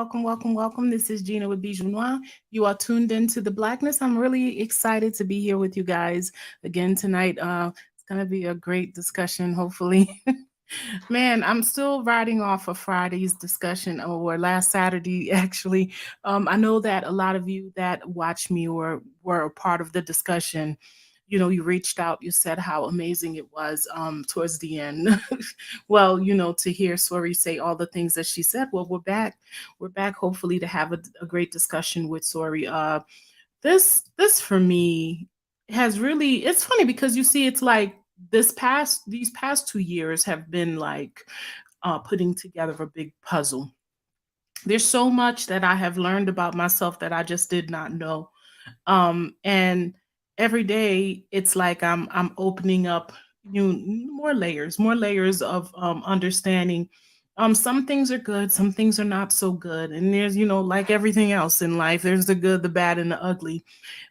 welcome, welcome, welcome. This is Gina with Bijou Noir. You are tuned into the Blackness. I'm really excited to be here with you guys again tonight. It's gonna be a great discussion, hopefully. Man, I'm still riding off of Friday's discussion or last Saturday, actually. I know that a lot of you that watch me or were a part of the discussion, you reached out, you said how amazing it was towards the end. Well, to hear Suri say all the things that she said, well, we're back. We're back, hopefully, to have a great discussion with Suri. This for me has really, it's funny because you see, it's like these past 2 years have been like putting together a big puzzle. There's so much that I have learned about myself that I just did not know. And every day it's like I'm opening up more layers of understanding. Some things are good, some things are not so good, and there's like everything else in life, there's the good, the bad, and the ugly.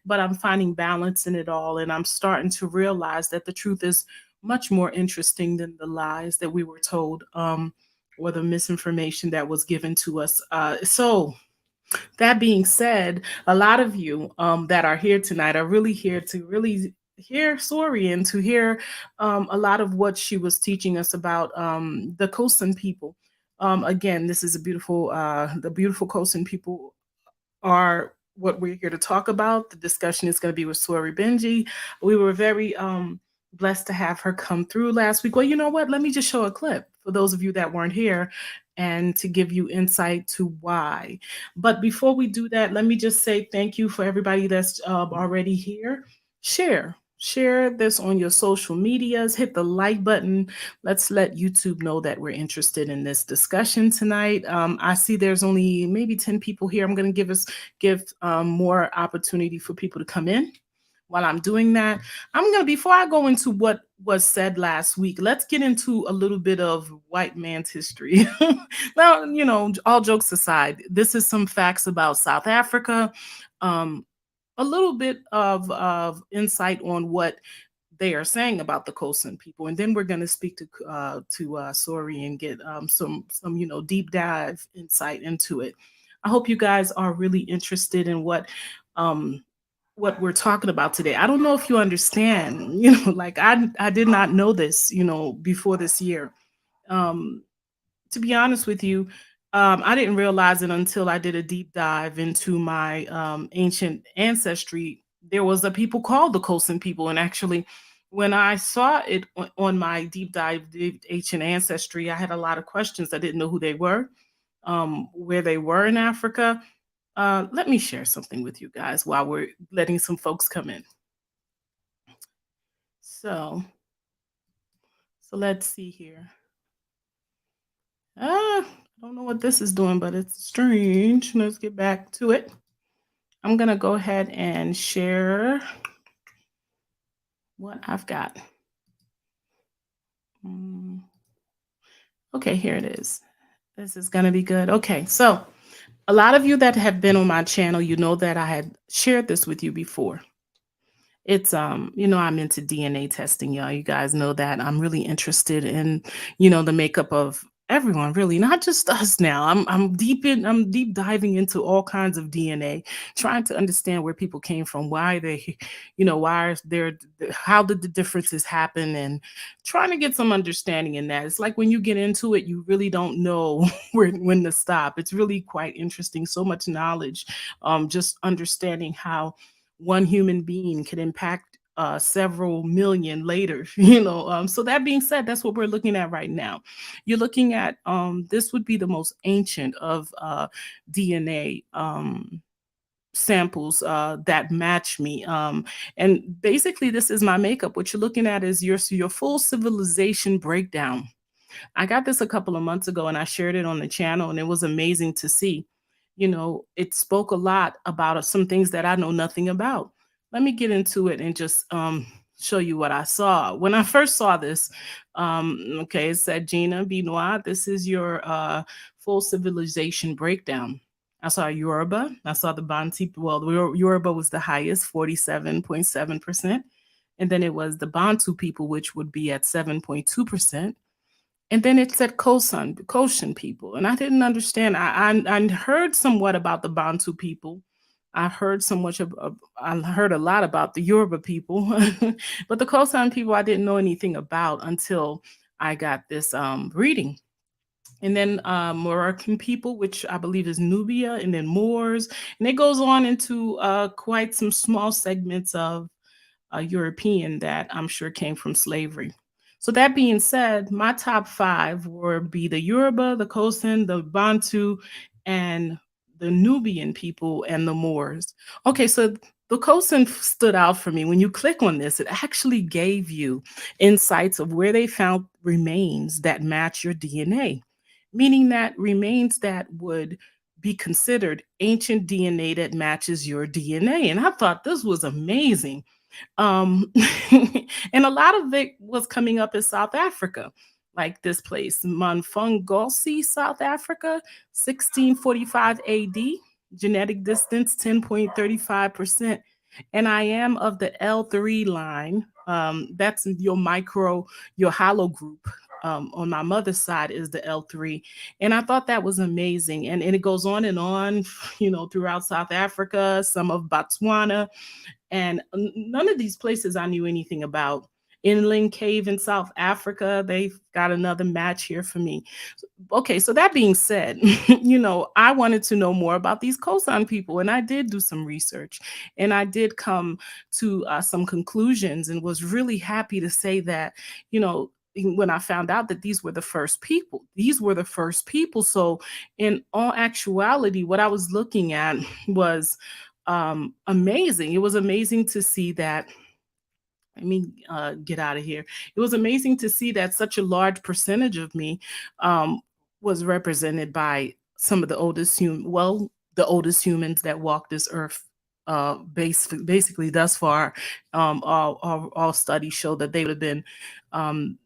But I'm finding balance in it all, and I'm starting to realize that the truth is much more interesting than the lies that we were told, or the misinformation that was given to us. So that being said, a lot of you that are here tonight are really here to really hear Sori and to hear a lot of what she was teaching us about the Koisan people. Again, this is the beautiful Koisan people are what we're here to talk about. The discussion is going to be with Suri Benji. We were very blessed to have her come through last week. Well, you know what? Let me just show a clip for those of you that weren't here and to give you insight to why. But before we do that, let me just say thank you for everybody that's already here. Share this on your social medias, hit the like button. Let's let YouTube know that we're interested in this discussion tonight. I see there's only maybe 10 people here. I'm going to give more opportunity for people to come in. While I'm doing that, before I go into what was said last week, let's get into a little bit of white man's history. Now, all jokes aside, this is some facts about South Africa. Um, a little bit of insight on what they are saying about the Koisan people, and then we're going to speak to Sori and get some deep dive insight into it. I hope you guys are really interested in um, what we're talking about today. I don't know if you understand, like I did not know this, before this year. Um, to be honest with you, I didn't realize it until I did a deep dive into my ancient ancestry. There was a people called the Koisan people, and actually, when I saw it on my deep ancient ancestry, I had a lot of questions. I didn't know who they were, where they were in Africa. Let me share something with you guys while we're letting some folks come in. So, so let's see here. I don't know what this is doing, but it's strange. Let's get back to it. I'm going to go ahead and share what I've got. Okay, here it is. This is going to be good. Okay, so a lot of you that have been on my channel, you know that I had shared this with you before. It's I'm into DNA testing, y'all. You guys know that I'm really interested in, the makeup of everyone, really, not just us now. I'm deep diving into all kinds of DNA, trying to understand where people came from, why they, why is there, how did the differences happen, and trying to get some understanding in that. It's like when you get into it, you really don't know when to stop. It's really quite interesting. So much knowledge, just understanding how one human being could impact several million later. So that being said, that's what we're looking at right now. You're looking at this would be the most ancient of DNA samples that match me, and basically this is my makeup. What you're looking at is your full civilization breakdown. I got this a couple of months ago and I shared it on the channel, and it was amazing to see. It spoke a lot about some things that I know nothing about. Let me get into it and just show you what I saw. When I first saw this, okay, it said, Gina Benoit, this is your full civilization breakdown. I saw Yoruba. I saw the Bantu. Well, Yoruba was the highest, 47.7%. And then it was the Bantu people, which would be at 7.2%. And then it said Koisan, Koshan people, and I didn't understand. I heard somewhat about the Bantu people. I heard so much I heard a lot about the Yoruba people, but the Koisan people I didn't know anything about until I got this reading. And then Moroccan people, which I believe is Nubia, and then Moors, and it goes on into quite some small segments of European that I'm sure came from slavery. So that being said, my top five would be the Yoruba, the Khoisan, the Bantu, and the Nubian people and the Moors. Okay, so the Khoisan stood out for me. When you click on this, it actually gave you insights of where they found remains that match your DNA, meaning that remains that would be considered ancient DNA that matches your DNA. And I thought this was amazing. um and a lot of it was coming up in South Africa, like this place Manfungosi, South Africa, 1645 AD, genetic distance 10.35%, and I am of the L3 line. That's your micro, your hollow group. On my mother's side is the L3, and I thought that was amazing. And it goes on, throughout South Africa, some of Botswana, and none of these places I knew anything about. Inland Cave in South Africa, they've got another match here for me. Okay, so that being said, I wanted to know more about these Koisan people, and I did do some research, and I did come to some conclusions, and was really happy to say that, when I found out that these were the first people, So, in all actuality, what I was looking at was amazing. It was amazing to see that. Let me get out of here. It was amazing to see that such a large percentage of me um, was represented by some of the the oldest humans that walk this earth. Basically, thus far, all studies show that they would have been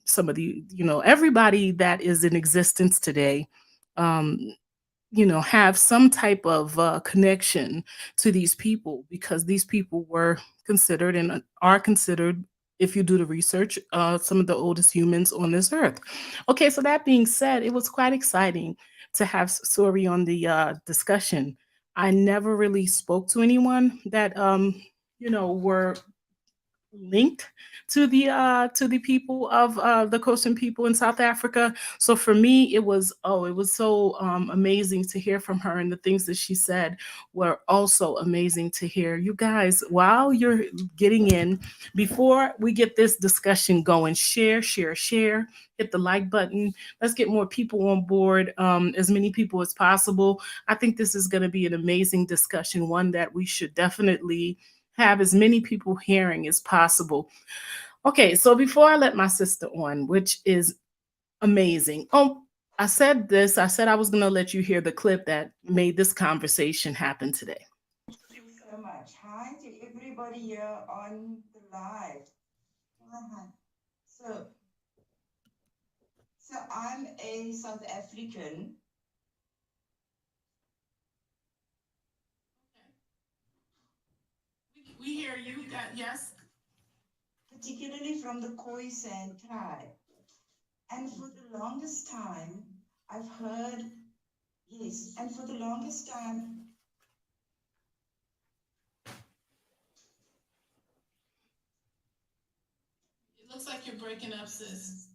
some of the, everybody that is in existence today. Um, have some type of connection to these people, because these people were considered and are considered, if you do the research, some of the oldest humans on this earth. Okay, so that being said, it was quite exciting to have Suri on the discussion. I never really spoke to anyone that, were linked to the people of the Koisan people in South Africa. So for me, it was so amazing to hear from her, and the things that she said were also amazing to hear. You guys, while you're getting in, before we get this discussion going, share, hit the like button. Let's get more people on board, as many people as possible. I think this is going to be an amazing discussion, one that we should definitely have as many people hearing as possible. Okay, so before I let my sister on, which is amazing. Oh, I said I was going to let you hear the clip that made this conversation happen today. Thank you so much. Hi to everybody here on the live. Hi. So, so I'm a South African, We hear you. Got yes. particularly from the Koisan tribe. And for the longest time, I've heard, yes, and for the longest time, It looks like you're breaking up, sis.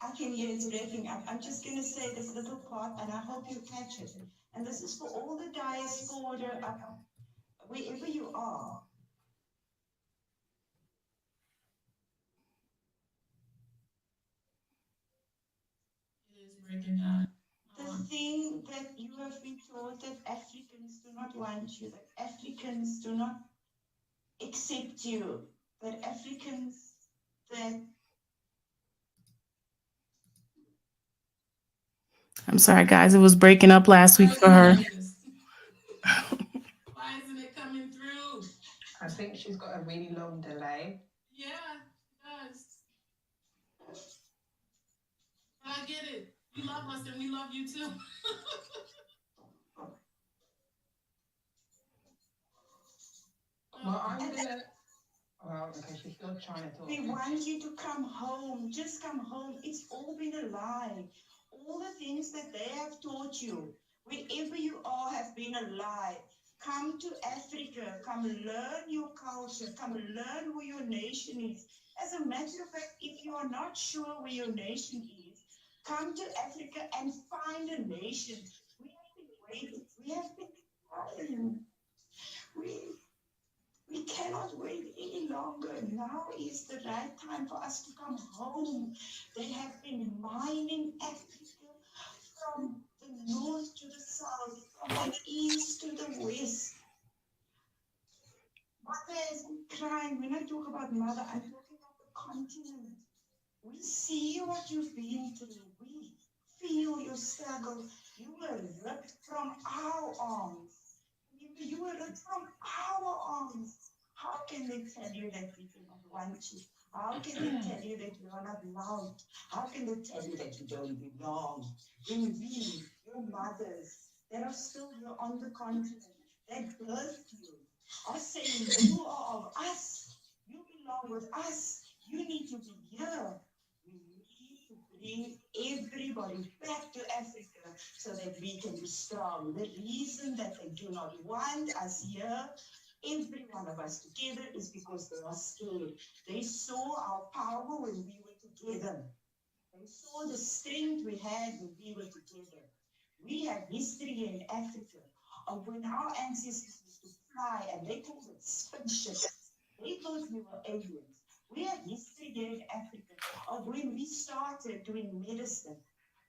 I can hear it's breaking up. I'm just going to say this little part, and I hope you catch it. And this is for all the diaspora up wherever you are. It is breaking up. The thing that you have been taught that Africans do not want you, that Africans do not accept you, that Africans, that I'm sorry, guys. It was breaking up last week for her. Why isn't it coming through? I think she's got a really long delay. Yeah, it does. But I get it. You love us and we love you too. Well, and, I'm Well, okay, she's still trying to talk. We want you to come home. Just come home. It's all been a lie. All the things that they have taught you, wherever you are, have been a lie. Come to Africa. Come learn your culture. Come learn who your nation is. As a matter of fact, if you are not sure where your nation is, come to Africa and find a nation. We have been waiting. We have been trying. We cannot wait any longer. Now is the right time for us to come home. They have been mining Africa from the north to the south, from the east to the west. Mother has been crying. When I talk about mother, I'm talking about the continent. We see what you've been through. We feel your struggle. You were ripped from our arms. You were ripped from our arms. How can they tell you that we do not want you? How can they tell you that you are not loved? How can they tell you that you don't belong? When we, your mothers, that are still here on the continent, that birthed you, are saying you are of us, you belong with us, you need to be here. We need to bring everybody back to Africa so that we can be strong. The reason that they do not want us here, every one of us together, is because they are scared. They saw our power when we were together. They saw the strength we had when we were together. We have history here in Africa of when our ancestors used to fly, and they called it spaceships. They thought we were aliens. We have history here in Africa of when we started doing medicine.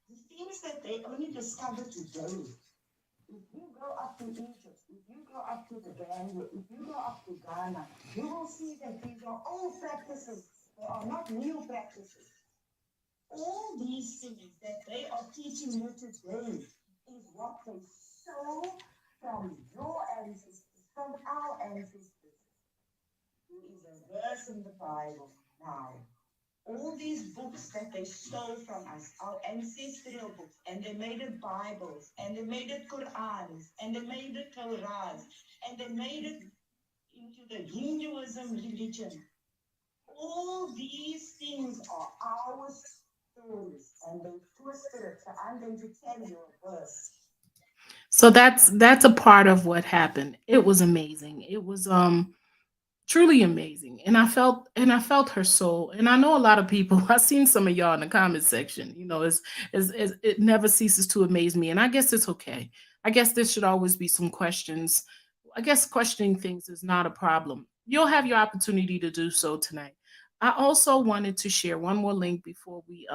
The things that they only discovered today. If you go up to Egypt, if you go up to the Gambia, if you go up to Ghana, you will see that these are old practices. They are not new practices. All these things that they are teaching you today is what they stole from your ancestors, from our ancestors. There is a verse in the Bible now. All these books that they stole from us, our ancestral books, and they made it Bibles, and they made it Qur'ans, and they made it Torahs, and they made it into the Hinduism religion. All these things are our stories, and they twisted it. So I'm going to tell you a verse. So that's a part of what happened. It was amazing. It was truly amazing, and I felt her soul. And I know a lot of people, I've seen some of y'all in the comment section, is it never ceases to amaze me, and I guess it's okay. I guess there should always be some questions. I guess questioning things is not a problem. You'll have your opportunity to do so tonight. I also wanted to share one more link before we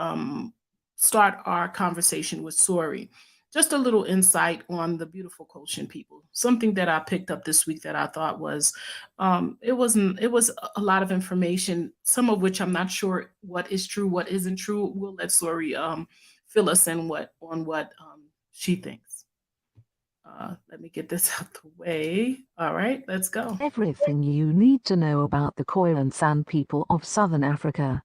start our conversation with Suri. Just a little insight on the beautiful Khoisan people. Something that I picked up this week that I thought was, it was a lot of information, some of which I'm not sure what is true, what isn't true. We'll let Suri fill us in what she thinks. Let me get this out the way. All right, let's go. Everything you need to know about the Koisan people of southern Africa.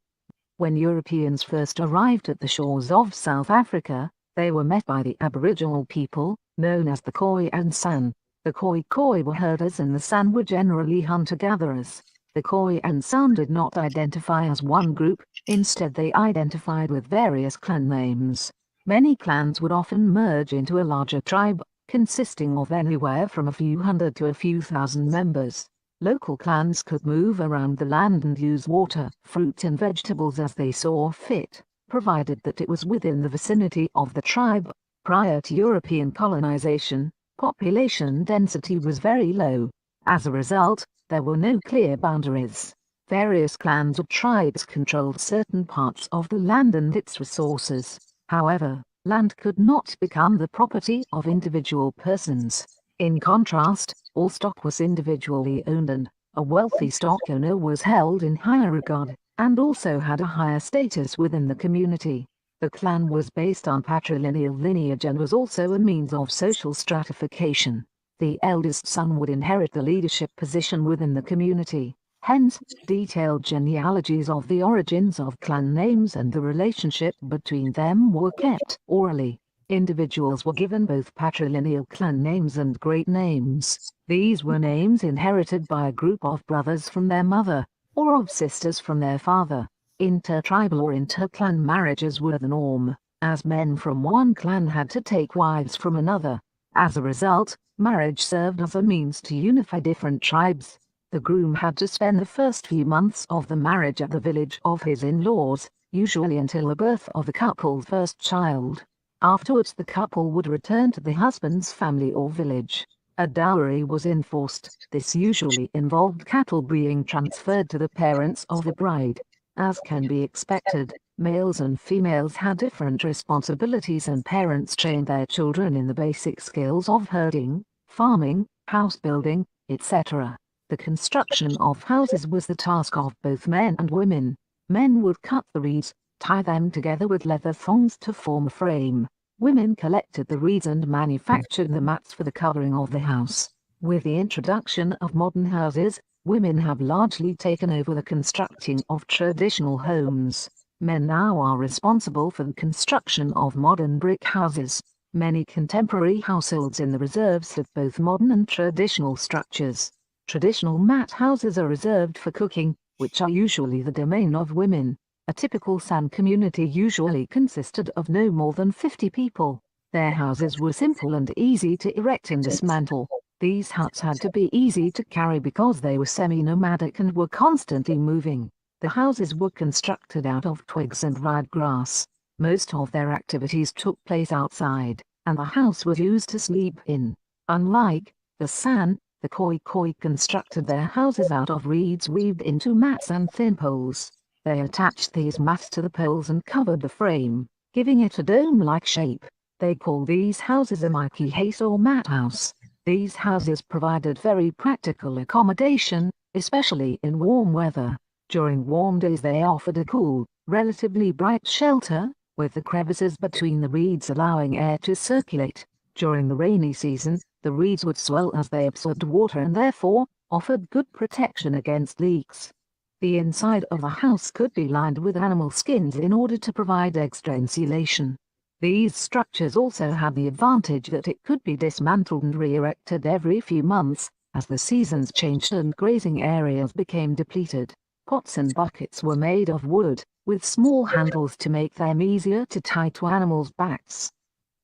When Europeans first arrived at the shores of South Africa, they were met by the Aboriginal people, known as the Khoisan. The Khoi were herders and the San were generally hunter-gatherers. The Khoisan did not identify as one group, instead they identified with various clan names. Many clans would often merge into a larger tribe, consisting of anywhere from a few hundred to a few thousand members. Local clans could move around the land and use water, fruit and vegetables as they saw fit, provided that it was within the vicinity of the tribe. Prior to European colonization, population density was very low. As a result, there were no clear boundaries. Various clans or tribes controlled certain parts of the land and its resources. However, land could not become the property of individual persons. In contrast, all stock was individually owned and a wealthy stock owner was held in higher regard, and also had a higher status within the community. The clan was based on patrilineal lineage and was also a means of social stratification. The eldest son would inherit the leadership position within the community. Hence, detailed genealogies of the origins of clan names and the relationship between them were kept orally. Individuals were given both patrilineal clan names and great names. These were names inherited by a group of brothers from their mother. or of sisters from their father. Intertribal or interclan marriages were the norm, as men from one clan had to take wives from another. As a result, marriage served as a means to unify different tribes. The groom had to spend the first few months of the marriage at the village of his in-laws, usually until the birth of the couple's first child. Afterwards the couple would return to the husband's family or village. A dowry was enforced. This usually involved cattle being transferred to the parents of the bride. As can be expected, males and females had different responsibilities and parents trained their children in the basic skills of herding, farming, house building, etc. The construction of houses was the task of both men and women. Men would cut the reeds, tie them together with leather thongs to form a frame. Women collected the reeds and manufactured the mats for the covering of the house. With the introduction of modern houses, women have largely taken over the constructing of traditional homes. Men now are responsible for the construction of modern brick houses. Many contemporary households in the reserves have both modern and traditional structures. Traditional mat houses are reserved for cooking, which are usually the domain of women. A typical San community usually consisted of no more than 50 people. Their houses were simple and easy to erect and dismantle. These huts had to be easy to carry because they were semi-nomadic and were constantly moving. The houses were constructed out of twigs and dried grass. Most of their activities took place outside, and the house was used to sleep in. Unlike the San, the Khoi constructed their houses out of reeds weaved into mats and thin poles. They attached these mats to the poles and covered the frame, giving it a dome-like shape. They call these houses a maiki or mat house. These houses provided very practical accommodation, especially in warm weather. During warm days they offered a cool, relatively bright shelter, with the crevices between the reeds allowing air to circulate. During the rainy season, the reeds would swell as they absorbed water and therefore offered good protection against leaks. The inside of the house could be lined with animal skins in order to provide extra insulation. These structures also had the advantage that it could be dismantled and re-erected every few months, as the seasons changed and grazing areas became depleted. Pots and buckets were made of wood, with small handles to make them easier to tie to animals' backs.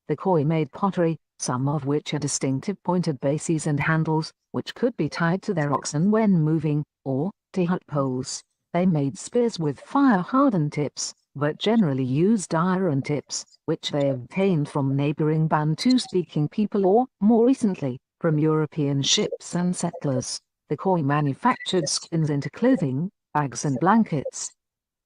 The Khoi made pottery, some of which had distinctive pointed bases and handles, which could be tied to their oxen when moving, or to hut poles. They made spears with fire-hardened tips, but generally used iron tips, which they obtained from neighboring Bantu-speaking people or, more recently, from European ships and settlers. The Khoi manufactured skins into clothing, bags and blankets.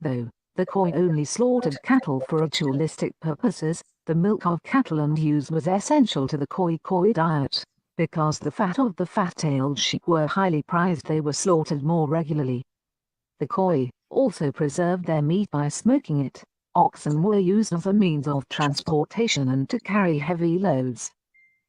Though the Khoi only slaughtered cattle for ritualistic purposes, the milk of cattle and ewes was essential to the Khoi diet. Because the fat of the fat-tailed sheep were highly prized, they were slaughtered more regularly. The Khoi also preserved their meat by smoking it. Oxen were used as a means of transportation and to carry heavy loads.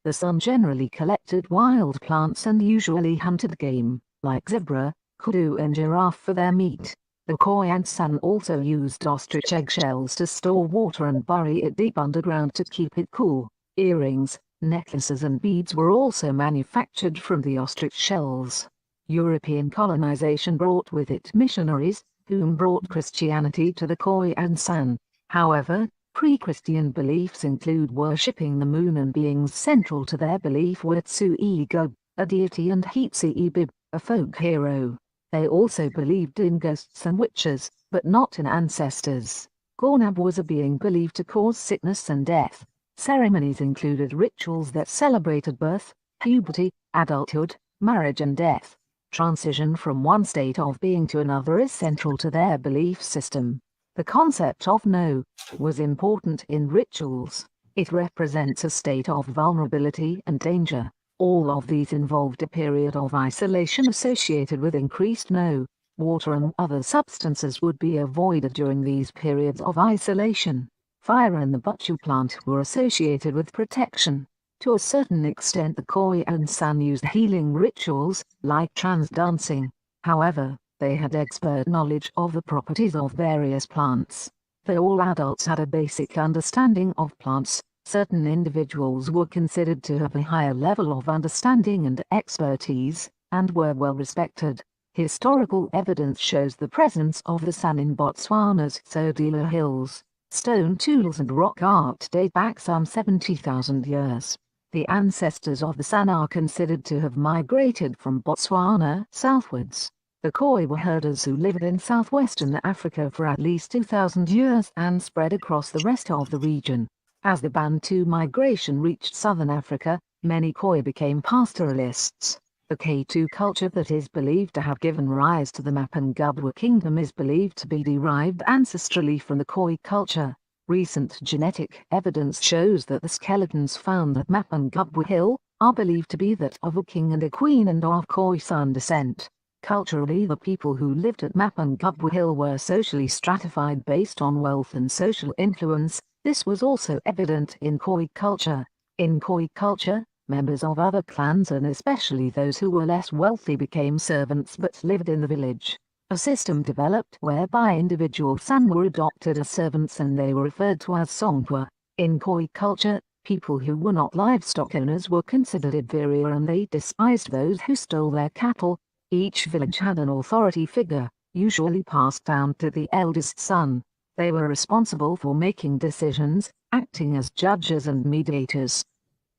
The San generally collected wild plants and usually hunted game, like zebra, kudu and giraffe for their meat. The Khoisan also used ostrich eggshells to store water and bury it deep underground to keep it cool. Earrings, necklaces and beads were also manufactured from the ostrich shells. European colonization brought with it missionaries, whom brought Christianity to the Khoisan. However, pre-Christian beliefs include worshipping the moon, and beings central to their belief were Tsu-Ego, a deity, and Hitsi-Ibib, a folk hero. They also believed in ghosts and witches, but not in ancestors. Gornab was a being believed to cause sickness and death. Ceremonies included rituals that celebrated birth, puberty, adulthood, marriage and death. Transition from one state of being to another is central to their belief system. The concept of no was important in rituals. It represents a state of vulnerability and danger. All of these involved a period of isolation associated with increased no. Water and other substances would be avoided during these periods of isolation. Fire and the butchu plant were associated with protection. To a certain extent the Khoisan used healing rituals, like trance dancing. However, they had expert knowledge of the properties of various plants. Though all adults had a basic understanding of plants, certain individuals were considered to have a higher level of understanding and expertise, and were well respected. Historical evidence shows the presence of the San in Botswana's Sodila Hills. Stone tools and rock art date back some 70,000 years. The ancestors of the San are considered to have migrated from Botswana southwards. The Khoi were herders who lived in southwestern Africa for at least 2,000 years and spread across the rest of the region. As the Bantu migration reached southern Africa, many Khoi became pastoralists. The K2 culture that is believed to have given rise to the Mapungubwe kingdom is believed to be derived ancestrally from the Khoi culture. Recent genetic evidence shows that the skeletons found at Mapungubwe Hill are believed to be that of a king and a queen and of Koisan descent. Culturally, the people who lived at Mapungubwe Hill were socially stratified based on wealth and social influence. This was also evident in Khoi culture. In Khoi culture, members of other clans and especially those who were less wealthy became servants but lived in the village. A system developed whereby individual San were adopted as servants and they were referred to as Songwa. In Khoi culture, people who were not livestock owners were considered inferior and they despised those who stole their cattle. Each village had an authority figure, usually passed down to the eldest son. They were responsible for making decisions, acting as judges and mediators.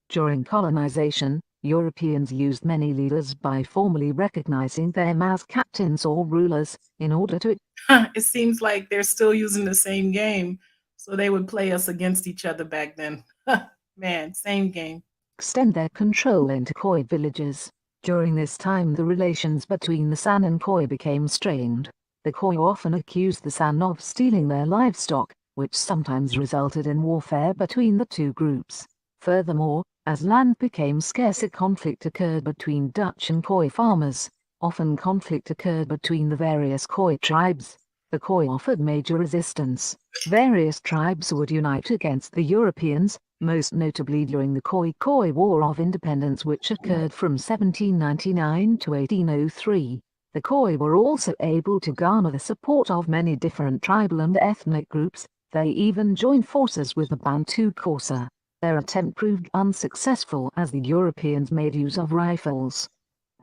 During colonization, Europeans used many leaders by formally recognizing them as captains or rulers, in order to It seems like they're still using the same game. So they would play us against each other back then. Man, same game. extend their control into Khoi villages. During this time the relations between the San and Khoi became strained. The Khoi often accused the San of stealing their livestock, which sometimes resulted in warfare between the two groups. Furthermore, as land became scarce, a conflict occurred between Dutch and Khoi farmers. Often conflict occurred between the various Khoi tribes. The Khoi offered major resistance. Various tribes would unite against the Europeans, most notably during the Khoi War of Independence, which occurred from 1799 to 1803. The Khoi were also able to garner the support of many different tribal and ethnic groups. They even joined forces with the Bantu Koisan. Their attempt proved unsuccessful as the Europeans made use of rifles.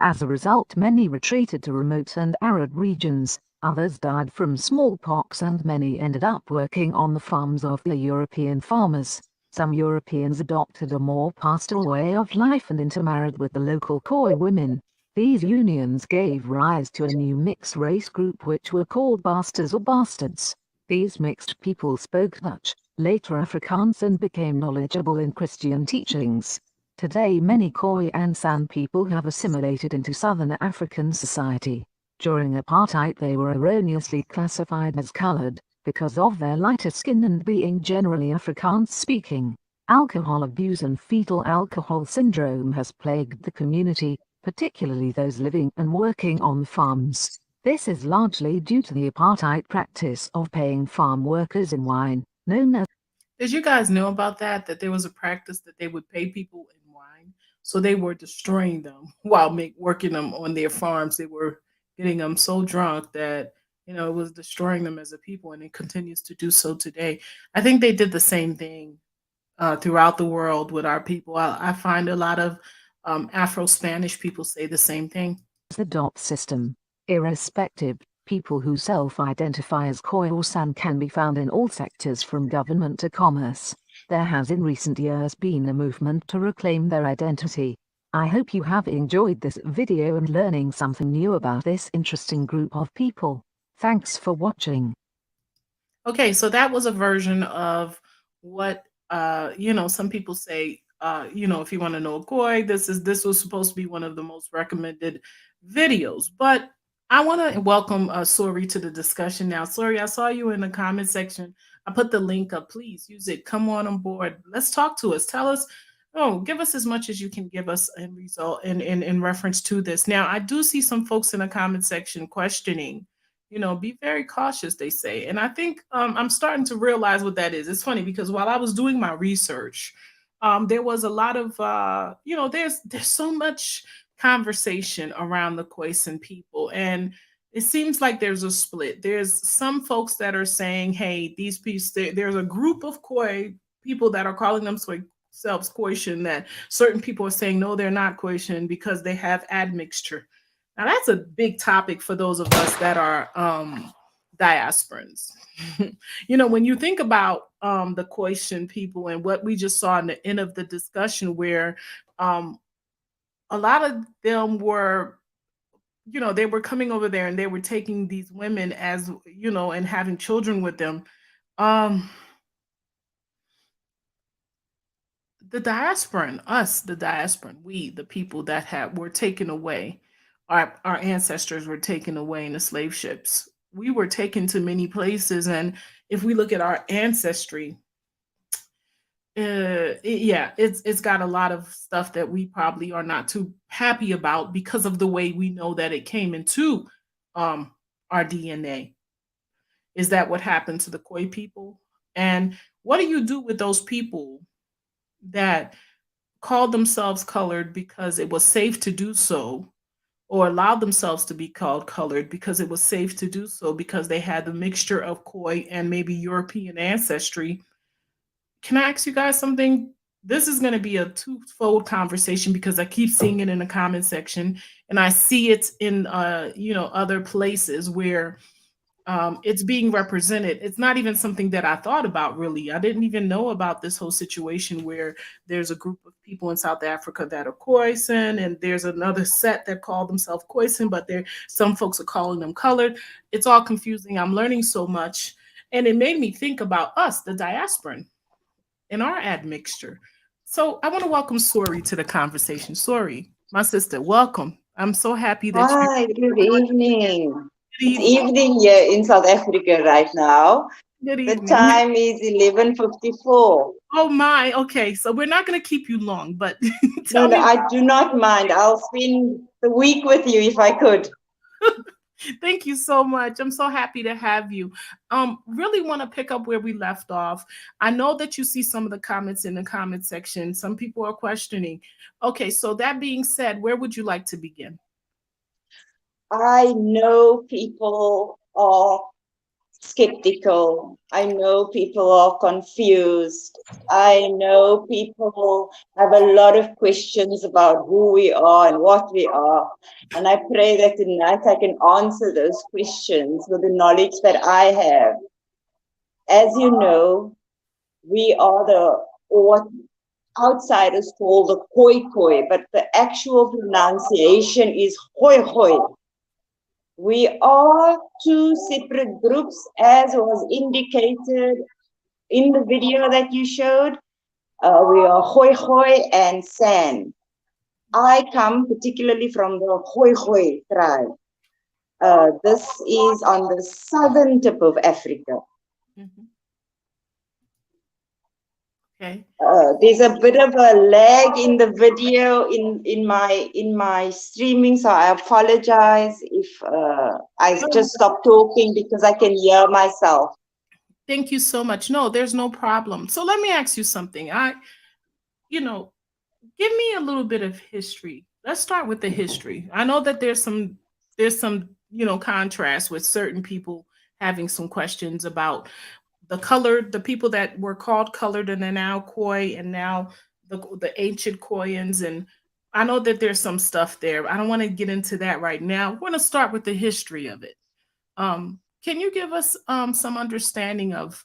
As a result, many retreated to remote and arid regions, others died from smallpox and many ended up working on the farms of the European farmers. Some Europeans adopted a more pastoral way of life and intermarried with the local Khoi women. These unions gave rise to a new mixed race group which were called bastards or bastards. These mixed people spoke Dutch, later Afrikaans, and became knowledgeable in Christian teachings. Today many Khoi and San people have assimilated into Southern African society. During apartheid they were erroneously classified as colored, because of their lighter skin and being generally Afrikaans speaking. Alcohol abuse and fetal alcohol syndrome has plagued the community, particularly those living and working on farms. This is largely due to the apartheid practice of paying farm workers in wine, known as Did you guys know about that? That there was a practice that they would pay people in wine. So they were destroying them while working them on their farms. They were getting them so drunk that, it was destroying them as a people, and it continues to do so today. I think they did the same thing throughout the world with our people. I find a lot of Afro-Spanish people say the same thing. the DOT system. Irrespective, people who self-identify as Khoi or San can be found in all sectors from government to commerce. There has in recent years been a movement to reclaim their identity. I hope you have enjoyed this video and learning something new about this interesting group of people. Thanks for watching. Okay, so that was a version of what some people say. If you want to know a Khoi, this was supposed to be one of the most recommended videos. But I want to welcome Suri to the discussion now. Suri, I saw you in the comment section. I put the link up. Please use it. Come on board. Let's talk to us. Tell us. Oh, give us as much as you can give us in reference to this. Now, I do see some folks in the comment section questioning. Be very cautious, they say. And I think I'm starting to realize what that is. It's funny because while I was doing my research, there was a lot of, there's so much conversation around the Koisan people. And it seems like there's a split. There's some folks that are saying, hey, these people, there's a group of Khoi people that are calling themselves Koisan, that certain people are saying, no, they're not Koisan because they have admixture. Now that's a big topic for those of us that are diasporans. When you think about the Khoisan people and what we just saw in the end of the discussion, where um, a lot of them were, they were coming over there and they were taking these women as, and having children with them. Um, the diasporan, us, the diasporan, we, the people that were taken away, our ancestors were taken away in the slave ships. We were taken to many places, and if we look at our ancestry, it's got a lot of stuff that we probably are not too happy about because of the way we know that it came into um, our DNA. Is that what happened to the Khoi people? And what do you do with those people that called themselves colored because it was safe to do so, or allowed themselves to be called colored because it was safe to do so because they had the mixture of Khoi and maybe European ancestry? Can I ask you guys something? This is going to be a twofold conversation because I keep seeing it in the comment section, and I see it in other places where it's being represented. It's not even something that I thought about really. I didn't even know about this whole situation where there's a group of people in South Africa that are Koisan, and there's another set that call themselves Koisan, but some folks are calling them colored. It's all confusing. I'm learning so much, and it made me think about us, the diasporan, in our admixture. So I want to welcome Suri to the conversation. Suri, my sister, welcome. I'm so happy that you. Hi, good evening. Good It's evening. evening here in South Africa right now. Good The evening. time is 11:54. Oh my. Okay, so we're not going to keep you long, but No, tell no, me. I do not mind. I'll spend the week with you if I could. Thank you so much. I'm so happy to have you. Really want to pick up where we left off. I know that you see some of the comments in the comment section. Some people are questioning. Okay, so that being said, where would you like to begin? I know people are skeptical. I know people are confused. I know people have a lot of questions about who we are and what we are. And I pray that tonight I can answer those questions with the knowledge that I have. As you know, we are what outsiders call the Khoi, but the actual pronunciation is Khoi. We are two separate groups, as was indicated in the video that you showed. We are Khoi and San. I come particularly from the Khoi tribe. This is on the southern tip of Africa. Mhm. Okay. There's a bit of a lag in the video in my streaming, so I apologize if I just stop talking because I can hear myself. Thank you so much. No, there's no problem. So let me ask you something. Give me a little bit of history. Let's start with the history. I know that there's some contrast with certain people having some questions about the people that were called colored and are now Khoi, and now the ancient Koyans. And I know that there's some stuff there. I don't want to get into that right now. I want to start with the history of it. Can you give us some understanding of,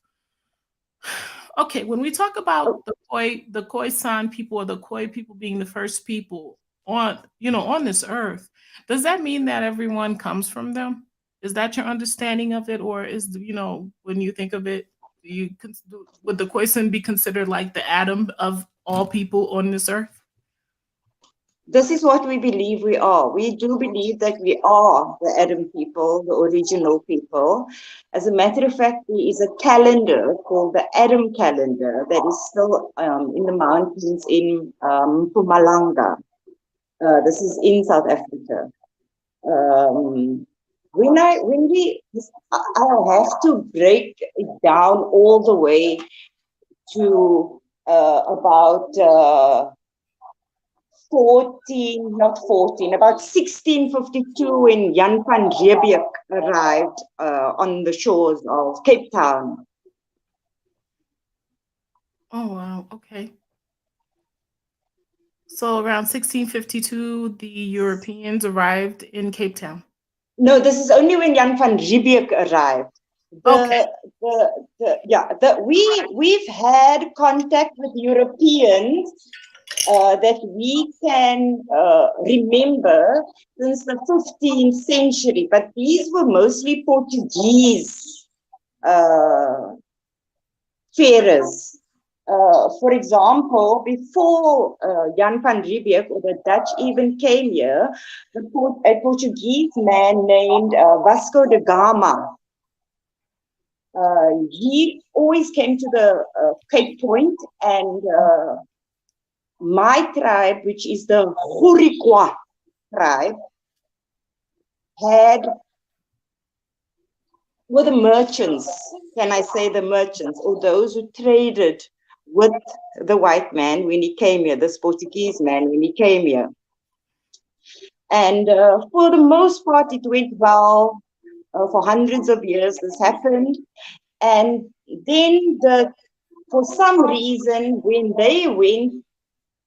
okay, when we talk about the Khoisan people, or the Khoi people being the first people on this earth, does that mean that everyone comes from them? Is that your understanding of it, or when you think of it, would the Khoisan be considered like the Adam of all people on this earth? This is what we believe we are. We do believe that we are the Adam people, the original people. As a matter of fact, there is a calendar called the Adam calendar that is still in the mountains in Mpumalanga. This is in South Africa. I have to break it down all the way to about about 1652 when Jan van Riebeeck arrived on the shores of Cape Town. Oh wow, okay. So around 1652, the Europeans arrived in Cape Town. No, this is only when Jan van Riebeeck arrived. Okay. We've had contact with Europeans that we can remember since the 15th century, but these were mostly Portuguese farers. For example, before Jan van Riebeeck or the Dutch even came here, a Portuguese man named Vasco da Gama, he always came to the Cape Point, and my tribe, which is the Hurikwa tribe, were the merchants, can I say the merchants, or those who traded with the white man when he came here, this Portuguese man when he came here. And for the most part, it went well. For hundreds of years, this happened. And then for some reason, when they went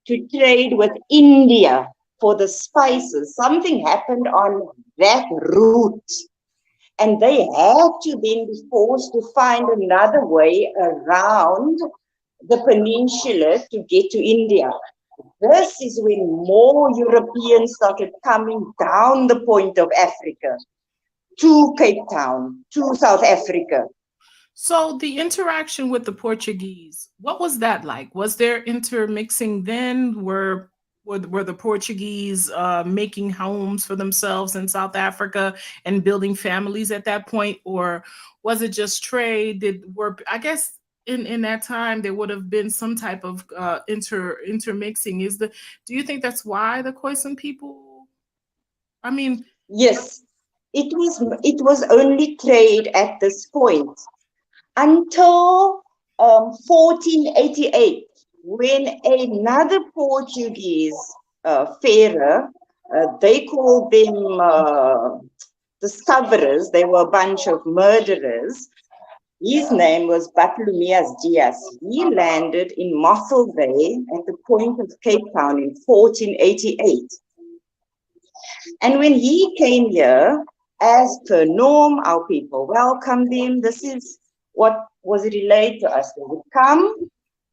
to trade with India for the spices, something happened on that route. And they had to then be forced to find another way around the peninsula to get to India. This is when more Europeans started coming down the point of Africa to Cape Town, to South Africa. So the interaction with the Portuguese, what was that like? Was there intermixing then? Were the Portuguese making homes for themselves in South Africa and building families at that point, or was it just trade? I guess in that time there would have been some type of intermixing. Do you think that's why the Khoisan people? I mean, yes, it was only trade at this point until 1488, when another Portuguese farer, they called them discoverers, they were a bunch of murderers. His name was Bartolomeus Dias. He landed in Mossel Bay at the point of Cape Town in 1488. And when he came here, as per norm, our people welcomed him. This is what was relayed to us. They would come,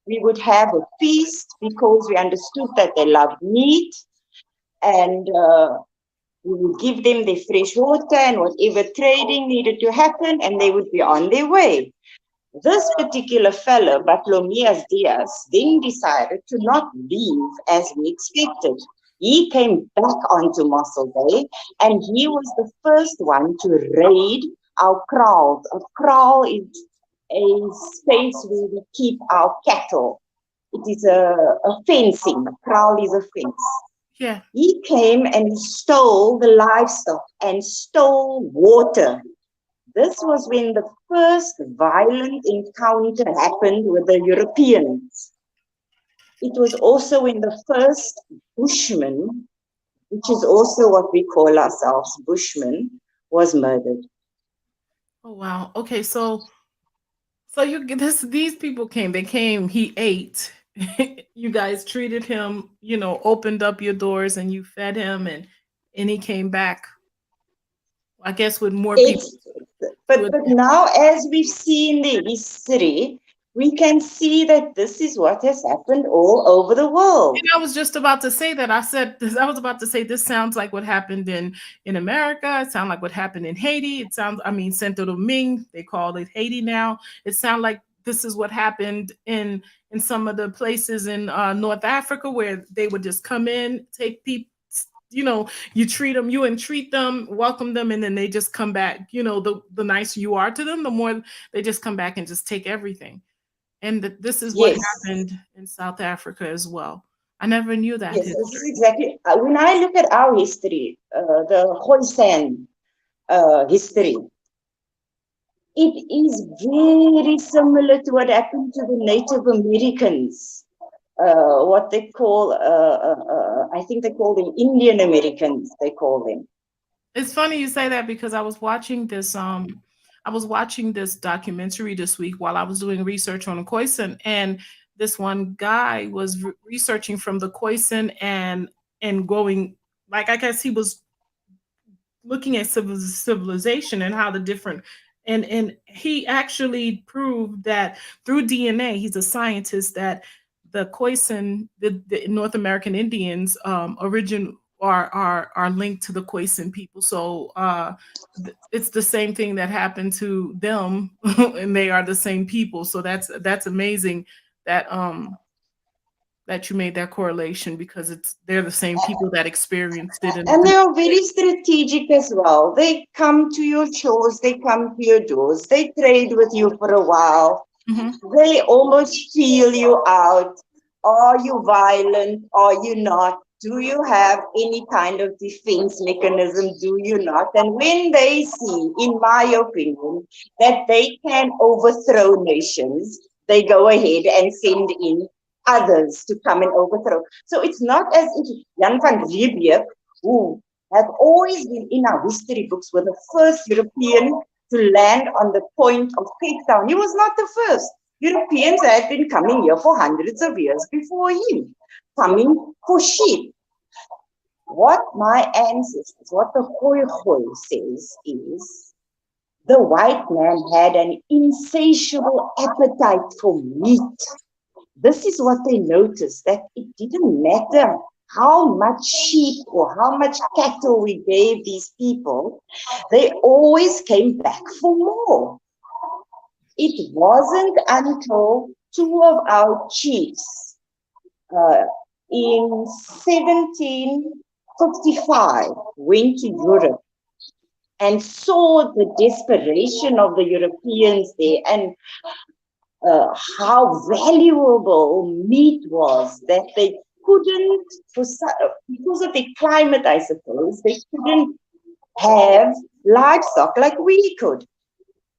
we would have a feast because we understood that they loved meat, and we would give them their fresh water and whatever trading needed to happen, and they would be on their way. This particular fellow, Bartolomeus Dias, then decided to not leave as we expected. He came back onto Mossel Bay, and he was the first one to raid our kraals. A kraal is a space where we keep our cattle. It is a fencing. A kraal is a fence. yeah. He came and stole the livestock and stole water. This was when the first violent encounter happened with the Europeans. It was also when the first Bushman, which is also what we call ourselves, Bushman, was murdered. Oh wow. Okay, so these people came. They came. He ate. You guys treated him. Opened up your doors and you fed him, and he came back. I guess with more people. But now, as we've seen the history, we can see that this is what has happened all over the world. And I was just about to say that. I was about to say this sounds like what happened in America. It sounds like what happened in Haiti. Santo Domingue, they call it Haiti now. It sounds like this is what happened in some of the places in North Africa, where they would just come in, take people. You treat them, you entreat them, welcome them, and then they just come back. The nicer you are to them, the more they just come back and just take everything. And this is what happened in South Africa as well. I never knew that. Yes, this is exactly. When I look at our history, the Khoisan history, it is very similar to what happened to the Native Americans. What they call, I think they call them Indian Americans, they call them. It's funny you say that, because I was watching this documentary this week while I was doing research on Koisan, and this one guy was researching from the Koisan and going, like, I guess he was looking at civilization and how the different, and he actually proved that through DNA, he's a scientist, that the Khoisan, the North American Indians, origin are linked to the Khoisan people. So it's the same thing that happened to them, and they are the same people. So that's amazing that that you made that correlation, because they're the same people that experienced it. And they are very strategic as well. They come to your shores, they come to your doors, they trade with you for a while. Mhm. They almost feel you out. Are you violent? Are you not? Do you have any kind of defense mechanism? Do you not? And when they see, in my opinion, that they can overthrow nations, they go ahead and send in others to come and overthrow. So it's not as if Jan van Riebeeck, who has always been in our history books, were the first European to land on the point of Cape Town. He was not the first. Europeans had been coming here for hundreds of years before him, coming for sheep. What my ancestors, what the Khoi says is, the white man had an insatiable appetite for meat. This is what they noticed, that it didn't matter how much sheep or how much cattle we gave these people, they always came back for more. It wasn't until two of our chiefs in 1755 went to Europe and saw the desperation of the Europeans there, and how valuable meat was, that they couldn't, because of the climate, I suppose, they couldn't have livestock like we could.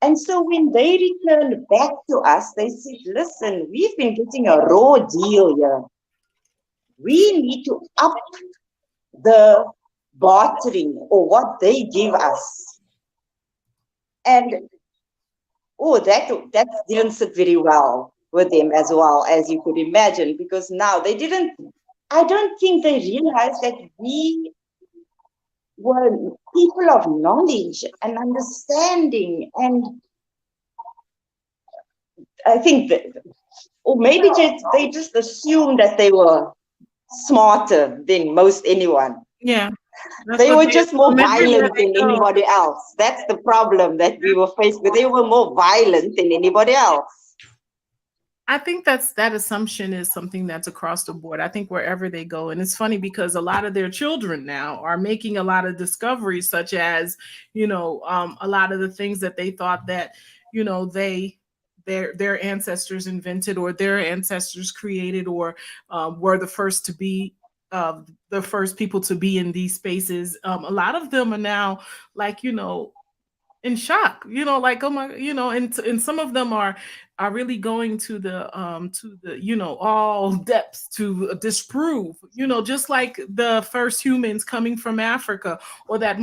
And so when they returned back to us, they said, listen, we've been getting a raw deal here. We need to up the bartering or what they give us. And that didn't sit very well with them as well, as you could imagine, because now I don't think they realized that we were people of knowledge and understanding, and I think that, or maybe they just assumed that they were smarter than most anyone. Yeah. They were just more violent than anybody else. That's the problem that we were faced with. They were more violent than anybody else. I think that assumption is something that's across the board. I think wherever they go, and it's funny because a lot of their children now are making a lot of discoveries, such as, a lot of the things that they thought that, their ancestors invented, or their ancestors created, or were the first to be the first people to be in these spaces. A lot of them are now, like, in shock, like, oh my, and some of them are really going to the all depths to disprove, just like the first humans coming from Africa, or that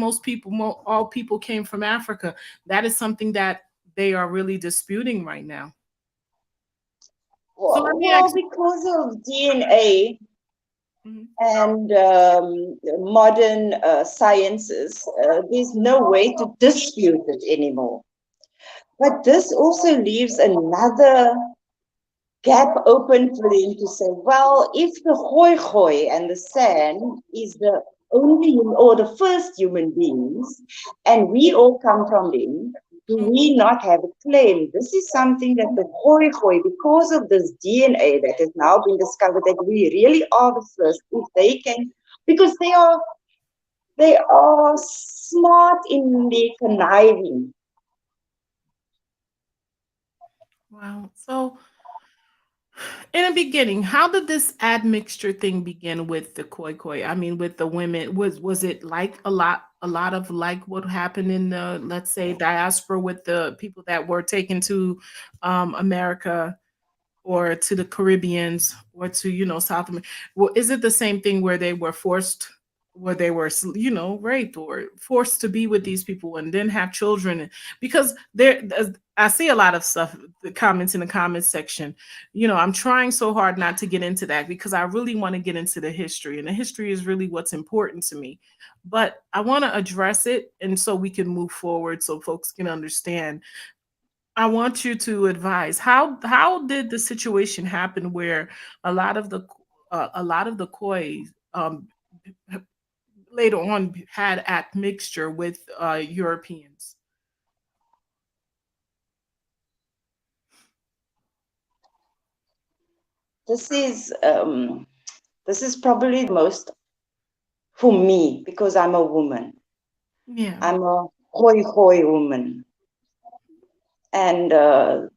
all people came from Africa. That is something that they are really disputing right now. Well, because of DNA and modern sciences, there's no way to dispute it anymore. But this also leaves another gap open for them to say, well, if the Khoi and the San is the only or the first human beings, and we all come from them, do we not have a claim? This is something that the Khoi, because of this DNA that has now been discovered, that we really are the first, if they can, because they are smart in their conniving. Wow. So in the beginning, how did this admixture thing begin with the Khoi? I mean, with the women, was it like a lot of like what happened in the, let's say, diaspora, with the people that were taken to America, or to the Caribbeans, or to, South America? Well, is it the same thing where they were forced, where they were, raped or forced to be with these people and then have children? Because I see a lot of stuff the comments in the comments section. I'm trying so hard not to get into that because I really want to get into the history, and the history is really what's important to me. But I want to address it, and so we can move forward so folks can understand. I want you to advise how did the situation happen where a lot of the Khoi later on had admixture with Europeans. This is probably the most for me because I'm a woman. Yeah. I'm a Khoi woman. And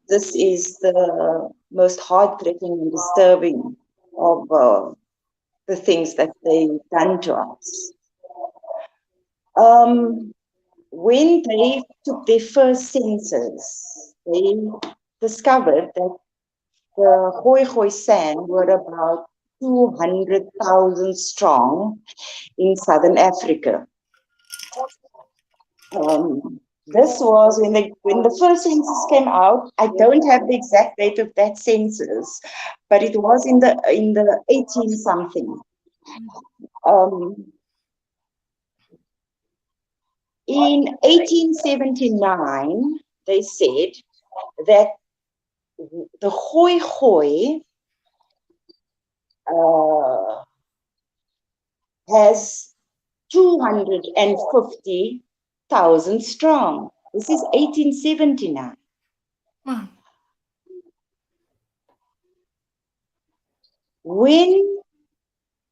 this is the most heartbreaking and disturbing of the things that they've done to us. When they took their first census, they discovered that the Khoisan were about 200,000 strong in southern Africa. This was when the first census came out. I don't have the exact date of that census, but it was in the 18 something. In 1879, they said that the Khoi has 250,000 strong. This is 1879. Wow. When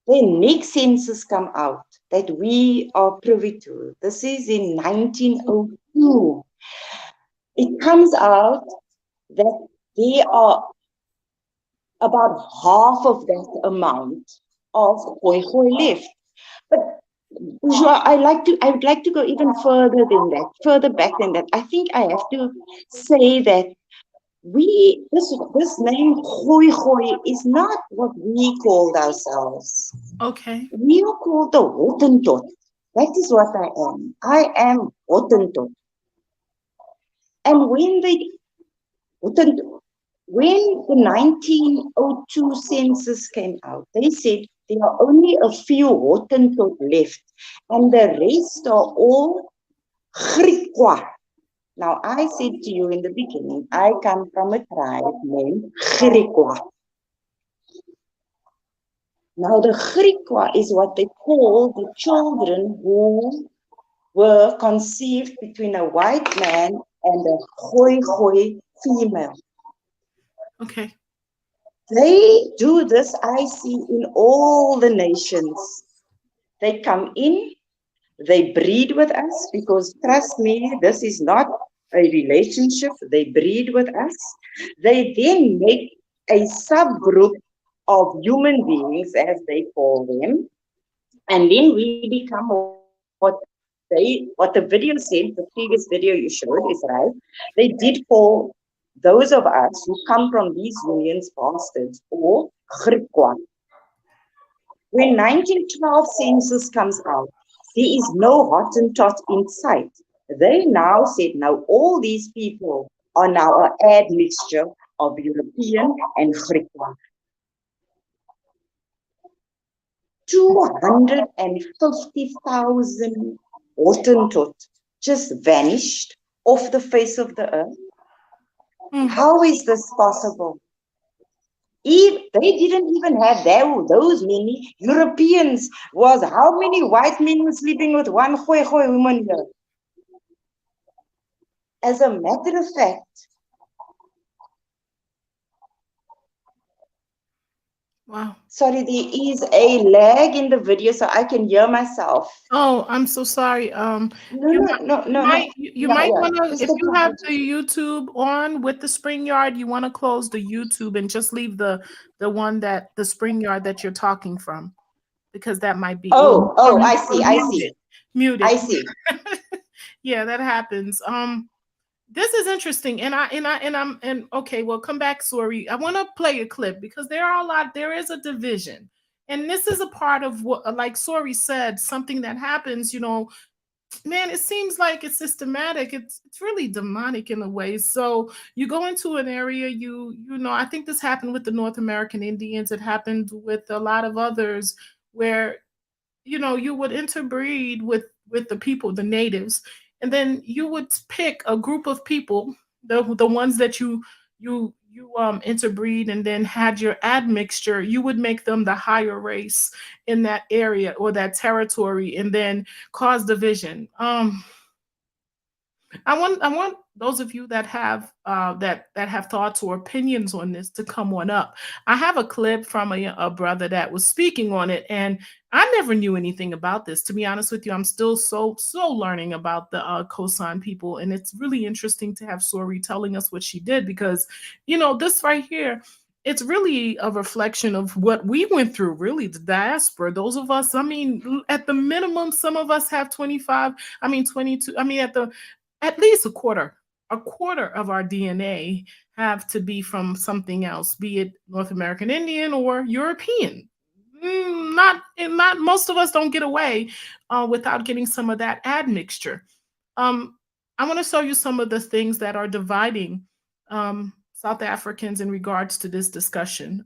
the next census come out that we are privy to, this is in 1902, it comes out that there are about half of that amount of Khoi left. But I would like to go even further back than that. I think I have to say that this name Khoi is not what we called ourselves. Okay. We are called the Hottentot. That is what I am. I am Hottentot. And when the 1902 census came out, they said there are only a few Hottentot left, and the rest are all Griqua. Now, I said to you in the beginning, I come from a tribe named Griqua. Now, the Griqua is what they call the children who were conceived between a white man and a Khoi female. Okay. They do this, I see, in all the nations. They come in, they breed with us, because trust me, this is not a relationship. They breed with us. They then make a subgroup of human beings, as they call them. And then we become what the video said, the previous video you showed is right. They did call those of us who come from these unions bastards or Griqua. When 1912 census comes out, there is no Hottentot in sight. They now said, now all these people are now an admixture of European and Griqua. 250,000 Hottentot just vanished off the face of the earth. How is this possible? They didn't even have those many Europeans. Was how many white men were sleeping with one Khoi woman here? As a matter of fact, Wow. sorry, there is a lag in the video, so I can hear myself. Oh, I'm so sorry. No. You might want to, Just if you have the YouTube on with the SpringYard, you want to close the YouTube and just leave the one that the SpringYard that you're talking from, because that might be. I see. Mute it. I see. Yeah, that happens. This is interesting, and okay. Well, come back, Suri. I want to play a clip because there is a division, and this is a part of what, like Suri said, something that happens. man, it seems like it's systematic. It's really demonic in a way. So you go into an area, you know, I think this happened with the North American Indians. It happened with a lot of others where, you know, you would interbreed with the people, the natives, and then you would pick a group of people, the ones that you interbreed and then had your admixture. You would make them the higher race in that area or that territory, and then cause division. I want those of you that have that have thoughts or opinions on this to come on up. I have a clip from a brother that was speaking on it, and I never knew anything about this. To be honest with you, I'm still so learning about the Koisan people, and it's really interesting to have Suri telling us what she did because, you know, this right here. It's really a reflection of what we went through, really, the diaspora. Those of us, I mean, at the minimum, some of us have 25, I mean, 22, I mean, at least a quarter of our DNA have to be from something else, be it North American Indian or European. Not most of us don't get away without getting some of that admixture. Um, I want to show you some of the things that are dividing South Africans in regards to this discussion.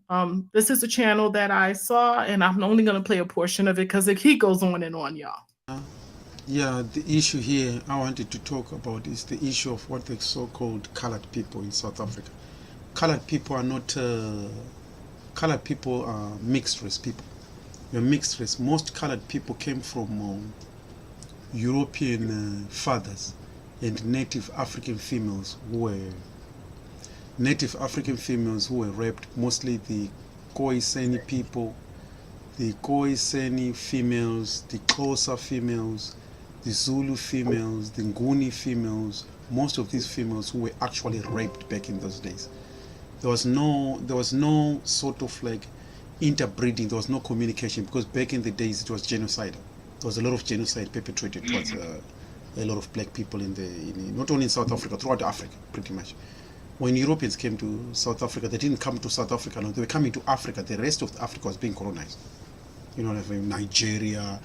This is a channel that I saw, and I'm only going to play a portion of it because he goes on and on, y'all. Yeah, the issue here I wanted to talk about is the issue of what the so-called colored people in South Africa. Colored people are not, colored people are mixed race people. You're mixed race. Most colored people came from European fathers and native African females who were raped, mostly the Koisan people, the Khoisan females, the Xhosa females, the Zulu females, the Nguni females, most of these females who were actually raped back in those days. There was no sort of like interbreeding, there was no communication, because back in the days it was genocidal. There was a lot of genocide perpetrated towards a lot of black people not only in South Africa, throughout Africa, pretty much. When Europeans came to South Africa, they didn't come to South Africa, no, they were coming to Africa. The rest of Africa was being colonized. You know, like Nigeria,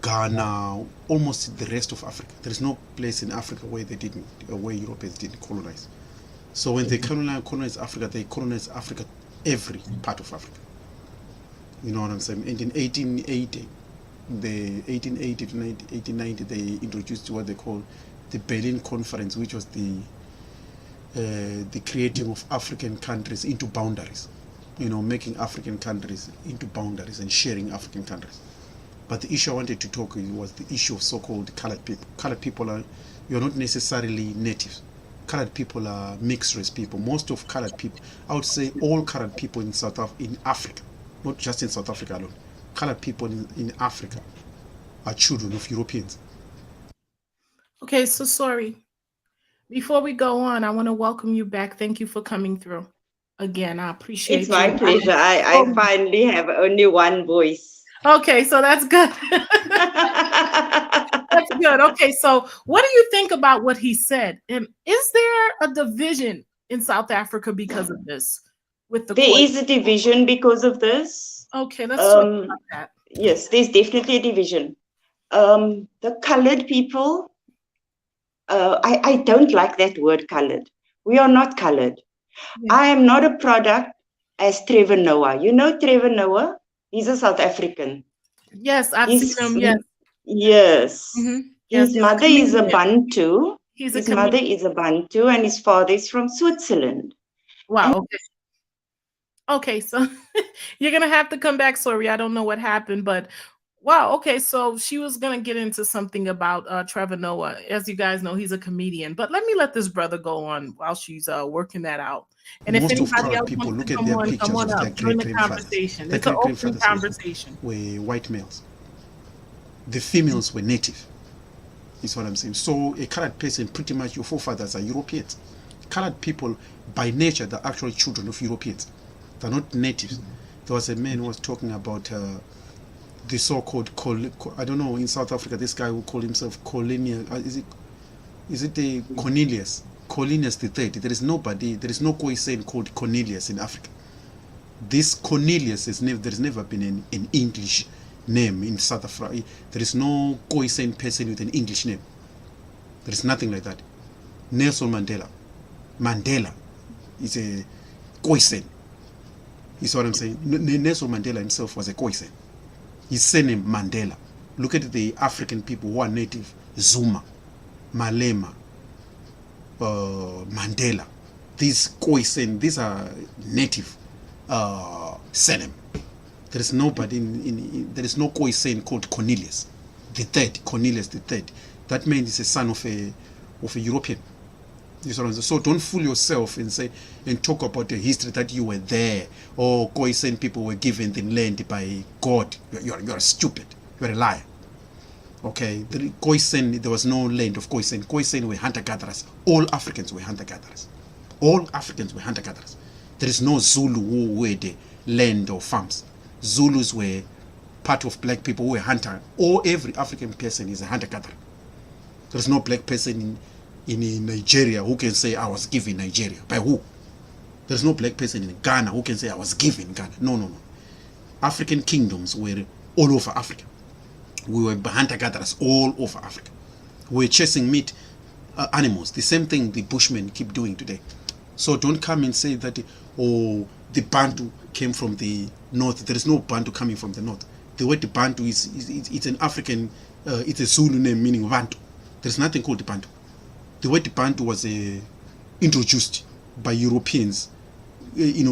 Ghana, almost the rest of Africa. There is no place in Africa where Europeans didn't colonize. So when they colonized Africa, they colonized Africa, every part of Africa. You know what I'm saying? And in 1880 to 1890, they introduced what they call the Berlin Conference, which was the creating of African countries into boundaries. You know, making African countries into boundaries and sharing African countries. But the issue I wanted to talk about was the issue of so-called colored people. Colored people you're not necessarily natives. Colored people are mixed race people. Most of colored people, I would say all colored people in Africa, not just in South Africa alone, colored people in Africa are children of Europeans. Okay, so sorry. Before we go on, I want to welcome you back. Thank you for coming through. Again, I appreciate It's my pleasure. I finally have only one voice. Okay, so that's good. That's good. Okay, so what do you think about what he said? And is there a division in South Africa because of this? There is a division because of this. Okay, let's talk about that. Yes, there's definitely a division. The colored people, I don't like that word colored. We are not colored. Yeah. I am not a product as Trevor Noah. You know Trevor Noah? He's a South African. Yes, I've seen him, yes. Yes. Mm-hmm. His mother is a Bantu. His mother is a Bantu and his father is from Switzerland. Wow, okay. Okay, so you're going to have to come back, sorry. I don't know what happened, but wow, okay, so she was going to get into something about Trevor Noah. As you guys know, he's a comedian. But let this brother go on while she's working that out. And most if anybody else people wants look to at their come pictures on of up, their join the conversation. It's an open conversation. Were white males. The females were native. Is what I'm saying. So a colored person, pretty much your forefathers are Europeans. Colored people, by nature, they're actually children of Europeans. They're not natives. There was a man who was talking about the so-called, I don't know, in South Africa, this guy who called himself colonial. Is it the Cornelius? Cornelius the Third. There is no Koisan called Cornelius in Africa. This Cornelius there's never been an English name in South Africa. There is no Koisan person with an English name. There is nothing like that. Nelson Mandela. Mandela is a Koisan. You see what I'm saying? Nelson Mandela himself was a Koisan. His surname Mandela. Look at the African people who are native. Zuma, Malema, Mandela. These Koisan, these are native surname. There is nobody there is no Koisan called Cornelius the Third. Cornelius the Third. That man is a son of a European. You know, so don't fool yourself and say and talk about the history that you were there or Koisan people were given the land by God. You're stupid. You're a liar. Okay, the Koisan, there was no land of Koisan. Koisan were hunter-gatherers. All Africans were hunter-gatherers. All Africans were hunter-gatherers. There is no Zulu who were the land or farms. Zulus were part of black people who were hunter. Every African person is a hunter-gatherer. There is no black person in Nigeria who can say I was given Nigeria. By who? There is no black person in Ghana who can say I was given Ghana. No. African kingdoms were all over Africa. We were hunter-gatherers all over Africa. We were chasing meat animals. The same thing the Bushmen keep doing today. So don't come and say that, the Bantu came from the north. There is no Bantu coming from the north. The word Bantu it's an African, it's a Zulu name meaning Bantu. There's nothing called Bantu. The word Bantu was introduced by Europeans,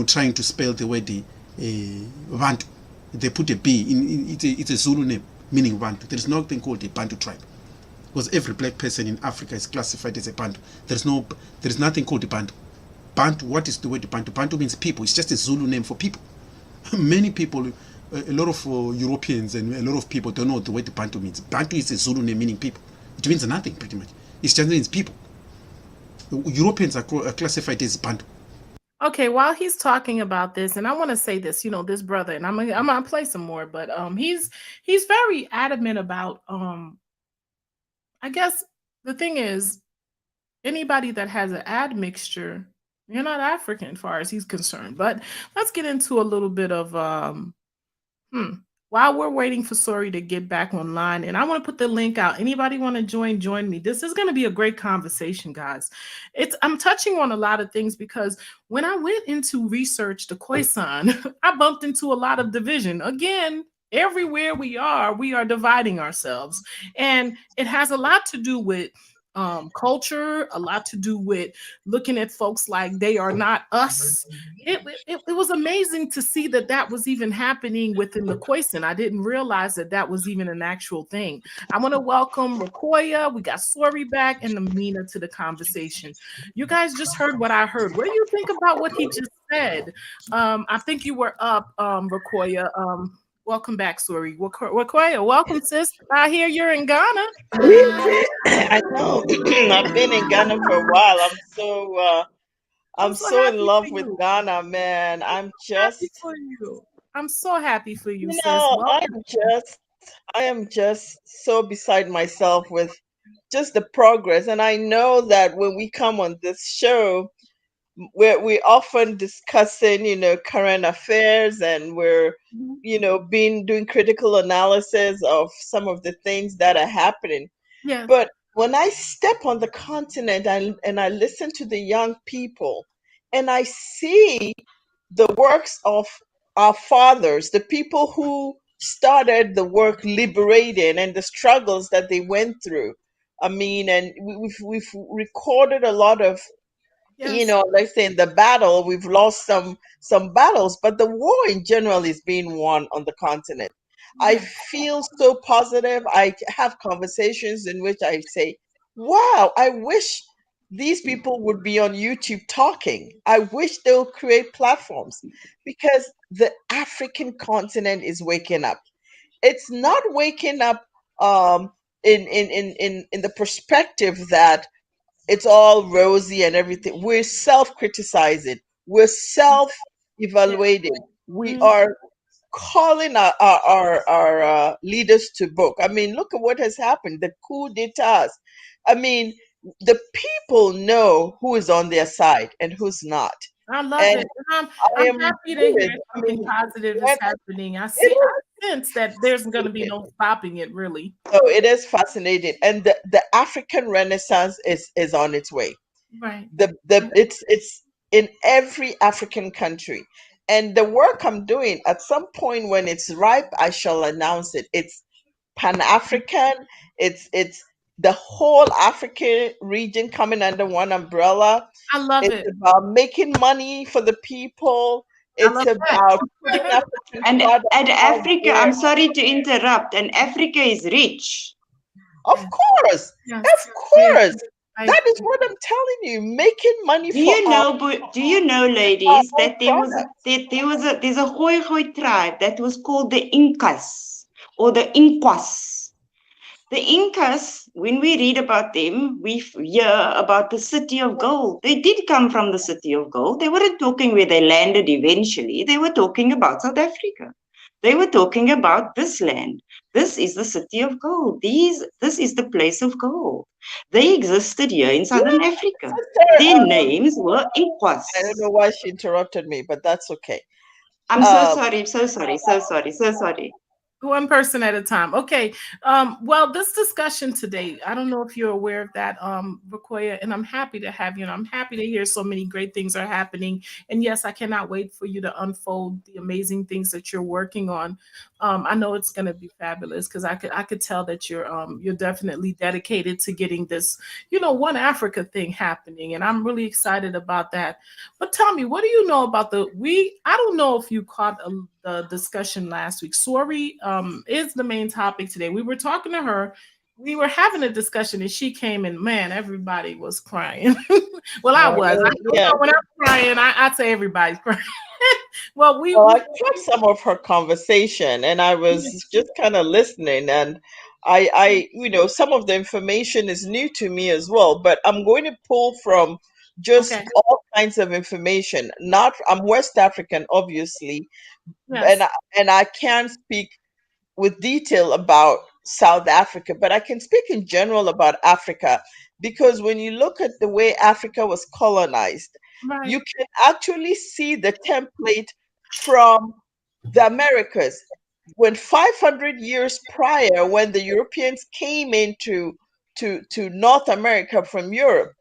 trying to spell the word Bantu. They put a B in it's a Zulu name meaning Bantu. There is nothing called a Bantu tribe, because every black person in Africa is classified as a Bantu. There is nothing called a Bantu. Bantu, what is the word Bantu? Bantu means people. It's just a Zulu name for people. Many people, a lot of Europeans and a lot of people don't know what the word Bantu means. Bantu is a Zulu name meaning people. It means nothing pretty much. It just means people. Europeans are classified as Bantu. Okay, while he's talking about this, and I want to say this, this brother, and I'm gonna play some more, but he's very adamant about I guess the thing is, anybody that has an admixture, you're not African as far as he's concerned. But let's get into a little bit of while we're waiting for Suri to get back online, and I want to put the link out. Anybody want to join me? This is going to be a great conversation, guys. I'm touching on a lot of things because when I went into research the Koisan, I bumped into a lot of division. Again, everywhere we are dividing ourselves, and it has a lot to do with culture, a lot to do with looking at folks like they are not us. It was amazing to see that was even happening within the Koisan. I didn't realize that was even an actual thing. I want to welcome Rakoya. We got Suri back and Amina to the conversation. You guys just heard what I heard. What do you think about what he just said? I think you were up, Rakoya. Welcome back, Suri. Rakoya, welcome, sis. I hear you're in Ghana. I know. I've been in Ghana for a while. I'm so in love with Ghana, man. I'm so happy for you, sis. I am just so beside myself with just the progress. And I know that when we come on this show, we're often discussing, current affairs, and we're, doing critical analysis of some of the things that are happening. Yeah. But when I step on the continent and I listen to the young people and I see the works of our fathers, the people who started the work liberating and the struggles that they went through. I mean, and we've recorded a lot of, let's say in the battle, we've lost some battles, but the war in general is being won on the continent. I feel so positive. I have conversations in which I say, wow, I wish these people would be on YouTube talking. I wish they'll create platforms, because the African continent is waking up. It's not waking up in the perspective that it's all rosy and everything. We're self-criticizing. We're self-evaluating. We are calling our leaders to book. I mean, look at what has happened. The coup d'etats. I mean, the people know who is on their side and who's not. I love it. I'm happy to hear something positive is happening. I sense that there's going to be no stopping it, really. So it is fascinating, and the African Renaissance is on its way. Right. It's in every African country, and the work I'm doing, at some point when it's ripe, I shall announce it. It's Pan-African. It's the whole African region coming under one umbrella. I love It's it. about making money for the people. I It's love that. about putting African And products out Africa, there. I'm sorry to interrupt, and Africa is rich. Of Yes. course, Yes. of course. I That is agree. what I'm telling you. Making money Do for you know, ladies, that there's a Khoi tribe that was called the Incas or the Inquas. The Incas, when we read about them, we hear about the city of gold. They did come from the city of gold. They weren't talking where they landed eventually. They were talking about South Africa. They were talking about this land. This is the city of gold. This is the place of gold. They existed here in Southern Africa. Sister, Their names were I don't Inquas. know why she interrupted me, but that's okay. I'm so Um, sorry, so sorry, so sorry, so sorry. One person at a time. Okay. Well, this discussion today, I don't know if you're aware of that, Rakoya, and I'm happy to have you. And I'm happy to hear so many great things are happening. And yes, I cannot wait for you to unfold the amazing things that you're working on. I know it's going to be fabulous because I could tell that you're definitely dedicated to getting this, One Africa thing happening, and I'm really excited about that. But tell me, what do you know about I don't know if you caught the discussion last week. Suri is the main topic today. We were talking to her. We were having a discussion, and she came and man, everybody was crying. Well, I was. yeah. When I'm crying, I'd say everybody's crying. Well, Well, I caught some of her conversation, and I was just kind of listening, and some of the information is new to me as well, but I'm going to pull from just okay. all kinds of information. Not, I'm West African, obviously, Yes. and I can't speak with detail about South Africa, but I can speak in general about Africa because when you look at the way Africa was colonized, Right. you can actually see the template from the Americas. When 500 years prior, when the Europeans came into to North America from Europe,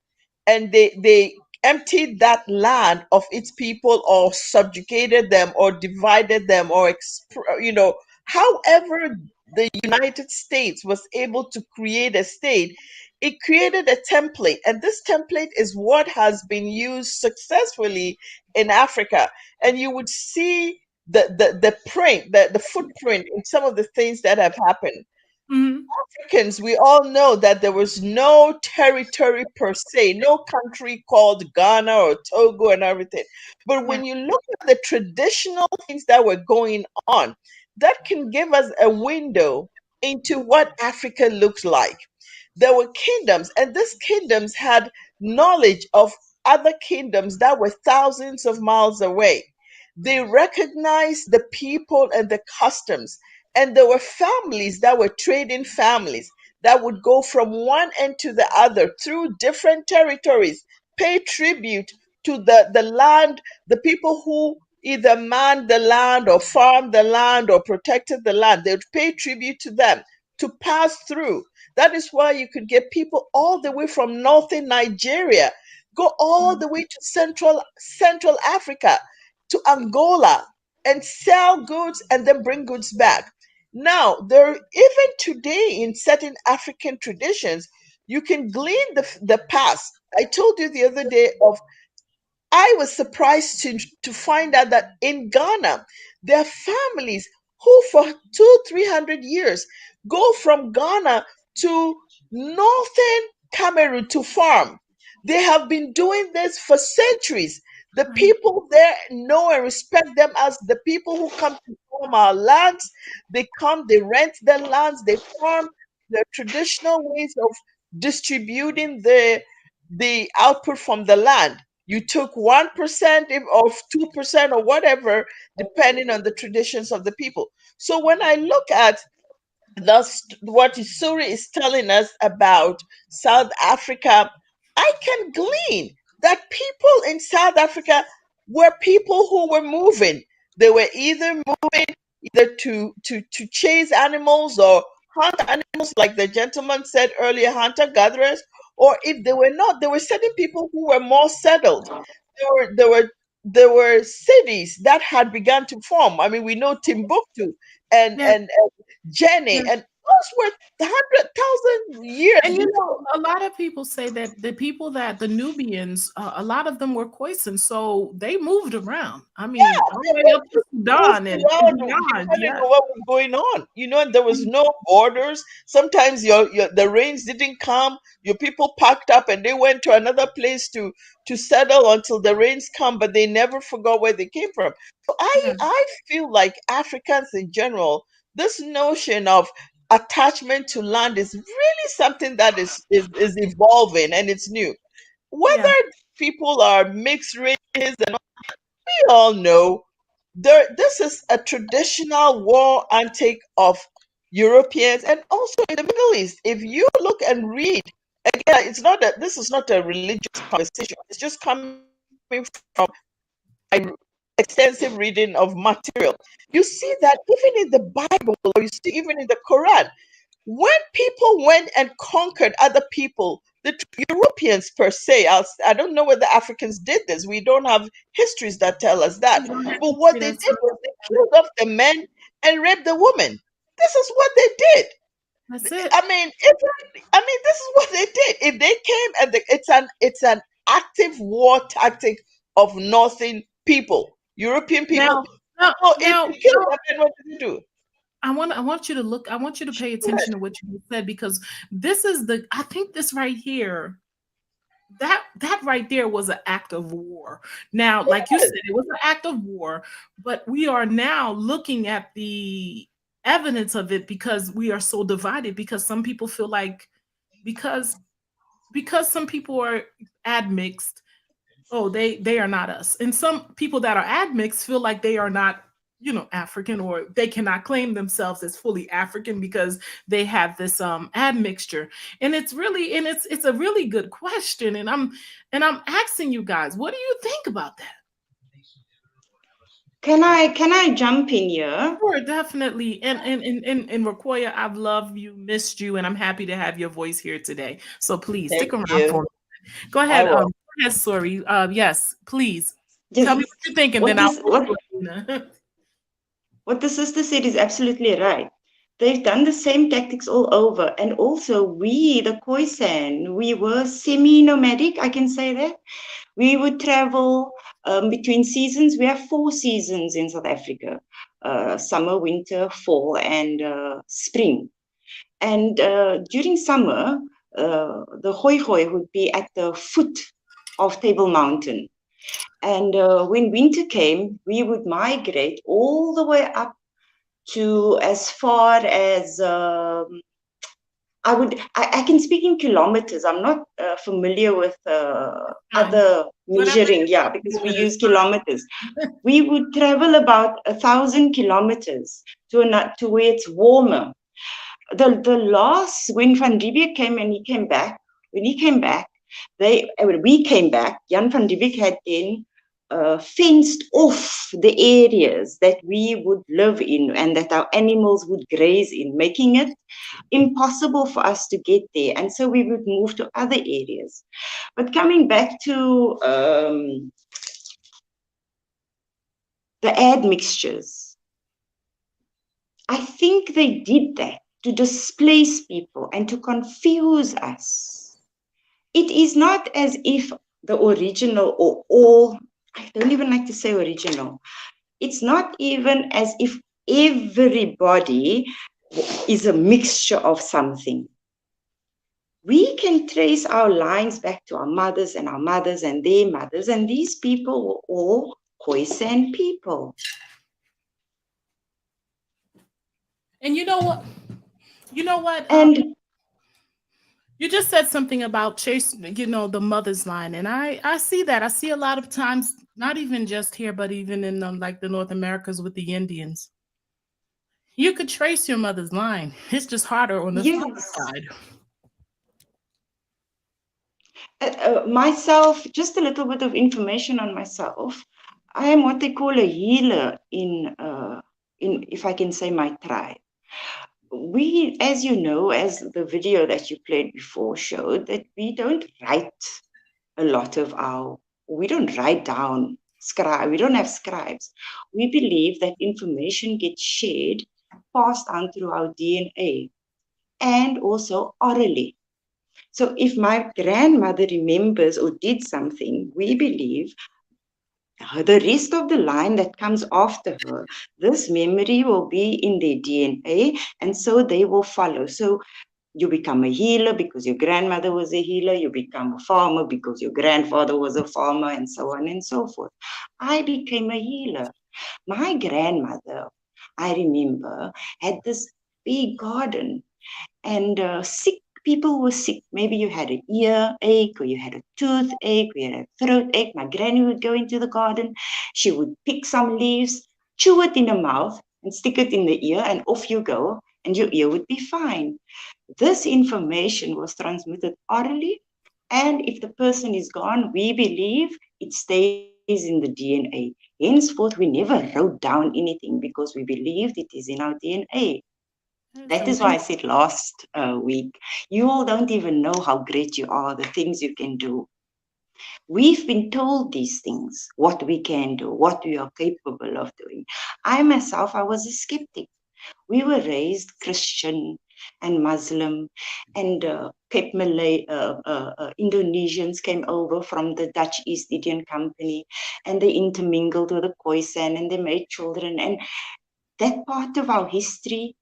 and they emptied that land of its people or subjugated them or divided them or however the United States was able to create a state, it created a template, and this template is what has been used successfully in Africa. And you would see the print, the footprint in some of the things that have happened. Mhm. Africans, we all know that there was no territory per se, no country called Ghana or Togo and everything. But Yeah. when you look at the traditional things that were going on, that can give us a window into what Africa looked like. There were kingdoms, and these kingdoms had knowledge of other kingdoms that were thousands of miles away. They recognized the people and the customs, and there were families that were trading families that would go from one end to the other through different territories, pay tribute to the land, the people who either manned the land or farmed the land or protected the land. They would pay tribute to them to pass through. That is why you could get people all the way from northern Nigeria, go all the way to Central Africa, to Angola, and sell goods and then bring goods back. Now, there even today in certain African traditions, you can glean the past. I told you the other day of I was surprised to find out that in Ghana, there are families who for 300 years go from Ghana to northern Cameroon to farm. They have been doing this for centuries. The Right. people there know and respect them as the people who come to farm our lands. They come, they rent their lands, they farm. The traditional ways of distributing the output from the land. You took 1% of 2% or whatever, depending on the traditions of the people. So when I look at what Suri is telling us about South Africa, I can glean that people in South Africa were people who were moving. They were either moving either to chase animals or hunt animals, like the gentleman said earlier, hunter-gatherers, or if they were not, there were certain people who were more settled. There were cities that had begun to form. I mean, we know Timbuktu and Yeah, and, and Jenny, yeah. and those were 100,000 years And you know, before. a lot of people say that the people that the Nubians, a lot of them were Khoisan, so they moved around. I mean, all the way up to Moved Sudan and around beyond. depending Yeah. on what was going on, and there was no borders. Sometimes the rains didn't come, your people packed up and they went to another place to settle until the rains come, but they never forgot where they came from. So I Yeah. I feel like Africans in general, this notion of attachment to land is really something that is evolving, and it's new. Yeah. Whether people are mixed races, and we all know this is a traditional war antic of Europeans and also in the Middle East. If you look and read, again, it's not that this is not a religious conversation, it's just coming from my extensive reading of material. You see that even in the Bible, or you see even in the Quran, when people went and conquered other people, the Europeans per se, I don't know whether Africans did this. We don't have histories that tell us that. We don't have But what history they that's did was they killed off the men and raped the women. This is what they did. that's it. This is what they did. If they came and it's an active war tactic of northern people, European people. Now, now, So if now, they killed now them, then what did they do? I want you to look, I want you to pay Go ahead. attention to what you said, because this is I think this right here, that right there was an act of war. Now, like you Yes. said, it was an act of war, but we are now looking at the evidence of it because we are so divided, because some people feel like, because some people are admixed, oh, they are not us. And some people that are admixed feel like they are not, African, or they cannot claim themselves as fully African because they have this admixture. And it's really, and it's a really good question. And I'm asking you guys, what do you think about that? Can I jump in here? Sure, definitely. And Rakoya, I've loved you, missed you, and I'm happy to have your voice here today. So please stick Thank around you. for me. Go I ahead. will. Go ahead, Suri. Yes, please. Tell me Just what you think, and what then I'll this what Nina. what the sister said is absolutely right. They've done the same tactics all over, and also we, the Koisan, we were semi-nomadic. I can say that we would travel between seasons. We have 4 seasons in South Africa: summer, winter, fall, and spring. And during summer, the hoi would be at the foot of Table Mountain. And when winter came, we would migrate all the way up to as far as I can speak in kilometers. I'm not familiar with Fine. other Whatever measuring, you're yeah, because we comfortable with is use kilometers. We would travel about 1,000 kilometers to where it's warmer. The last, when Van Riebeeck came and when he came back, when we came back, Jan van Riebeeck had then fenced off the areas that we would live in and that our animals would graze in, making it impossible for us to get there. And so we would move to other areas. But coming back to the admixtures, I think they did that to displace people and to confuse us. It is not as if the original or all, I don't even like to say original, it's not even as if everybody is a mixture of something. We can trace our lines back to our mothers and their mothers, and these people were all Khoisan people. And you know what? You know what? And You just said something about chasing, the mother's line, and I see that. I see a lot of times, not even just here, but even in like the North Americas with the Indians. You could trace your mother's line. It's just harder on the father yes, side. myself, just a little bit of information on myself. I am what they call a healer in if I can say, my tribe. We, as you know, as the video that you played before showed, that we don't write a lot of we don't write down we don't have scribes. We believe that information gets shared, passed on through our DNA, and also orally. So if my grandmother remembers or did something, we believe the rest of the line that comes after her, this memory will be in their DNA, and so they will follow. So you become a healer because your grandmother was a healer, you become a farmer because your grandfather was a farmer, and so on and so forth. I became a healer. My grandmother, I remember, had this big garden, and sick people were sick. Maybe you had an earache, or you had a toothache, or you had a throat ache. My granny would go into the garden. She would pick some leaves, chew it in the mouth, and stick it in the ear, and off you go, and your ear would be fine. This information was transmitted orally, and if the person is gone, we believe it stays in the DNA. Henceforth, we never wrote down anything because we believed it is in our DNA. That is why I said last week, you all don't even know how great you are, the things you can do. We've been told these things, what we can do, what we are capable of doing. I myself, I was a skeptic. We were raised Christian and Muslim, and Cape Malay, Indonesians came over from the Dutch East Indian Company, and they intermingled with the Koisan, and they made children. And that part of our history,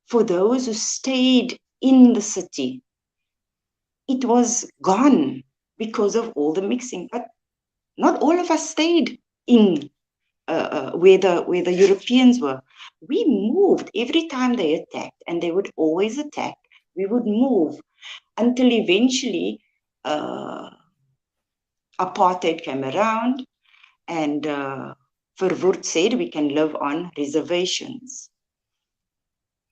for those who stayed in the city, it was gone because of all the mixing. But not all of us stayed in where the Europeans were. We moved every time they attacked, and they would always attack. We would move until eventually apartheid came around, and Verwoerd said we can live on reservations.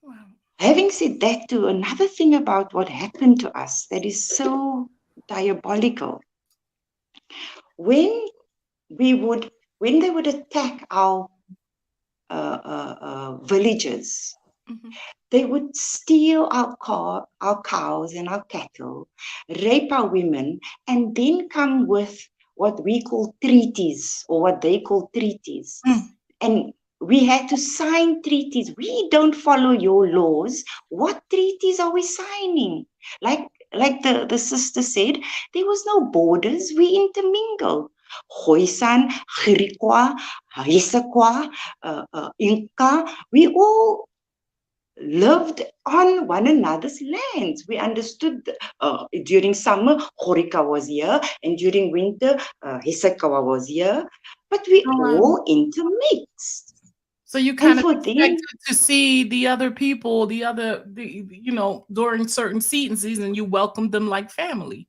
Wow. Having said that, too, another thing about what happened to us that is so diabolical. When they would attack our villages, they would steal our cows and our cattle, rape our women, and then come with what we call treaties, or what they call treaties. And we had to sign treaties. We don't follow your laws. What treaties are we signing? Like the sister said, there was no borders. We intermingled. Khoisan, Griqua, Hisaqua, Inca, we all lived on one another's lands. We understood during summer, Horika was here, and during winter, Hisaqua was here, but we all intermixed. So you kind of expected to see the other people, during certain seasons, you welcomed them like family.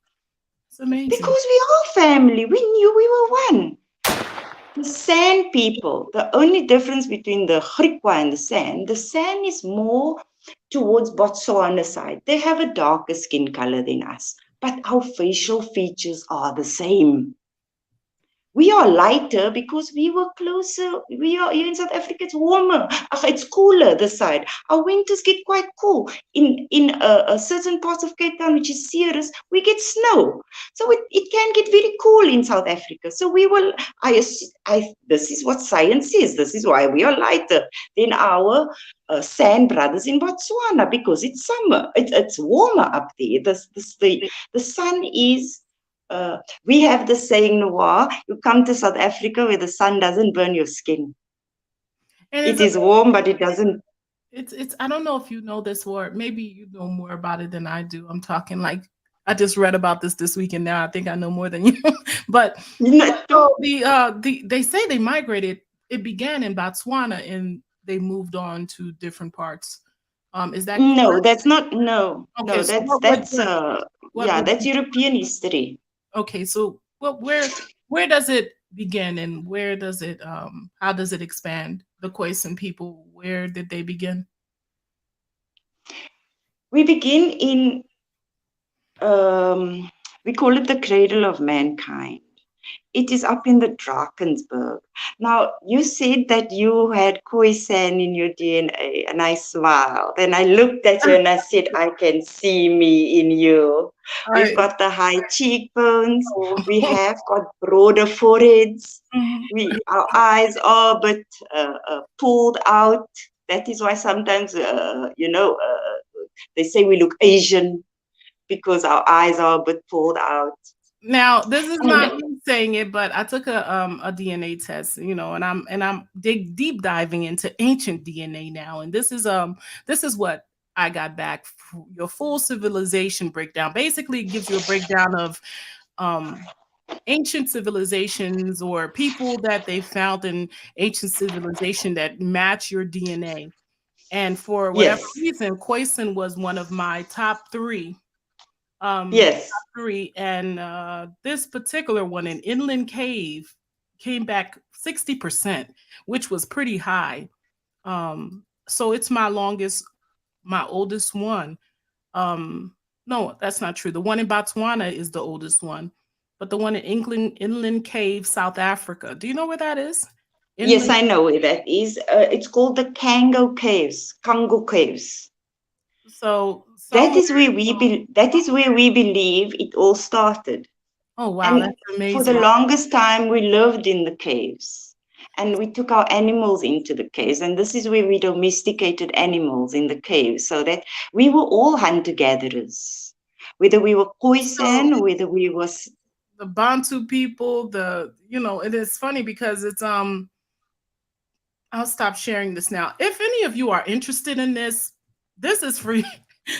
It's amazing. Because we are family. We knew we were one. The San people, the only difference between the Griqua and the San is more towards Botswana side. They have a darker skin color than us, but our facial features are the same. We are lighter because we were closer. We are here in South Africa. It's warmer. It's cooler this side. Our winters get quite cool. In certain parts of Cape Town, which is Ceres, we get snow. So it can get very cool in South Africa. So we will. This is what science says. This is why we are lighter than our San brothers in Botswana, because it's summer. It's warmer up there. The sun is. We have the saying, Noir, you come to South Africa where the sun doesn't burn your skin. It is warm, but it doesn't. It's. I don't know if you know this, or maybe you know more about it than I do. I'm talking like I just read about this week, and now I think I know more than you. But so they say they migrated. It began in Botswana, and they moved on to different parts. Is that no? correct? That's not no. Okay, no, so that's European history. Okay, so where does it begin, and where does it how does it expand? The Koisan people, where did they begin? We begin in we call it the cradle of mankind. It is up in the Drakensberg. Now, you said that you had Koisan in your DNA, and I smiled. And I looked at you and I said, I can see me in you. We've got the high cheekbones. We have got broader foreheads. Our eyes are a bit pulled out. That is why sometimes, they say we look Asian because our eyes are a bit pulled out. Now, this is not me saying it, but I took a DNA test, and I'm deep diving into ancient DNA now, and this is what I got back. Your full civilization breakdown. Basically, it gives you a breakdown of ancient civilizations or people that they found in ancient civilization that match your DNA. And for whatever reason, Koisan was one of my top three. Yes. Top three, and this particular one, in Inland Cave, came back 60%, which was pretty high. So it's my oldest one. No, that's not true. The one in Botswana is the oldest one, but the one in Inland Cave, South Africa. Do you know where that is? Yes, I know where that is. It's called the Kango Caves. So that is where we believe it all started. Oh wow, and that's amazing. For the longest time, we lived in the caves, and we took our animals into the caves, and this is where we domesticated animals in the caves, so that we were all hunter-gatherers, whether we were Koisan, whether we were the Bantu people. It is funny because it's I'll stop sharing this now. If any of you are interested in this is free.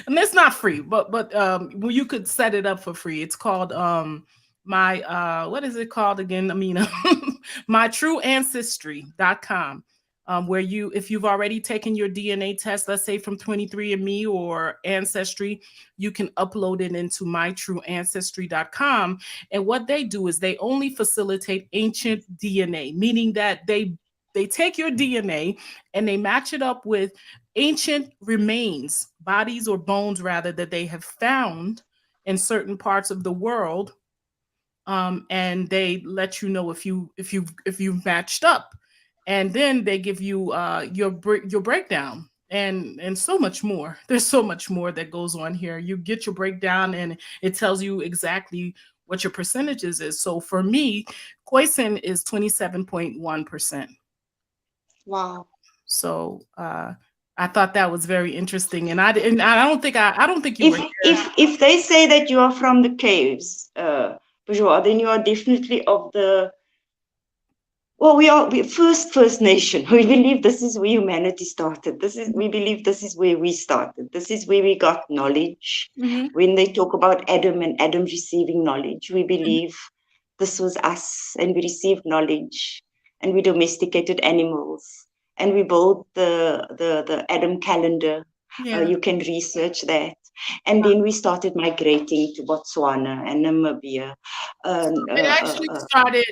And it's not free, but well, you could set it up for free. It's called my what is it called again, Amina? mytrueancestry.com. Where if you've already taken your DNA test, let's say from 23andMe or Ancestry, you can upload it into mytrueancestry.com. And what they do is they only facilitate ancient DNA, meaning that they take your DNA and they match it up with ancient remains, bodies or bones rather, that they have found in certain parts of the world, and they let you know if you've matched up, and then they give you your breakdown and so much more. There's so much more that goes on here. You get your breakdown and it tells you exactly what your percentages is. So for me, Koisan is 27.1%. Wow. So I thought that was very interesting, and I don't think you were here. If they say that you are from the caves, bourgeois, then you are definitely of the. Well, we First Nation. We believe this is where humanity started. We believe this is where we started. This is where we got knowledge. When they talk about Adam and Adam receiving knowledge, we believe this was us, and we received knowledge, and we domesticated animals, and we built the Adam calendar. You can research that. And then we started migrating to Botswana and Namibia. It actually started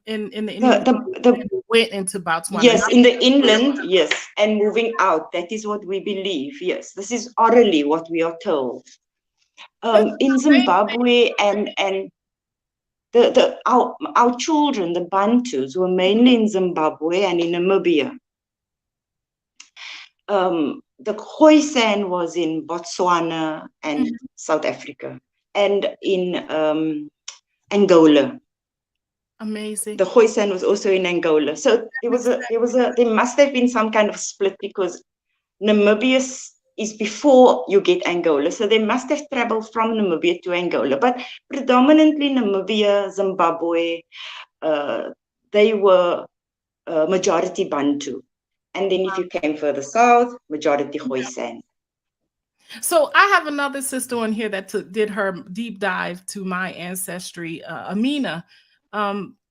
in the inland, went into Botswana. Yes, in the inland, yes, and moving out. That is what we believe. Yes, this is orally what we are told. In Zimbabwe and our children, the Bantus, were mainly in Zimbabwe and in Namibia. The Khoisan was in Botswana and South Africa, and in Angola. Amazing. The Khoisan was also in Angola. So there must have been some kind of split, because Namibia is before you get Angola. So they must have traveled from Namibia to Angola, but predominantly Namibia, Zimbabwe, they were majority Bantu. And then if you came further south, majority Khoisan. So I have another sister on here that did her deep dive to my ancestry, Amina.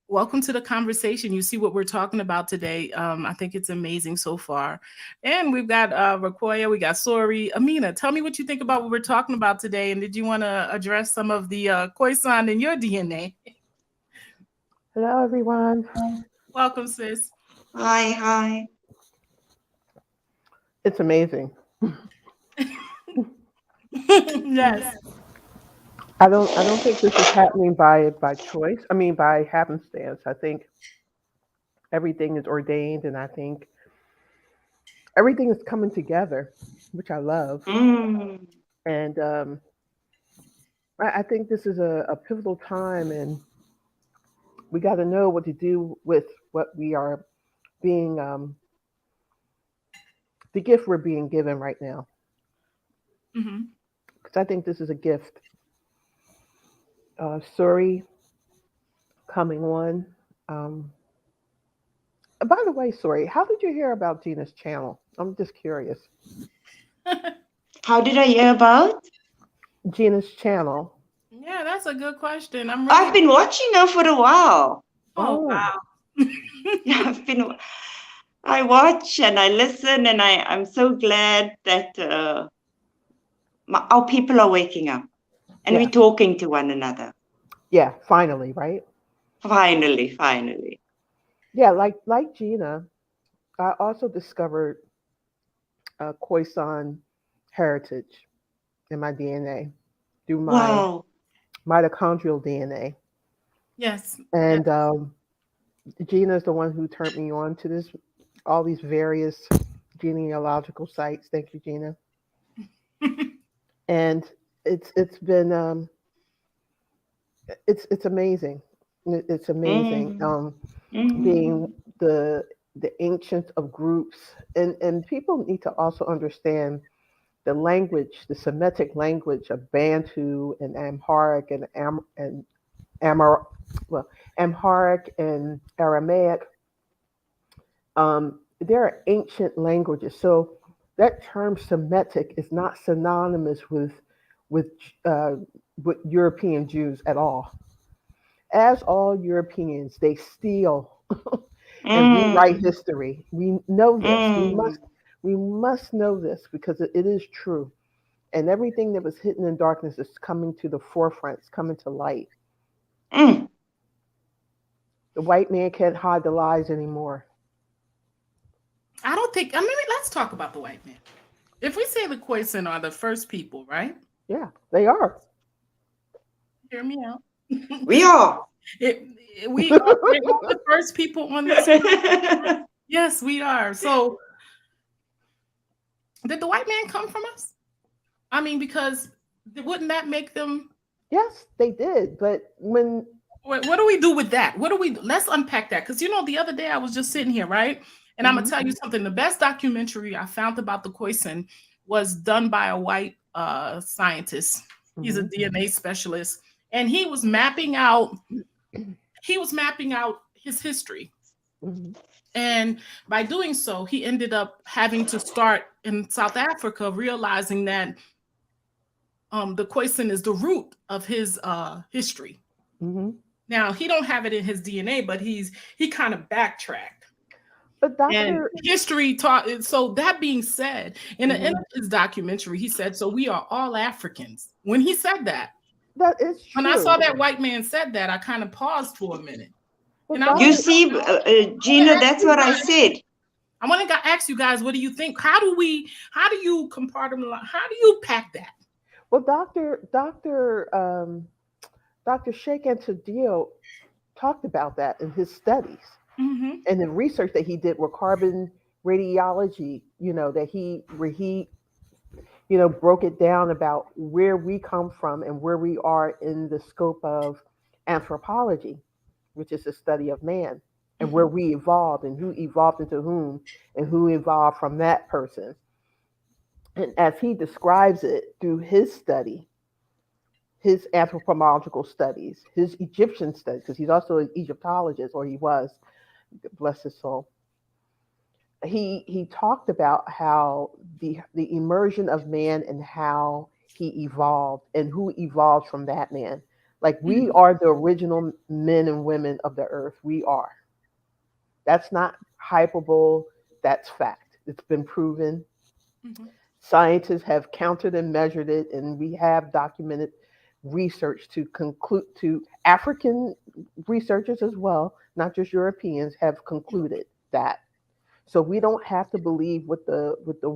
Welcome to the conversation. You see what we're talking about today. I think it's amazing so far. And we've got Rakoya, we got Suri. Amina, tell me what you think about what we're talking about today. And did you want to address some of the Koisan in your DNA? Hello, everyone. Welcome, sis. Hi. It's amazing. Yes. I don't think this is happening by choice. I mean by happenstance. I think everything is ordained, and I think everything is coming together, which I love. Mm. And I think this is a pivotal time, and we got to know what to do with what we are being, the gift we're being given right now. Hmm. Because I think this is a gift. Suri coming on. Um, by the way, Suri, how did you hear about Gina's channel? I'm just curious. How did I hear about? Gina's channel. Yeah, that's a good question. I'm I've really. been watching her for a while. Oh Oh, wow. I've been. I watch and I listen, and I'm so glad that our people are waking up and yeah, we're talking to one another. yeah. Finally, right? Finally, finally. Yeah, like Gina, I also discovered Khoisan heritage in my DNA through my Wow. mitochondrial DNA, Yes. and Gina is the one who turned me on to this, all these various genealogical sites. Thank you, Gina. And it's been it's amazing. It's amazing. Mm. Mm. Being the ancient of groups, and people need to also understand the language, the Semitic language of Bantu and Amharic and Amar, well, Amharic and Aramaic. They're ancient languages, so that term Semitic is not synonymous with uh, with European Jews at all. As all Europeans, they steal and rewrite Mm. history. We know this. Mm. We must know this because it is true. And everything that was hidden in darkness is coming to the forefront. It's coming to light. Mm. The white man can't hide the lies anymore. I don't think. I mean, let's talk about the white man. If we say the Khoisan are the first people, right? Yeah, they are. Hear me out. We are. We are, they are the first people on this. Yes, we are. So, did the white man come from us? I mean, because wouldn't that make them? Yes, they did. But when What do we do with that? What do we? Let's unpack that because the other day I was just sitting here, right? And I'm gonna mhm, tell you something. The best documentary I found about the Khoisan was done by a white scientist. He's a mhm, DNA specialist, and he was mapping out. He was mapping out his history. mhm, And by doing so, he ended up having to start in South Africa, realizing that the Khoisan is the root of his history. mhm. Now he don't have it in his DNA, but he kind of backtracked. But And Doctor, history taught. So that being said, in the end mhm, of his documentary, he said, "So we are all Africans." When he said that, that is when I saw true. that white man said that, I kind of paused for a minute, and But I want You to Doctor, see, Gina, ask that's you what I guys. said. I want to ask you guys, what do you think? How do you compartmentalize? How do you pack that? well, Doctor Sheikh Antadio talked about that in his studies Mm-hmm. and the research that he did with carbon radiology. That he where he broke it down about where we come from and where we are in the scope of anthropology, which is the study of man, and where Mm-hmm. we evolved and who evolved into whom and who evolved from that person. And as he describes it through his study, his anthropological studies, his Egyptian studies, because he's also an Egyptologist, or he was, bless his soul. He talked about how the immersion of man and how he evolved and who evolved from that man. Like we Mm-hmm. are the original men and women of the earth. We are. That's not hyperbole. That's fact. It's been proven. Mm-hmm. Scientists have counted and measured it, and we have documented research to conclude to African researchers as well, not just Europeans, have concluded that. So we don't have to believe what the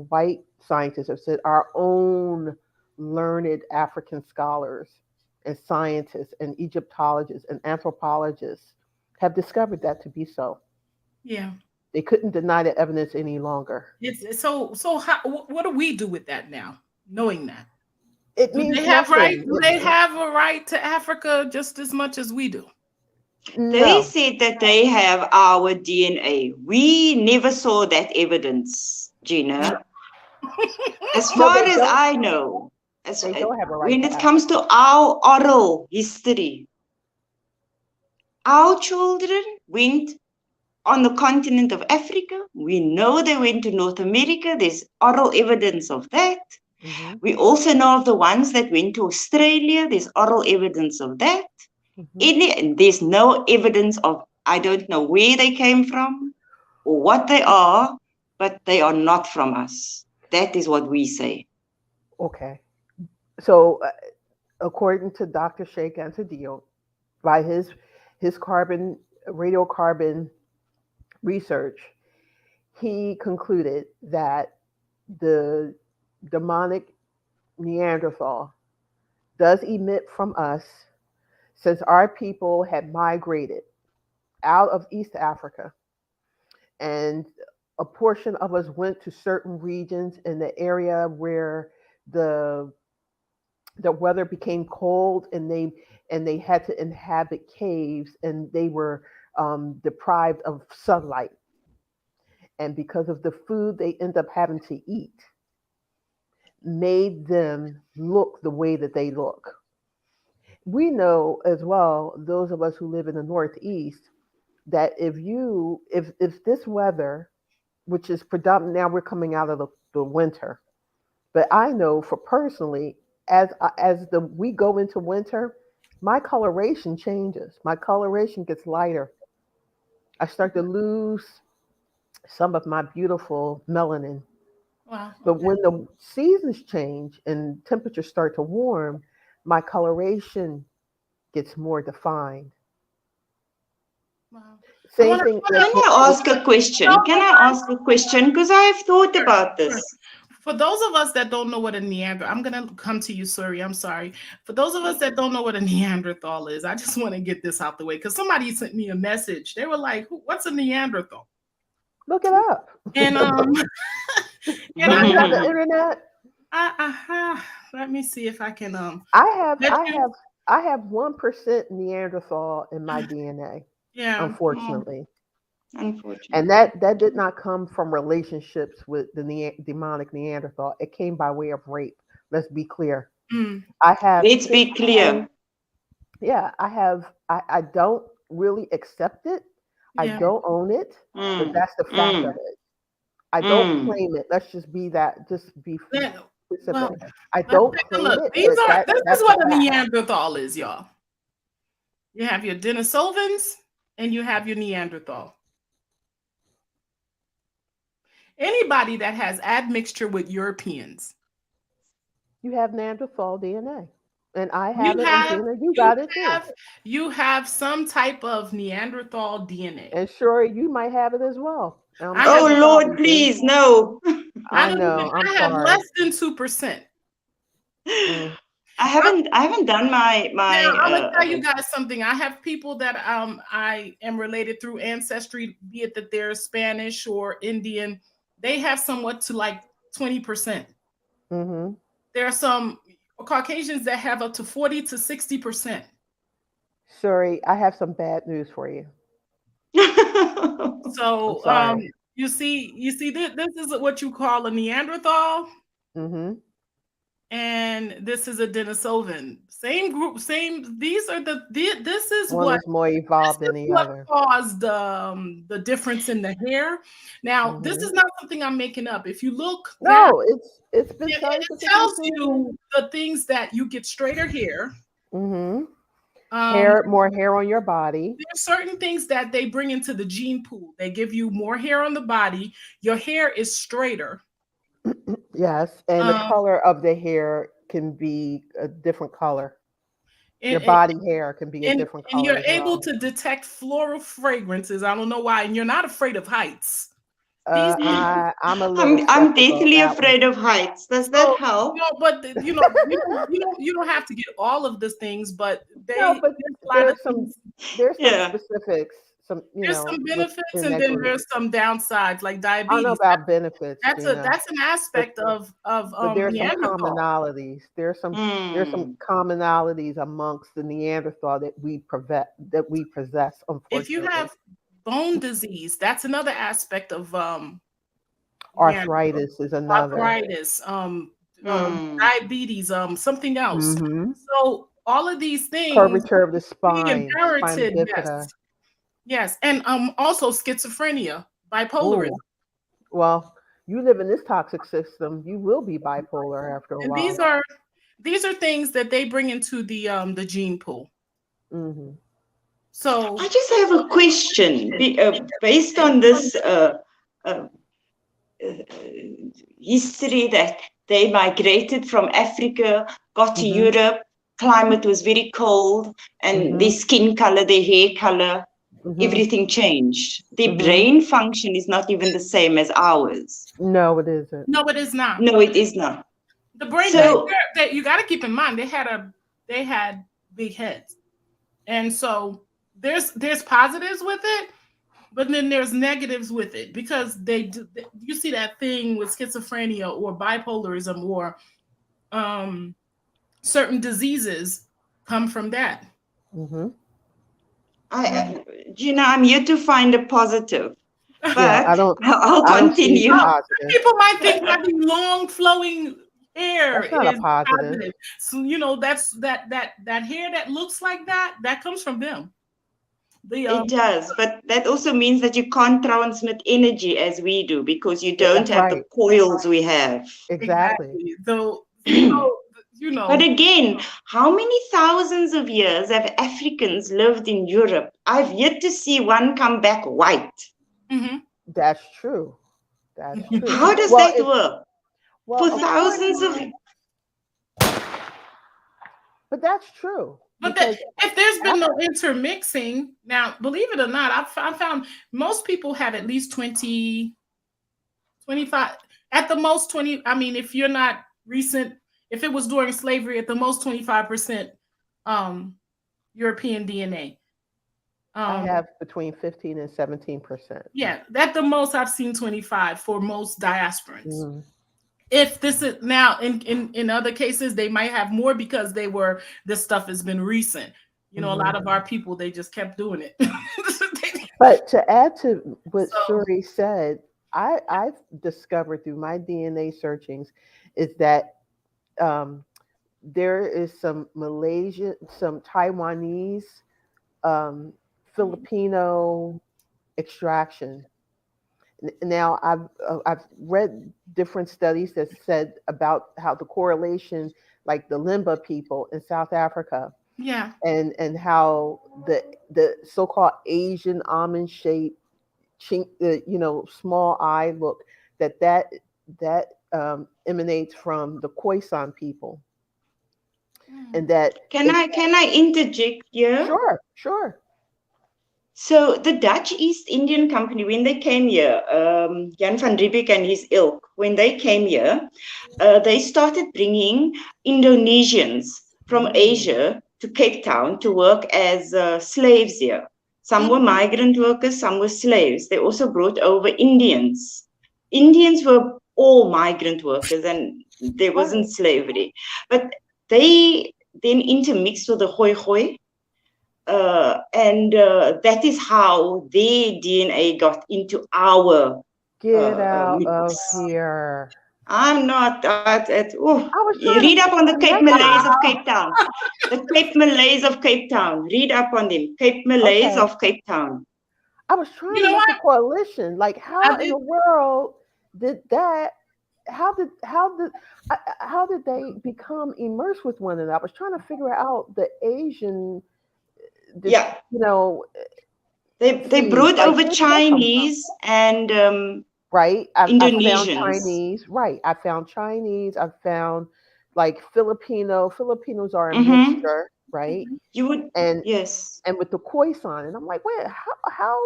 white scientists have said. Our own learned African scholars and scientists and Egyptologists and anthropologists have discovered that to be so. Yeah. They couldn't deny the evidence any longer. It's so how, what do we do with that now, knowing that? It Do means they have right? nothing. Do they have a right to Africa just as much as we do? They No. said that they have our DNA. We never saw that evidence, Gina. As No, far they as don't. I know, as They don't have a right when to it Africa. comes to our oral history, our children went on the continent of Africa. We know they went to North America. There's oral evidence of that. Mhm, We also know of the ones that went to Australia. There's oral evidence of that. mhm. There's no evidence of, I don't know where they came from or what they are, but they are not from us. That is what we say. Okay. So, according to Dr. Sheikh Antadio, by his carbon radiocarbon research, he concluded that the demonic Neanderthal does emit from us since our people had migrated out of East Africa, and a portion of us went to certain regions in the area where the the weather became cold, and they had to inhabit caves, and they were deprived of sunlight, and because of the food they end up having to eat made them look the way that they look. We know as well, those of us who live in the Northeast, that if this weather, which is predominant now, we're coming out of the winter, but I know for personally, as the we go into winter, my coloration changes. My coloration gets lighter. I start to lose some of my beautiful melanin. Wow. But Okay. when the seasons change and temperatures start to warm, my coloration gets more defined. Wow. Same thing Can I ask a question? Can I ask a question? Because I've thought Sure, about this. sure. For those of us that don't know what a Neanderthal, I'm gonna come to you, Suri. I'm sorry. For those of us that don't know what a Neanderthal is, I just want to get this out the way because somebody sent me a message. They were like, "What's a Neanderthal?" Look it up. And and Do you have the internet? let me see if I can I have let I you. have I have 1% Neanderthal in my DNA, Yeah. unfortunately. Unfortunately. And that did not come from relationships with the demonic Neanderthal. It came by way of rape. Let's be clear. Mm, I have Let's be 15 clear. Yeah, I don't really accept it. I yeah. don't own it, but Mm, that's the fact of mm, it. I don't mm. claim it. Let's just be that, just be specific. Well, I let's don't take a claim look. it, These but are this is that's a what a fact. Neanderthal is, y'all. You have your Denisovans and you have your Neanderthal. Anybody that has admixture with Europeans, You have Neanderthal DNA, and I have you it, and have Gina, you you got it too. have you have some type of Neanderthal DNA. And sure, you might have it as well. I'm I sure have Oh you Lord, probably do. please, no. I I don't even know. I'm I have sorry. less than 2%. Mm, I haven't done my Now my I'm gonna tell you guys something. I have people that I am related through ancestry, be it that they're Spanish or Indian. They have somewhat to like 20%. hmm There are some Caucasians that have up to 40 to 60%. Sorry, I have some bad news for you. I'm So sorry. you see this is what you call a Neanderthal, hmm and this is a Denisovan. Same group, same. These are this is One what is more evolved than the what other. caused the difference in the hair. Now, this hmm is not something I'm making up. If you look down, No, it's been it scientifically tells proven. you the things that you get straighter hair. hmm Um, Hair, more hair on your body. there are certain things that they bring into the gene pool. They give you more hair on the body. Your hair is straighter. Yes, and the Um, color of the hair can be a different color. Your and, body hair can be a and, different and color you're as able well. to detect floral fragrances. I don't know why. And you're not afraid of heights. These I'm a little I'm skeptical of deathly that one. afraid of heights. Does that help? no, but you don't have to get all of the things, but No, but there's a lot of things. there's some Yeah. specifics, some There's some benefits within and that then group. there's some downsides, like I don't know diabetes. about benefits, That's Gina, an aspect of but there's some Neanderthal. commonalities. There's some commonalities amongst the Neanderthal that we possess, If you unfortunately. have bone disease, that's another aspect of Arthritis is another. arthritis, diabetes, something else. Mm-hmm. So all of these things Curvature of the be spine, spina inherited. bifida. Yes, and also schizophrenia, bipolarism. Ooh. Well, you live in this toxic system, you will be bipolar after a And while. these are things that they bring into the gene pool. Mm-hmm. So I just have a question based on this history that they migrated from Africa, got to Europe, climate was very cold, and their skin color, their hair color, everything changed. Their brain function is not even the same as ours. No, it isn't. no, it is not. No, it is not. The brain So- that you got to keep in mind, they had big heads, and so there's positives with it, but then there's negatives with it because you see that thing with schizophrenia or bipolarism or certain diseases come from that. Gina, I'm here to find a positive, but Yeah, I'll continue. People might think having long flowing hair That's not is a positive. So that's that hair that looks like that comes from them. It does, but that also means that you can't transmit energy as we do because you don't have the coils we have. Exactly. So But again, how many thousands of years have Africans lived in Europe? I've yet to see one come back white. That's true. That's true. How does that work? Well, For thousands of... But that's true. But if there's been no intermixing, now, believe it or not, I found most people have at least 20, 25, at the most 20. I mean, if you're not recent, if it was during slavery, at the most 25% European DNA. I have between 15 and 17%. Yeah, at the most I've seen 25 for most diasporans. If this is now in other cases, they might have more because this stuff has been recent. A lot of our people, they just kept doing it. But to add to what Suri said, I've discovered through my DNA searchings is that there is some Malaysian, some Taiwanese, Filipino extraction. Now, I've read different studies that said about how the correlation, like the Limba people in South Africa, and how the so-called Asian almond shape, small eye look, that emanates from the Khoisan people, and that Can I interject here? Sure. So the Dutch East Indian Company, when they came here, Jan van Riebeeck and his ilk, when they came here, they started bringing Indonesians from Asia to Cape Town to work as slaves here. Some were migrant workers, some were slaves. They also brought over Indians. Indians were all migrant workers and there wasn't slavery. But they then intermixed with the Khoi, and that is how their DNA got into our Get out mix. of here. I'm not. Read up on the Cape Malays of Cape Town. The Cape Malays of Cape Town. Read up on them. Cape Malays of Cape Town. I was trying to make a coalition. Like, how in the world did that? How did they become immersed with one another? I was trying to figure out the Asian. They brought over Chinese and Indonesians. I found Chinese. Right. I found Chinese. I found like Filipino. Filipinos are a mixture, right? You would and yes. And with the Koisan, and I'm like, wait, how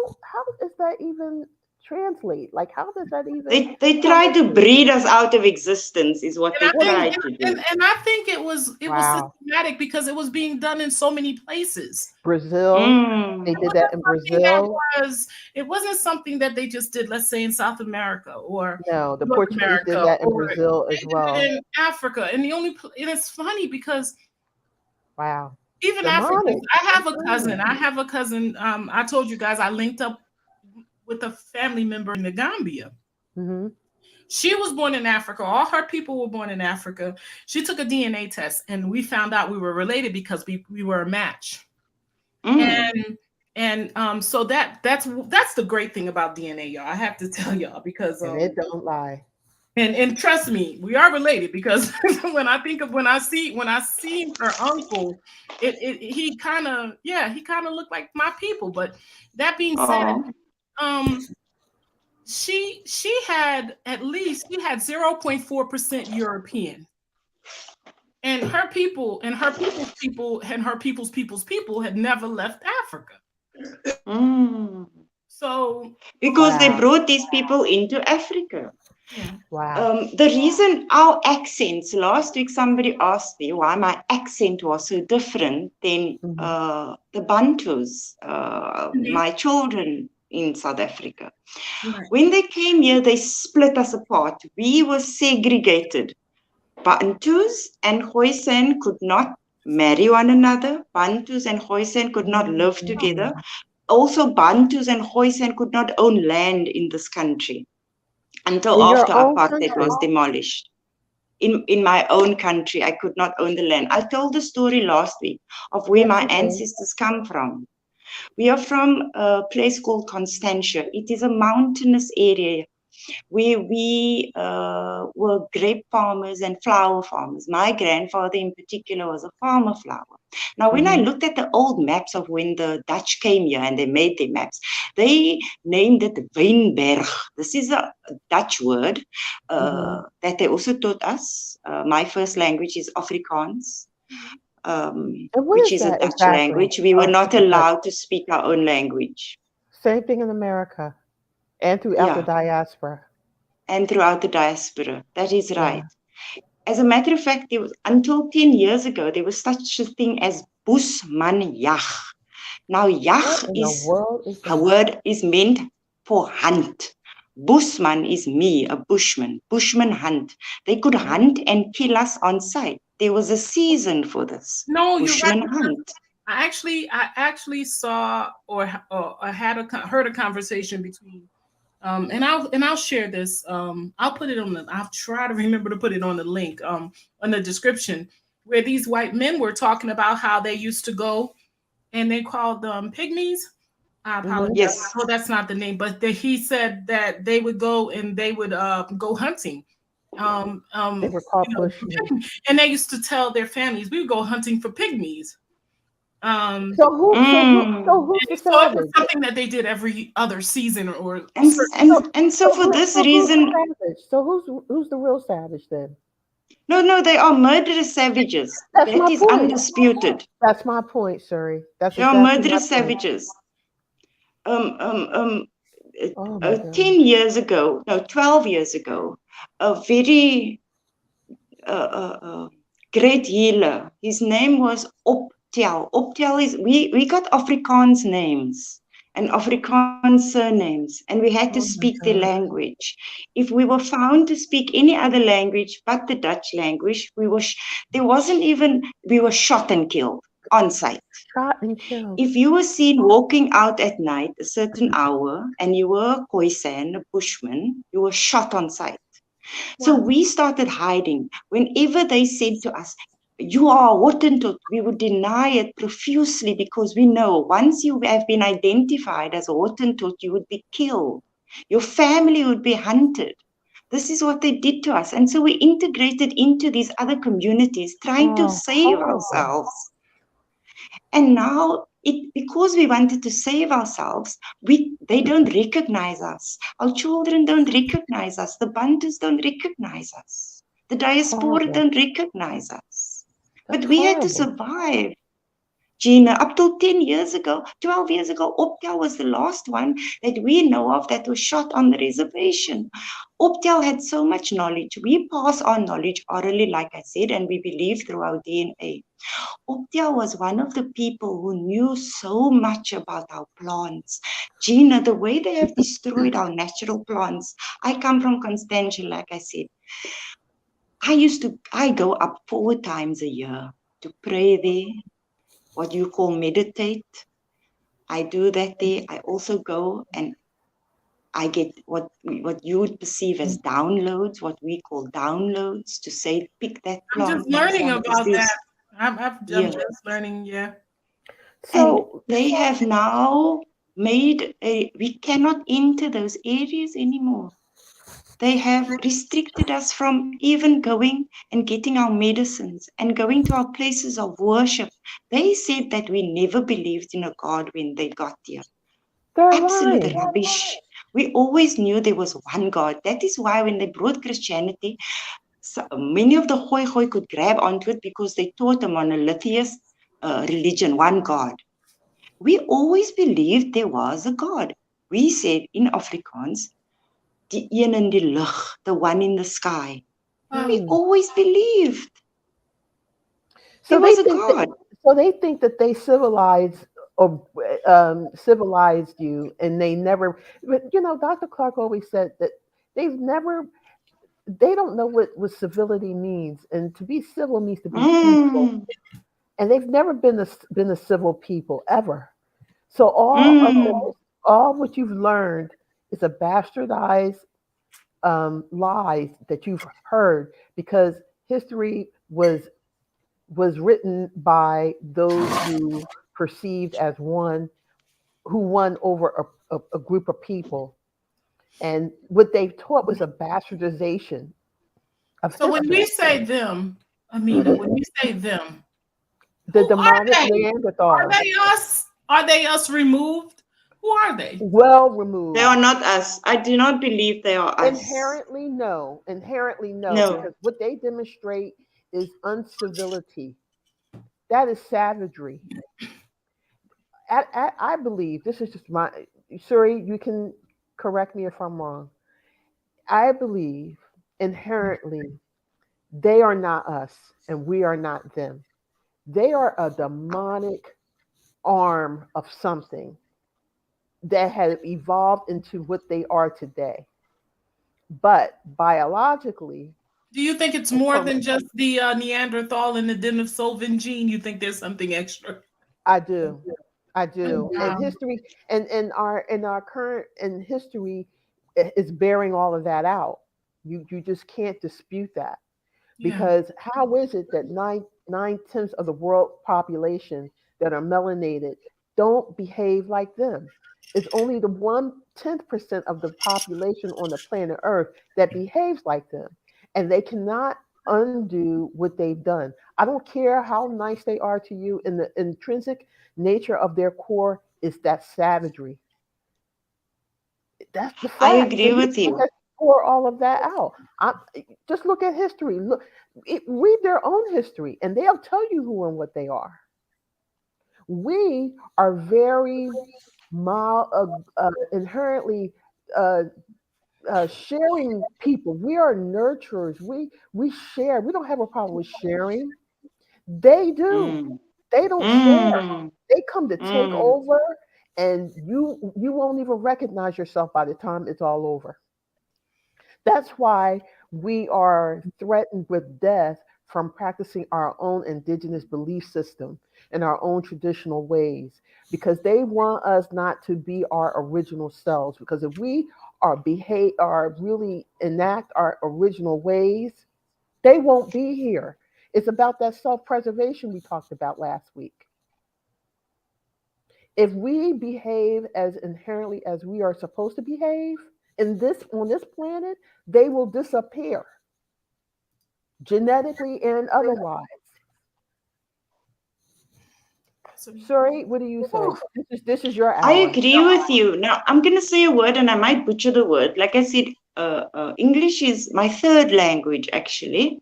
is that even translate? Like, how does that even? They try to breed us out of existence, is what they try to do. And I think it was Wow. systematic because it was being done in so many places. Brazil, they did that in Brazil. It wasn't something that they just did, let's say, in South America or No, the North Portuguese America, did that in or Brazil they as did well. it in Africa. And it's funny because Wow. even Africans, I have a cousin. I told you guys I linked up with a family member in the Gambia. Mm-hmm. She was born in Africa. All her people were born in Africa. She took a DNA test, and we found out we were related because we were a match. And so that's the great thing about DNA, y'all. I have to tell y'all because and it don't lie. And trust me, we are related because when I see her uncle, he kind of looked like my people. But that being said, she had 0.4% European, and her people and her people's people and her people's people had never left Africa. So because they brought these people into Africa. Wow. The reason our accents, last week somebody asked me why my accent was so different than the Bantus, my children in South Africa. When they came here, they split us apart. We were segregated. Bantus and Khoisan could not marry one another. Bantus and Khoisan could not live together. Also, Bantus and Khoisan could not own land in this country until after apartheid was demolished. In my own country, I could not own the land. I told the story last week of where my ancestors come from. We are from a place called Constantia. It is a mountainous area where we were grape farmers and flower farmers. My grandfather in particular was a farmer flower. Now, when I looked at the old maps of when the Dutch came here and they made their maps, they named it Wynberg. This is a Dutch word that they also taught us. My first language is Afrikaans, which is a Dutch language. We were not allowed to speak our own language. Same thing in America and throughout the diaspora. And throughout the diaspora. That is right. As a matter of fact, until 10 years ago, there was such a thing as Bushman Yach. Now, Yach a word is meant for hunt. Bushman is me, a bushman. Bushman hunt. They could hunt and kill us on sight. There was a season for this. No, Bushman you're right. hunt. I actually saw or heard a conversation between and I'll share this. I'll put it I'll try to remember to put it on the link on the description, where these white men were talking about how they used to go and they called them pygmies. I apologize. Yes. Oh, that's not the name, but he said that they would go and they would go hunting. They were called Bushmen. And they used to tell their families, we would go hunting for pygmies. So who's the savage? It's something that they did every other season, and so for this reason. So who's the real savage then? No, they are murderous savages. That is undisputed. That's my point, Suri. They are murderous savages. 10 years ago, no, 12 years ago, a very great healer. His name was Optel is, we got Afrikaans names and Afrikaans surnames, and we had to speak their language. If we were found to speak any other language but the Dutch language, we were shot and killed on sight. Shot and killed. If you were seen walking out at night a certain hour and you were a Koisan, a bushman, you were shot on sight. So we started hiding. Whenever they said to us, you are Hottentot, we would deny it profusely because we know once you have been identified as a Hottentot, you would be killed. Your family would be hunted. This is what they did to us. And so we integrated into these other communities, trying to save ourselves. And now, because we wanted to save ourselves, they don't recognize us. Our children don't recognize us. The Bantus don't recognize us. The diaspora don't recognize us. But we had to survive Gina, up till 10 years ago, 12 years ago, Optel was the last one that we know of that was shot on the reservation. Optel had so much knowledge. We pass our knowledge orally, like I said, and we believe through our DNA. Optel was one of the people who knew so much about our plants. Gina, the way they have destroyed our natural plants. I come from Constantia, like I said. I go up 4 times a year to pray there, what you call meditate. I do that there. I also go and I get what you would perceive as downloads, what we call downloads, to say, pick that I'm just plant. learning Because about that. there's, I'm yeah. just learning, yeah. And So they have now made we cannot enter those areas anymore. They have restricted us from even going and getting our medicines and going to our places of worship. They said that we never believed in a God when they got here. they're Absolute lying. rubbish. We always knew there was one God. That is why when they brought Christianity, so many of the Khoi could grab onto it because they taught a monotheist religion, one God. We always believed there was a God. We said in Afrikaans, die een in die lug, the one in the sky. We always believed there was a God. So they think that they civilized or civilized you, and they never. But Dr. Clark always said that they've never. They don't know what civility means, and to be civil means to be peaceful. And they've never been a civil people ever. So all what you've learned is a bastardized lies that you've heard, because history was written by those who perceived as one who won over a group of people, and what they taught was a bastardization of So when history. we say them, Amina, when we say them, The who are demonic they? Are Neanderthals, they us? Are they us removed? Who are they? well They removed. are not us. I do not believe they are us. Inherently no, No. because what they demonstrate is uncivility. That is savagery. I believe, this is just my, Suri, you can correct me if I'm wrong. I believe inherently they are not us and we are not them. They are a demonic arm of something that have evolved into what they are today. But biologically, Do you think it's and more from than just the Neanderthal and the Denisovin gene? You think there's something extra? I do, I do, and Wow. history and our current and history is bearing all of that out. You just can't dispute that, Yeah. because how is it that nine tenths of the world population that are melanated don't behave like them? It's only the 1/10% of the population on the planet Earth that behaves like them, and they cannot undo what they've done. I don't care how nice they are to you, in the intrinsic nature of their core is that savagery. That's the I fact. agree And with history you. has pour all of that out. I, just look at history. Read their own history, and they'll tell you who and what they are. We are very mild, inherently uh, sharing people. We are nurturers. We share. We don't have a problem with sharing. They do. Mm. They don't share. Mm. They come to take Mm. over, and you won't even recognize yourself by the time it's all over. That's why we are threatened with death from practicing our own indigenous belief system and our own traditional ways, because they want us not to be our original selves. Because if we are really enact our original ways, they won't be here. It's about that self-preservation we talked about last week. If we behave as inherently as we are supposed to behave on this planet, they will disappear genetically and otherwise. So, Sorry, what do you say? This is your I hour. agree with you. Now, I'm going to say a word and I might butcher the word. Like I said, English is my third language, actually.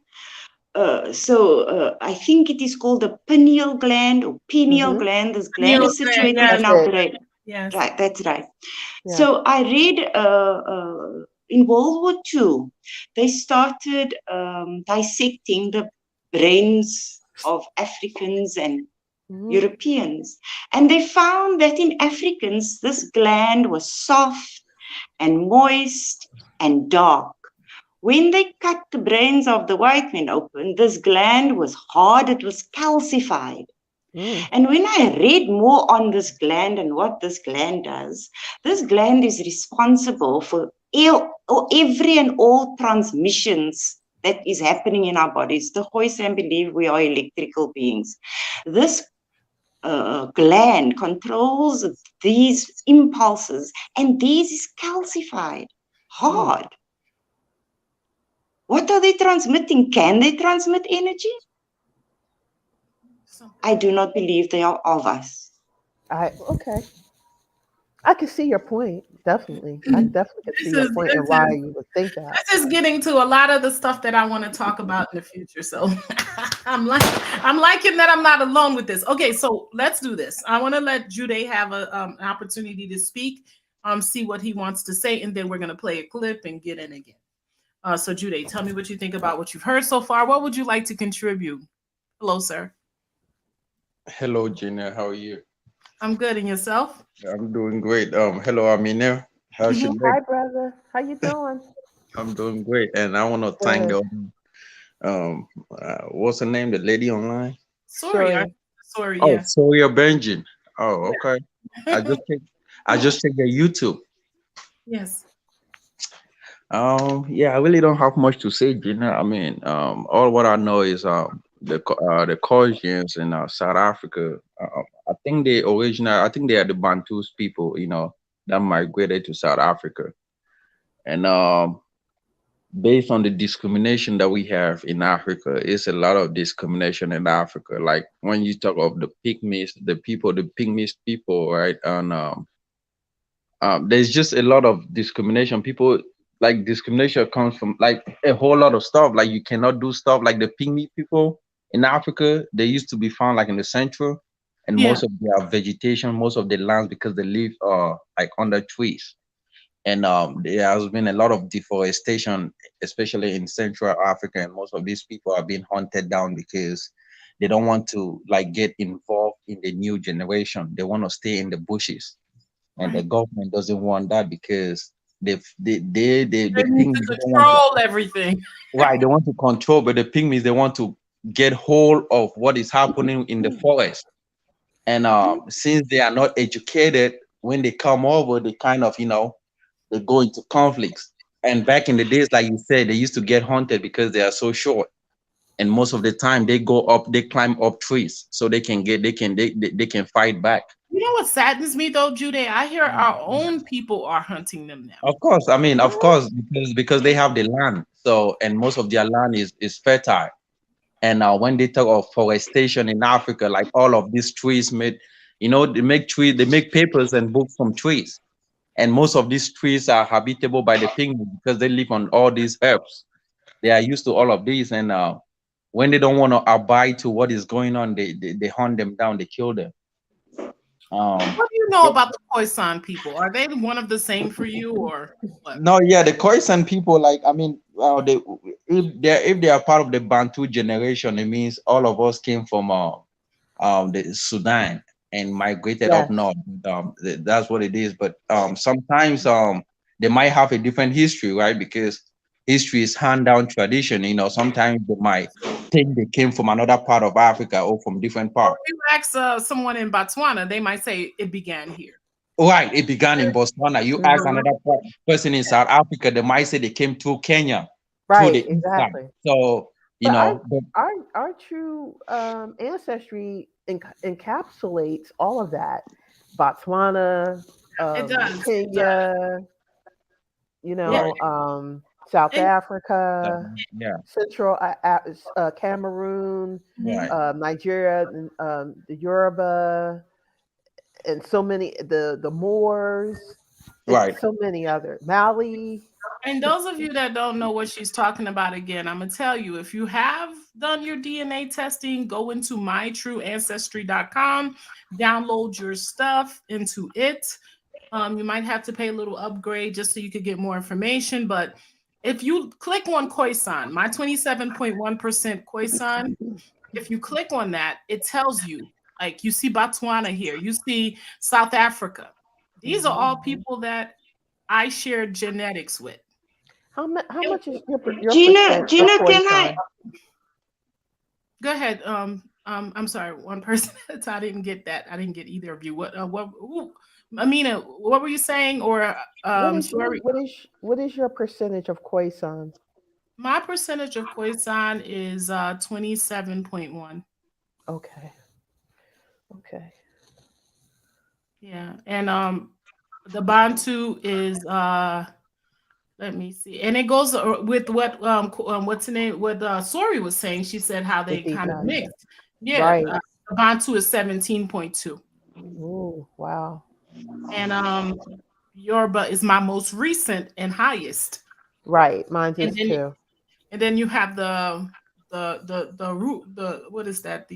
I think it is called the pineal gland or pineal Mhm. gland. This gland Pineal is gland, situated yes. in That's our it. brain. Yes. Right, that's right. Yeah. So I read in World War II, they started dissecting the brains of Africans and Mhm. Europeans. And they found that in Africans, this gland was soft and moist and dark. When they cut the brains of the white men open, this gland was hard, it was calcified. Mm. And when I read more on this gland and what this gland does, this gland is responsible for every and all transmissions that is happening in our bodies. The Khoisan believe we are electrical beings. This gland controls these impulses, and these is calcified, hard. What are they transmitting? Can they transmit energy? I do not believe they are of us. Okay. I can see your point. Definitely. I definitely can see This your is point and this why is you would think that. this is getting to a lot of the stuff that I want to talk about in the future. So I'm liking that I'm not alone with this. Okay, so let's do this. I want to let Jude have an opportunity to speak, see what he wants to say, and then we're gonna play a clip and get in again. So Jude, tell me what you think about what you've heard so far. What would you like to contribute? Hello, sir. Hello, Gina. How are you? I'm good, and yourself? I'm doing great. Hello, Amina. How's your leg? Hi, brother. How you doing? I'm doing great, and I want to thank Good. the what's her name? The lady online. Sorry, Sorry. sorry, Oh, yeah. Soria Benji. Oh, okay. I just checked. I just checked their YouTube. Yes. Yeah, I really don't have much to say, Gina. I mean, all what I know is the Koians in South Africa. I think they original. I think they are the Bantus people. That migrated to South Africa, and based on the discrimination that we have in Africa, it's a lot of discrimination in Africa. Like when you talk of the pygmies, the pygmies people, right? And there's just a lot of discrimination. People like discrimination comes from like a whole lot of stuff. Like you cannot do stuff like the pygmy people in Africa. They used to be found like in the central, and Yeah. most of their vegetation, most of the lands, because they live like under trees. And there has been a lot of deforestation, especially in Central Africa, and most of these people are being hunted down because they don't want to like get involved in the new generation. They want to stay in the bushes, and the Right. government doesn't want that because They the need to pygmies don't want to, control everything. right. They want to control, but the pygmies they want to get hold of what is happening in the forest. And since they are not educated, when they come over, they kind of they go into conflicts. And back in the days, like you said, they used to get hunted because they are so short. And most of the time they climb up trees so they can fight back. You know what saddens me though, Jude? I hear our own people are hunting them now. Of course, I mean, of What? course, because they have the land. So and most of their land is fertile. And when they talk of forestation in Africa, like all of these trees made, they make papers and books from trees. And most of these trees are habitable by the penguins because they live on all these herbs. They are used to all of these, and when they don't want to abide to what is going on, they hunt them down, they kill them. What do you know about the Khoisan people? Are they one of the same for you or what? No, yeah, the Khoisan people, like I mean, if they are part of the Bantu generation, it means all of us came from the Sudan and migrated up Yes. north. That's what it is. But sometimes they might have a different history, right? Because history is hand down tradition. Sometimes they might think they came from another part of Africa or from different Or part. if you ask someone in Botswana, they might say it began here. Right, it began in Botswana. You ask Mhm. another person in South Africa, they might say they came through Kenya, through Right. the east side. Exactly. So But but our true ancestry encapsulates all of that. Botswana, It does. It does. Kenya, Yeah. South And Africa, yeah, Central Cameroon, right, Nigeria, the Yoruba, and so many the Moors, and right. so many other Mali. And those of you that don't know what she's talking about, again, I'm going to tell you, if you have done your DNA testing, go into mytrueancestry.com, download your stuff into it. You might have to pay a little upgrade just so you could get more information. But if you click on Koisan, my 27.1% Koisan, if you click on that, it tells you, like you see Botswana here, you see South Africa. These are all people that I share genetics with. How much is your Gina, percent Gina, of can I? Khoisan? Go ahead. I'm sorry. One person. I didn't get that. I didn't get either of you. What? Ooh, Amina, what were you saying? Or sorry. What is your percentage of Khoisan? My percentage of Khoisan is 27.1. Okay. Okay. Yeah, and the Bantu is let me see, and it goes with what what's the name? What Suri was saying. She said how they kind of mixed. Yeah, Right. The Bantu is 17.2. Oh, wow. And Yoruba is my most recent and highest. Right, mine is then, too. And then you have the root, the what is that?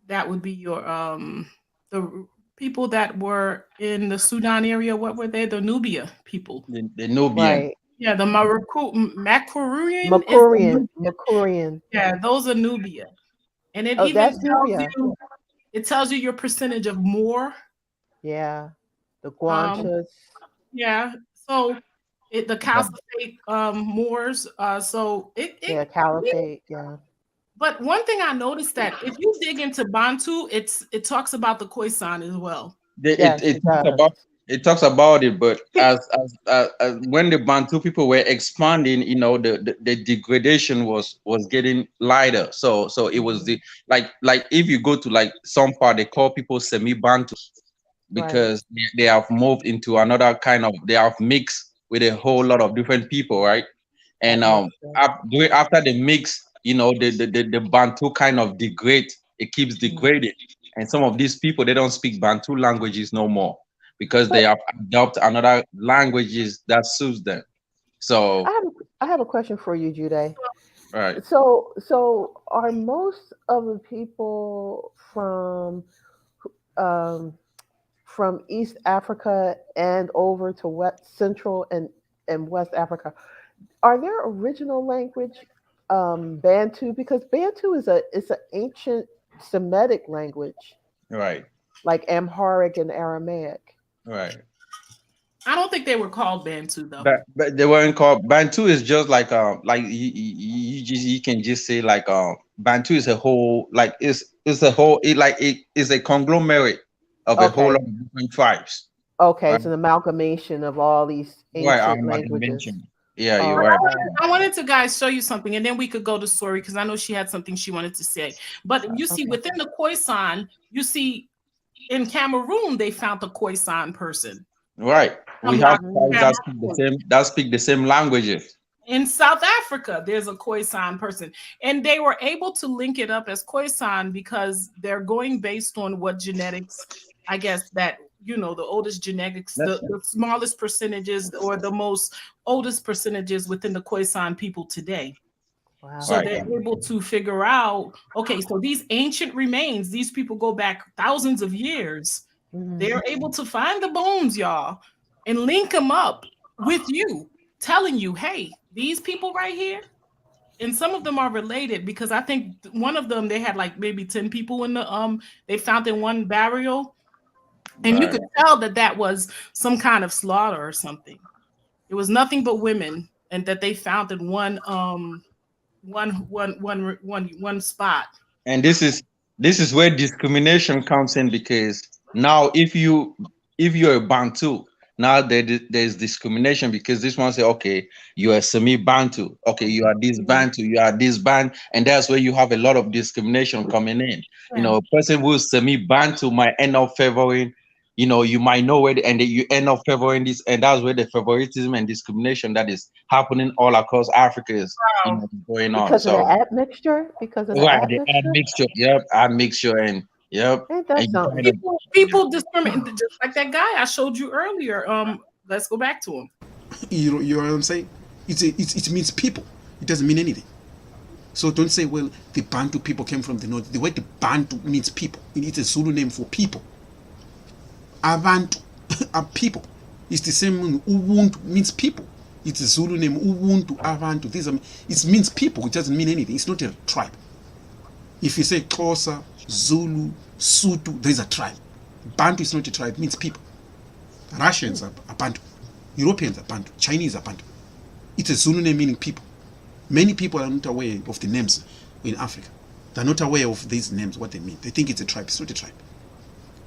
That would be your the people that were in the Sudan area. What were they? The Nubia people. The Nubian. Right. Yeah, the Makurian. Makurian. Yeah, those are Nubia. And it that's Nubia. It tells you your percentage of Moor. Yeah, the Guanches. Yeah, so the Caliphate Moors. So yeah, Caliphate. Yeah. But one thing I noticed that if you dig into Bantu, it talks about the Koisan as well. It talks about it, but as when the Bantu people were expanding, the degradation was getting lighter. So it was the like if you go to like some part, they call people semi-Bantu because they have moved into another kind of, they have mixed with a whole lot of different people, right? And after the mix, the Bantu kind of degrade. It keeps degrading, and some of these people, they don't speak Bantu languages no more because they have adopted another languages that suits them. So I have a question for you, Jude. Right. So are most of the people from East Africa and over to West Central and West Africa, are their original language Bantu? Because Bantu is an ancient Semitic language, right? Like Amharic and Aramaic. Right. I don't think they were called Bantu though. But they weren't called Bantu. Is just like you can just say like Bantu is a whole, like it's a whole, it is a conglomerate of a whole lot of different tribes. Okay, right? It's an amalgamation of all these ancient languages. Yeah, you're right. I wanted to guys show you something, and then we could go to Suri because I know she had something she wanted to say. But you see, within the Koisan, you see in Cameroon they found the Koisan person. Right. We have tribes that speak the same languages. In South Africa, there's a Koisan person, and they were able to link it up as Koisan because they're going based on what genetics, I guess, that the oldest genetics, the smallest percentages or the most oldest percentages within the Koisan people today. Wow. So they're able to figure out, okay, so these ancient remains, these people go back thousands of years. Mm-hmm. They're able to find the bones, y'all, and link them up with you, telling you, hey, these people right here, and some of them are related because I think one of them, they had like maybe 10 people in the, they found in one burial. And you could tell that was some kind of slaughter or something. It was nothing but women, and that they found in one spot. And this is where discrimination comes in, because now if you're a Bantu, now there's discrimination because this one say, okay, you are semi-Bantu, okay, you are this Bantu, you are this Bantu, and that's where you have a lot of discrimination coming in. Yeah. A person who's semi-Bantu might end up favoring, you might know where, and you end up favoring this, and that's where the favoritism and discrimination that is happening all across Africa is going on. Because of the admixture? Because of the admixture? The admixture, yep, admixture, and yep. Ain't that something? People discriminate, just like that guy I showed you earlier. Let's go back to him. You know what I'm saying? It means people. It doesn't mean anything. So don't say, well, the Bantu people came from the north. The word Bantu means people. It's a Zulu name for people. Abantu are people. It's the same. Ubuntu means people. It's a Zulu name. Ubuntu, Abantu. It means people. It doesn't mean anything. It's not a tribe. If you say Xhosa, Zulu, Sutu, there's a tribe. Bantu is not a tribe. It means people. Russians are Bantu. Europeans are Bantu. Chinese are Bantu. It's a Zulu name meaning people. Many people are not aware of the names in Africa. They're not aware of these names, what they mean. They think it's a tribe. It's not a tribe.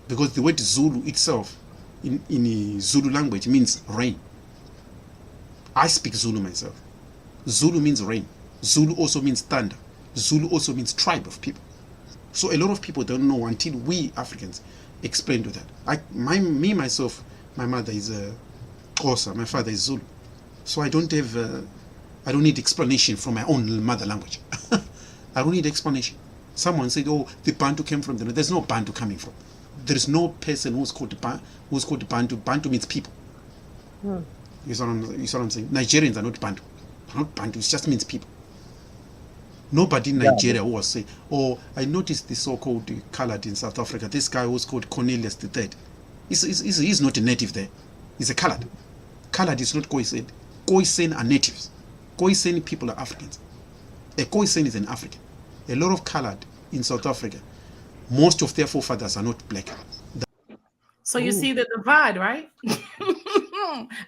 Because the word Zulu itself, in the Zulu language, means rain. I speak Zulu myself. Zulu means rain. Zulu also means thunder. Zulu also means tribe of people. So a lot of people don't know until we Africans explain to that. Myself, my mother is Xhosa, my father is Zulu. So I don't need explanation from my own mother language. I don't need explanation. Someone said, oh, the Bantu came from the north. There's no Bantu coming from. There is no person who's called the Bantu. Bantu means people. You saw what I'm saying? Nigerians are not Bantu. They're not Bantu. It just means people. Nobody in Nigeria who was saying, oh, I noticed the so-called colored in South Africa. This guy was called Cornelius III. He's not a native there. He's a colored. Colored is not Koisan. Koisan are natives. Koisan people are Africans. A Koisan is an African. A lot of colored in South Africa, most of their forefathers are not black. So you see the divide, right?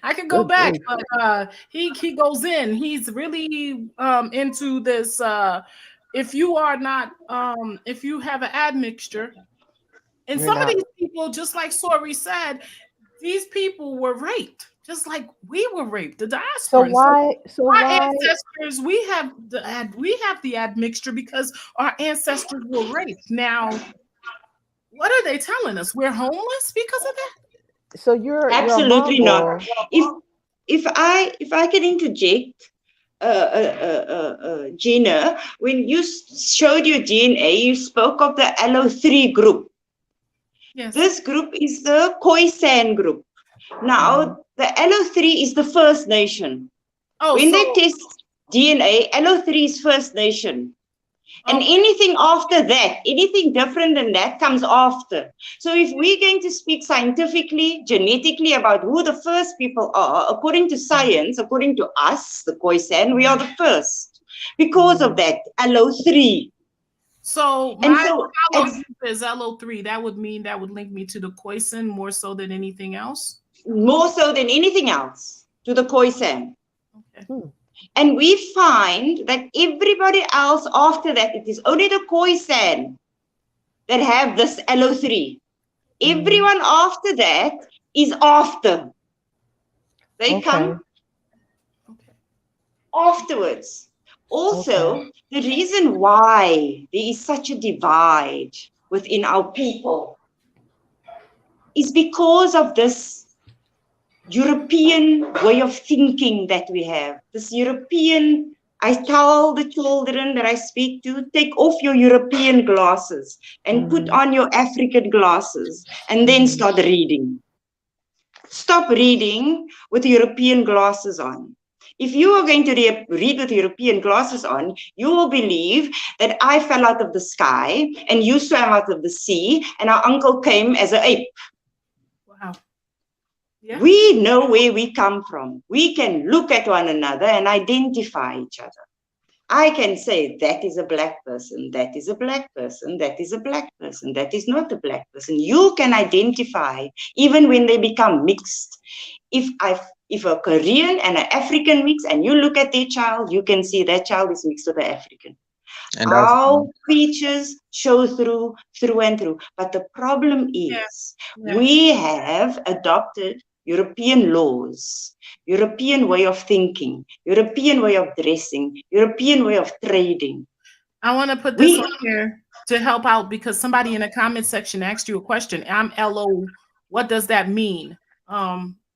I could go back, but he goes in. He's really into this. If you are not, if you have an admixture, and some of these people, just like Suri said, these people were raped, just like we were raped. The diaspora. So why ancestors? We have the admixture because our ancestors were raped. Now, what are they telling us? We're homeless because of that? So you're absolutely not. If I can interject, Gina, when you showed your DNA, you spoke of the Allo3 group. Yes. This group is the Koisan group. Now, the Allo3 is the First Nation. When they test DNA, Allo3 is First Nation. And anything after that, anything different than that comes after. So if we're going to speak scientifically, genetically about who the first people are, according to science, according to us, the Koisan, we are the first. Because of that, Allo3. So my is Allo3. That would mean that would link me to the Koisan more so than anything else? More so than anything else, to the Koisan. Okay. And we find that everybody else after that, it is only the Koisan that have this Allo3. Everyone after that is after. They come afterwards. Also, the reason why there is such a divide within our people is because of this European way of thinking that we have. This European, I tell the children that I speak to, take off your European glasses and put on your African glasses and then start reading. Stop reading with European glasses on. If you are going to read with European glasses on, you will believe that I fell out of the sky and you swam out of the sea and our uncle came as an ape. Wow. Yeah. We know where we come from. We can look at one another and identify each other. I can say that is a black person, that is a black person, that is a black person, that is not a black person. You can identify even when they become mixed. If a Korean and an African mix and you look at their child, you can see that child is mixed with an African. And our features show through and through. But the problem is we have adopted European laws, European way of thinking, European way of dressing, European way of trading. I want to put this on here to help out because somebody in the comment section asked you a question. I'm LO. What does that mean?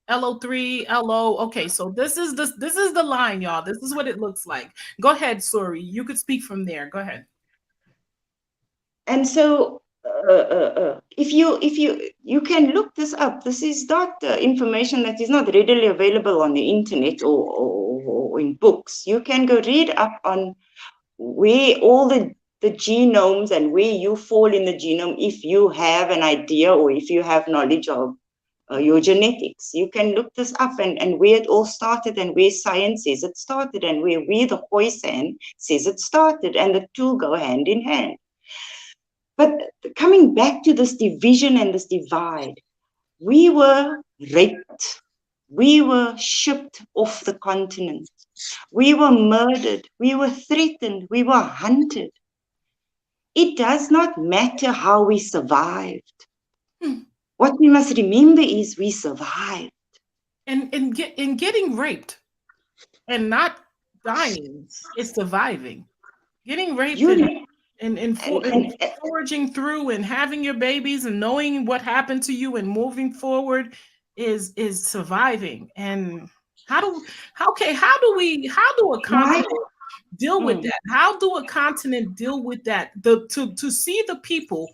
LO3, LO. Okay, so this is the line, y'all. This is what it looks like. Go ahead, Suri. You could speak from there. Go ahead. And so if you can look this up. This is not information that is not readily available on the internet or in books. You can go read up on where all the genomes and where you fall in the genome if you have an idea or if you have knowledge of your genetics. You can look this up and where it all started and where science says it started and where we, the Khoisan, says it started, and the two go hand in hand. But coming back to this division and this divide, we were raped. We were shipped off the continent. We were murdered. We were threatened. We were hunted. It does not matter how we survived. What we must remember is we survived. And getting raped and not dying is surviving. Getting raped and foraging through and having your babies and knowing what happened to you and moving forward is surviving. And how do a continent deal with that? How do a continent deal with that? To see the people,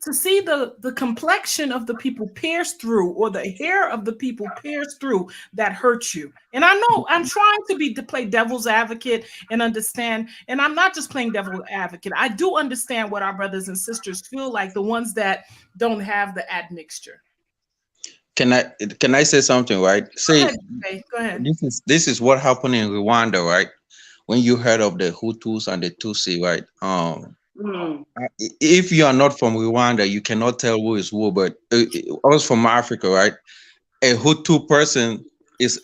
to see the complexion of the people pierce through, or the hair of the people pierce through, that hurts you. And I know I'm trying to play devil's advocate and understand, and I'm not just playing devil's advocate. I do understand what our brothers and sisters feel like, the ones that don't have the admixture. Can I say something, right? Say, go ahead. This is what happened in Rwanda, right? When you heard of the Hutus and the Tutsi, right? If you are not from Rwanda, you cannot tell who is who. But I was from Africa, right? A Hutu person is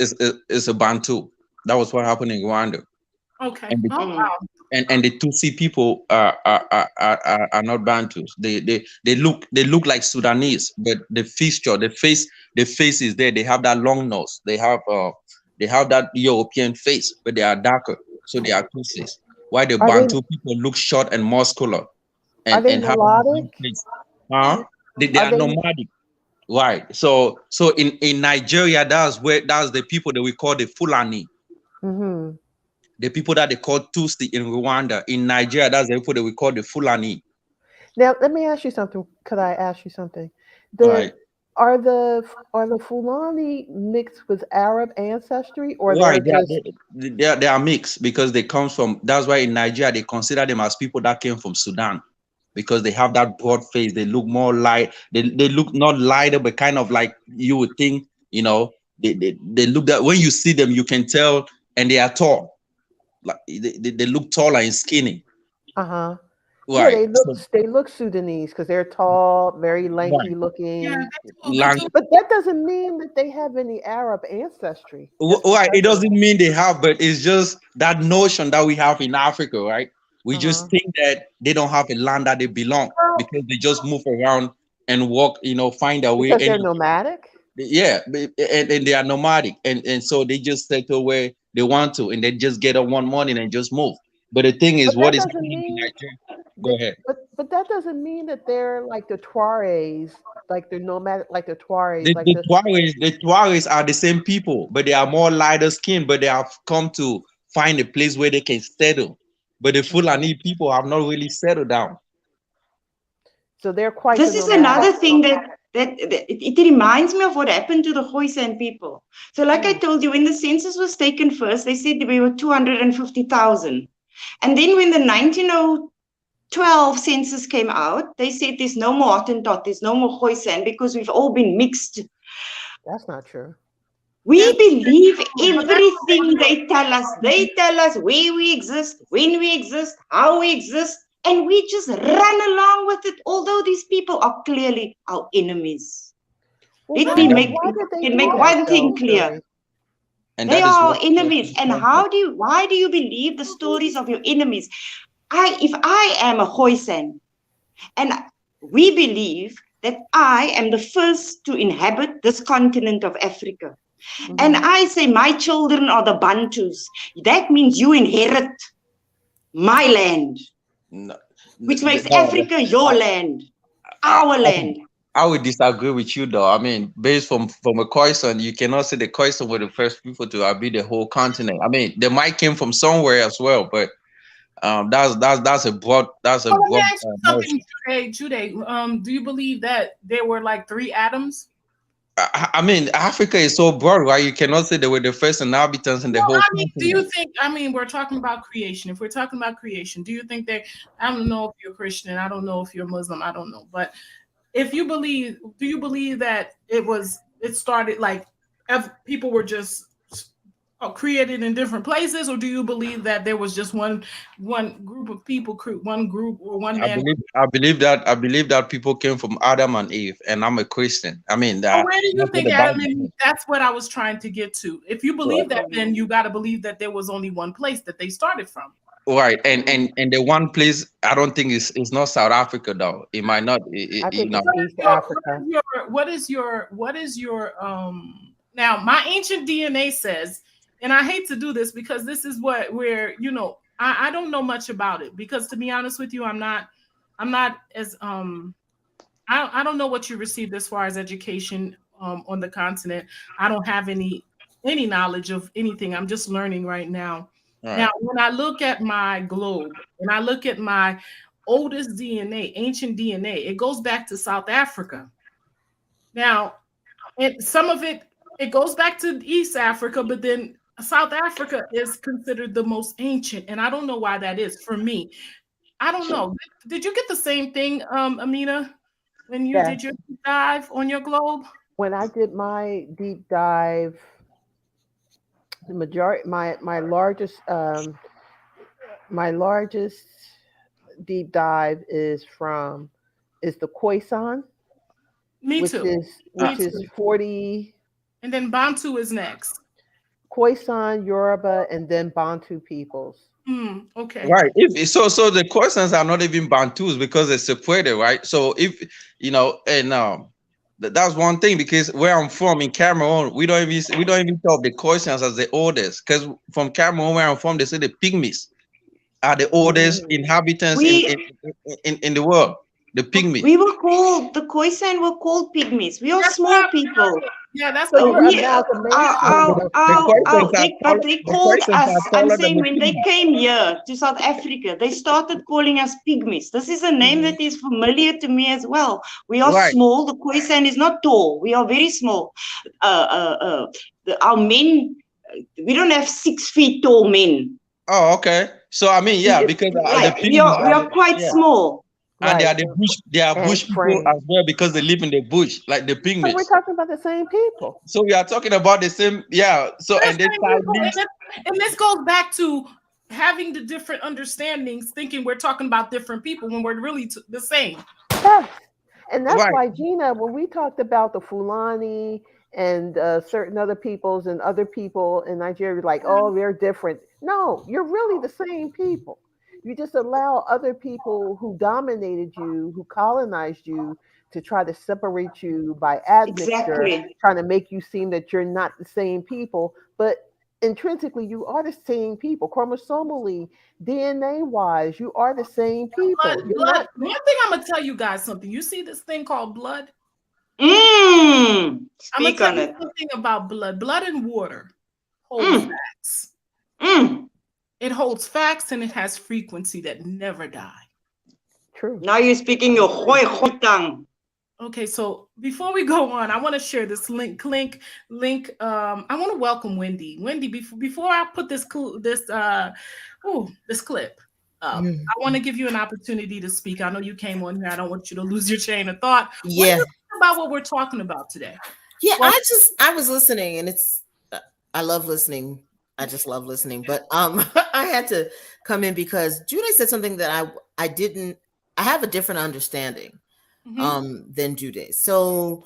a Bantu. That was what happened in Rwanda. Okay. And the Tutsi people are not Bantus. They look like Sudanese, but the face is there. They have that long nose. They have that European face, but they are darker. So they are Tutsis. Why the Bantu people look short and muscular, and have melodic? They are nomadic, right? So in Nigeria, that's the people that we call the Fulani. The people that they call Tutsi in Rwanda. In Nigeria, that's the people that we call the Fulani. Now, let me ask you something. Could I ask you something? Are the Fulani mixed with Arab ancestry, or they are mixed because they come from? That's why in Nigeria they consider them as people that came from Sudan, because they have that broad face. They look more light. They look not lighter, but kind of like you would think. You know, they look that when you see them, you can tell, and they are tall. Like they look taller and skinny. Right. Yeah, they look Sudanese because they're tall, very lanky looking. Yeah, but that doesn't mean that they have any Arab ancestry. Right. It doesn't mean they have, but it's just that notion that we have in Africa, right? We just think that they don't have a land that they belong because they just move around and walk, find a way. Because they're nomadic? Yeah, and they are nomadic. And so they just settle where they want to, and they just get up one morning and just move. But the thing is, what is happening in Nigeria? Go ahead. But that doesn't mean that they're like the Tuaregs, like they're nomadic, like the Tuaregs. The Tuaregs are the same people, but they are more lighter skin, but they have come to find a place where they can settle. But the Fulani people have not really settled down. So they're quite. This is another thing that it reminds me of what happened to the Khoisan people. So like I told you, when the census was taken first, they said we were 250,000. And then when the 1912 census came out, they said there's no more Hottentot, there's no more Khoisan because we've all been mixed. That's not true. We believe everything they tell us. They tell us where we exist, when we exist, how we exist, and we just run along with it, although these people are clearly our enemies. Let me make one thing clear. And they are our enemies. And why do you believe the stories of your enemies? If I am a Khoisan, and we believe that I am the first to inhabit this continent of Africa, and I say my children are the Bantus, that means you inherit my land, which makes Africa your land, our land. I would disagree with you, though. I mean, based from a Koisan, you cannot say the Koisan were the first people to be the whole continent. I mean, they might came from somewhere as well, but That's a broad Oh, let me ask you notion. something, Jude. Do you believe that there were like 3 atoms? I mean, Africa is so broad, right? You cannot say they were the first inhabitants in the Well, whole I mean, do continent. you think? I mean, we're talking about creation. If we're talking about creation, do you think that? I don't know if you're Christian. I don't know if you're Muslim. I don't know, but if you believe, do you believe that it started like people were just created in different places, or do you believe that there was just one group of people, one group or one man? I believe that people came from Adam and Eve, and I'm a Christian. I mean So that where do you that's what think the Adam Bible and says. Eve? That's what I was trying to get to. If you believe that, then you got to believe that there was only one place that they started from. Right, and the one place I don't think is not South Africa though. It might not. I You think know. it's East Africa. Now my ancient DNA says, and I hate to do this because this is where I don't know much about it, because to be honest with you, I'm not as I don't know what you received as far as education on the continent. I don't have any knowledge of anything. I'm just learning right now. Now, Right. when I look at my globe and I look at my oldest DNA, ancient DNA, it goes back to South Africa. Now, and some of it goes back to East Africa, but then South Africa is considered the most ancient, and I don't know why that is for me. I don't know. Did you get the same thing, Amina, when you Yes. did your deep dive on your globe? When I did my deep dive, the majority, my largest deep dive is the Khoisan, Me which too. is Me which is too. 40 And then Bantu is next. Khoisan, Yoruba, and then Bantu peoples. Okay. Right. If so, the Khoisans are not even Bantus because they're separated, right? So if and that's one thing, because where I'm from in Cameroon, we don't even talk the Khoisans as the oldest, because from Cameroon where I'm from, they say the Pygmies are the oldest inhabitants in the world. The Pygmies. We were called, the Koisan were called pygmies. We are That's what small I people. Yeah, that's So what I you're was. We, amalgamation. but they The called Khoisans us, are I'm taller than saying the when they Pygmies. came here to South Africa, they started calling us pygmies. This is a name that is familiar to me as well. We are Right. small. The Koisan is not tall. We are very small. Our men, we don't have 6 feet tall men. Oh, okay. So I mean, yeah, because the Like we Pygmies are quite yeah, small. and Right. they are And bush people friends. as well because they live in the bush, like the So we're Pygmies. talking about the same people. So we are talking about the same, yeah. So The and they same tied people, links. and this goes back to having the different understandings, thinking we're talking about different people when we're really the same. Yes. And that's Right. why, Gina, when we talked about the Fulani and certain other peoples and other people in Nigeria, like, oh, they're different. No, you're really the same people. You just allow other people who dominated you, who colonized you, to try to separate you by admixture, Exactly. trying to make you seem that you're not the same people. But intrinsically, you are the same people. Chromosomally, DNA wise, you are the same people. You're Blood. not. One thing I'm gonna tell you guys something. You see this thing called blood? Mm. I'm gonna Speak tell on you it. something about blood. Blood and water hold Mm. facts. Mm. It holds facts and it has frequency that never die. True. Now you're speaking your gooi tongue. Okay, so before we go on, I want to share this link. I want to welcome Wendy. Wendy, before I put this clip up, I want to give you an opportunity to speak. I know you came on here. I don't want you to lose your chain of thought. What do you think about what we're talking about today? Yeah, I was listening, and I love listening. I just love listening. But I had to come in because Judy said something that I have a different understanding than Judy. So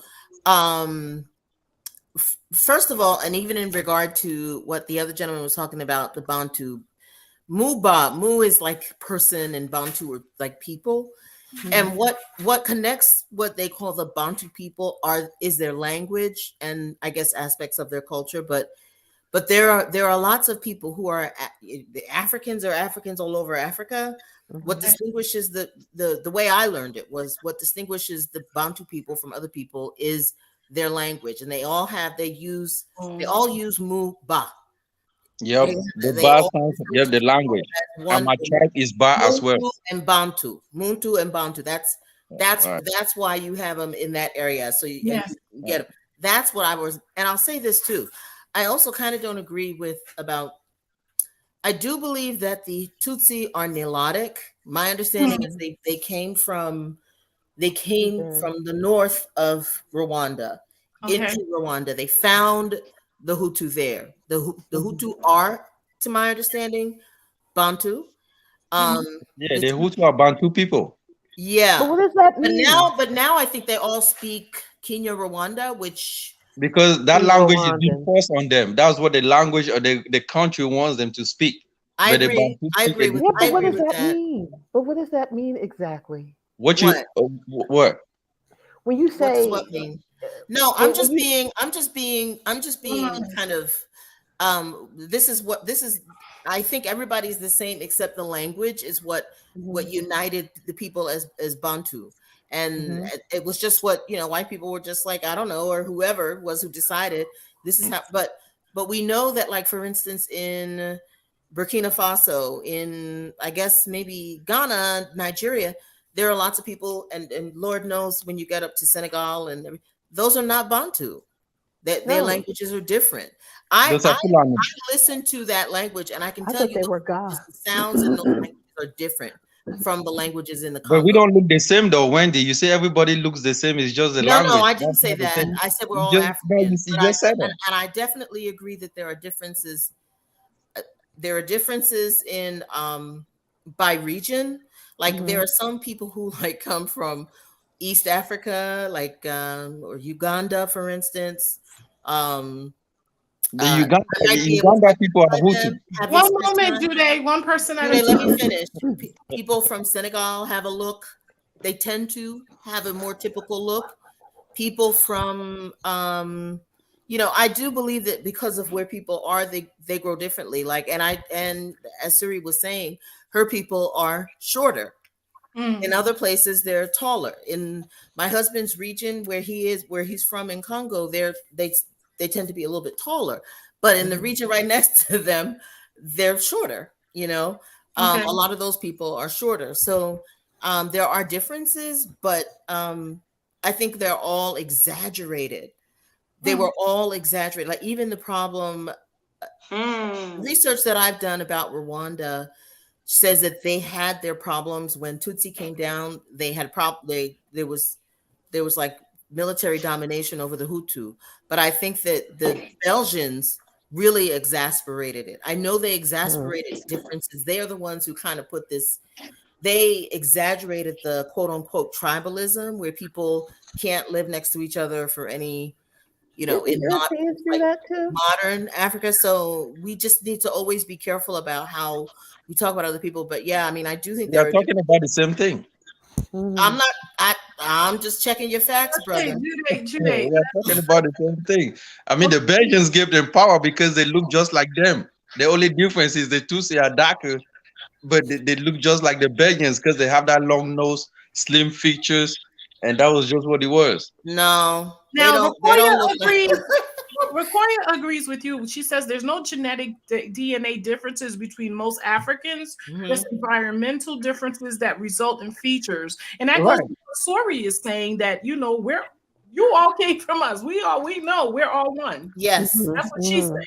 first of all, and even in regard to what the other gentleman was talking about, the Bantu, Mu is like person, and Bantu are like people. And what connects what they call the Bantu people is their language and I guess aspects of their culture, but there are lots of people who are the Africans all over Africa. What distinguishes the way I learned it was what distinguishes the Bantu people from other people is their language, and they all use Mu Ba. Yep, the They Ba all sounds. Yep, the language. as And one my tribe is Ba as well. Muntu and Bantu. Muntu and Bantu. That's All right. that's why you have them in that area. So you, and Yes. you get 'em. That's what I was, and I'll say this too. I also kind of don't agree with about. I do believe that the Tutsi are Nilotic. My understanding is they came from the north of Rwanda into Rwanda. They found the Hutu there. The Hutu are, to my understanding, Bantu. Yeah, The the Hutu are Bantu people. yeah. But what does that mean? But now I think they all speak Kenya Rwanda, which Because that In language is being Rwandan. forced on them. That's what the language or the country wants them to speak. I But the agree. Bantu I speak a agree with Yeah, different but what agree does with that that. mean? But what does that mean exactly? What you what? When you What does say what mean? No, when I'm just you being kind of this is I think everybody's the same except the language is what united the people as Bantu. And it was just what, white people were just like, I don't know, or whoever it was who decided this is how, but we know that, like, for instance, in Burkina Faso, in I guess maybe Ghana, Nigeria, there are lots of people, and Lord knows when you get up to Senegal, and those are not Bantu. Their no, languages are different. I Those are Fulani. listen to that language, and I can I tell thought you they the were God. sounds in those languages are different from the languages in the But we Congo. don't look the same though, Wendy. You say everybody looks the same, it's just the No, language. I didn't That's say not the that. thing. I said we're You all just, no, Africans, you but just said that. and I definitely agree that there are differences. There are differences in by region. Like there are some people who like come from East Africa, like or Uganda, for instance. The I Uganda, might be able to Uganda people are identify Hutu. them. Have you One spent moment, time? Jude. One person at a Let me time. finish. People from Senegal have a look. They tend to have a more typical look. People from I do believe that because of where people are, they grow differently. Like, and as Suri was saying, her people are shorter. In other places, they're taller. In my husband's region, where he's from in Congo, they tend to be a little bit taller. But in the region right next to them, they're shorter. A lot of those people are shorter. So there are differences, but I think they're all exaggerated. They were all exaggerated. Like even the problem research that I've done about Rwanda says that they had their problems when Tutsi came down. They had there was like military domination over the Hutu, but I think that the Belgians really exasperated it. I know they exasperated differences. They are the ones who kind of put this. They exaggerated the quote unquote tribalism, where people can't live next to each other for any, in not do that too? modern Africa. So we just need to always be careful about how we talk about other people. But yeah, I mean, I do think We are talking about the same thing. I'm just checking your facts, brother. Jude. We are talking about the same thing. I mean, the Belgians gave them power because they look just like them. The only difference is the Tutsi are darker, but they look just like the Belgians because they have that long nose, slim features, and that was just what it was. No, Now, they don't look like. Rakoya agrees with you. She says there's no genetic DNA differences between most Africans. There's environmental differences that result in features, and that goes to what Suri is saying, that you all came from us. We know we're all one. Yes, that's what she's saying.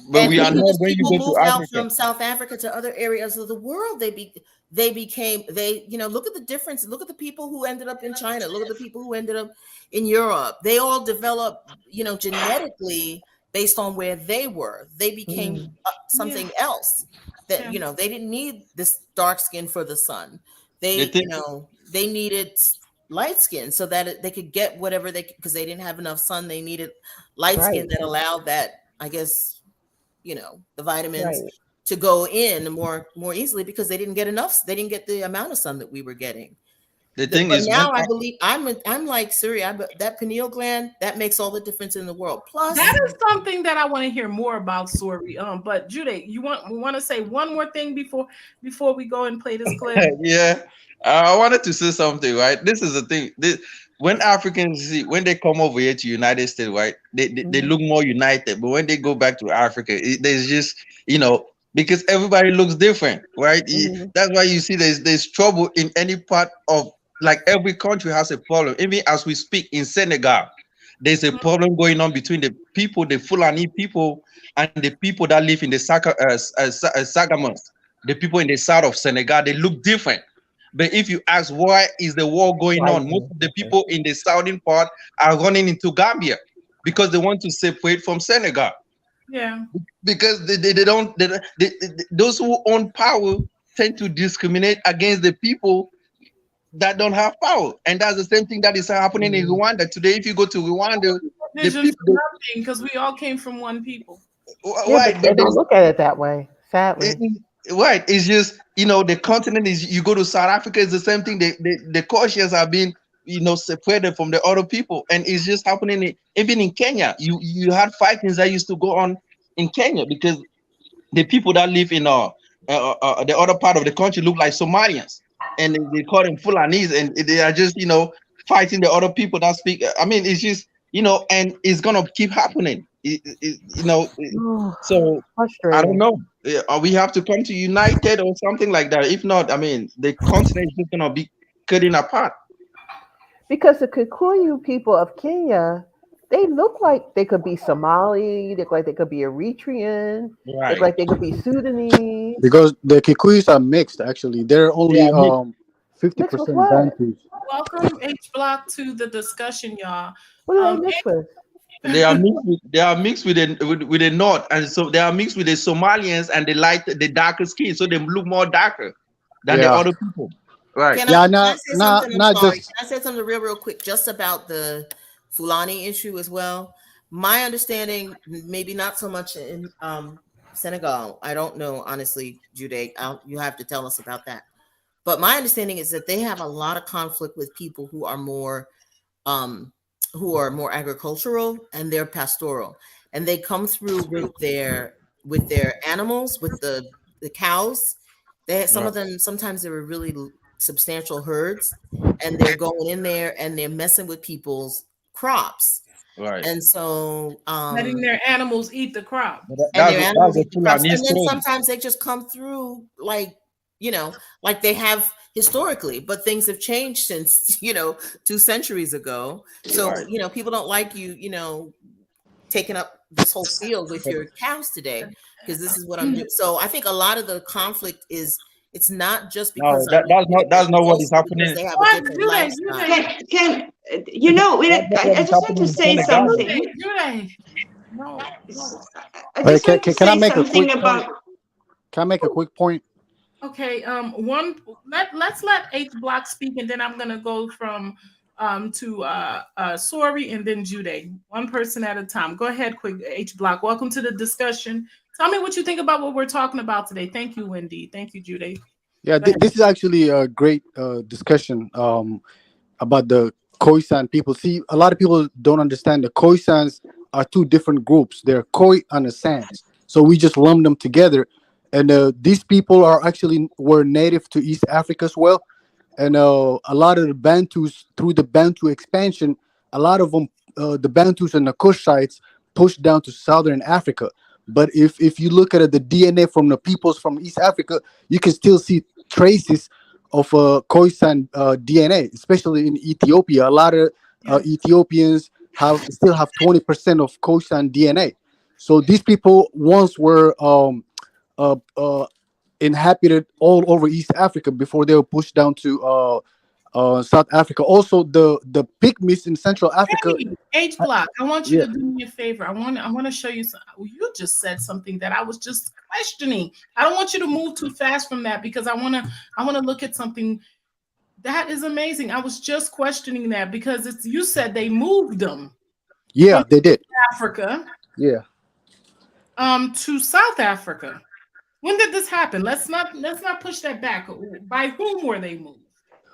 But we are not when you people go moved to out Africa. from South Africa to other areas of the world. They became look at the difference. Look at the people who ended up in China. Look at the people who ended up in Europe. They all developed, genetically based on where they were. They became something else. That they didn't need this dark skin for the sun. They needed light skin so that they could get whatever because they didn't have enough sun. They needed light skin that allowed that, I guess, the vitamins to go in more easily, because they didn't get enough. They didn't get the amount of sun that we were getting. The thing is, now I believe I'm like Suri. That pineal gland, that makes all the difference in the world. Plus, that is something that I want to hear more about, Suri. But Jude, we want to say one more thing before we go and play this clip? Yeah, I wanted to say something. Right, this is the thing. when Africans see when they come over here to United States, right? They look more united, but when they go back to Africa, there's just because everybody looks different, right? That's why you see there's trouble in any part of like every country has a problem. Even as we speak in Senegal, there's a problem going on between the people, the Fulani people, and the people that live in the Sagamons, the people in the south of Senegal. They look different. But if you ask why is the war going on, most of the people in the southern part are running into Gambia because they want to separate from Senegal. Yeah. Because those who own power tend to discriminate against the people that don't have power, and that's the same thing that is happening in Rwanda today. If you go to Rwanda, the Vision for people, nothing, because we all came from one people. right? But they don't look at it that way, sadly. Right. It's just the continent is. You go to South Africa, it's the same thing. The Koians are being separated from the other people, and it's just happening even in Kenya. You had fightings that used to go on in Kenya because the people that live in the other part of the country look like Somalians, and they call them Fulanis, and they are just fighting the other people that speak. I mean, it's just and it's gonna keep happening. So I don't know. We have to come to united or something like that. If not, I mean, the continent is just gonna be cutting apart. Because the Kikuyu people of Kenya, they look like they could be Somali, they look like they could be Eritrean, they Right. look like they could be Sudanese. Because the Kikuyus are mixed, actually. They're only Mixed with 50% what? Bantus. Welcome H Block to the discussion, y'all. What do they mix with? They are mixed with the north, and so they are mixed with the Somalians and the darker skin, so they look more darker than the other people. Right. Can I say something? I'm sorry. Can I say something real quick just about the Fulani issue as well? My understanding, maybe not so much in Senegal. I don't know, honestly, Jude. You have to tell us about that. But my understanding is that they have a lot of conflict with people who are more agricultural and they're pastoral, and they come through with their animals, with the cows. Some of them sometimes they were really substantial herds, and they're going in there and they're messing with people's crops. Right. And so letting their animals eat the crop. And then sometimes they just come through like they have historically, but things have changed since 2 centuries ago. So people don't like you taking up this whole field with your cows today, because this is what I'm doing. So I think a lot of the conflict is it's not just because that's not what is happening. They have a different lifestyle. I just want to say something. Can I make a quick point? Can I make a quick point? Okay, let's let H Block speak, and then I'm gonna go from to Suri and then Jude. One person at a time. Go ahead, quick, H Block. Welcome to the discussion. Tell me what you think about what we're talking about today. Thank you, Wendy. Thank you, Jude. Yeah, this is actually a great discussion about the Koisan people. See, a lot of people don't understand the Koisans are two different groups. They're Khoi and the Sans. So we just lump them together. And these people were native to East Africa as well. And a lot of the Bantus, through the Bantu expansion, a lot of them, the Bantus and the Kushites pushed down to Southern Africa. But if you look at the DNA from the peoples from East Africa, you can still see traces of Koisan DNA, especially in Ethiopia. A lot of Ethiopians still have 20% of Koisan DNA. So these people once were inhabited all over East Africa before they were pushed down to South Africa. Also, the pygmies in Central Africa. H Block, I want you to do me a favor. I want to show you something. You just said something that I was just questioning. I don't want you to move too fast from that, because I want to look at something that is amazing. I was just questioning that because you said they moved them. Yeah, they did. Africa. Yeah. To South Africa. When did this happen? Let's not push that back. By whom were they moved?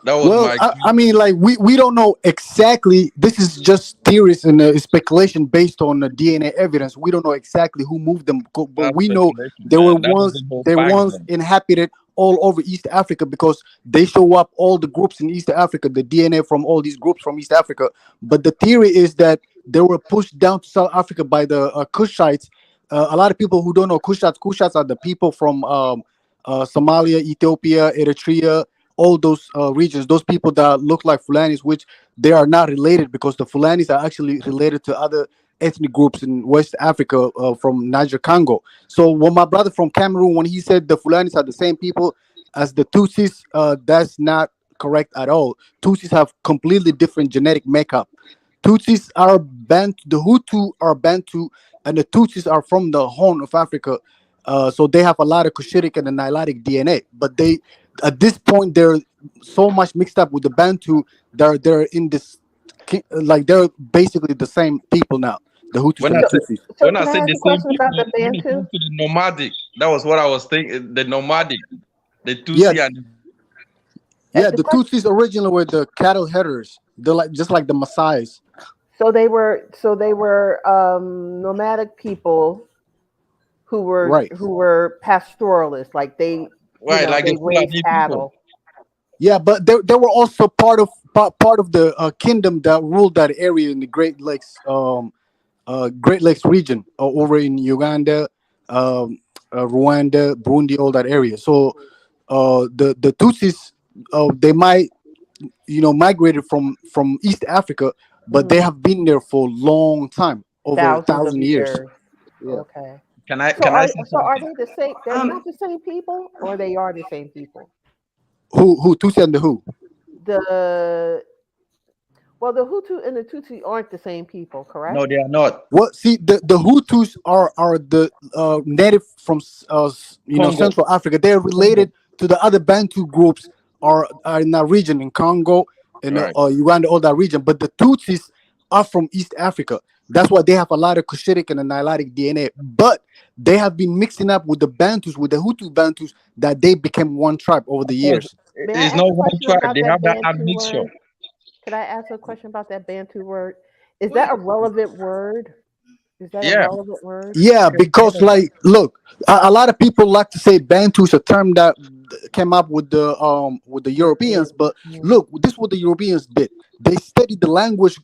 I mean, like we don't know exactly. This is just theories and speculation based on the DNA evidence. We don't know exactly who moved them, but we know they were once inhabited all over East Africa because they show up all the groups in East Africa, the DNA from all these groups from East Africa. But the theory is that they were pushed down to South Africa by the Kushites. A lot of people who don't know Kushites are the people from Somalia, Ethiopia, Eritrea, all those regions. Those people that look like Fulanis, which they are not related because the Fulanis are actually related to other ethnic groups in West Africa from Niger, Congo. So when my brother from Cameroon, when he said the Fulanis are the same people as the Tutsis, that's not correct at all. Tutsis have completely different genetic makeup. Tutsis are Bantu, the Hutu are Bantu, and the Tutsis are from the Horn of Africa. So they have a lot of Cushitic and the Nilotic DNA. But they, at this point, they're so much mixed up with the Bantu. They're in this, like they're basically the same people now. The Hutus When and I the said Tutsis. So when I can I said ask the a same question people, about the when it Bantu? comes to the nomadic, that was what I was thinking. The nomadic, the Yeah, Tutsi and yeah. The The question. Tutsis originally were the cattle headers. They're like just like the Maasais. So they were nomadic people Right. who were pastoralists, like right, like the they raised Fulani people. cattle. Yeah, but they were also part of the kingdom that ruled that area in the Great Lakes region over in Uganda, Rwanda, Burundi, all that area. So the Tutsis, they might migrated from East Africa, but they Mhm. have been there for a long time, over a Thousands of thousand years. years. Yeah. Okay. Can I say So are something? they the same? They're not the same people, or they are the same people? Who Tutsi and the who? The Well, the Hutu and the Tutsi aren't the same people, No, correct? they are not. What? See, the Hutus are the native from Congo, Central Africa. They're Congo. related to the other Bantu groups are in that region in Congo and Right. Uganda, all that region. But the Tutsis are from East Africa. That's why they have a lot of Cushitic and the Nilotic DNA. But they have been mixing up with the Bantus, with the Hutu Bantus, that they became one tribe over the Of course, years. May I it's ask not a one question tribe. about They have that that Bantu admixture. word? Could I ask a question about that Bantu word? Is that Wait, a relevant word? Is that a Yeah, relevant word? Yeah, because because like, look, a lot of people like to say Bantu is a term that came up with the Europeans, European. but Mhm. look, this is what the Europeans did. They studied the language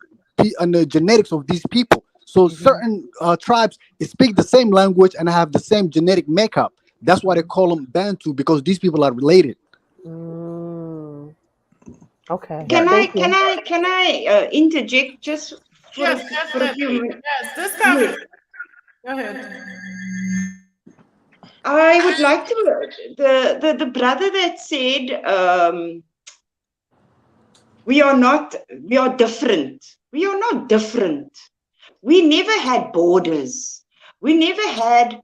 and the genetics of these people. So Mhm. certain tribes speak the same language and have the same genetic makeup. That's why they Mhm. call them Bantu because these people are related. Mm. Okay. right. Thank you. Can I interject just yes, for a few definitely. minutes? Yes, this Yes. comment. Go ahead. I would like to the brother that said we are different. We are not different. We never had borders. We never had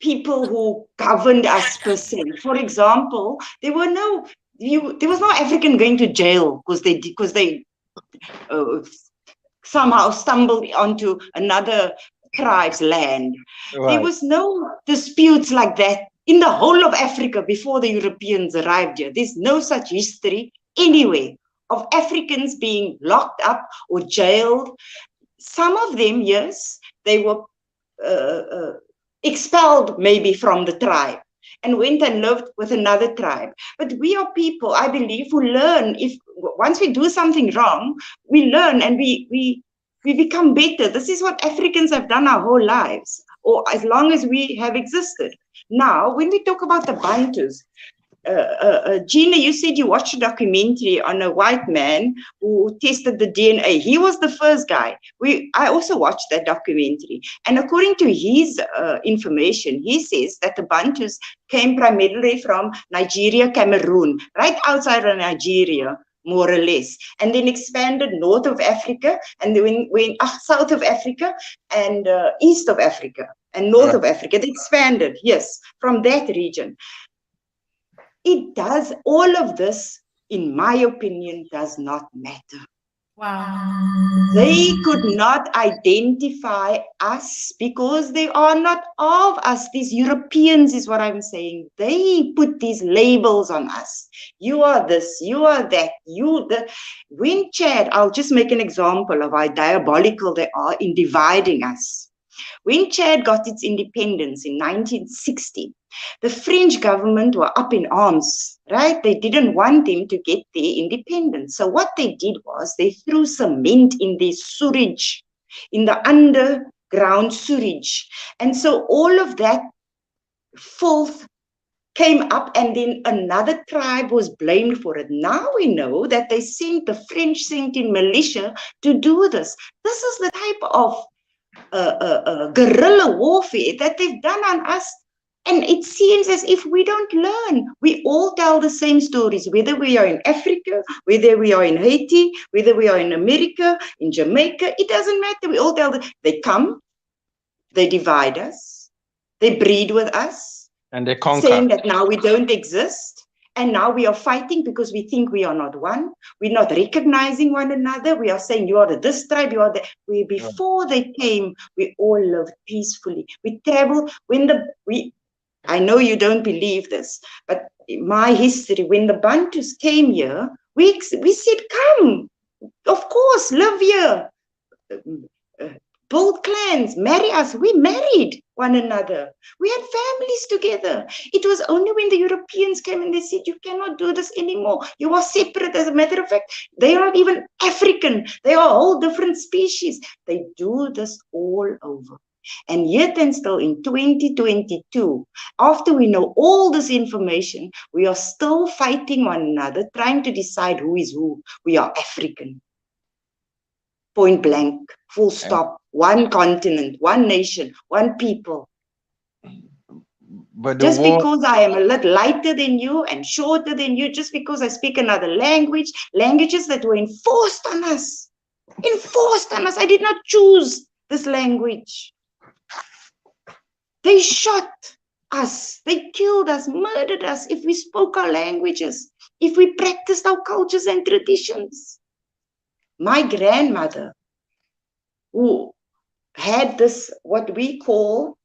people who governed us per se. For example, there was no African going to jail because they uh, somehow stumbled onto another tribe's land. There Right. was no disputes like that in the whole of Africa before the Europeans arrived here. There's no such history anywhere of Africans being locked up or jailed. Some of them, yes, they were expelled maybe from the tribe and went and lived with another tribe. But we are people, I believe, who learn. If once we do something wrong, we learn and we become better. This is what Africans have done our whole lives, or as long as we have existed. Now, when we talk about the Bantus, Gina, you said you watched a documentary on a white man who tested the DNA. He was the first guy. I also watched that documentary. And according to his information, he says that the Bantus came primarily from Nigeria, Cameroon, right outside of Nigeria, more or less, and then expanded north of Africa, and then went south of Africa, and east of Africa, and north Right. of Africa. They expanded, yes, from that region. It does, all of this, in my opinion, does not matter. Wow. They could not identify us because they are not of us. These Europeans is what I'm saying. They put these labels on us. You are this, you are that, when Chad, I'll just make an example of how diabolical they are in dividing us. When Chad got its independence in 1960, the French government were up in arms, right? They didn't want them to get their independence. So what they did was they threw cement in their sewage, in the underground sewage. And so all of that filth came up, and then another tribe was blamed for it. Now we know that the French sent in militia to do this. This is the type of guerrilla warfare that they've done on us. And it seems as if we don't learn. We all tell the same stories, whether we are in Africa, whether we are in Haiti, whether we are in America, in Jamaica, it doesn't matter. We all tell they come, they divide us, they breed with us, and they conquer, saying that now we don't exist, and now we are fighting because we think we are not one. We're not recognizing one another. We are saying you are this tribe, you are the. Before they came, we all lived peacefully. We traveled I know you don't believe this, but my history, when the Bantus came here, we said, come, of course, live here. Build clans, marry us. We married one another. We had families together. It was only when the Europeans came and they said, you cannot do this anymore. You are separate. As a matter of fact, they are not even African. They are a whole different species. They do this all over. And yet and still in 2022, after we know all this information, we are still fighting one another, trying to decide who is who. We are African. Point blank, full stop, one continent, one nation, one people. But just because I am a little lighter than you and shorter than you, just because I speak another language, languages that were enforced on us. Enforced on us. I did not choose this language. They shot us. They killed us, murdered us if we spoke our languages, if we practiced our cultures and traditions. My grandmother, who had this, what we call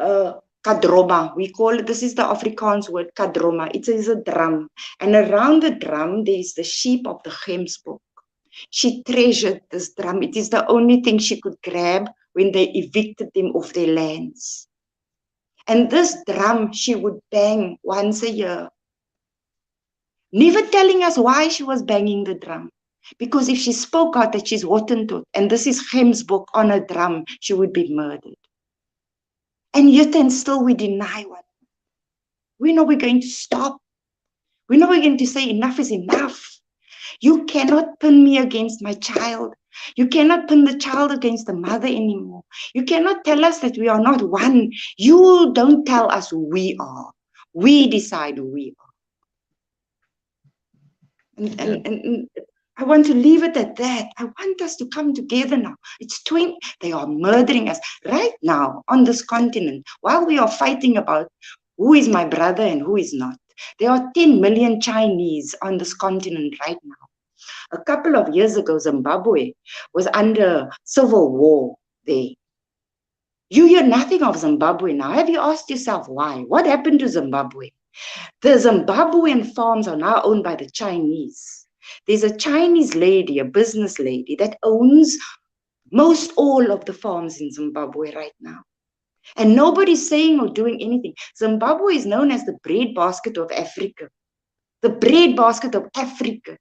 kadroma. We call it, this is the Afrikaans word, kadroma. It is a drum. And around the drum, there is the sheep of the Gemsbok. She treasured this drum. It is the only thing she could grab when they evicted them off their lands. And this drum she would bang once a year. Never telling us why she was banging the drum. Because if she spoke out that she's Hottentot and this is Gemsbok on a drum, she would be murdered. And yet and still we deny one. We know we're going to stop. We know we're going to say enough is enough. You cannot pin me against my child. You cannot pin the child against the mother anymore. You cannot tell us that we are not one. You don't tell us who we are. We decide who we are. And I want to leave it at that. I want us to come together now. They are murdering us right now on this continent while we are fighting about who is my brother and who is not. There are 10 million Chinese on this continent right now. A couple of years ago, Zimbabwe was under civil war there. You hear nothing of Zimbabwe now. Have you asked yourself why? What happened to Zimbabwe? The Zimbabwean farms are now owned by the Chinese. There's a Chinese lady, a business lady, that owns most all of the farms in Zimbabwe right now. And nobody's saying or doing anything. Zimbabwe is known as the breadbasket of Africa. The breadbasket of Africa.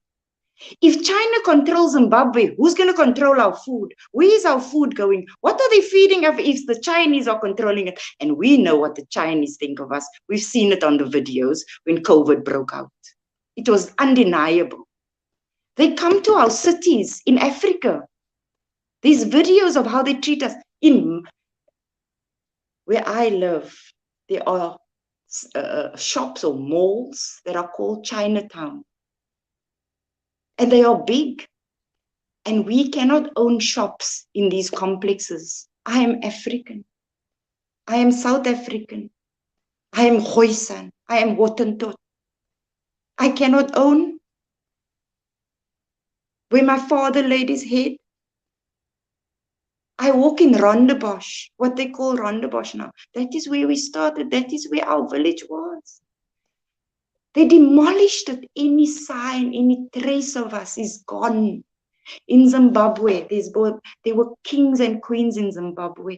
If China controls Zimbabwe, who's going to control our food? Where is our food going? What are they feeding us if the Chinese are controlling it? And we know what the Chinese think of us. We've seen it on the videos when COVID broke out. It was undeniable. They come to our cities in Africa. These videos of how they treat us. Where I live, there are shops or malls that are called Chinatown. And they are big. And we cannot own shops in these complexes. I am African. I am South African. I am Khoisan. I am Hottentot. I cannot own where my father laid his head. I walk in Rondebosch, what they call Rondebosch now. That is where we started. That is where our village was. They demolished it. Any sign, any trace of us is gone. In Zimbabwe, there were kings and queens in Zimbabwe.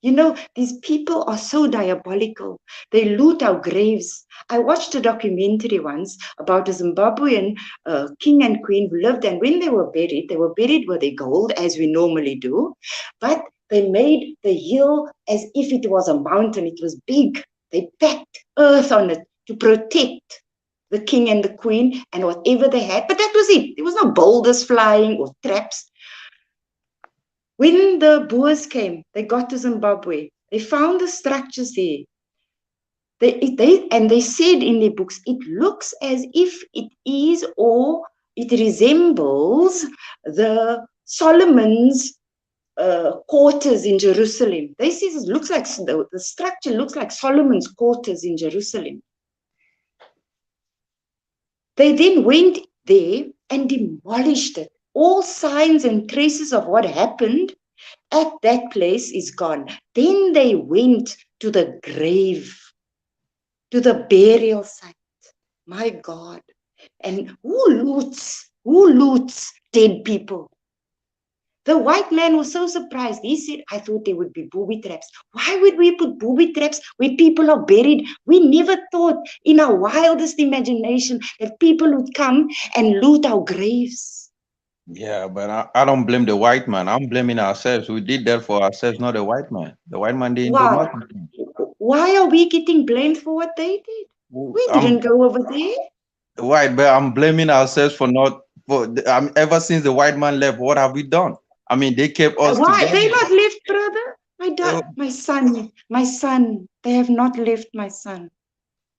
You know, these people are so diabolical. They loot our graves. I watched a documentary once about a Zimbabwean king and queen who lived, and when they were buried with their gold, as we normally do, but they made the hill as if it was a mountain. It was big. They packed earth on it to protect the king and the queen and whatever they had. But that was it. There was no boulders flying or traps. When the Boers came, they got to Zimbabwe. They found the structures there. They said in their books, it looks as if it is, or it resembles the Solomon's quarters in Jerusalem. They say it looks like the structure looks like Solomon's quarters in Jerusalem. They then went there and demolished it. All signs and traces of what happened at that place is gone. Then they went to the grave, to the burial site. My God. And who loots dead people? The white man was so surprised. He said, I thought there would be booby traps. Why would we put booby traps where people are buried? We never thought in our wildest imagination that people would come and loot our graves. Yeah, but I don't blame the white man. I'm blaming ourselves. We did that for ourselves, not the white man. The white man didn't do Wow. nothing. Why are we getting blamed for what they did? We didn't go over there. White, but I'm blaming ourselves for not. Ever since the white man left, what have we done? I mean, they kept us Why? together. They not left, brother. My son. They have not left my son.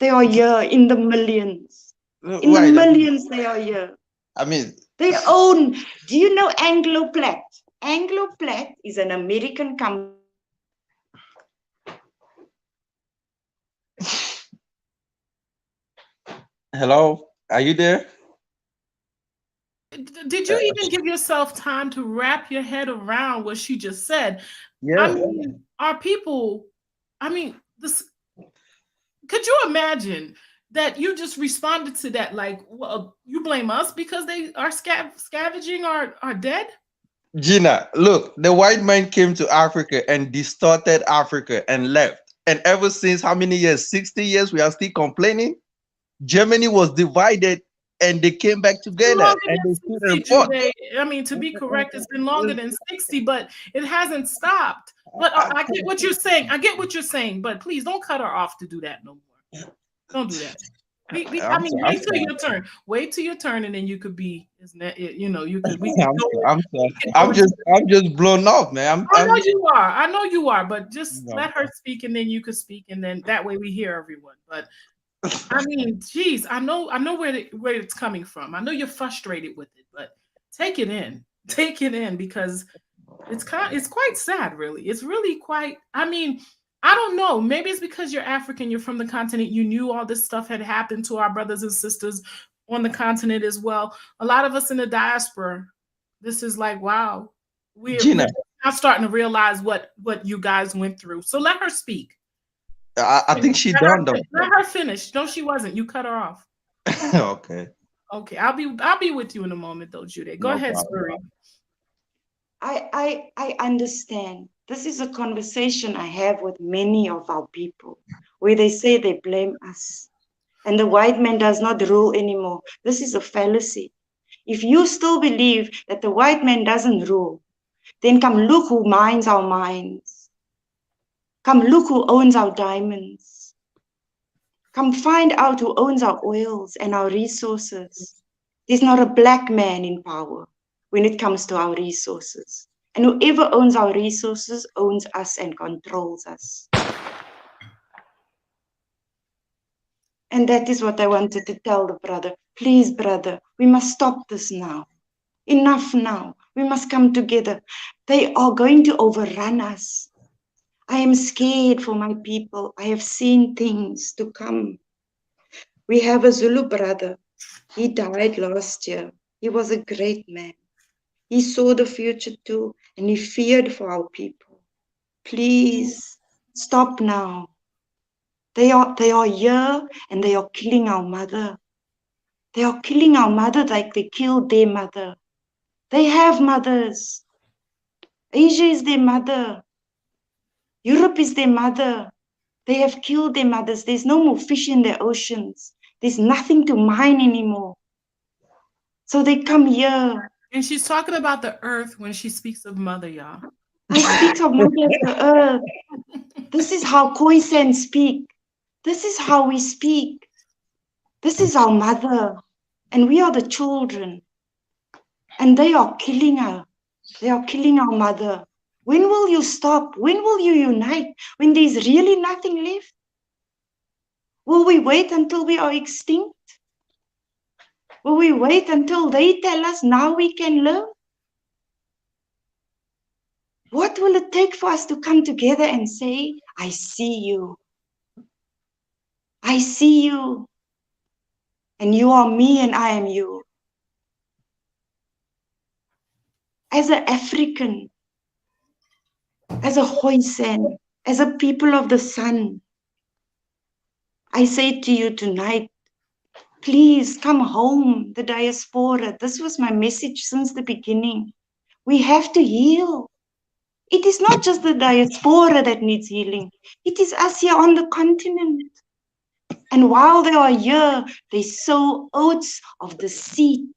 They are here in the millions. In the millions, they are here. I mean, they own. Do you know Anglo-Plat? Anglo-Plat is an American company. Hello, are you there? Did you even give yourself time to wrap your head around what she just said? Yeah. I mean, our people, I mean, this. Could you imagine that you just responded to that like, well, you blame us because they are scavenging our dead? Gina, look, the white man came to Africa and distorted Africa and left. And ever since how many years? 60 years, we are still complaining. Germany was divided and they came back together and they stood and fought. I mean, to be correct, it's been longer than 60, but it hasn't stopped. But I get what you're saying. I get what you're saying, but please don't cut her off to do that no more. Don't do that. I mean, wait till your turn. Wait till your turn, and then you could be, isn't that it? You know, you could. I'm just blown off, man. I know you are. I know you are, but just let her speak, and then you could speak, and then that way we hear everyone. But I mean, geez, I know where it's coming from. I know you're frustrated with it, but take it in because it's quite sad, really. It's really quite. I mean, I don't know. Maybe it's because you're African, you're from the continent. You knew all this stuff had happened to our brothers and sisters on the continent as well. A lot of us in the diaspora, this is like, wow, we're now starting to realize what you guys went through. So let her speak. I think she done though. Let her finish. No, she wasn't. You cut her off. Okay. Okay, I'll be with you in a moment though, Jude. Go ahead, Suri. I understand. This is a conversation I have with many of our people where they say they blame us and the white man does not rule anymore. This is a fallacy. If you still believe that the white man doesn't rule, then come look who mines our mines. Come look who owns our diamonds. Come find out who owns our oils and our resources. There's not a black man in power when it comes to our resources. And whoever owns our resources owns us and controls us. And that is what I wanted to tell the brother. Please, brother, we must stop this now. Enough now. We must come together. They are going to overrun us. I am scared for my people. I have seen things to come. We have a Zulu brother. He died last year. He was a great man. He saw the future too, and he feared for our people. Please, stop now. They are here, and they are killing our mother. They are killing our mother like they killed their mother. They have mothers. Asia is their mother. Europe is their mother. They have killed their mothers. There's no more fish in their oceans. There's nothing to mine anymore. So they come here. And she's talking about the earth when she speaks of mother, y'all. I speak of mother of the earth. This is how Koisan speak. This is how we speak. This is our mother. And we are the children. And they are killing her. They are killing our mother. When will you stop? When will you unite? When there's really nothing left? Will we wait until we are extinct? Will we wait until they tell us now we can live? What will it take for us to come together and say, I see you. I see you. And you are me and I am you. As an African, as a Khoisan, as a people of the sun, I say to you tonight, please come home, the diaspora. This was my message since the beginning. We have to heal. It is not just the diaspora that needs healing. It is us here on the continent. And while they are here, they sow oats of the seed.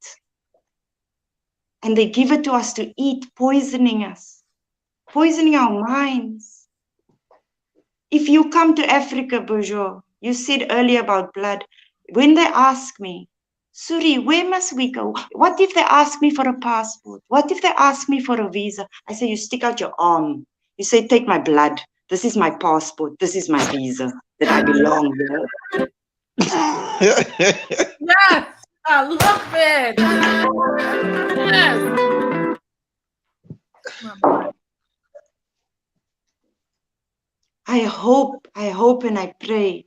And they give it to us to eat, poisoning us, poisoning our minds. If you come to Africa, Bourgeois, you said earlier about blood. When they ask me, Suri, where must we go? What if they ask me for a passport? What if they ask me for a visa? I say, you stick out your arm. You say, take my blood. This is my passport. This is my visa that I belong there. Yes, I love it. Yes. I hope and I pray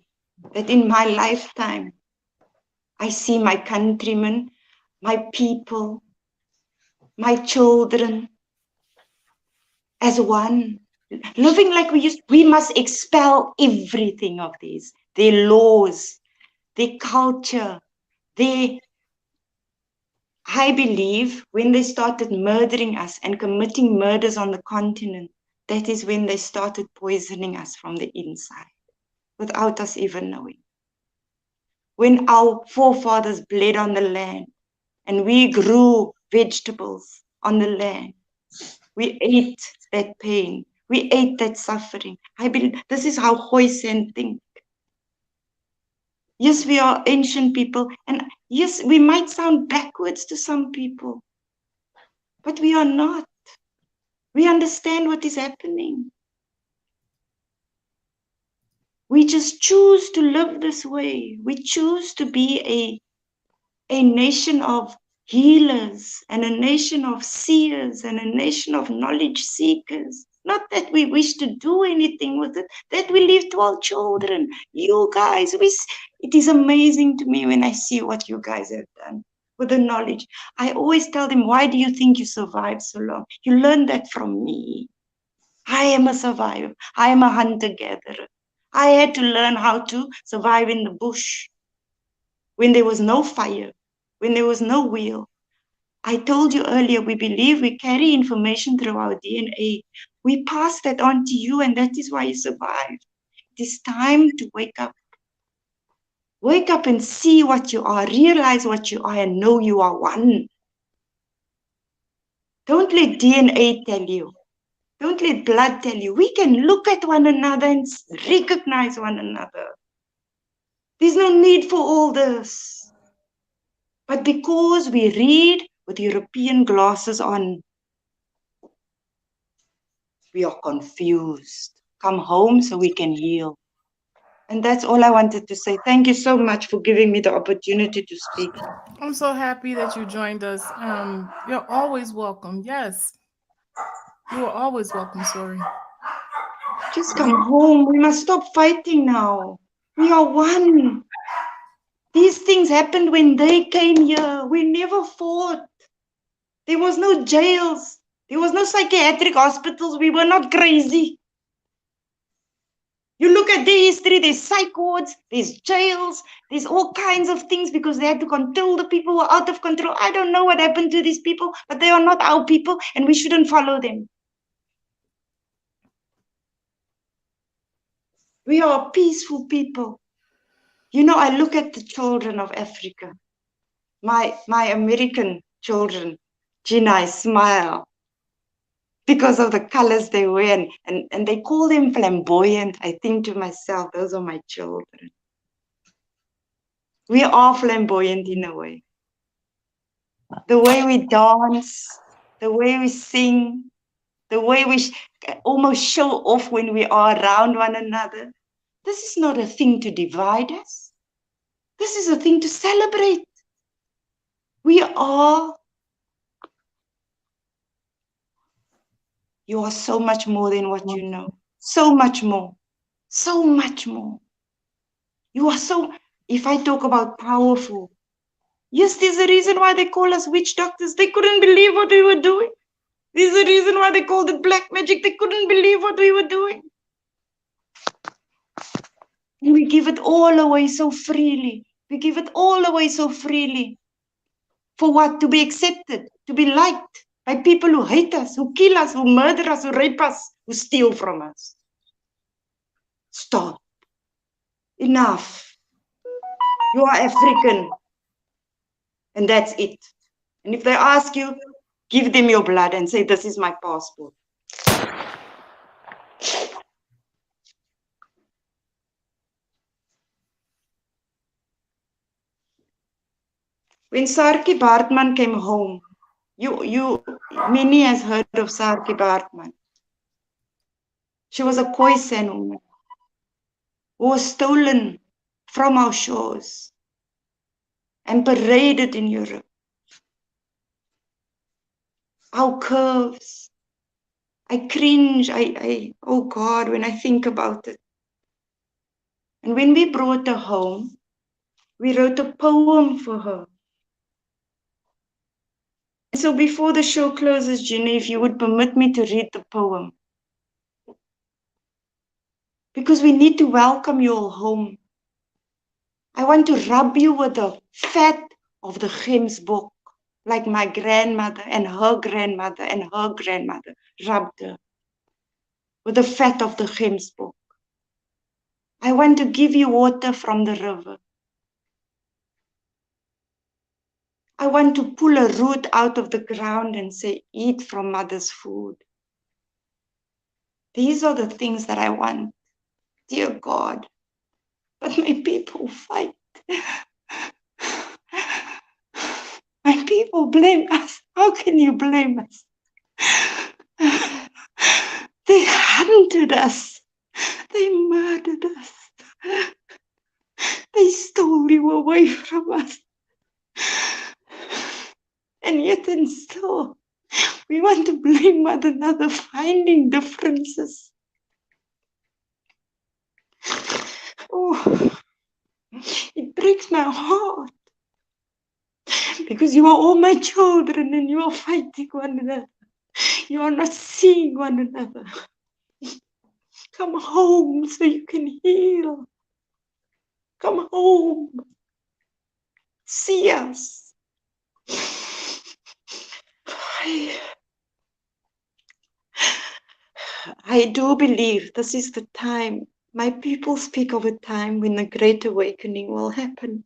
that in my lifetime, I see my countrymen, my people, my children as one, living like we used. We must expel everything of these, their laws, their culture, their... I believe when they started murdering us and committing murders on the continent, that is when they started poisoning us from the inside, without us even knowing. When our forefathers bled on the land and we grew vegetables on the land, we ate that pain, we ate that suffering. I believe this is how Khoisan think. Yes, we are ancient people, and yes, we might sound backwards to some people, but we are not. We understand what is happening. We just choose to live this way. We choose to be a nation of healers and a nation of seers and a nation of knowledge seekers. Not that we wish to do anything with it, that we leave to our children. You guys, it is amazing to me when I see what you guys have done with the knowledge. I always tell them, why do you think you survived so long? You learned that from me. I am a survivor. I am a hunter-gatherer. I had to learn how to survive in the bush when there was no fire, when there was no wheel. I told you earlier, we believe we carry information through our DNA. We pass that on to you, and that is why you survived. It is time to wake up. Wake up and see what you are, realize what you are, and know you are one. Don't let DNA tell you. Don't let blood tell you. We can look at one another and recognize one another. There's no need for all this. But because we read with European glasses on, we are confused. Come home so we can heal. And that's all I wanted to say. Thank you so much for giving me the opportunity to speak. I'm so happy that you joined us. You're always welcome. Yes. You are always welcome, Suri. Just come home. We must stop fighting now. We are one. These things happened when they came here. We never fought. There was no jails. There was no psychiatric hospitals. We were not crazy. You look at their history, there's psych wards, there's jails, there's all kinds of things because they had to control the people who are out of control. I don't know what happened to these people, but they are not our people and we shouldn't follow them. We are peaceful people. You know, I look at the children of Africa, my American children, Gina, I smile because of the colors they wear, and they call them flamboyant. I think to myself, those are my children. We are flamboyant in a way. The way we dance, the way we sing, the way we almost show off when we are around one another. This is not a thing to divide us. This is a thing to celebrate. You are so much more than what you know. So much more. So much more. You are so, if I talk about powerful, yes, there's a reason why they call us witch doctors. They couldn't believe what we were doing. There's a reason why they called it black magic. They couldn't believe what we were doing. And we give it all away so freely. We give it all away so freely. For what? To be accepted, to be liked by people who hate us, who kill us, who murder us, who rape us, who steal from us. Stop. Enough. You are African. And that's it. And if they ask you, give them your blood and say, this is my passport. When Sarki Bartman came home, many has heard of Sarki Bartman. She was a Koisan woman who was stolen from our shores and paraded in Europe. Our curves. I cringe. Oh God, when I think about it. And when we brought her home, we wrote a poem for her. So before the show closes, Ginny, if you would permit me to read the poem. Because we need to welcome you all home. I want to rub you with the fat of the gemsbok, like my grandmother and her grandmother and her grandmother rubbed her with the fat of the gemsbok. I want to give you water from the river. I want to pull a root out of the ground and say, eat from mother's food. These are the things that I want, dear God. But my people fight. My people blame us. How can you blame us? They hunted us. They murdered us. They stole you away from us. And yet and still, we want to blame one another, finding differences. Oh, it breaks my heart. Because you are all my children and you are fighting one another. You are not seeing one another. Come home so you can heal. Come home. See us. I do believe this is the time. My people speak of a time when the Great Awakening will happen.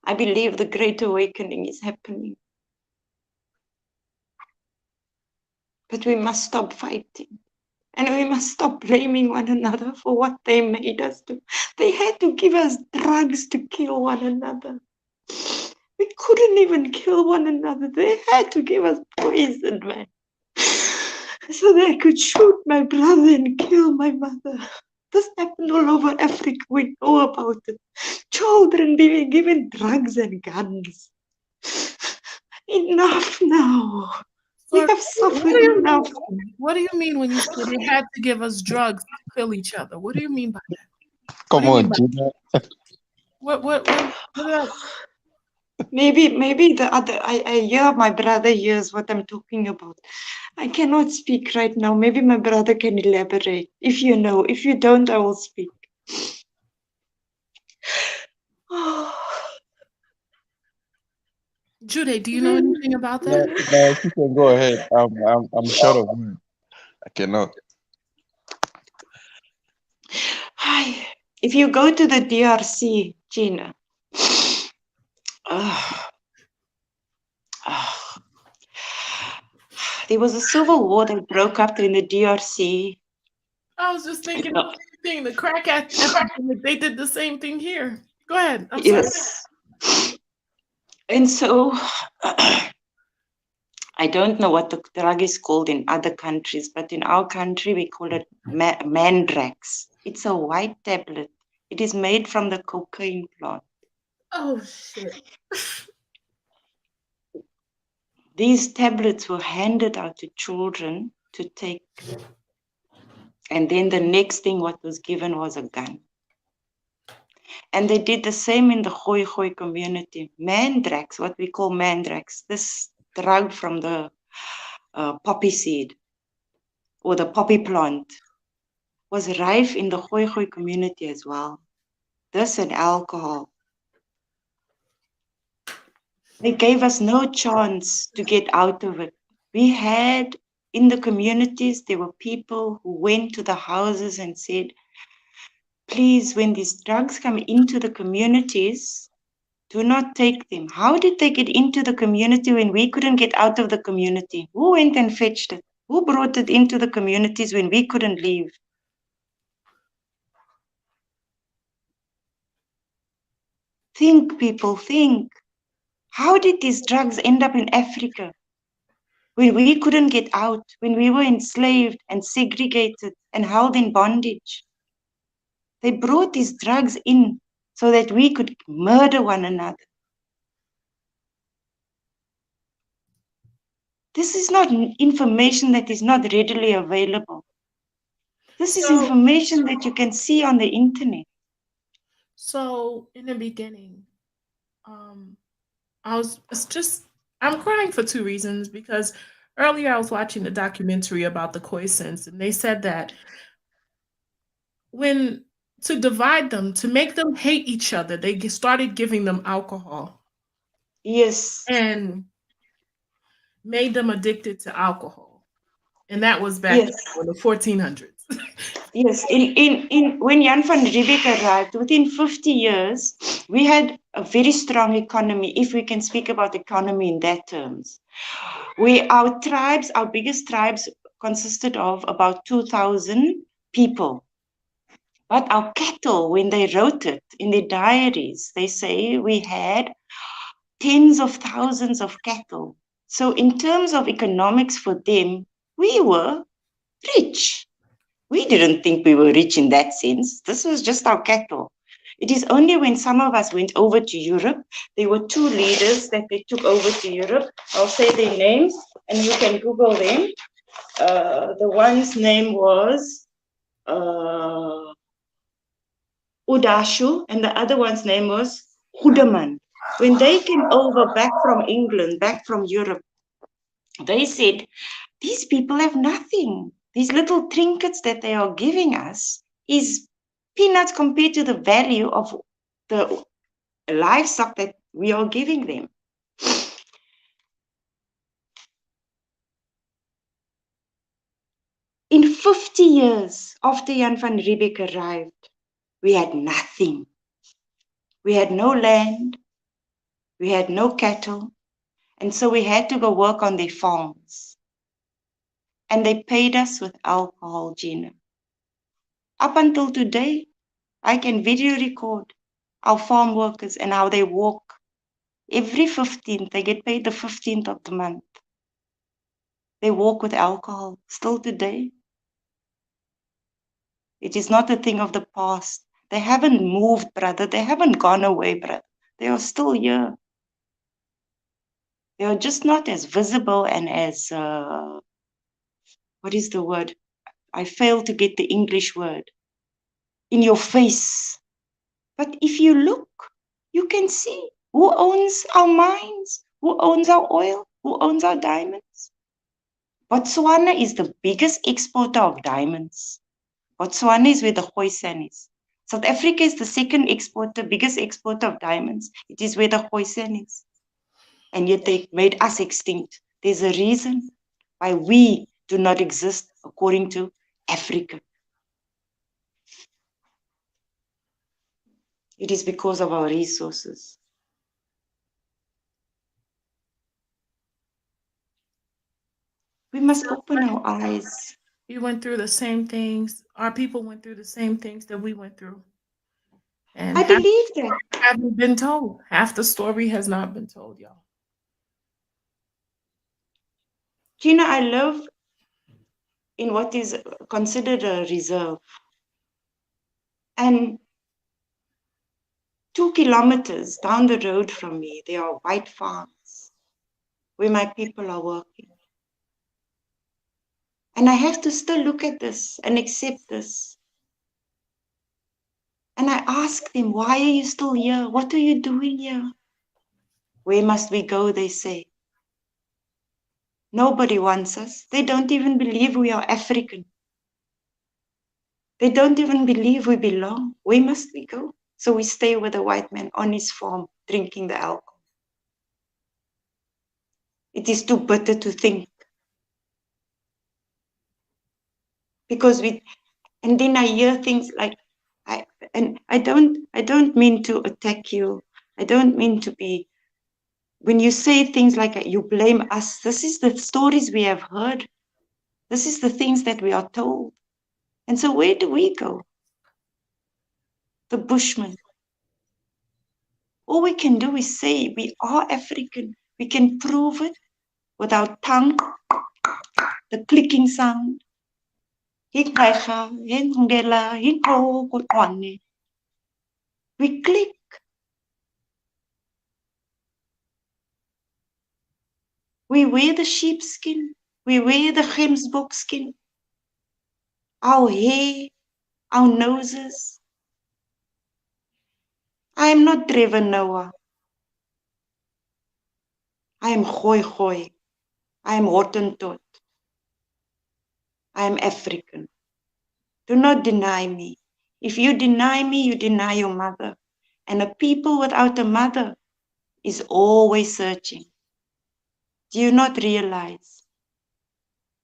I believe the Great Awakening is happening. But we must stop fighting. And we must stop blaming one another for what they made us do. They had to give us drugs to kill one another. We couldn't even kill one another. They had to give us poison, man. So they could shoot my brother and kill my mother. This happened all over Africa. We know about it. Children being given drugs and guns. Enough now. We have suffered enough. What do you mean when you say they had to give us drugs to kill each other? What do you mean by that? Come on, Gina. What Maybe the other, I hear my brother hears what I'm talking about. I cannot speak right now. Maybe my brother can elaborate. If you know, if you don't, I will speak. Jude, do you know anything about that? No, you can go ahead. I'm short of words. I cannot. Hi. If you go to the DRC, Gina, there was a civil war that broke up in the DRC. I was just thinking the same thing. The crack epidemic, they did the same thing here. Go ahead. I'm sorry. Yes. And so I don't know what the drug is called in other countries, but in our country we call it mandrax. It's a white tablet. It is made from the cocaine plant. Oh shit. These tablets were handed out to children to take. And then the next thing what was given was a gun. And they did the same in the Khoi community. Mandrax, what we call mandrax, this drug from the poppy seed or the poppy plant, was rife in the Khoi community as well. This and alcohol. They gave us no chance to get out of it. We had, in the communities, there were people who went to the houses and said, please, when these drugs come into the communities, do not take them. How did they get into the community when we couldn't get out of the community? Who went and fetched it? Who brought it into the communities when we couldn't leave? Think, people, think. How did these drugs end up in Africa? When we couldn't get out, when we were enslaved and segregated and held in bondage. They brought these drugs in so that we could murder one another. This is not information that is not readily available. This is information that you can see on the internet. So in the beginning, I'm crying for two reasons, because earlier I was watching a documentary about the Khoisans, and they said that to divide them, to make them hate each other, they started giving them alcohol. Yes. And made them addicted to alcohol. And that was back in the 1400s. Yes, when Jan van Riebeeck arrived, within 50 years, we had a very strong economy, if we can speak about economy in that terms. Our biggest tribes consisted of about 2,000 people. But our cattle, when they wrote it in their diaries, they say we had tens of thousands of cattle. So in terms of economics for them, we were rich. We didn't think we were rich in that sense. This was just our cattle. It is only when some of us went over to Europe, there were two leaders that they took over to Europe. I'll say their names and you can Google them. The one's name was Udashu and the other one's name was Hudeman. When they came over back from England, back from Europe, they said, these people have nothing. These little trinkets that they are giving us is peanuts compared to the value of the livestock that we are giving them. In 50 years after Jan van Riebeeck arrived, we had nothing. We had no land. We had no cattle. And so we had to go work on their farms. And they paid us with alcohol, Gina. Up until today, I can video record our farm workers and how they walk. Every 15th, they get paid the 15th of the month. They walk with alcohol, still today. It is not a thing of the past. They haven't moved, brother. They haven't gone away, brother. They are still here. They are just not as visible and as, what is the word? I fail to get the English word. In your face. But if you look, you can see who owns our mines, who owns our oil, who owns our diamonds. Botswana is the biggest exporter of diamonds. Botswana is where the Koisan is. South Africa is the second biggest exporter of diamonds. It is where the Koisan is. And yet they made us extinct. There's a reason why we do not exist according to Africa. It is because of our resources. We must open our eyes. You went through the same things. Our people went through the same things that we went through. And I believe that. Haven't been told. Half the story has not been told, y'all. Gina, I live in what is considered a reserve. And 2 kilometers down the road from me, there are white farms where my people are working. And I have to still look at this and accept this. And I ask them, why are you still here? What are you doing here? Where must we go, they say. Nobody wants us. They don't even believe we are African. They don't even believe we belong. Where must we go? So we stay with the white man on his farm, drinking the alcohol. It is too bitter to think. Because and then I hear things like, I don't mean to attack you. I don't mean to be, when you say things like you blame us, this is the stories we have heard. This is the things that we are told. And so where do we go? The Bushmen. All we can do is say we are African. We can prove it with our tongue, the clicking sound. We click. We wear the sheepskin. We wear the gemsbok skin. Our hair, our noses. I am not Trevor Noah. I am Khoi. I am Hottentot. I am African. Do not deny me. If you deny me, you deny your mother. And a people without a mother is always searching. Do you not realize?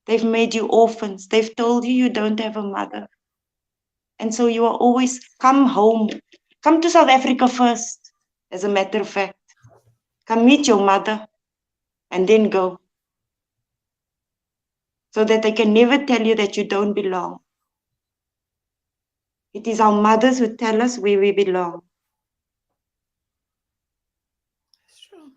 They've made you orphans. They've told you you don't have a mother. And so you are always, come home. Come to South Africa first, as a matter of fact. Come meet your mother and then go. So that they can never tell you that you don't belong. It is our mothers who tell us where we belong. It's true.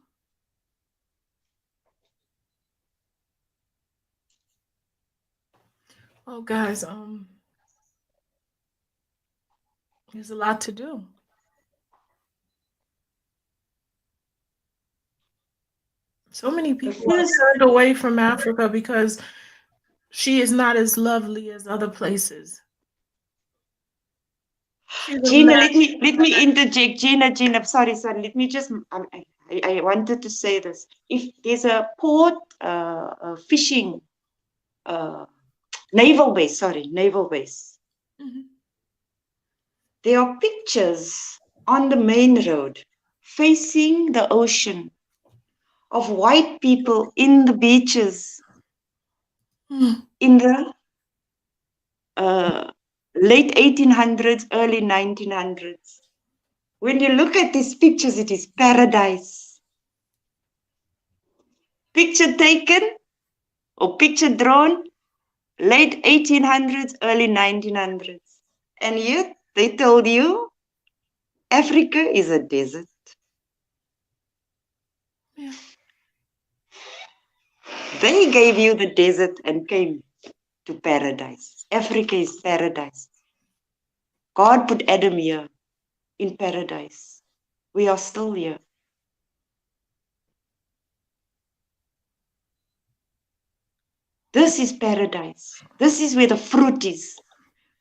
Oh, guys, there's a lot to do. So many people are turned away from Africa because she is not as lovely as other places. Gina, let me interject. Gina, sorry. Let me just, I wanted to say this. If there's a port, fishing, naval base. Mhm. There are pictures on the main road facing the ocean of white people in the beaches in the late 1800s, early 1900s. When you look at these pictures, it is paradise. Picture taken or picture drawn, late 1800s, early 1900s. And yet they told you Africa is a desert. Yeah. They gave you the desert and came to paradise. Africa is paradise. God put Adam here in paradise. We are still here. This is paradise. This is where the fruit is.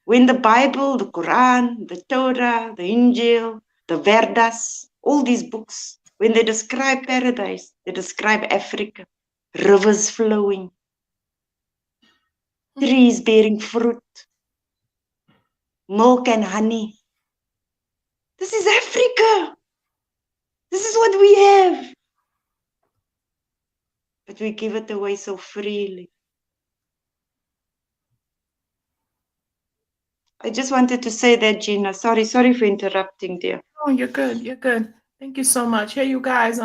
When the Bible, the Quran, the Torah, the Injil, the Vedas, all these books, when they describe paradise, they describe Africa. Rivers flowing, trees bearing fruit, milk and honey. This is Africa. This is what we have. But we give it away so freely. I just wanted to say that, Gina. Sorry for interrupting, dear. Oh, you're good. You're good. Thank you so much. Hey, you guys.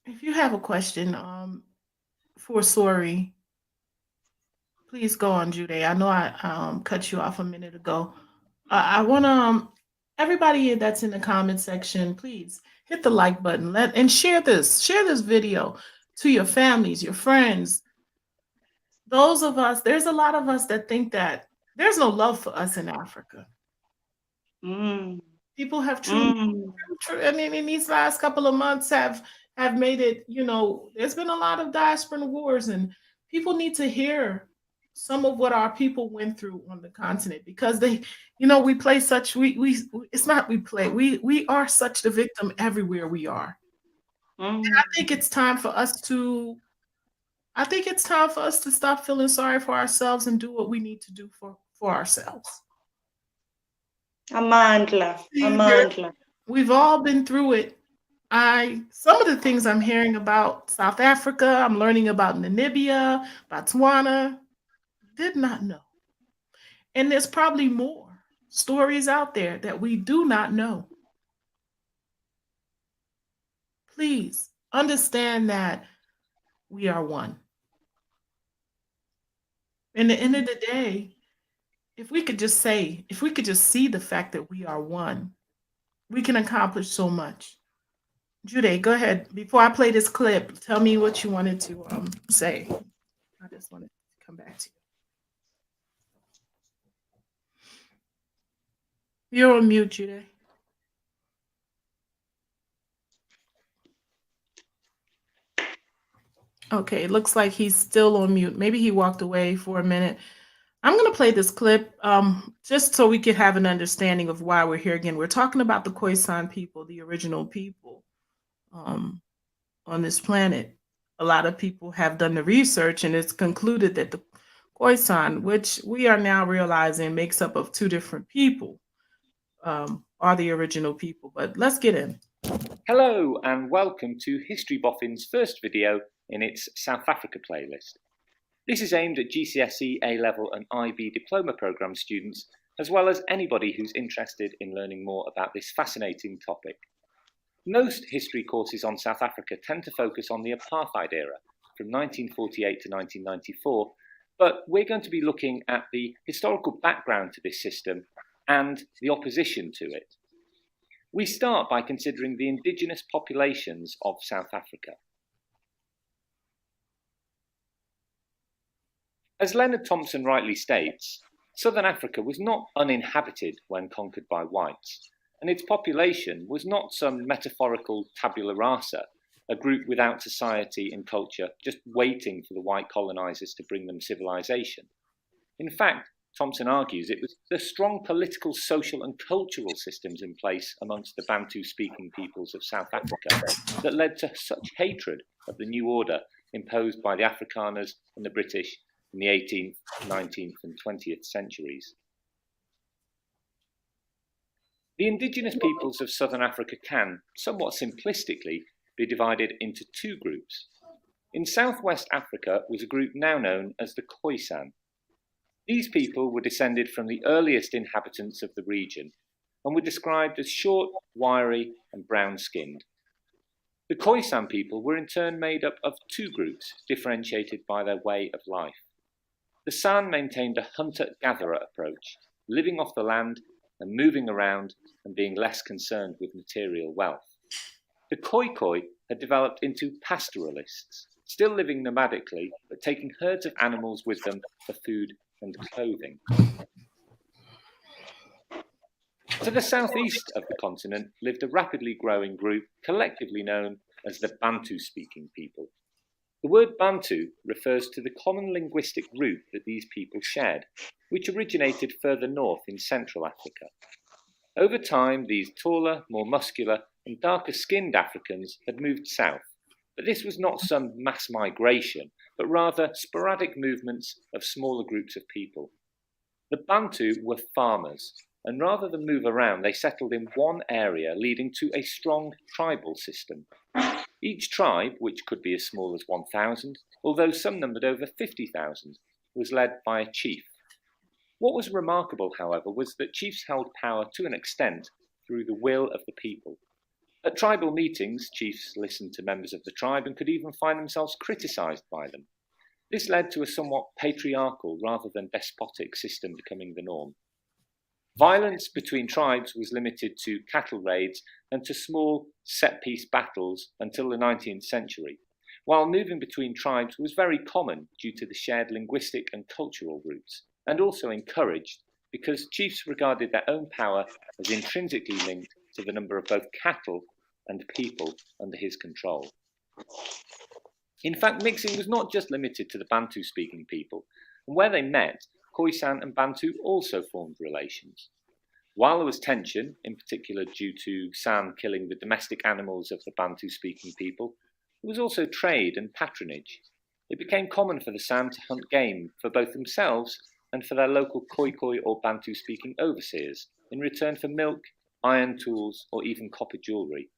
If you have a question, for Suri, please go on, Jude. I know I cut you off a minute ago. I want to everybody that's in the comment section, please hit the like button. And share this video to your families, your friends. Those of us, there's a lot of us that think that there's no love for us in Africa. People have I mean, in these last couple of months have made it, there's been a lot of diaspora wars, and people need to hear some of what our people went through on the continent, because they, we play such, it's not we play, we are such the victim everywhere we are. And I think it's time for us to stop feeling sorry for ourselves and do what we need to do for ourselves. Amandla. We've all been through it. Some of the things I'm hearing about South Africa, I'm learning about Namibia, Botswana, did not know. And there's probably more stories out there that we do not know. Please understand that we are one. In the end of the day, if we could just see the fact that we are one, we can accomplish so much. Jude, go ahead. Before I play this clip, tell me what you wanted to say. I just wanted to come back to you. You're on mute, Jude. Okay, it looks like he's still on mute. Maybe he walked away for a minute. I'm going to play this clip just so we can have an understanding of why we're here again. We're talking about the Khoisan people, the original people on this planet. A lot of people have done the research, and it's concluded that the Koisan, which we are now realizing makes up of two different people, are the original people. But let's get in. Hello and welcome to History Boffin's first video in its South Africa playlist. This is aimed at GCSE, A-Level and IB diploma programme students, as well as anybody who's interested in learning more about this fascinating topic. Most history courses on South Africa tend to focus on the apartheid era, from 1948 to 1994, but we're going to be looking at the historical background to this system and the opposition to it. We start by considering the indigenous populations of South Africa. As Leonard Thompson rightly states, Southern Africa was not uninhabited when conquered by whites, and its population was not some metaphorical tabula rasa, a group without society and culture just waiting for the white colonizers to bring them civilization. In fact, Thompson argues it was the strong political, social and cultural systems in place amongst the Bantu-speaking peoples of South Africa that led to such hatred of the new order imposed by the Afrikaners and the British in the 18th, 19th and 20th centuries. The indigenous peoples of Southern Africa can, somewhat simplistically, be divided into two groups. In Southwest Africa was a group now known as the Koisan. These people were descended from the earliest inhabitants of the region and were described as short, wiry and brown-skinned. The Koisan people were in turn made up of two groups differentiated by their way of life. The San maintained a hunter-gatherer approach, living off the land and moving around and being less concerned with material wealth. The Khoi had developed into pastoralists, still living nomadically but taking herds of animals with them for food and clothing. To the southeast of the continent lived a rapidly growing group collectively known as the Bantu-speaking people. The word Bantu refers to the common linguistic root that these people shared, which originated further north in Central Africa. Over time, these taller, more muscular and darker-skinned Africans had moved south, but this was not some mass migration, but rather sporadic movements of smaller groups of people. The Bantu were farmers, and rather than move around, they settled in one area, leading to a strong tribal system. Each tribe, which could be as small as 1,000, although some numbered over 50,000, was led by a chief. What was remarkable, however, was that chiefs held power to an extent through the will of the people. At tribal meetings, chiefs listened to members of the tribe and could even find themselves criticised by them. This led to a somewhat patriarchal rather than despotic system becoming the norm. Violence between tribes was limited to cattle raids and to small set-piece battles until the 19th century, while moving between tribes was very common due to the shared linguistic and cultural roots, and also encouraged because chiefs regarded their own power as intrinsically linked to the number of both cattle and people under his control. In fact, mixing was not just limited to the Bantu-speaking people, and where they met, Khoisan and Bantu also formed relations. While there was tension, in particular due to San killing the domestic animals of the Bantu-speaking people, there was also trade and patronage. It became common for the San to hunt game for both themselves and for their local Khoi or Bantu-speaking overseers, in return for milk, iron tools, or even copper jewellery.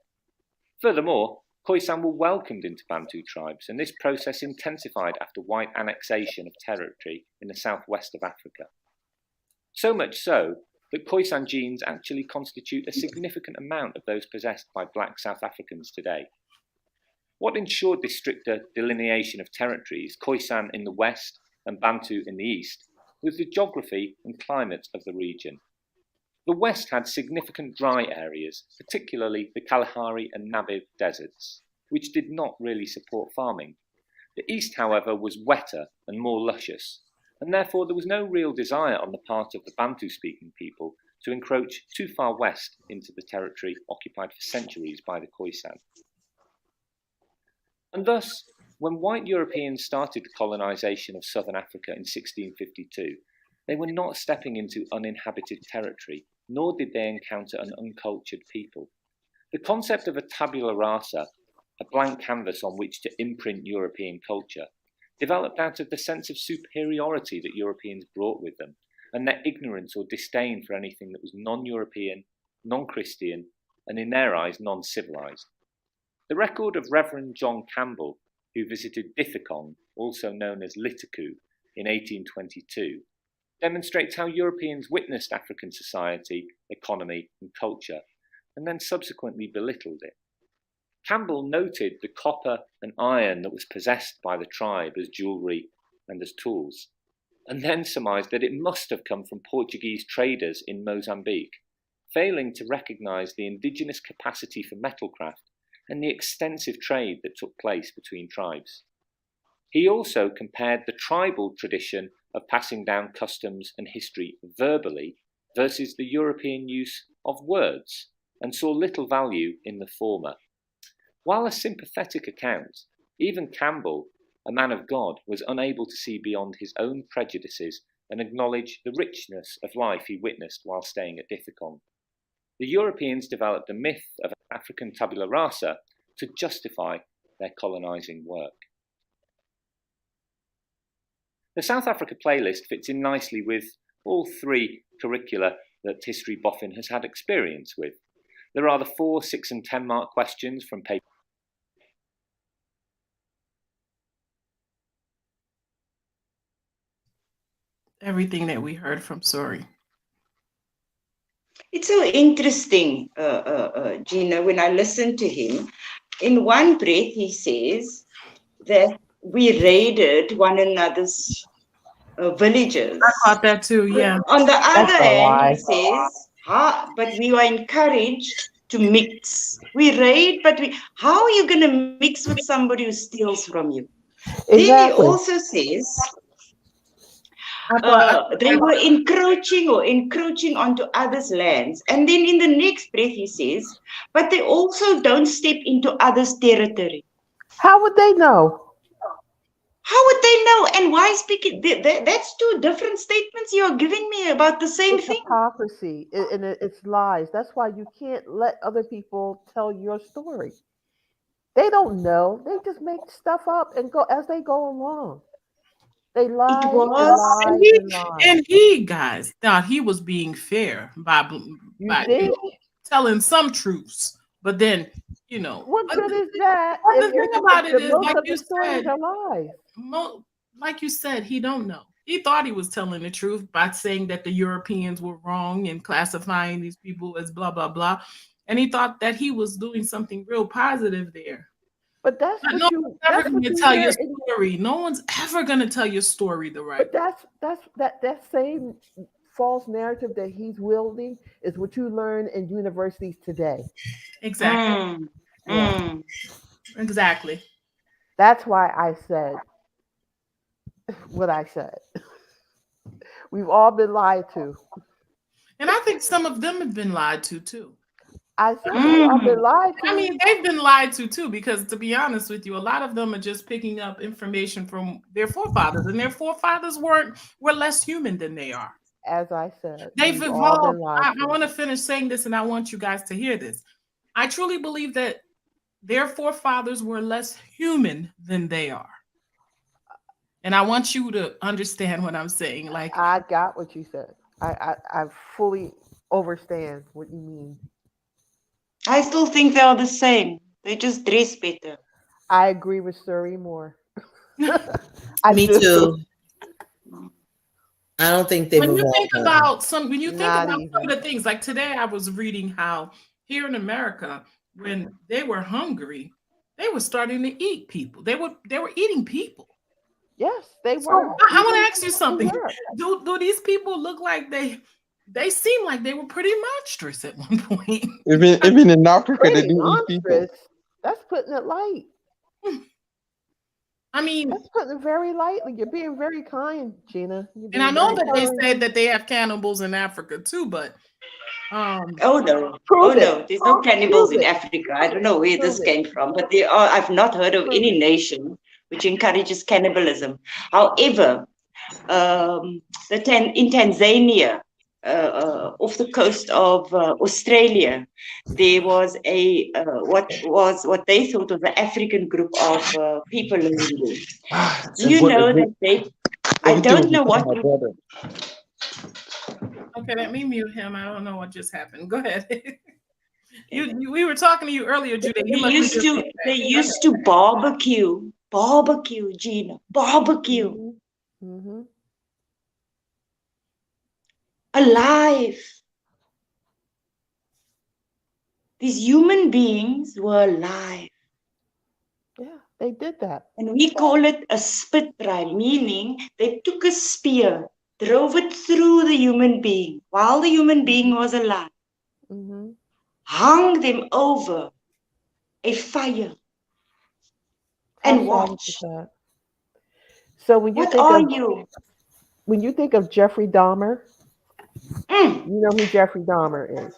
Furthermore, Koisan were welcomed into Bantu tribes, and this process intensified after white annexation of territory in the southwest of Africa. So much so that Koisan genes actually constitute a significant amount of those possessed by black South Africans today. What ensured this stricter delineation of territories, Koisan in the west and Bantu in the east, was the geography and climate of the region. The west had significant dry areas, particularly the Kalahari and Namib deserts, which did not really support farming. The east, however, was wetter and more luscious, and therefore there was no real desire on the part of the Bantu-speaking people to encroach too far west into the territory occupied for centuries by the Koisan. And thus, when white Europeans started the colonisation of southern Africa in 1652, they were not stepping into uninhabited territory, nor did they encounter an uncultured people. The concept of a tabula rasa, a blank canvas on which to imprint European culture, developed out of the sense of superiority that Europeans brought with them, and their ignorance or disdain for anything that was non-European, non-Christian, and in their eyes non-civilised. The record of Reverend John Campbell, who visited Dithakong, also known as Litaku, in 1822, demonstrates how Europeans witnessed African society, economy, and culture, and then subsequently belittled it. Campbell noted the copper and iron that was possessed by the tribe as jewellery and as tools, and then surmised that it must have come from Portuguese traders in Mozambique, failing to recognise the indigenous capacity for metalcraft and the extensive trade that took place between tribes. He also compared the tribal tradition of passing down customs and history verbally versus the European use of words, and saw little value in the former. While a sympathetic account, even Campbell, a man of God, was unable to see beyond his own prejudices and acknowledge the richness of life he witnessed while staying at Dithakong. The Europeans developed a myth of African tabula rasa to justify their colonising work. The South Africa playlist fits in nicely with all three curricula that History Boffin has had experience with. There are the 4, 6 and 10 mark questions from paper. Everything that we heard from Suri. It's so interesting, Gina, when I listen to him. In one breath, he says that we raided one another's villages. I thought that too, yeah. On the other a hand, lie. he says, but we were encouraged to mix. We raid, but how are you going to mix with somebody who steals from you? Exactly. Then he also says, they were encroaching onto others' lands. And then in the next breath he says, but they also don't step into others' territory. How would they know? How would they know? And why speaking? That's two different statements you're giving me about the same It's thing. hypocrisy and it's lies. That's why you can't let other people tell your story. They don't know. They just make stuff up and go as they go along. They lie It was, and lie. And he, guys, thought he was being fair by did? telling some truths, but then, you know. What good is that? The thing about it is, like you stories said, are lies. like you said, he don't know. He thought he was telling the truth by saying that the Europeans were wrong and classifying these people as blah, blah, blah. And he thought that he was doing something real positive there. But that's But what no you one's ever that's going what to you tell hear your in, story. No one's ever going to tell your story the right but way. that same false narrative that he's wielding is what you learn in universities today. Exactly. Yeah. Exactly. That's why I said what I said. We've all been lied to. And I think some of them have been lied to too. I said we've all been lied to. I mean, they've been lied to too, because to be honest with you, a lot of them are just picking up information from their forefathers, and their forefathers were less human than they are. As I said, They've we've all evolved. been lied I to. want to finish saying this, and I want you guys to hear this. I truly believe that their forefathers were less human than they are. And I want you to understand what I'm saying. Like, I got what you said. I fully understand what you mean. I still think they are the same. They just dress better. I agree with Suri more. Me too. I don't think they've when you evolved. think about some Not of even. the things, like today I was reading how here in America, when they were hungry, they were starting to eat people. They were eating people. Yes, they So were. I want to ask you something. were. Do these people look like they seem like they were pretty monstrous at one point? Even in Africa, they Pretty do eat people. monstrous. That's putting it light. I mean, That's putting it very lightly. You're being very kind, Gina. You're and I being know very that they kind. said that they have cannibals in Africa too, but Oh no. Prove Oh it. no, there's no cannibals Prove in it. Africa. I don't know where Prove this it. came from, but there are, I've not heard of Prove any it. nation which encourages cannibalism. However, in Tanzania, off the coast of Australia, there was a what they thought was an African group of people living there. Do you know that they? I don't know what. okay, let me mute him. I don't know what just happened. Go ahead. We were talking to you earlier, Judy. They used to barbecue, Gina, barbecue. Mm-hmm. Alive. These human beings were alive. Yeah, they did that. And we call it a spit drive, meaning they took a spear, drove it through the human being while the human being was alive, Mm-hmm. hung them over a fire, How and savage is watched. that? So when you What think are of you? when you think of Jeffrey Dahmer, Mm, you know who Jeffrey Dahmer is.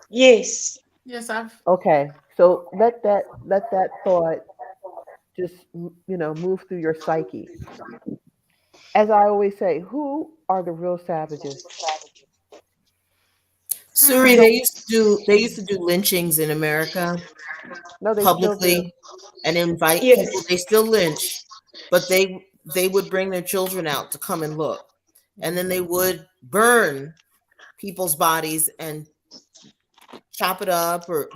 yes. Yes, I've. Okay, so let that thought just move through your psyche. As I always say, who are the real savages? Suri, they used to do lynchings in America No, they still do. publicly and invite Yes. people. They still lynch, but they would bring their children out to come and look, and then they would burn people's bodies and chop it up, or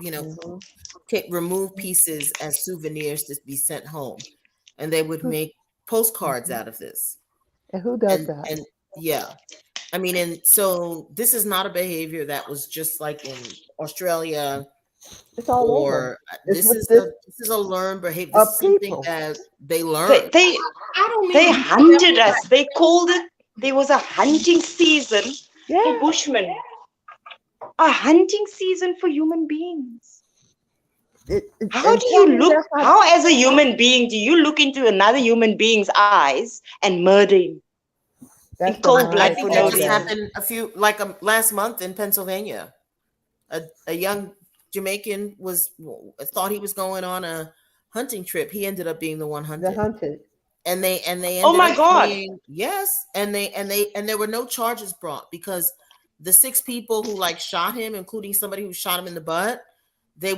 remove pieces as souvenirs to be sent home, and they would make postcards out of this. And who does that? And yeah, I mean, and so this is not a behavior that was just like in Australia. It's all over. This is a learned behavior. This is something that they learned. They hunted us. They called it. There was a hunting season for Bushmen. A hunting season for human beings. How do you look? How, as a human being, do you look into another human being's eyes and murder him? In cold blood. I think that just happened last month in Pennsylvania. A young Jamaican thought he was going on a hunting trip. He ended up being the one hunted. And they ended oh my up God. saying, yes, and there were no charges brought, because the 6 people who shot him, including somebody who shot him in the butt, they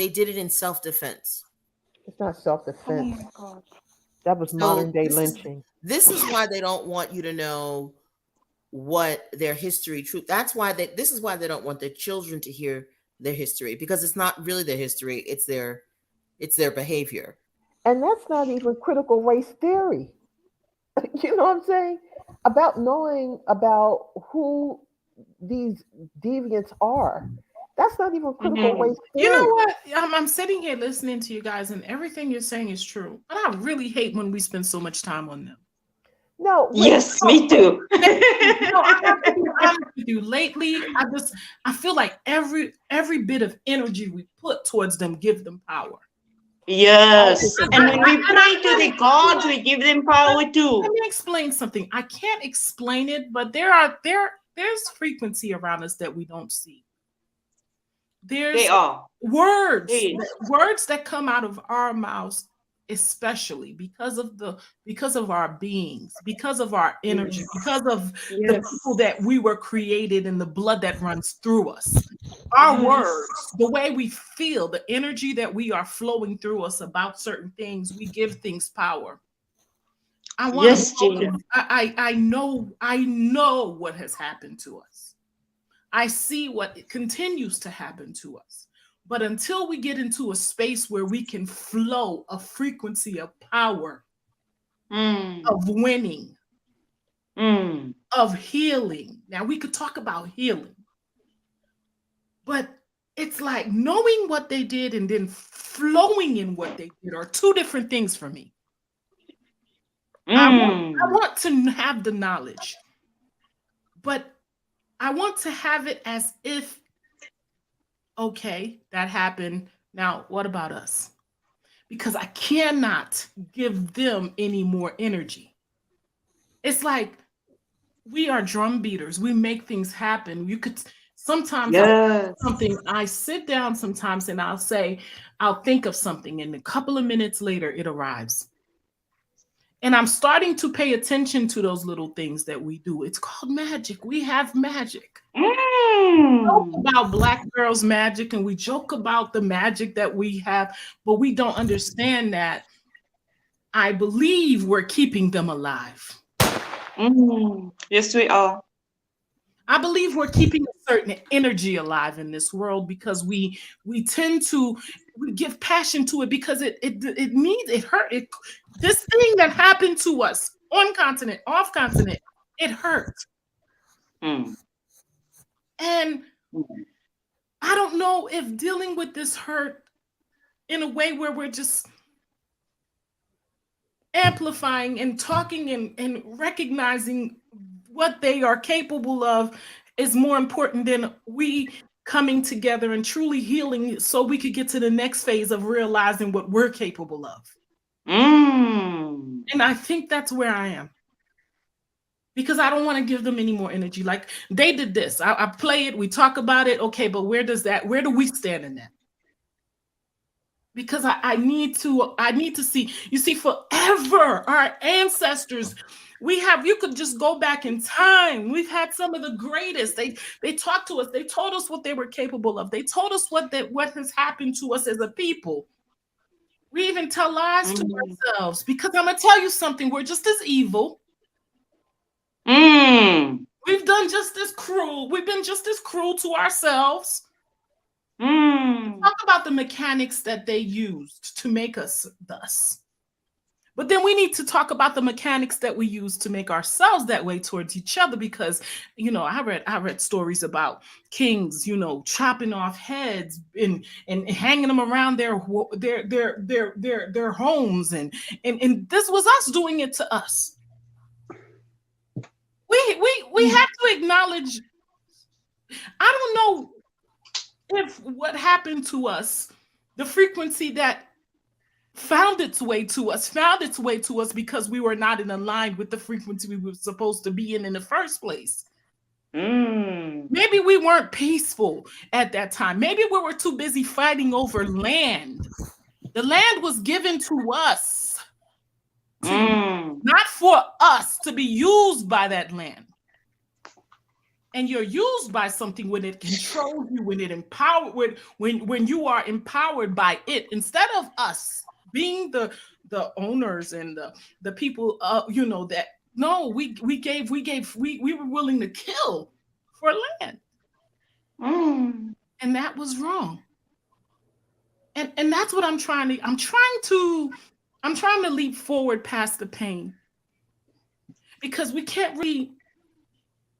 did it in self-defense. It's not self-defense. Oh my God. That was modern day lynching. This is why they don't want you to know what their history truth. That's why this is why they don't want their children to hear their history, because it's not really their history, it's their behavior. And that's not even critical race theory. You know what I'm saying? About knowing about who these deviants are. That's not even critical Mm. race You know theory. what? I'm sitting here listening to you guys, and everything you're saying is true. But I really hate when we spend so much time on them. No, wait, Yes, me too. No, I have to be honest with you. Lately, I feel like every bit of energy we put towards them give them power. Yes. And when we And I pray to the gods, we give them power let too. me explain something. I can't explain it, but there's frequency around us that we don't see. They There's are. words Yes. words that come out of our mouths, especially because of our beings, because of our energy, because of the Yes. people that we were created and the blood that runs through us. Our Yes. words, the way we feel, the energy that we are flowing through us about certain things, we give things power. I want Yes, to Gina. focus. I know what has happened to us. I see what continues to happen to us. But until we get into a space where we can flow a frequency of power, Mm. of winning, Mm. of healing. Now we could talk about healing, but it's like knowing what they did and then flowing in what they did are two different things for me. I want to have the knowledge, but I want to have it as if, okay, that happened. Now, what about us? Because I cannot give them any more energy. It's like we are drum beaters. We make things happen. You could sometimes Yes. I sit down sometimes and I'll think of something, and a couple of minutes later it arrives. And I'm starting to pay attention to those little things that we do. It's called magic. We have magic. We joke about Black girls' magic and we joke about the magic that we have, but we don't understand that I believe we're keeping them alive. Yes, we are. I believe we're keeping a certain energy alive in this world because we tend to we give passion to it because it means it hurt. This thing that happened to us on continent, off continent, it hurt. Mm. And I don't know if dealing with this hurt in a way where we're just amplifying and talking and recognizing what they are capable of is more important than we coming together and truly healing so we could get to the next phase of realizing what we're capable of. And I think that's where I am. Because I don't want to give them any more energy. Like they did this. I play it, we talk about it. Okay, but where do we stand in that? Because I need to see, you see, forever, our ancestors, you could just go back in time. We've had some of the greatest. They talked to us, they told us what they were capable of. They told us what has happened to us as a people. We even tell lies to ourselves because I'm gonna tell you something, we're just as evil. We've been just as cruel to ourselves. Talk about the mechanics that they used to make us thus. But then we need to talk about the mechanics that we use to make ourselves that way towards each other because, I read stories about kings, chopping off heads and hanging them around their homes and this was us doing it to us. We have to acknowledge, I don't know if what happened to us, the frequency that found its way to us because we were not in line with the frequency we were supposed to be in the first place. Maybe we weren't peaceful at that time. Maybe we were too busy fighting over land. The land was given to us, not for us to be used by that land. And you're used by something when it controls you, when it empowers, when you are empowered by it, instead of us being the owners and the people, that no, we were willing to kill for land, and that was wrong. And that's what I'm trying to leap forward past the pain because we can't really.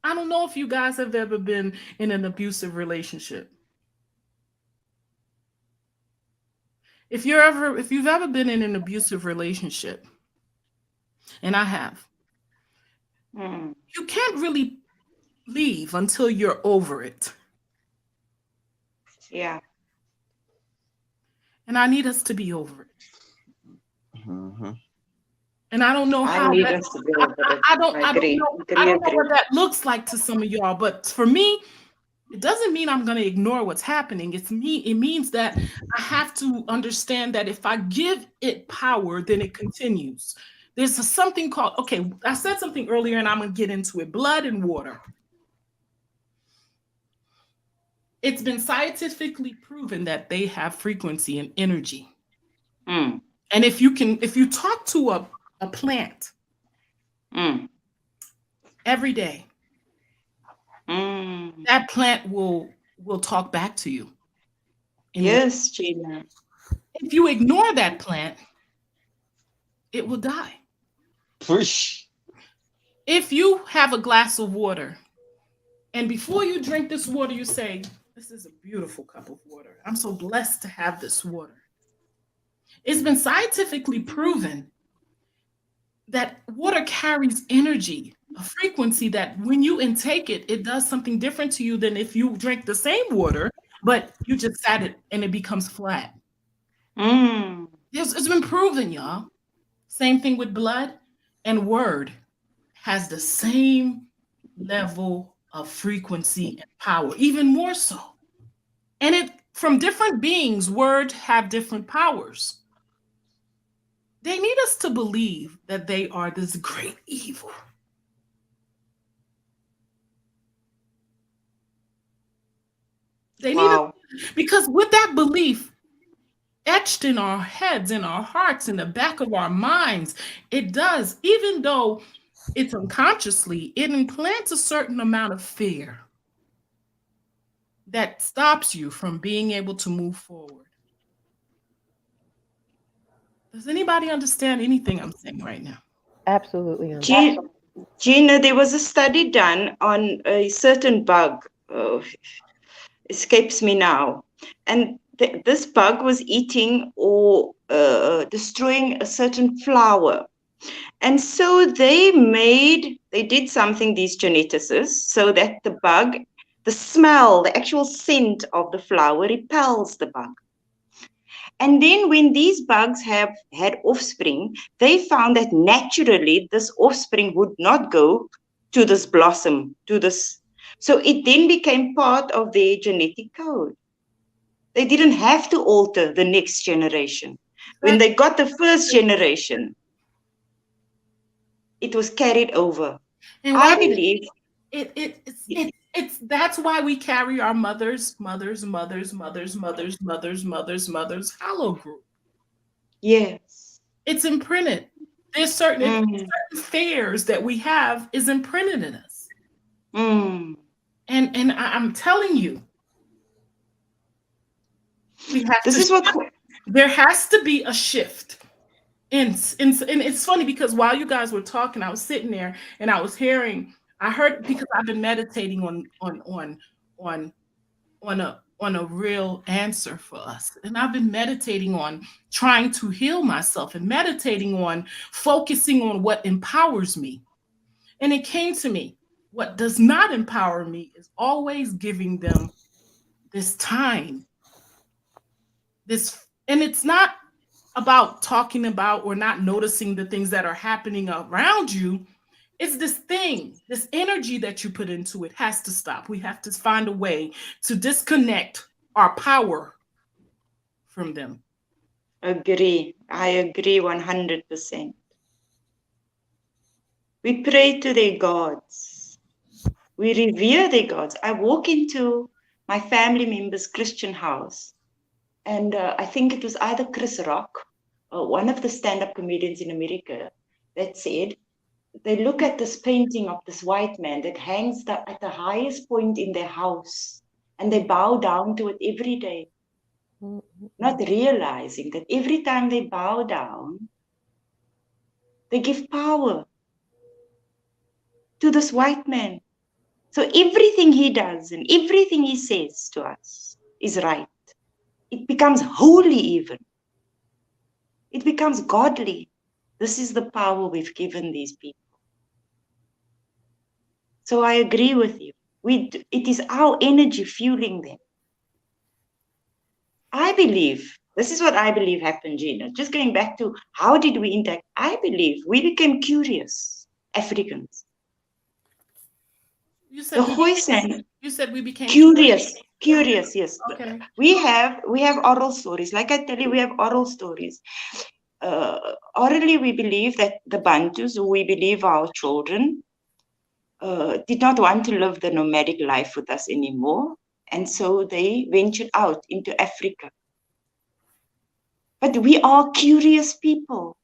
I don't know if you guys have ever been in an abusive relationship. If you've ever been in an abusive relationship, and I have, you can't really leave until you're over it. Yeah. And I need us to be over it. Mm-hmm. And I don't know I how need that, us to be over it. I don't Agree. know what that looks like to some of y'all, but for me, it doesn't mean I'm going to ignore what's happening. It means that I have to understand that if I give it power, then it continues. There's something called, okay, I said something earlier and I'm going to get into it. Blood and water. It's been scientifically proven that they have frequency and energy. And if you talk to a plant every day, that plant will talk back to you. Yes, Gina. If you ignore that plant, it will die. Push. If you have a glass of water, and before you drink this water, you say, "This is a beautiful cup of water. I'm so blessed to have this water." It's been scientifically proven that water carries energy, a frequency that when you intake it, it does something different to you than if you drink the same water, but you just sat it and it becomes flat. It's been proven, y'all. Same thing with blood, and word has the same level of frequency and power, even more so. And it from different beings, word have different powers. They need us to believe that they are this great evil. They need us, because with that belief etched in our heads, in our hearts, in the back of our minds, it does, even though it's unconsciously, it implants a certain amount of fear that stops you from being able to move forward. Does anybody understand anything I'm saying right now? Absolutely. Gina, there was a study done on a certain bug. Escapes me now. And this bug was eating or destroying a certain flower. And so they did something, these geneticists, so that the bug, the smell, the actual scent of the flower repels the bug. And then when these bugs have had offspring, they found that naturally this offspring would not go to this blossom, to this. So it then became part of their genetic code. They didn't have to alter the next generation. When they got the first generation, it was carried over. And I believe it's that's why we carry our mothers hollow group. Yes. It's imprinted. There's certain fears that we have is imprinted in us. And I'm telling you, we have there has to be a shift. And it's funny because while you guys were talking, I was sitting there and I heard, because I've been meditating on a real answer for us. And I've been meditating on trying to heal myself and meditating on focusing on what empowers me. And it came to me, what does not empower me is always giving them this time. And it's not about talking about or not noticing the things that are happening around you. It's this energy that you put into it has to stop. We have to find a way to disconnect our power from them. Agree. I agree 100%. We pray to their gods. We revere their gods. I walk into my family member's Christian house, and I think it was either Chris Rock or one of the stand-up comedians in America that said, they look at this painting of this white man that hangs at the highest point in their house, and they bow down to it every day, not realizing that every time they bow down, they give power. to this white man. So everything he does and everything he says to us is right. It becomes holy even. It becomes godly. This is the power we've given these people. So I agree with you. It is our energy fueling them. I believe, this is what I believe happened, Gina. Just going back to how did we interact? I believe we became curious, Africans. You said we became curious, yes. Okay. We have oral stories. Like I tell you, we have oral stories. Orally, we believe that the Bantus, who we believe are our children, did not want to live the nomadic life with us anymore. And so they ventured out into Africa. But we are curious people.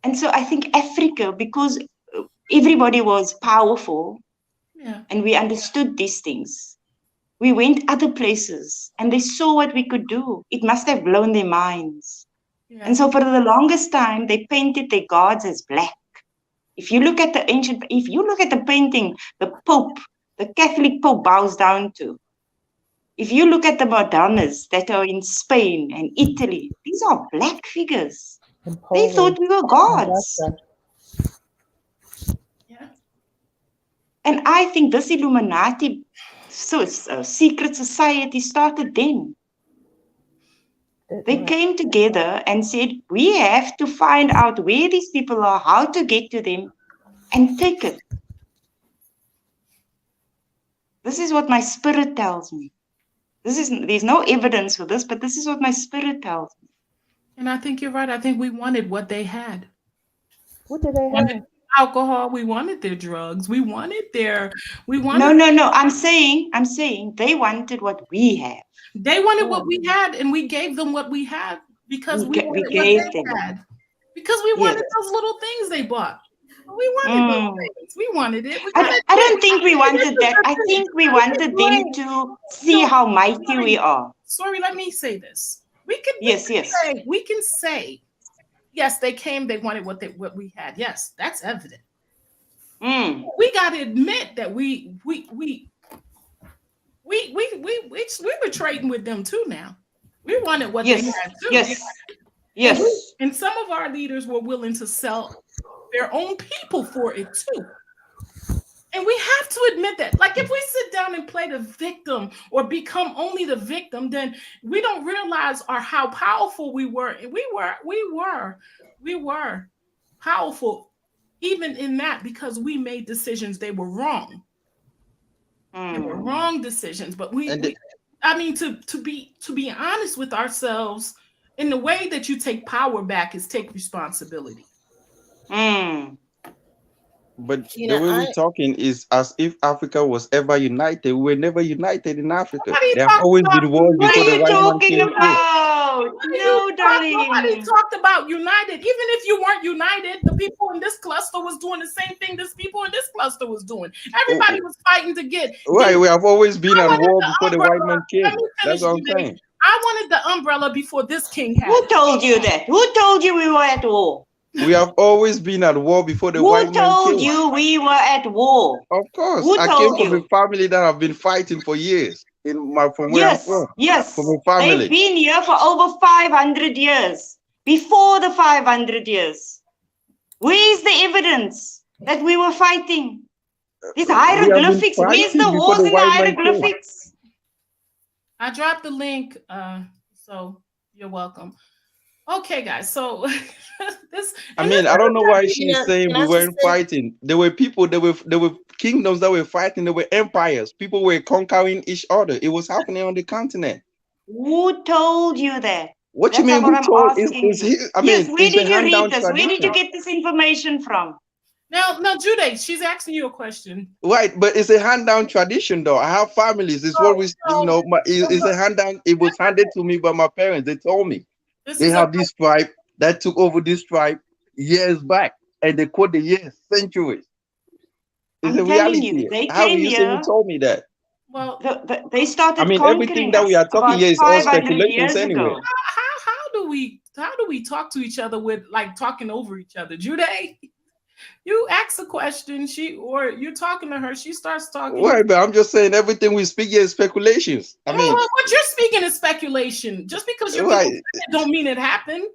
And so I think Africa, because everybody was powerful, and we understood these things, we went other places and they saw what we could do. It must have blown their minds. Yeah. And so for the longest time, they painted their gods as black. If you look at the painting, the Pope, the Catholic Pope bows down to. If you look at the Madonnas that are in Spain and Italy, these are black figures. They thought we were gods. Yeah. And I think this Illuminati, secret society started then. They came together and said, we have to find out where these people are, how to get to them, and take it. This is what my spirit tells me. There's no evidence for this, but this is what my spirit tells me. And I think you're right. I think we wanted what they had. What did they have? Alcohol. We wanted their drugs. We wanted. No. I'm saying they wanted what we have. They wanted what we had, and we gave them what we had because we wanted what they had. Because we wanted those little things they bought. We wanted those things. We wanted it. I don't think we wanted that. I think we wanted them to see how mighty we are. Sorry, let me say this. We can say, yes, they came, they wanted what we had. Yes, that's evident. We got to admit that we were trading with them too now. We wanted what they had too. Yes. And some of our leaders were willing to sell their own people for it too. And we have to admit that. Like if we sit down and play the victim or become only the victim, then we don't realize how powerful we were. And we were powerful even in that because we made decisions. They were wrong. They were wrong decisions. But to be honest with ourselves, in the way that you take power back is take responsibility. But the way we're talking is as if Africa was ever united. We were never united in Africa. There have always been wars before the white man came through. No, darling. Nobody talked about united. Even if you weren't united, the people in this cluster was doing the same thing this people in this cluster was doing. Everybody was fighting to get. Right, we have always been at war before the white man came. That's what I'm saying. I wanted the umbrella before this king had. Who told you that? Who told you we were at war? We have always been at war before the white man came. Who told you we were at war? Of course. Who I told came from you? a family that have been fighting for years. From where I'm from. Yes. From a family. They've been here for over 500 years. Before the 500 years. Where is the evidence that we were fighting? These hieroglyphics. Where's the wars in the hieroglyphics? I dropped the link, so you're welcome. Okay, guys. So I don't know why she's saying we weren't fighting. There were people, there were kingdoms that were fighting, there were empires. People were conquering each other. It was happening on the continent. Who told you that? What you mean? Who told? Where did you read this? Where did you get this information from? Now, Jude, she's asking you a question. Right, but it's a hand-down tradition, though. I have families. It's what we, it's a hand-down. It was handed to me by my parents. They told me. They have this tribe that took over this tribe years back, and they quote the years, centuries. It's a reality. How do you say you told me that? Well, they started. Everything that we are talking here is all speculations anyway. How do we talk to each other with like talking over each other, Jude? You ask a question, or you're talking to her, she starts talking. Right, but I'm just saying everything we speak here is speculations. I mean, what you're speaking is speculation. Just because your people right, said it don't mean it happened.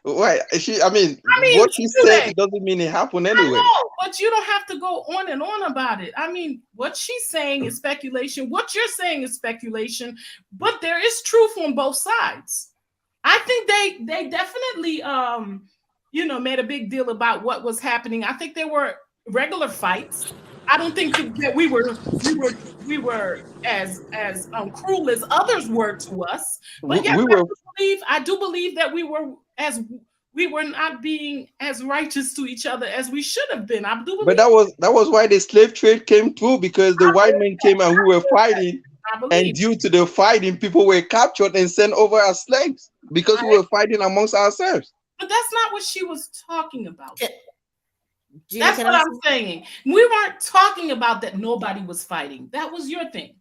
right. I mean, I mean, what she said, it doesn't mean it happened I anyway. know, but you don't have to go on and on about it. I mean, what she's saying is speculation. What you're saying is speculation, but there is truth on both sides. I think they definitely made a big deal about what was happening. I think there were regular fights. I don't think that we were as cruel as others were to us. But yes, I do believe that we were not being as righteous to each other as we should have been. I do believe. But that was why the slave trade came through, because the white men came and we were fighting. And due to the fighting, people were captured and sent over as slaves because we were fighting amongst ourselves. But that's not what she was talking about. Gina, that's what I'm saying. We weren't talking about that nobody was fighting. That was your thing.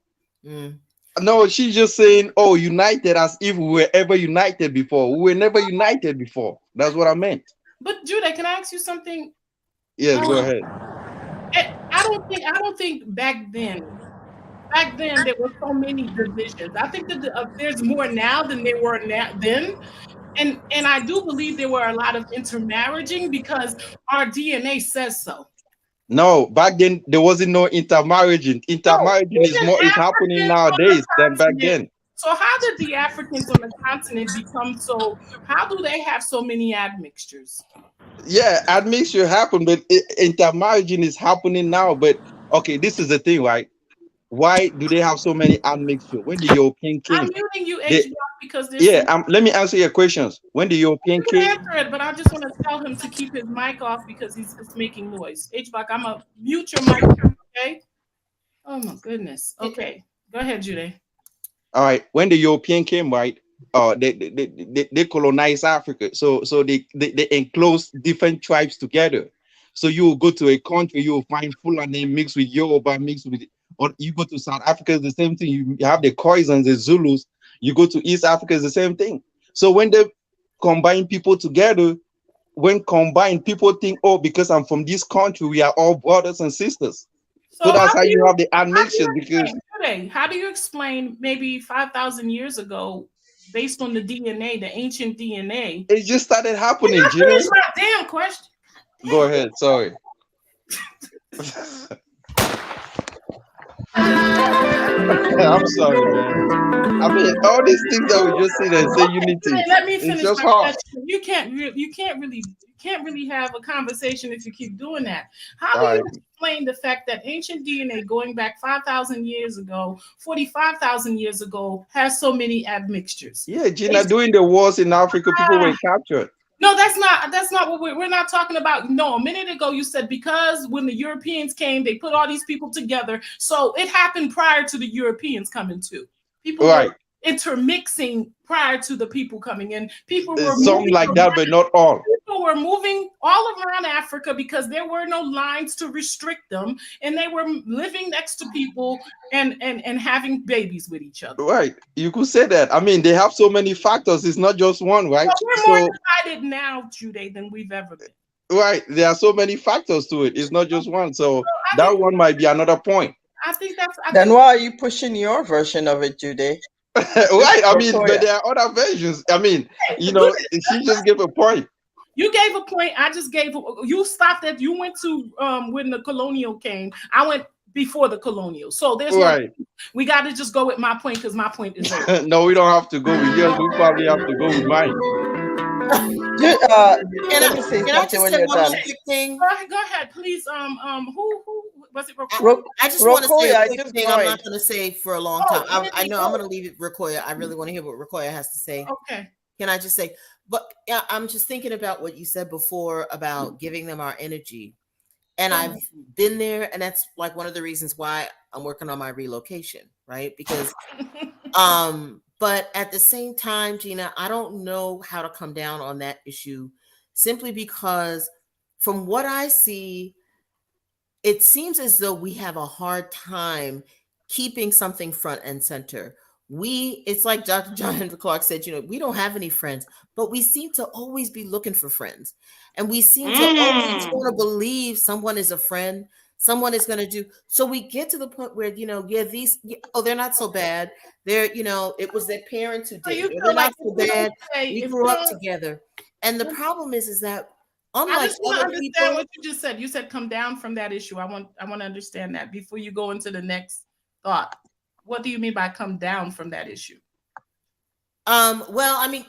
No, she's just saying, oh, united, as if we were ever united before. We were never united before. That's what I meant. But Judah, can I ask you something? Yes, go ahead. I don't think back then there were so many divisions. I think that there's more now than there were then. And I do believe there were a lot of intermarrying because our DNA says so. No, back then there wasn't no intermarrying. Intermarrying is happening nowadays than back then. So how did the Africans on the continent become so? How do they have so many admixtures? Yeah, admixture happened, but intermarrying is happening now. But okay, this is the thing, right? Why do they have so many admixture? When the European came, I'm muting you, HBR, because there's let me answer your questions. When the European came, answer it, but I just want to tell him to keep his mic off because it's making noise. HBR, I'm gonna mute your mic, okay? Oh my goodness. Okay, go ahead, Jude. All right. When the European came, right? They colonized Africa, so they enclosed different tribes together. So you will go to a country, you will find Fulani mixed with Yoruba, mixed with, or you go to South Africa, it's the same thing. You have the Koisans, the Zulus. You go to East Africa, it's the same thing. So when they combine people together, when combined, people think, oh, because I'm from this country, we are all brothers and sisters. So that's how you have the admixtures. Because how do you explain maybe 5,000 years ago, based on the DNA, the ancient DNA? It just started happening. Finish my damn question. Go ahead. Sorry. I'm sorry, man. I mean, all these things that we just see and say unity. Let me finish just my hard. question. You can't really have a conversation if you keep doing that. How do you explain the fact that ancient DNA going back 5,000 years ago, 45,000 years ago, has so many admixtures? Yeah, Gina, during the wars in Africa, people were captured. No, that's not what we're not talking about. No, a minute ago you said because when the Europeans came, they put all these people together. So it happened prior to the Europeans coming too. People were intermixing prior to the people coming in. People were something like that, but not all. People were moving all around Africa because there were no lines to restrict them, and they were living next to people and having babies with each other. Right, you could say that. I mean, they have so many factors. It's not just one, right? So we're more divided now, Jude, than we've ever been. Right, there are so many factors to it. It's not just one. So that one might be another point. I think that's. Then why are you pushing your version of it, Jude? Right, I mean, but there are other versions. I mean, you know, she just gave a point. You gave a point. I just gave. You stopped at. You went to when the colonial came. I went before the colonial. So there's we got to just go with my point because my point is over. No, we don't have to go with yours. We probably have to go with mine. Let me say something when you're done. Go ahead, please. Who was it? I just want to say a quick thing. I'm not going to say for a long time. I know I'm going to leave it, Rokoya. I really want to hear what Rokoya has to say. Okay. Can I just say? But yeah, I'm just thinking about what you said before about giving them our energy, and I've been there, and that's like one of the reasons why I'm working on my relocation, right? Because, but at the same time, Gina, I don't know how to come down on that issue, simply because from what I see, it seems as though we have a hard time keeping something front and center. it's like Dr. John Henry Clark said, we don't have any friends, but we seem to always be looking for friends. And we seem to always want to believe someone is a friend, someone is going to do. So we get to the point where, they're not so bad. They're, it was their parents who did it. They're not so bad. We grew up together. And the problem is that unlike I just want to other understand people, what you just said. You said come down from that issue. I want to understand that before you go into the next thought. What do you mean by come down from that issue? Well, I mean,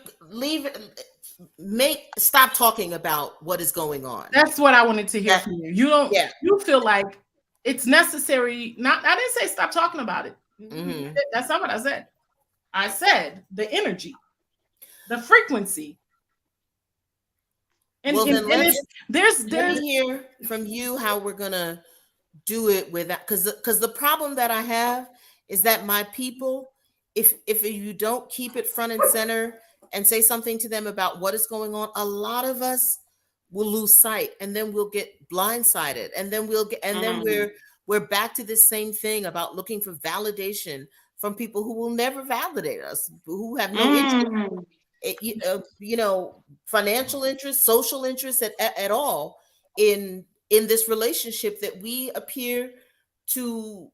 stop talking about what is going on. That's what I wanted to hear from you. You feel like it's necessary. I didn't say stop talking about it. Mm-hmm. That's not what I said. I said the energy, the frequency. And, well, then let me hear from you how we're gonna do it with that, because the problem that I have is that my people, if you don't keep it front and center and say something to them about what is going on, a lot of us will lose sight, and then we'll get blindsided, and then then we're back to this same thing about looking for validation from people who will never validate us, who have no interest, financial interest, social interest at all in this relationship that we appear to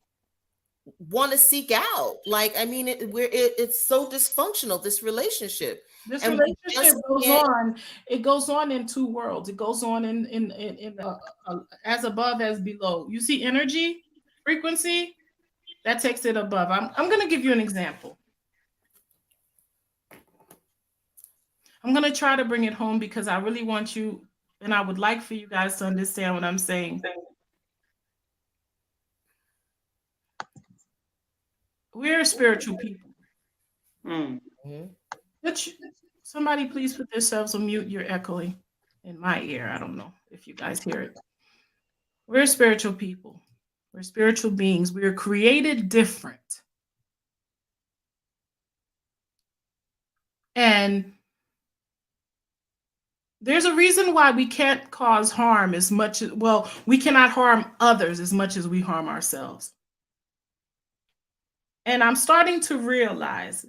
want to seek out. Like, I mean, it's so dysfunctional, this relationship. This relationship goes on. It goes on in two worlds. It goes on in as above as below. You see energy, frequency, that takes it above. I'm going to give you an example. I'm going to try to bring it home because I really want you, and I would like for you guys to understand what I'm saying. We're spiritual people. Somebody please put themselves on mute. You're echoing in my ear. I don't know if you guys hear it. We're spiritual people. We're spiritual beings. We are created different. And there's a reason why we can't cause harm as much as, we cannot harm others as much as we harm ourselves. And I'm starting to realize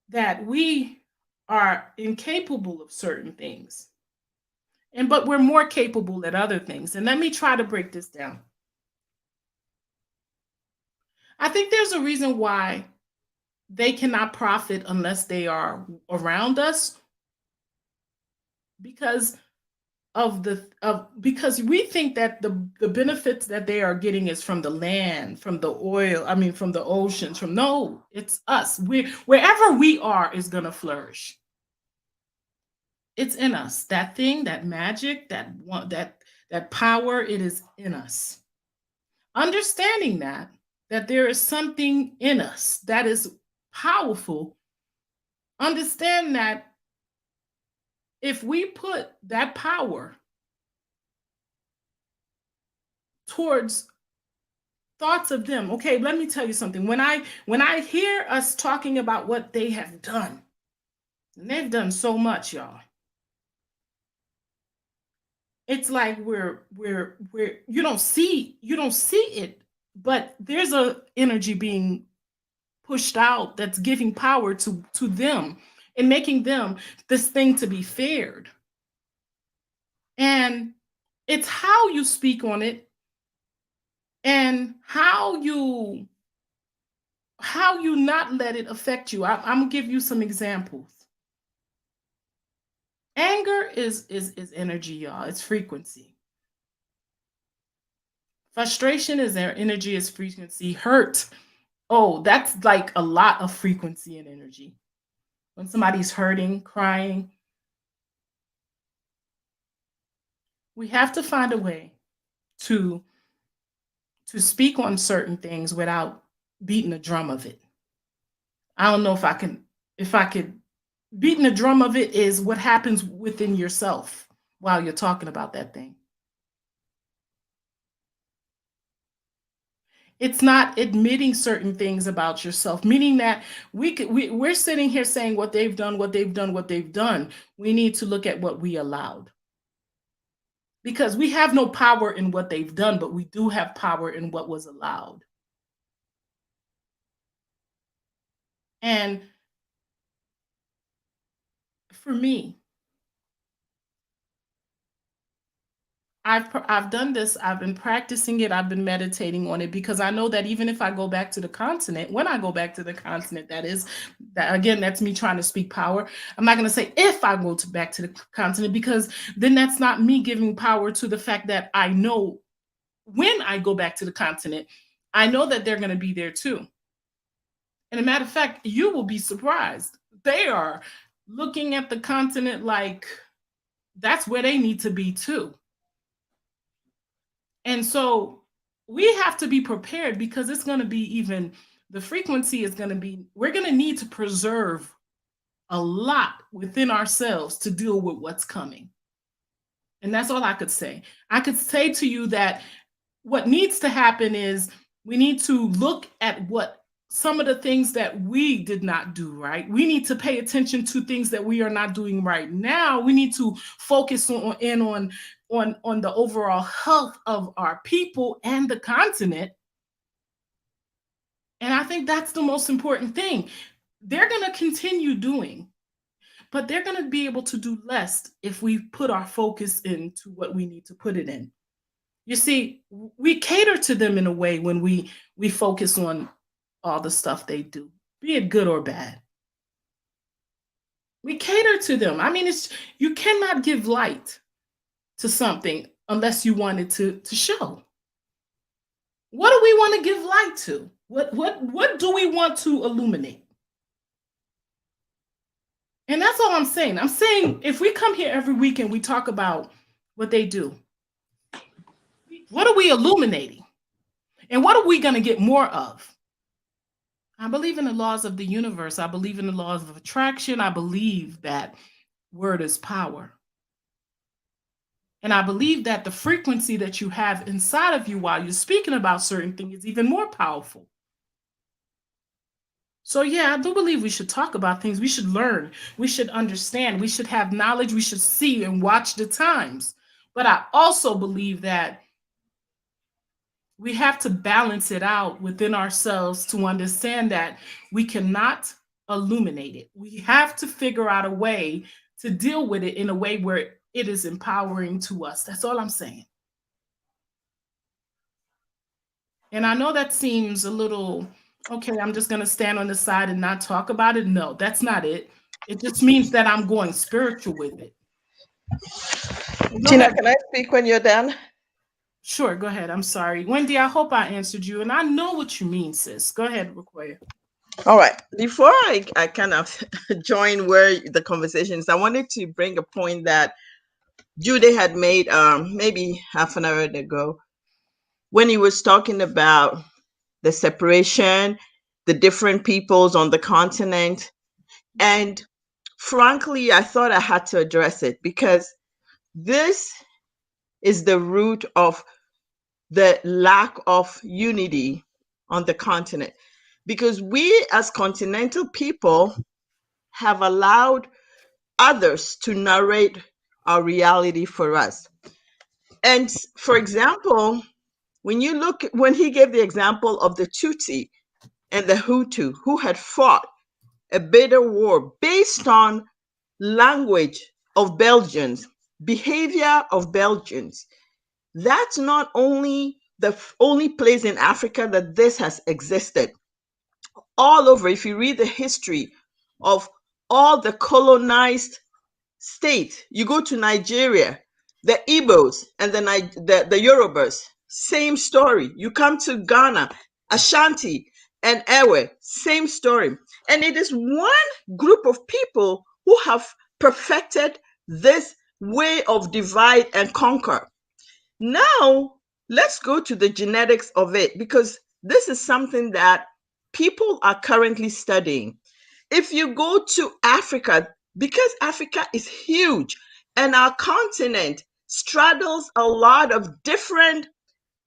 that we are incapable of certain things, but we're more capable at other things. And let me try to break this down. I think there's a reason why they cannot profit unless they are around us, because we think that the benefits that they are getting is from the land, from the oil, from the oceans, no, it's us. Wherever we are is going to flourish. It's in us. That thing, that magic, that power, it is in us. Understanding that there is something in us that is powerful, understand that if we put that power towards thoughts of them, okay, let me tell you something. When I hear us talking about what they have done, and they've done so much, y'all. It's like we're you don't see it, but there's a energy being pushed out that's giving power to them and making them this thing to be feared. And it's how you speak on it and how you not let it affect you. I'm gonna give you some examples. Anger is energy, y'all. It's frequency. Frustration is their energy, is frequency. Hurt, oh, that's like a lot of frequency and energy. When somebody's hurting, crying, we have to find a way to speak on certain things without beating the drum of it. I don't know if I could. Beating the drum of it is what happens within yourself while you're talking about that thing. It's not admitting certain things about yourself, meaning that we're sitting here saying what they've done. We need to look at what we allowed. Because we have no power in what they've done, but we do have power in what was allowed. And for me, I've done this. I've been practicing it. I've been meditating on it because I know that even if I go back to the continent, when I go back to the continent, that is, that again, that's me trying to speak power. I'm not going to say if I go back to the continent, because then that's not me giving power to the fact that I know when I go back to the continent, I know that they're going to be there too. And a matter of fact, you will be surprised. They are looking at the continent like that's where they need to be too. And so we have to be prepared because it's going to be even, the frequency is going to be, we're going to need to preserve a lot within ourselves to deal with what's coming. And that's all I could say. I could say to you that what needs to happen is we need to look at what some of the things that we did not do right. We need to pay attention to things that we are not doing right now. We need to focus on the overall health of our people and the continent. And I think that's the most important thing. They're going to continue doing, but they're going to be able to do less if we put our focus into what we need to put it in. You see, we cater to them in a way when we focus on all the stuff they do, be it good or bad. We cater to them. I mean, you cannot give light to something unless you want it to show. What do we want to give light to? What do we want to illuminate? And that's all I'm saying. I'm saying if we come here every week and we talk about what they do, what are we illuminating? And what are we going to get more of? I believe in the laws of the universe. I believe in the laws of attraction. I believe that word is power. And I believe that the frequency that you have inside of you while you're speaking about certain things is even more powerful. So yeah, I do believe we should talk about things. We should learn. We should understand. We should have knowledge. We should see and watch the times. But I also believe that we have to balance it out within ourselves to understand that we cannot illuminate it. We have to figure out a way to deal with it in a way where it is empowering to us. That's all I'm saying. And I know that seems a little, okay, I'm just going to stand on the side and not talk about it. No, that's not it. It just means that I'm going spiritual with it. Gina, can I speak when you're done? Sure, go ahead. I'm sorry. Wendy, I hope I answered you. And I know what you mean, sis. Go ahead, Rukoya. All right. Before I kind of join where the conversation is, I wanted to bring a point that Jude had made maybe half an hour ago when he was talking about the separation, the different peoples on the continent. And frankly, I thought I had to address it because this is the root of the lack of unity on the continent. Because we as continental people have allowed others to narrate our reality for us. And for example, when he gave the example of the Tutsi and the Hutu who had fought a bitter war based on language of Belgians, behavior of Belgians, that's not only the only place in Africa that this has existed. All over, if you read the history of all the colonized states, you go to Nigeria, the Igbos and the Yorubas, same story. You come to Ghana, Ashanti and Ewe, same story. And it is one group of people who have perfected this way of divide and conquer. Now, let's go to the genetics of it, because this is something that people are currently studying. If you go to Africa, because Africa is huge and our continent straddles a lot of different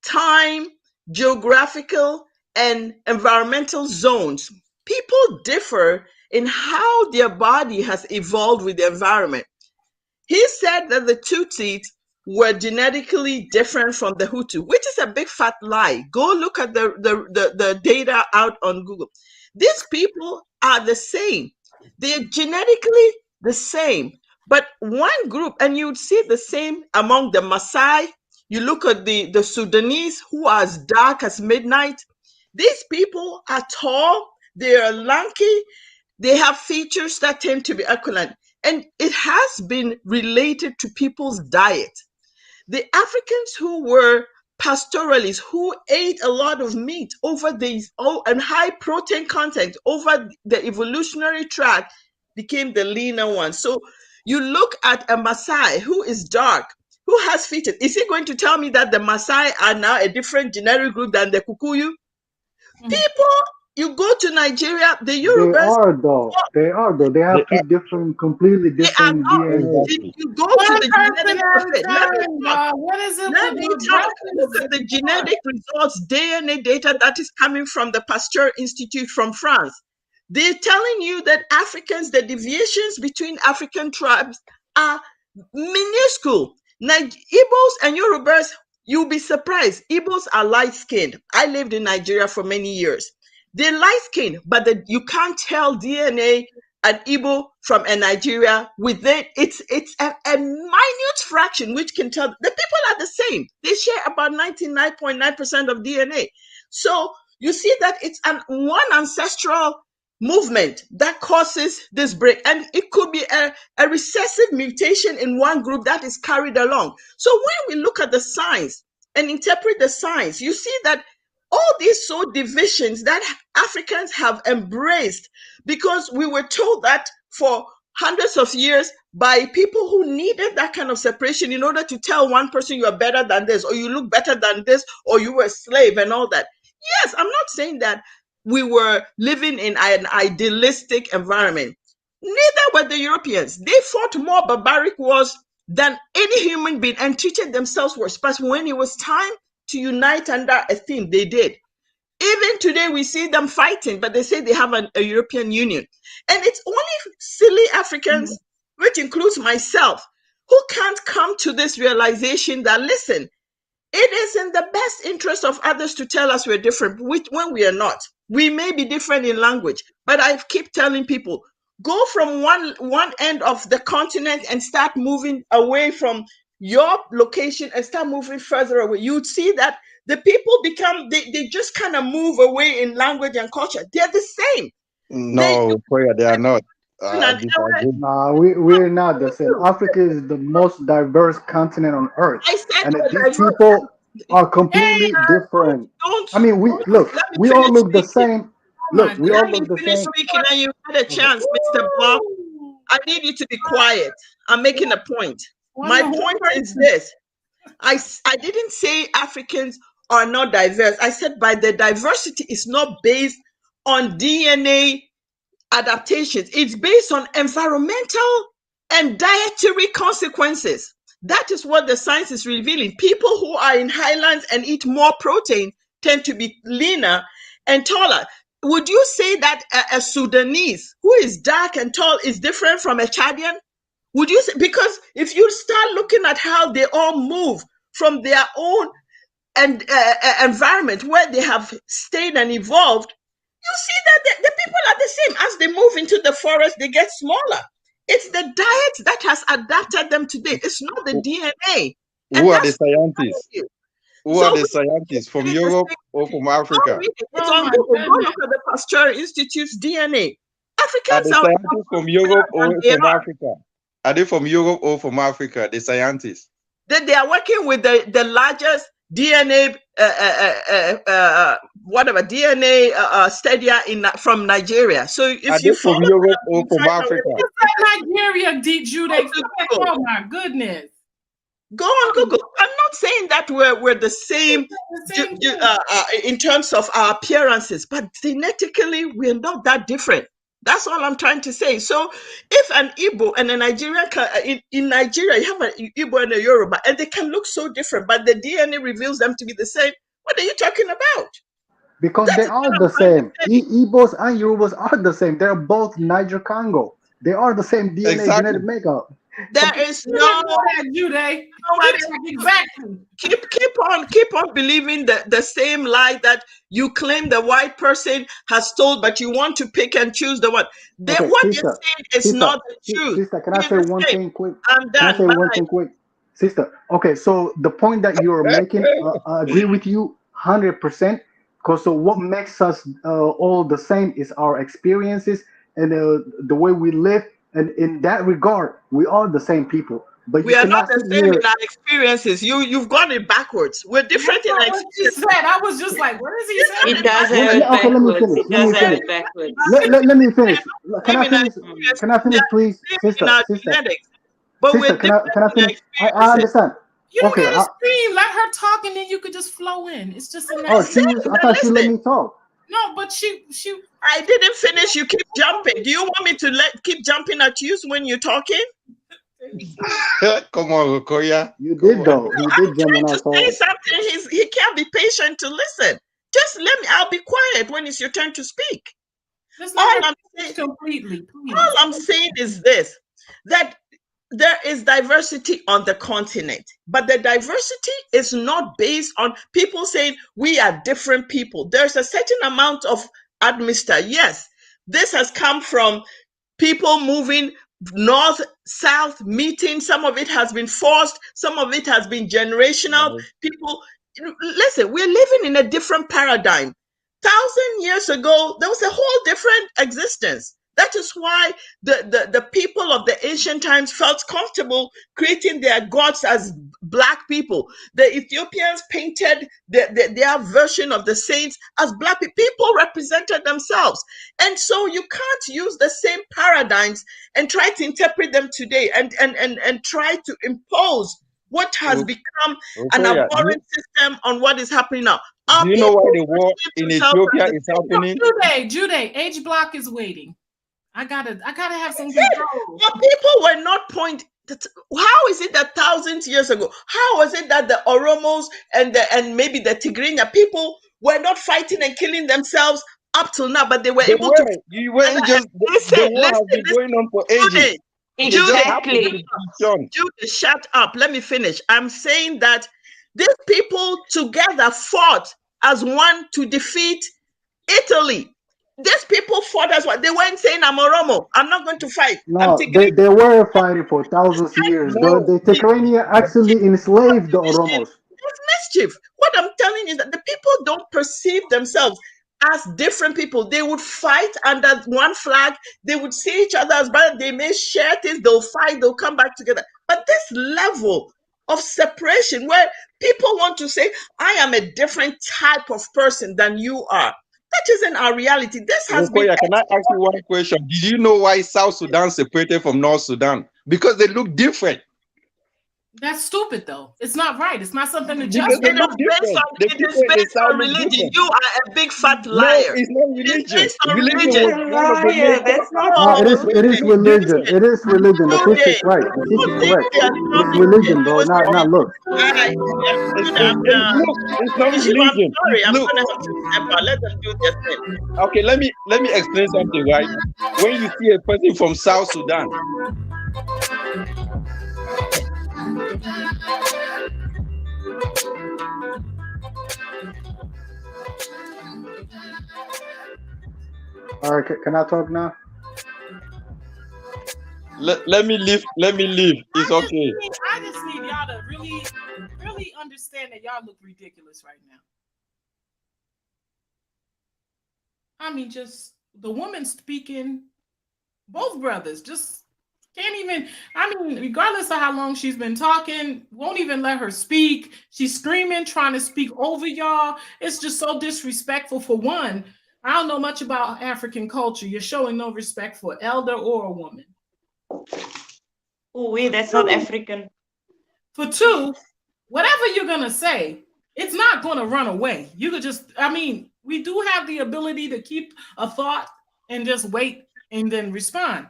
time, geographical, and environmental zones, people differ in how their body has evolved with the environment. He said that the Tutsis were genetically different from the Hutu, which is a big fat lie. Go look at the data out on Google. These people are the same. They're genetically the same. But one group, and you'd see the same among the Maasai. You look at the Sudanese, who are as dark as midnight. These people are tall, they are lanky, they have features that tend to be aquiline. And it has been related to people's diet. The Africans who were pastoralists, who ate a lot of meat over these and high protein content over the evolutionary track, became the leaner ones. So you look at a Maasai who is dark, who has features. Is he going to tell me that the Maasai are now a different genetic group than the Kikuyu? People, you go to Nigeria, the They Yorubas. are though. They are though. They have two different, completely They are different not. DNA. You go One to the person genetic at a buffet. Let me time, talk. God. What is it Let with me the talk. Look references? at the genetic results, DNA data that is coming from the Pasteur Institute from France. They're telling you that Africans, the deviations between African tribes are minuscule. Igbos and Yorubas, you'll be surprised. Igbos are light skinned. I lived in Nigeria for many years. They're light skinned, but you can't tell DNA an Igbo from a Nigeria within it's a minute fraction which can tell the people are the same. They share about 99.9% of DNA. So you see that it's one ancestral movement that causes this break, and it could be a recessive mutation in one group that is carried along. So when we look at the science and interpret the science, you see that all these soul divisions that Africans have embraced, because we were told that for hundreds of years by people who needed that kind of separation in order to tell one person you are better than this, or you look better than this, or you were a slave and all that. Yes, I'm not saying that we were living in an idealistic environment. Neither were the Europeans. They fought more barbaric wars than any human being and treated themselves worse. But when it was time to unite under a theme, they did. Even today, we see them fighting, but they say they have a European Union. And it's only silly Africans, which includes myself, who can't come to this realization that, listen, it is in the best interest of others to tell us we're different, when we are not. We may be different in language, but I keep telling people, go from one end of the continent and start moving away from your location and start moving further away. You'd see that the people they just kind of move away in language and culture. They're the same. No, prayer, they are not. I disagree. Nah, we're not the same. Africa is the most diverse continent on earth, I said and we're these diverse. people are completely different. I mean, we look. Let me We all finish look the speaking. same. Look, we all Let me look the finish same. speaking and you had a Okay. chance, Mr. Block. I need you to be quiet. I'm making a point. My point is this. I didn't say Africans are not diverse. I said by the diversity is not based on DNA adaptations. It's based on environmental and dietary consequences. That is what the science is revealing. People who are in highlands and eat more protein tend to be leaner and taller. Would you say that a Sudanese who is dark and tall is different from a Chadian? Would you say, because if you start looking at how they all move from their own environment where they have stayed and evolved, you see that the people are the same. As they move into the forest, they get smaller. It's the diet that has adapted them today. It's not the DNA. Who are the scientists? Who are the scientists from Europe or from Africa? It's on Google. Go look at the Pasteur Institute's DNA. Are Africans the are scientists from Europe or from Africa? Are they from Europe or from Africa? The scientists. They are working with the largest DNA DNA study from Nigeria. So if are you they from follow Europe or from Africa? You said Nigeria, Jude. Oh my goodness. Go on Google. I'm not saying that we're the same in terms of our appearances, but genetically we're not that different. That's all I'm trying to say. So if an Igbo and a Nigerian in Nigeria, you have an Igbo and a Yoruba, and they can look so different, but the DNA reveals them to be the same. What are you talking about? Because they are the same. Igbos and Yorubas are the same. They're both Niger Congo. They are the same DNA genetic makeup. There is You no. didn't know that, Jude. Exactly. Keep on believing the same lie that you claim the white person has told, but you want to pick and choose the one. Okay, What they're sister, saying is sister, not the truth. sister, can I It's say the one same. thing quick? I'm Can I done. say one Bye. thing quick? Sister, okay, so the point that you're making, I agree with you 100%. Because so what makes us all the same is our experiences and the way we live. And in that regard, we are the same people. But We you are not cannot the sit same in here. our experiences. You've got it backwards. We're different That's in not our what she experiences. said. I was just like, what is he saying? It does Well, have it okay, let me backwards. finish. It Let me does have finish. it backwards. Let me finish. Can I Same in our finish? experiences. Can I We finish, are please, the same in sister? our Sister, genetics, but we're sister. different Can I in our finish? I experiences. understand. You don't Okay. gotta scream. Let her talk, and then you could just flow in. It's just a Oh, natural. I thought she let Listen. me talk. No, but she. I didn't finish. You keep jumping. Do you want me to keep jumping at you when you're talking? Come on, Okoya. You Come did on. though. He I'm did jump when trying I to say called. something. He can't be patient to listen. Just let me. I'll be quiet when it's your turn to speak. Let's All let her I'm finish saying, completely, please. all I'm saying is this: that there is diversity on the continent, but the diversity is not based on people saying we are different people. There's a certain amount of admixture. Yes, this has come from people moving north, south, meeting. Some of it has been forced, some of it has been generational. People, listen, we're living in a different paradigm. 1,000 years ago, there was a whole different existence. That is why the people of the ancient times felt comfortable creating their gods as black people. The Ethiopians painted their version of the saints as black people. People represented themselves. And so you can't use the same paradigms and try to interpret them today and try to impose what has become an Okoya, abhorrent system on what is happening now. do Our you know why people the war perceive in themselves Ethiopia as the is same. happening? Jude, H block is waiting. I gotta have some Said, control. but people were not how is it that thousands years ago? How was it that the Oromos and maybe the Tigrinya people were not fighting and killing themselves up till now, but they were They able were. to You weren't just the war has been going on for ages. It just happened to be shown. Judy, shut up. Let me finish. I'm saying that these people together fought as one to defeat Italy. These people fought as one. They weren't saying, I'm Oromo. I'm not going to fight. I'm No, Tigray. they were fighting for thousands of years. The Tigrinya actually enslaved the Oromos. That's mischief. What I'm telling you is that the people don't perceive themselves as different people. They would fight under one flag. They would see each other as brothers. They may share things. They'll fight. They'll come back together. But this level of separation where people want to say, I am a different type of person than you are. That isn't our reality. This has been Okoya, can I ask you one question? Did you know why South Sudan separated from North Sudan? Because they look different. That's stupid, though. It's not right. It's not something to Because just. they look different. The it people is in the based South on look religion. different. You are a big fat No, liar. it's not It is religion. based on Religion religion. was one of the major That's not No, it Oh, is true. it is religion. It is religion. The sister is right. The sister is correct. It is religion, bro. Not look. It's not I'm religion. sorry. I'm Look, gonna have to step out. Let them do their thing. okay, let me explain something, right? When you see a person from South Sudan, All right, can I talk now? let me leave. It's okay. I just need y'all to really understand that y'all look ridiculous right now. I mean, just the woman speaking, both brothers just can't even. I mean, regardless of how long she's been talking, won't even let her speak. She's screaming, trying to speak over y'all. It's just so disrespectful. For one, I don't know much about African culture. You're showing no respect for elder or a woman. Oh, wait, that's not African. For two, whatever you're gonna say, it's not gonna run away. You could just, I mean, we do have the ability to keep a thought and just wait and then respond.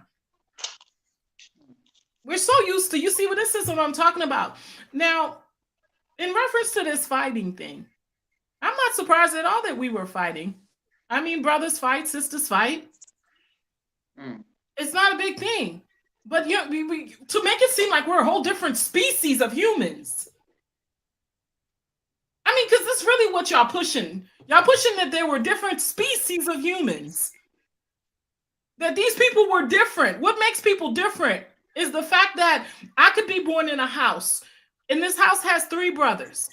We're so used to, you see what this is what I'm talking about. Now, in reference to this fighting thing, I'm not surprised at all that we were fighting. I mean, brothers fight, sisters fight. It's not a big thing. But yeah, to make it seem like we're a whole different species of humans. I mean, because that's really what y'all pushing. Y'all pushing that there were different species of humans. That these people were different. What makes people different is the fact that I could be born in a house, and this house has 3 brothers.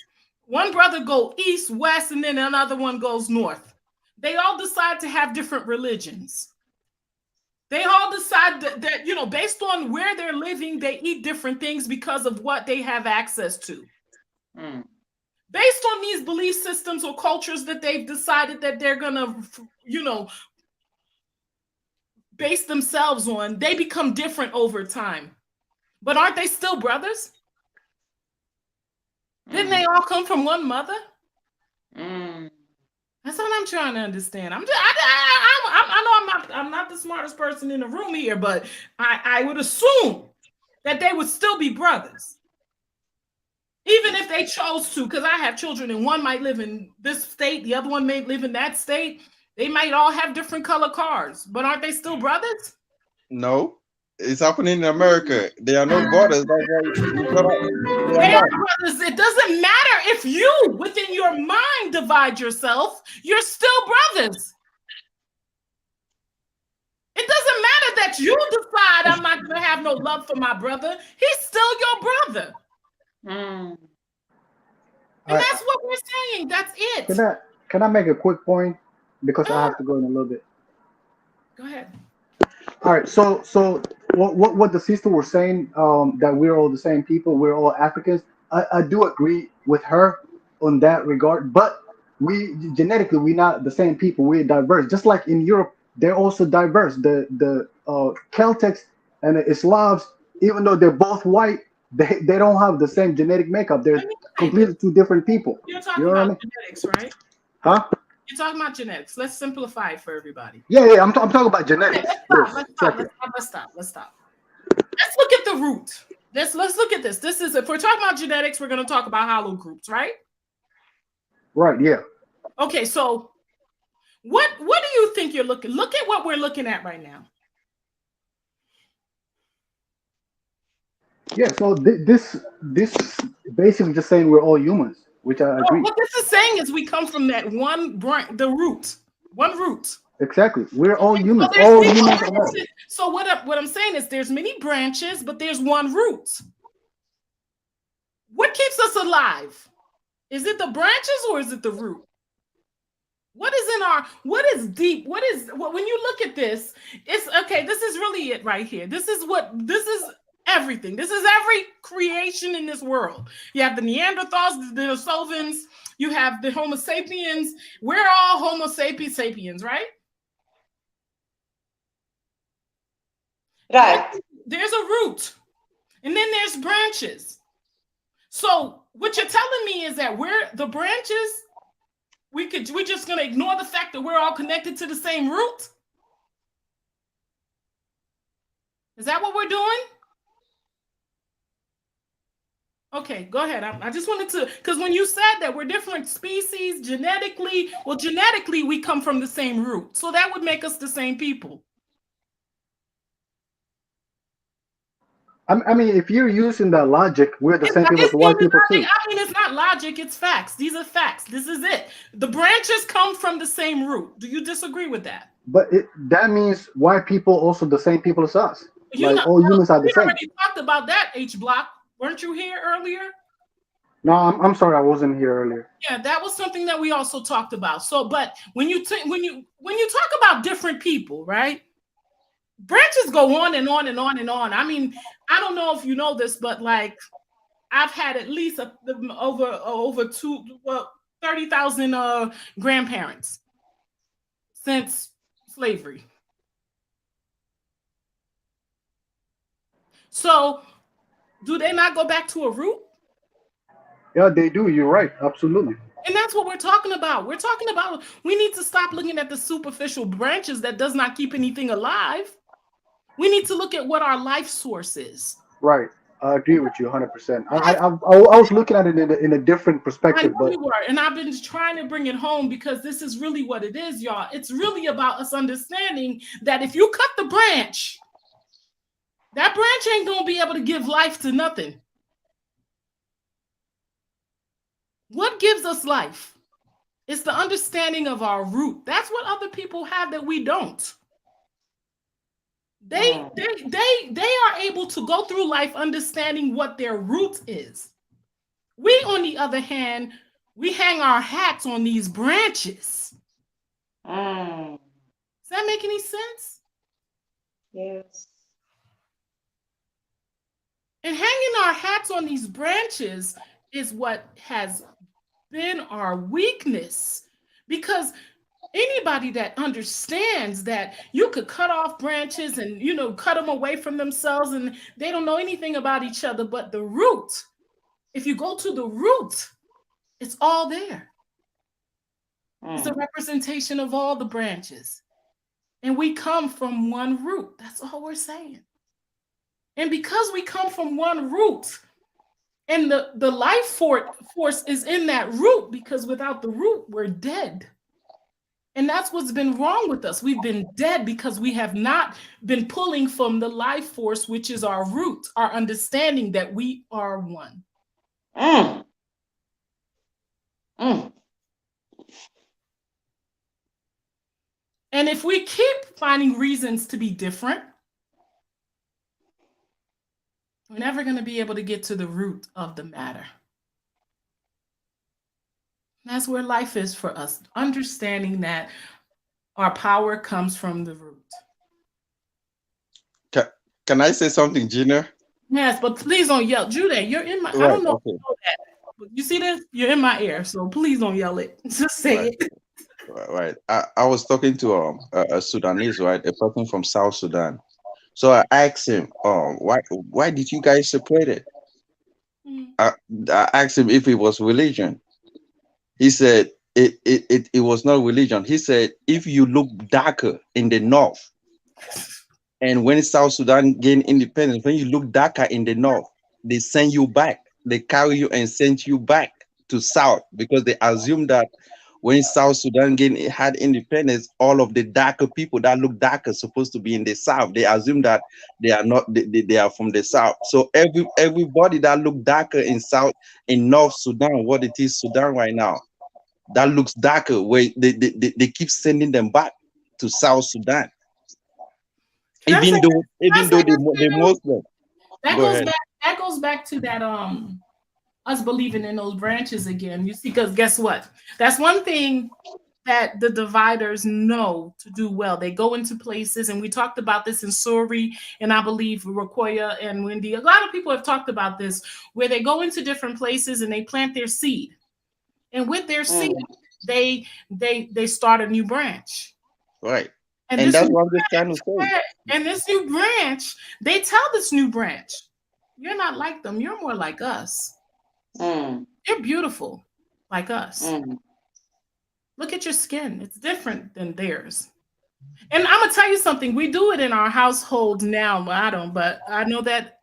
One brother go east, west, and then another one goes north. They all decide to have different religions. They all decide that, you know, based on where they're living, they eat different things because of what they have access to. Based on these belief systems or cultures that they've decided that they're gonna, you know, base themselves on, they become different over time. But aren't they still brothers? Didn't they all come from one mother? That's what I'm trying to understand. I know I'm not the smartest person in the room here, but I would assume that they would still be brothers. Even if they chose to, because I have children and one might live in this state, the other one may live in that state. They might all have different color cars, but aren't they still brothers? No, it's happening in America. There are no borders. That's why They are brothers. It doesn't matter if you, within your mind, divide yourself. You're still brothers. It doesn't matter that you decide I'm not going to have no love for my brother. He's still your brother. And that's what we're saying. That's it. Can I make a quick point? Because I have to go in a little bit. Go ahead. All right. So what the sister was saying, that we're all the same people, we're all Africans. I do agree with her on that regard. But we genetically, we're not the same people. We're diverse. Just like in Europe, they're also diverse. The Celtics and the Slavs, even though they're both white, they don't have the same genetic makeup. They're completely 2 different people. You're talking You know what I about mean? genetics, right? Huh? You're talking about genetics. Let's simplify it for everybody. Yeah. I'm talking about genetics. Let's stop. Let's look at the root. Let's look at this. This is, if we're talking about genetics, we're going to talk about hollow groups, right? Right. Yeah. Okay. So what do you think you're looking? Look at what we're looking at right now. Yeah. So this basically just saying we're all humans, which I agree. What this is saying is we come from that one root. Exactly. We're all humans. So All humans are one. So what I'm saying is there's many branches, but there's one root. What keeps us alive? Is it the branches or is it the root? What is deep? When you look at this, it's okay. This is really it right here. This is everything. This is every creation in this world. You have the Neanderthals, the Denisovans, you have the Homo sapiens. We're all Homo sapiens, right? Right. There's a root, and then there's branches. So what you're telling me is that we're the branches. We're just gonna ignore the fact that we're all connected to the same root. Is that what we're doing? Okay, go ahead. I just wanted to, because when you said that we're different species genetically, we come from the same root. So that would make us the same people. I mean, if you're using that logic, we're the same people as white people too. I mean, it's not logic, it's facts. These are facts. This is it. The branches come from the same root. Do you disagree with that? But that means white people also the same people as us. All humans are the same. We already talked about that, H Block. Weren't you here earlier? No, I'm sorry, I wasn't here earlier. Yeah, that was something that we also talked about. So, but when you talk about different people, right? Branches go on and on and on and on. I mean, I don't know if you know this, but like I've had at least over 30,000 grandparents since slavery. So, do they not go back to a root? Yeah, they do. You're right. Absolutely. And that's what we're talking about. We're talking about we need to stop looking at the superficial branches that does not keep anything alive. We need to look at what our life source is. Right. I agree with you 100%. I was looking at it in a different perspective. I know you were, and I've been trying to bring it home because this is really what it is, y'all. It's really about us understanding that if you cut the branch, That branch ain't gonna be able to give life to nothing. What gives us life? It's the understanding of our root. That's what other people have that we don't. They are able to go through life understanding what their root is. We, on the other hand, we hang our hats on these branches. Does that make any sense? Yes. And hanging our hats on these branches is what has been our weakness, because anybody that understands that you could cut off branches and, you know, cut them away from themselves, and they don't know anything about each other, but the root, if you go to the root, it's all there. It's a representation of all the branches, and we come from one root. That's all we're saying. And because we come from one root, and the life force is in that root, because without the root, we're dead. And that's what's been wrong with us. We've been dead because we have not been pulling from the life force, which is our root, our understanding that we are one. And if we keep finding reasons to be different, we're never going to be able to get to the root of the matter. That's where life is for us, understanding that our power comes from the root. Can I say something, Gina? Yes, but please don't yell. Judah, you're in my, Right, I don't know okay. if you know that. But you see this? You're in my ear, so please don't yell it. Just say Right. it. Right. I was talking to a Sudanese, right? A person from South Sudan. So I asked him, why did you guys separate it? I asked him if it was religion. He said it was not religion. He said if you look darker in the north, and when South Sudan gained independence, when you look darker in the north, they send you back. They carry you and send you back to South, because they assume that when South Sudan had independence, all of the darker people that look darker supposed to be in the South. They assume that they are not. They are from the South. So everybody that look darker in North Sudan, what it is Sudan right now, that looks darker, where they keep sending them back to South Sudan. Even though the Muslim. That Go goes ahead. back. That goes back to that us believing in those branches again. You see, because guess what? That's one thing that the dividers know to do well. They go into places, and we talked about this in Suri, and I believe Rakoya and Wendy. A lot of people have talked about this, where they go into different places and they plant their seed, and with their seed, they start a new branch. Right. And that's what I'm just trying to say. And this new branch, they tell this new branch, you're not like them. You're more like us. You're beautiful like us. Look at your skin. It's different than theirs. And I'm gonna tell you something. We do it in our household now. I don't, but I know that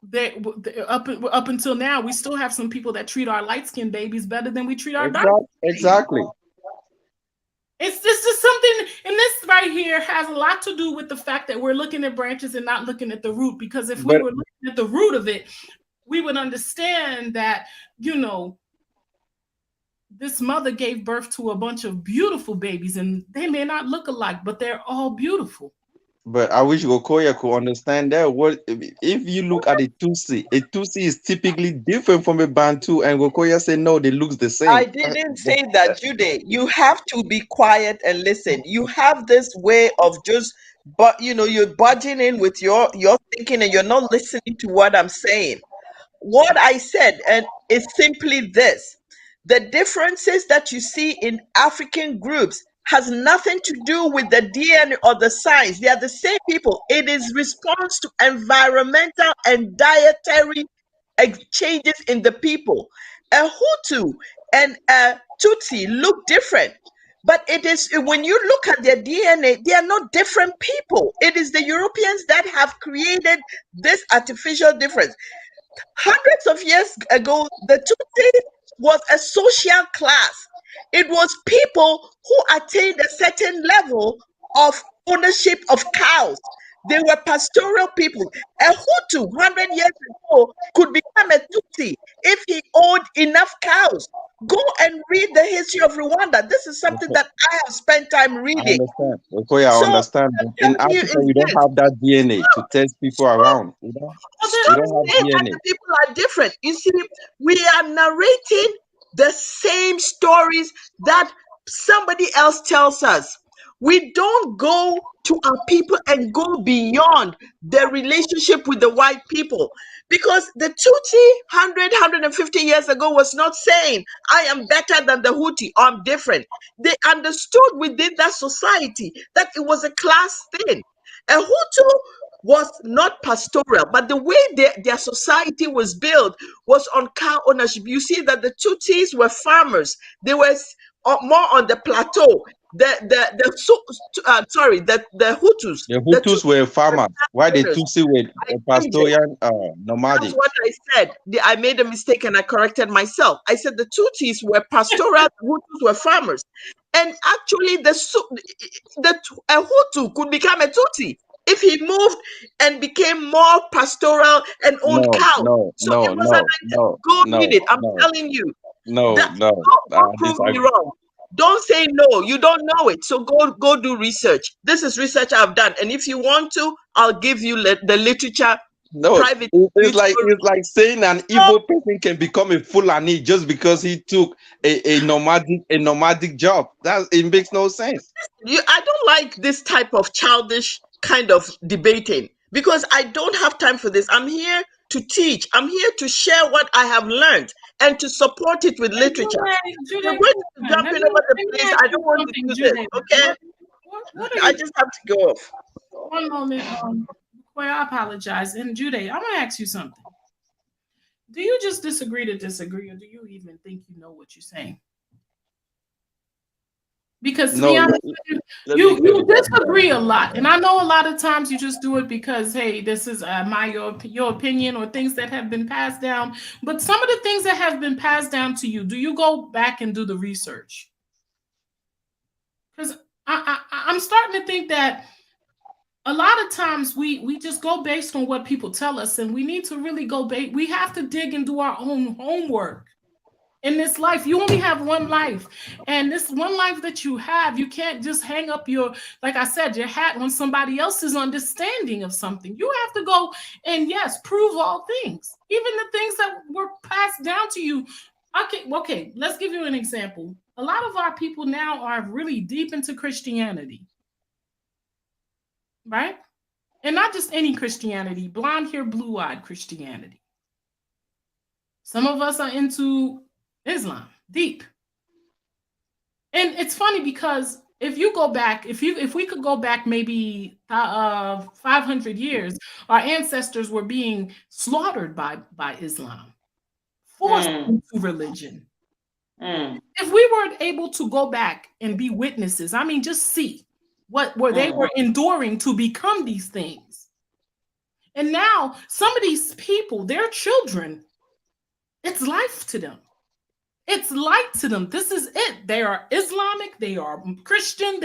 up until now, we still have some people that treat our light-skinned babies better than we treat our dark. Exactly. It's just something, and this right here has a lot to do with the fact that we're looking at branches and not looking at the root. Because if we were looking at the root of it, we would understand that, you know, this mother gave birth to a bunch of beautiful babies, and they may not look alike, but they're all beautiful. But I wish Gokoya could understand that. What if you look at a Tutsi is typically different from a Bantu, and Gokoya said no, they look the same. I didn't say that, Jude. You have to be quiet and listen. You have this way of just, but you know, you're budging in with your thinking, and you're not listening to what I'm saying. What I said, and is simply this: the differences that you see in African groups has nothing to do with the DNA or the science. They are the same people. It is response to environmental and dietary changes in the people. A Hutu and a Tutsi look different, but it is when you look at their DNA, they are not different people. It is the Europeans that have created this artificial difference. Hundreds of years ago, the Tutsi was a social class. It was people who attained a certain level of ownership of cows. They were pastoral people. A Hutu 100 years ago could become a Tutsi if he owned enough cows. Go and read the history of Rwanda. This is something that I have spent time I reading. understand. Okay, I So understand. what I'm In telling you Africa, is we don't this. have that DNA to test people around. You know, we don't have They and DNA. the people are different. You see, we are narrating the same stories that somebody else tells us. We don't go to our people and go beyond the relationship with the white people. Because the Tutsi 150 years ago was not saying, I am better than the Hutu, or I'm different. They understood within that society that it was a class thing. A Hutu was not pastoral, but the way their society was built was on cow ownership. You see that the Tutsis were farmers. They were more on the plateau. The Hutus. The The Hutus Tutsis were were farmers, while the owners. Tutsi were I changed it. pastoral, That's nomadic. what I said. I made a mistake and I corrected myself. I said the Tutsis were pastoral, the Hutus were farmers. And actually, a Hutu could become a Tutsi if he moved and became more pastoral and owned No, cows. no, So it no, was an no, no, go read no, it. I'm no, telling you. no, That no. I don't prove me disagree. wrong. Don't say no. You don't know it. So go do research. This is research I've done. And if you want to, I'll give you the literature No, private. You it's to go it's like saying an evil person can become a Fulani just because he took a nomadic job. It makes no sense. I don't like this type of childish kind of debating because I don't have time for this. I'm here to teach. I'm here to share what I have learned and to support it with literature. You're going to be jumping over the place. I don't want to do this. Okay? I just have to go off. One moment, Koya, I apologize. And Jude, I want to ask you something. Do you just disagree to disagree, or do you even think you know what you're saying? Because to be No, honest, you disagree a lot, and I know a lot of times you just do it because, hey, this is your opinion or things that have been passed down. But some of the things that have been passed down to you, do you go back and do the research? Because I'm starting to think that a lot of times we just go based on what people tell us, and we need to really we have to dig and do our own homework. In this life, you only have one life, and this one life that you have, you can't just hang up like I said, your hat on somebody else's understanding of something. You have to go and, yes, prove all things, even the things that were passed down to you. Okay, let's give you an example. A lot of our people now are really deep into Christianity, right? And not just any Christianity, blonde hair, blue-eyed Christianity. Some of us are into Islam, deep. And it's funny because if you go back, if we could go back maybe 500 years, our ancestors were being slaughtered by Islam, forced into religion. If we weren't able to go back and be witnesses, I mean, just see what they were enduring to become these things. And now some of these people, their children, it's life to them. It's light to them. This is it. They are Islamic, they are Christian,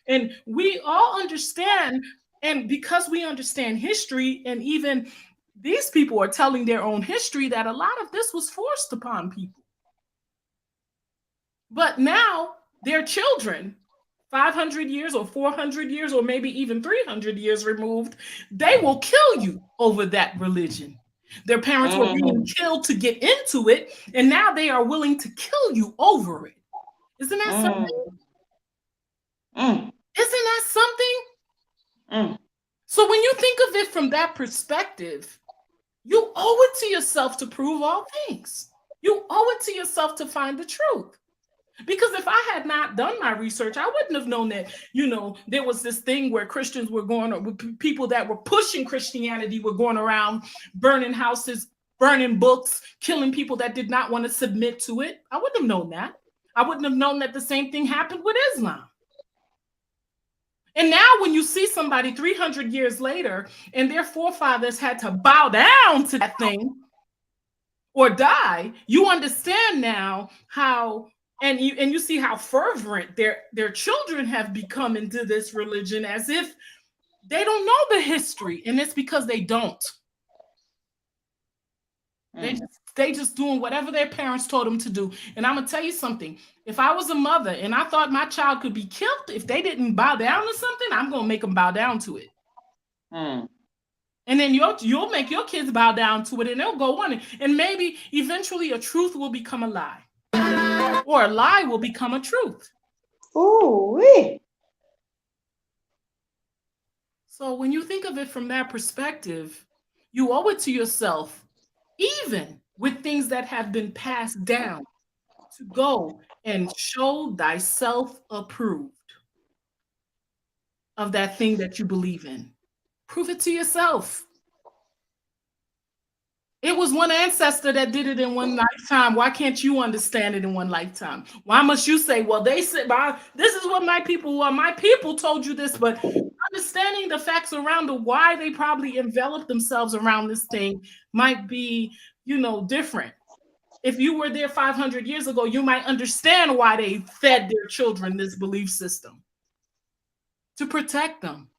and we all understand, and because we understand history, and even these people are telling their own history, that a lot of this was forced upon people. But now their children, 500 years or 400 years or maybe even 300 years removed, they will kill you over that religion. Their parents were being killed to get into it, and now they are willing to kill you over it. Isn't that something? Isn't that something? So when you think of it from that perspective, you owe it to yourself to prove all things. You owe it to yourself to find the truth. Because if I had not done my research, I wouldn't have known that, there was this thing where Christians were people that were pushing Christianity were going around burning houses, burning books, killing people that did not want to submit to it. I wouldn't have known that. I wouldn't have known that the same thing happened with Islam. And now when you see somebody 300 years later and their forefathers had to bow down to that thing or die, you understand now how... And you see how fervent their children have become into this religion, as if They don't know the history, and it's because they don't. They just doing whatever their parents told them to do. And I'm gonna tell you something. If I was a mother and I thought my child could be killed if they didn't bow down to something, I'm gonna make them bow down to it. And then you'll make your kids bow down to it, and they'll go on. And maybe eventually a truth will become a lie, or a lie will become a truth. Ooh. So when you think of it from that perspective, you owe it to yourself, even with things that have been passed down, to go and show thyself approved of that thing that you believe in. Prove it to yourself. It was one ancestor that did it in one lifetime. Why can't you understand it in one lifetime? Why must you say, well, they said, this is what my people told you this, but understanding the facts around it, why they probably enveloped themselves around this thing might be, different. If you were there 500 years ago, you might understand why they fed their children this belief system to protect them.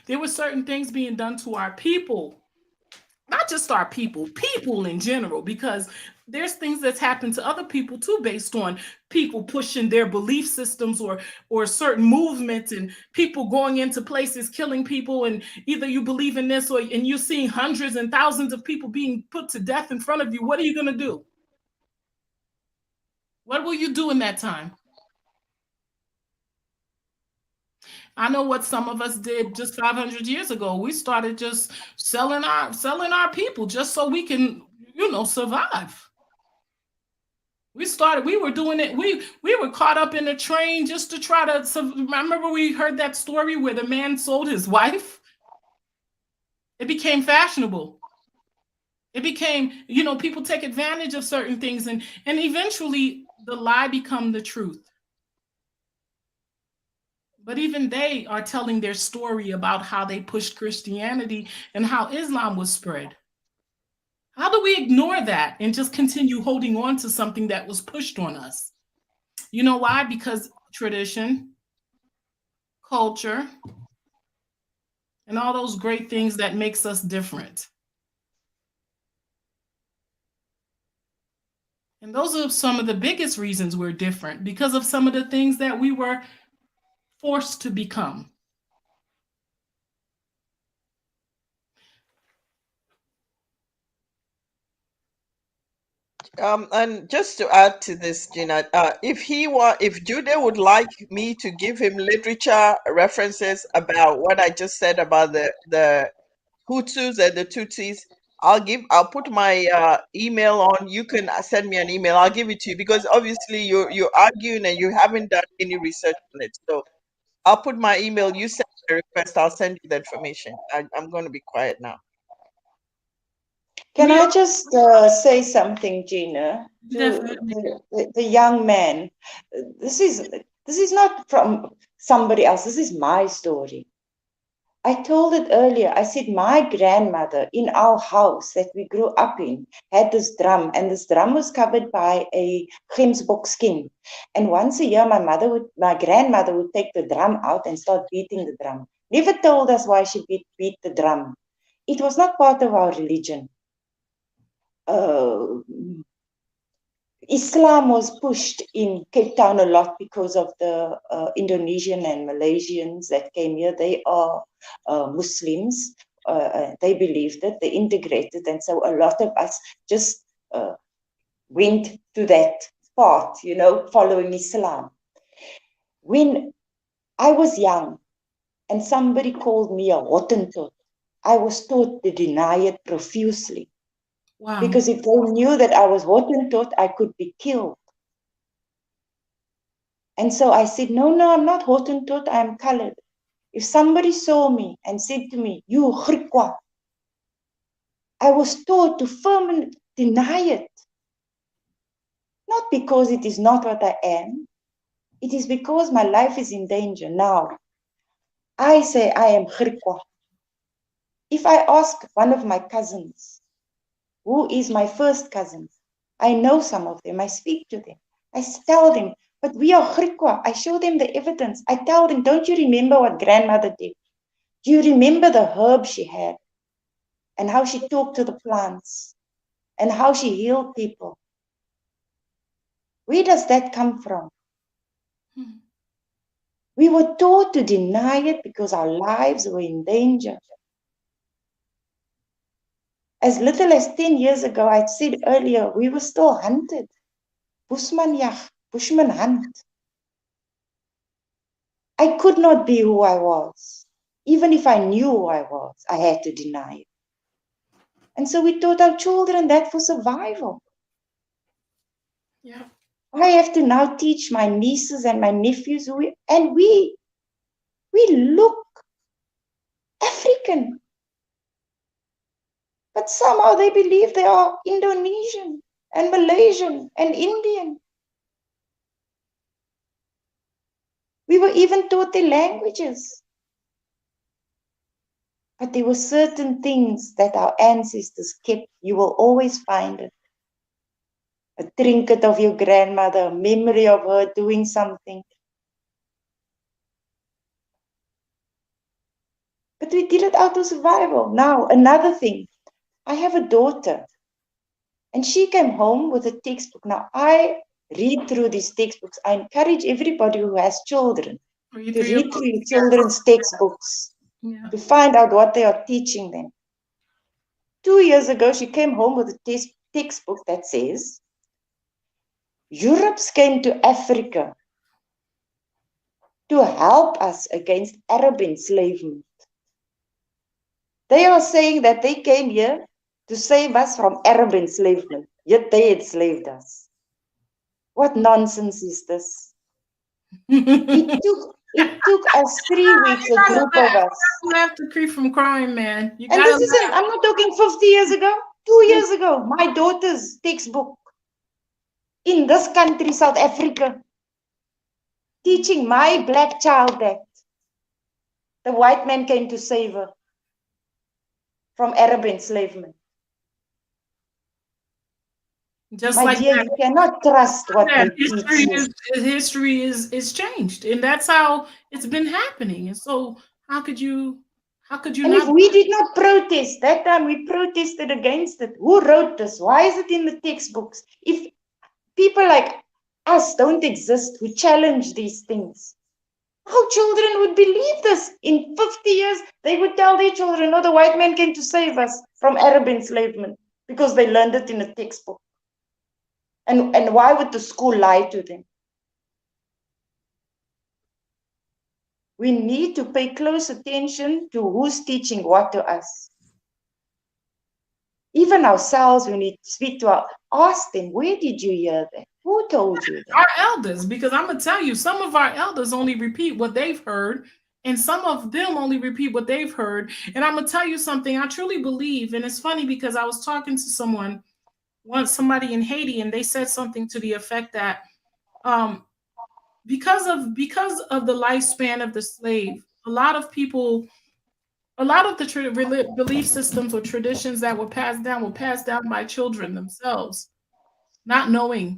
There were certain things being done to our people, not just our people in general, because there's things that's happened to other people too, based on people pushing their belief systems or certain movements, and people going into places killing people, and either you believe in this and you're seeing hundreds and thousands of people being put to death in front of you. What are you going to do? What will you do in that time? I know what some of us did just 500 years ago. We started just selling our people just so we can, survive. We were doing it. We were caught up in a train just to try to. I remember we heard that story where the man sold his wife. It became fashionable. It became, people take advantage of certain things, and eventually the lie become the truth. But even they are telling their story about how they pushed Christianity and how Islam was spread. How do we ignore that and just continue holding on to something that was pushed on us? You know why? Because tradition, culture, and all those great things that makes us different. And those are some of the biggest reasons we're different, because of some of the things that we were forced to become. And just to add to this, Gina, if Jude would like me to give him literature references about what I just said about the Hutus and the Tutsis, I'll put my email on. You can send me an email. I'll give it to you, because obviously you're arguing and you haven't done any research on it. So I'll put my email. You send the request. I'll send you the information. I'm going to be quiet now. Can I just say something, Gina, to the young man? This is not from somebody else. This is my story. I told it earlier. I said my grandmother in our house that we grew up in had this drum, and this drum was covered by a gemsbok skin. And once a year, my grandmother would take the drum out and start beating the drum. Never told us why she beat the drum. It was not part of our religion. Islam was pushed in Cape Town a lot because of the Indonesian and Malaysians that came here. They are Muslims. They believed it. They integrated. And so a lot of us just went to that path, following Islam. When I was young and somebody called me a Hottentot, I was taught to deny it profusely. Wow. Because if they knew that I was Hottentot, I could be killed. And so I said, no, I'm not Hottentot, I'm colored. If somebody saw me and said to me, you Griqua, I was taught to firmly deny it. Not because it is not what I am. It is because my life is in danger now. I say I am Griqua. If I ask one of my cousins, who is my first cousin? I know some of them. I speak to them. I tell them, But we are Griqua. I show them the evidence. I tell them, don't you remember what grandmother did? Do you remember the herb she had? And how she talked to the plants? And how she healed people? Where does that come from? We were taught to deny it because our lives were in danger. As little as 10 years ago, I said earlier, we were still hunted. Bushman hunt. I could not be who I was. Even if I knew who I was, I had to deny it. And so we taught our children that for survival. Yeah. I have to now teach my nieces and my nephews we look African. But somehow they believe they are Indonesian and Malaysian and Indian. We were even taught their languages. But there were certain things that our ancestors kept. You will always find it. A trinket of your grandmother, a memory of her doing something. But we did it out of survival. Now, another thing. I have a daughter. And she came home with a textbook. Now, I read through these textbooks. I encourage everybody who has children to read through your children's textbooks to find out what they are teaching them. 2 years ago, she came home with a textbook that says, Europeans came to Africa to help us against Arab enslavement. They are saying that they came here to save us from Arab enslavement, yet they enslaved us. What nonsense is this? It took us 3 weeks, a group of us. You have to keep from crying, man. You And this isn't, I'm not talking 50 years ago, 2 years ago, my daughter's textbook in this country, South Africa, teaching my black child that the white man came to save her from Arab enslavement. Just my like dear, that. You cannot trust what they history teach you. History is changed, and that's how it's been happening. And so, how could you And not? if we did not protest that time, we protested against it. Who wrote this? Why is it in the textbooks? If people like us don't exist who challenge these things, how children would believe this? In 50 years, they would tell their children, no, the white man came to save us from Arab enslavement because they learned it in a textbook. And why would the school lie to them? We need to pay close attention to who's teaching what to us. Even ourselves, we need to speak to ask them, where did you hear that? Who told you that? Our elders, because I'm going to tell you, some of our elders only repeat what they've heard, and some of them only repeat what they've heard. And I'm going to tell you something I truly believe, and it's funny because I was talking to somebody in Haiti, and they said something to the effect that because of the lifespan of the slave, a lot of the belief systems or traditions that were passed down by children themselves, not knowing,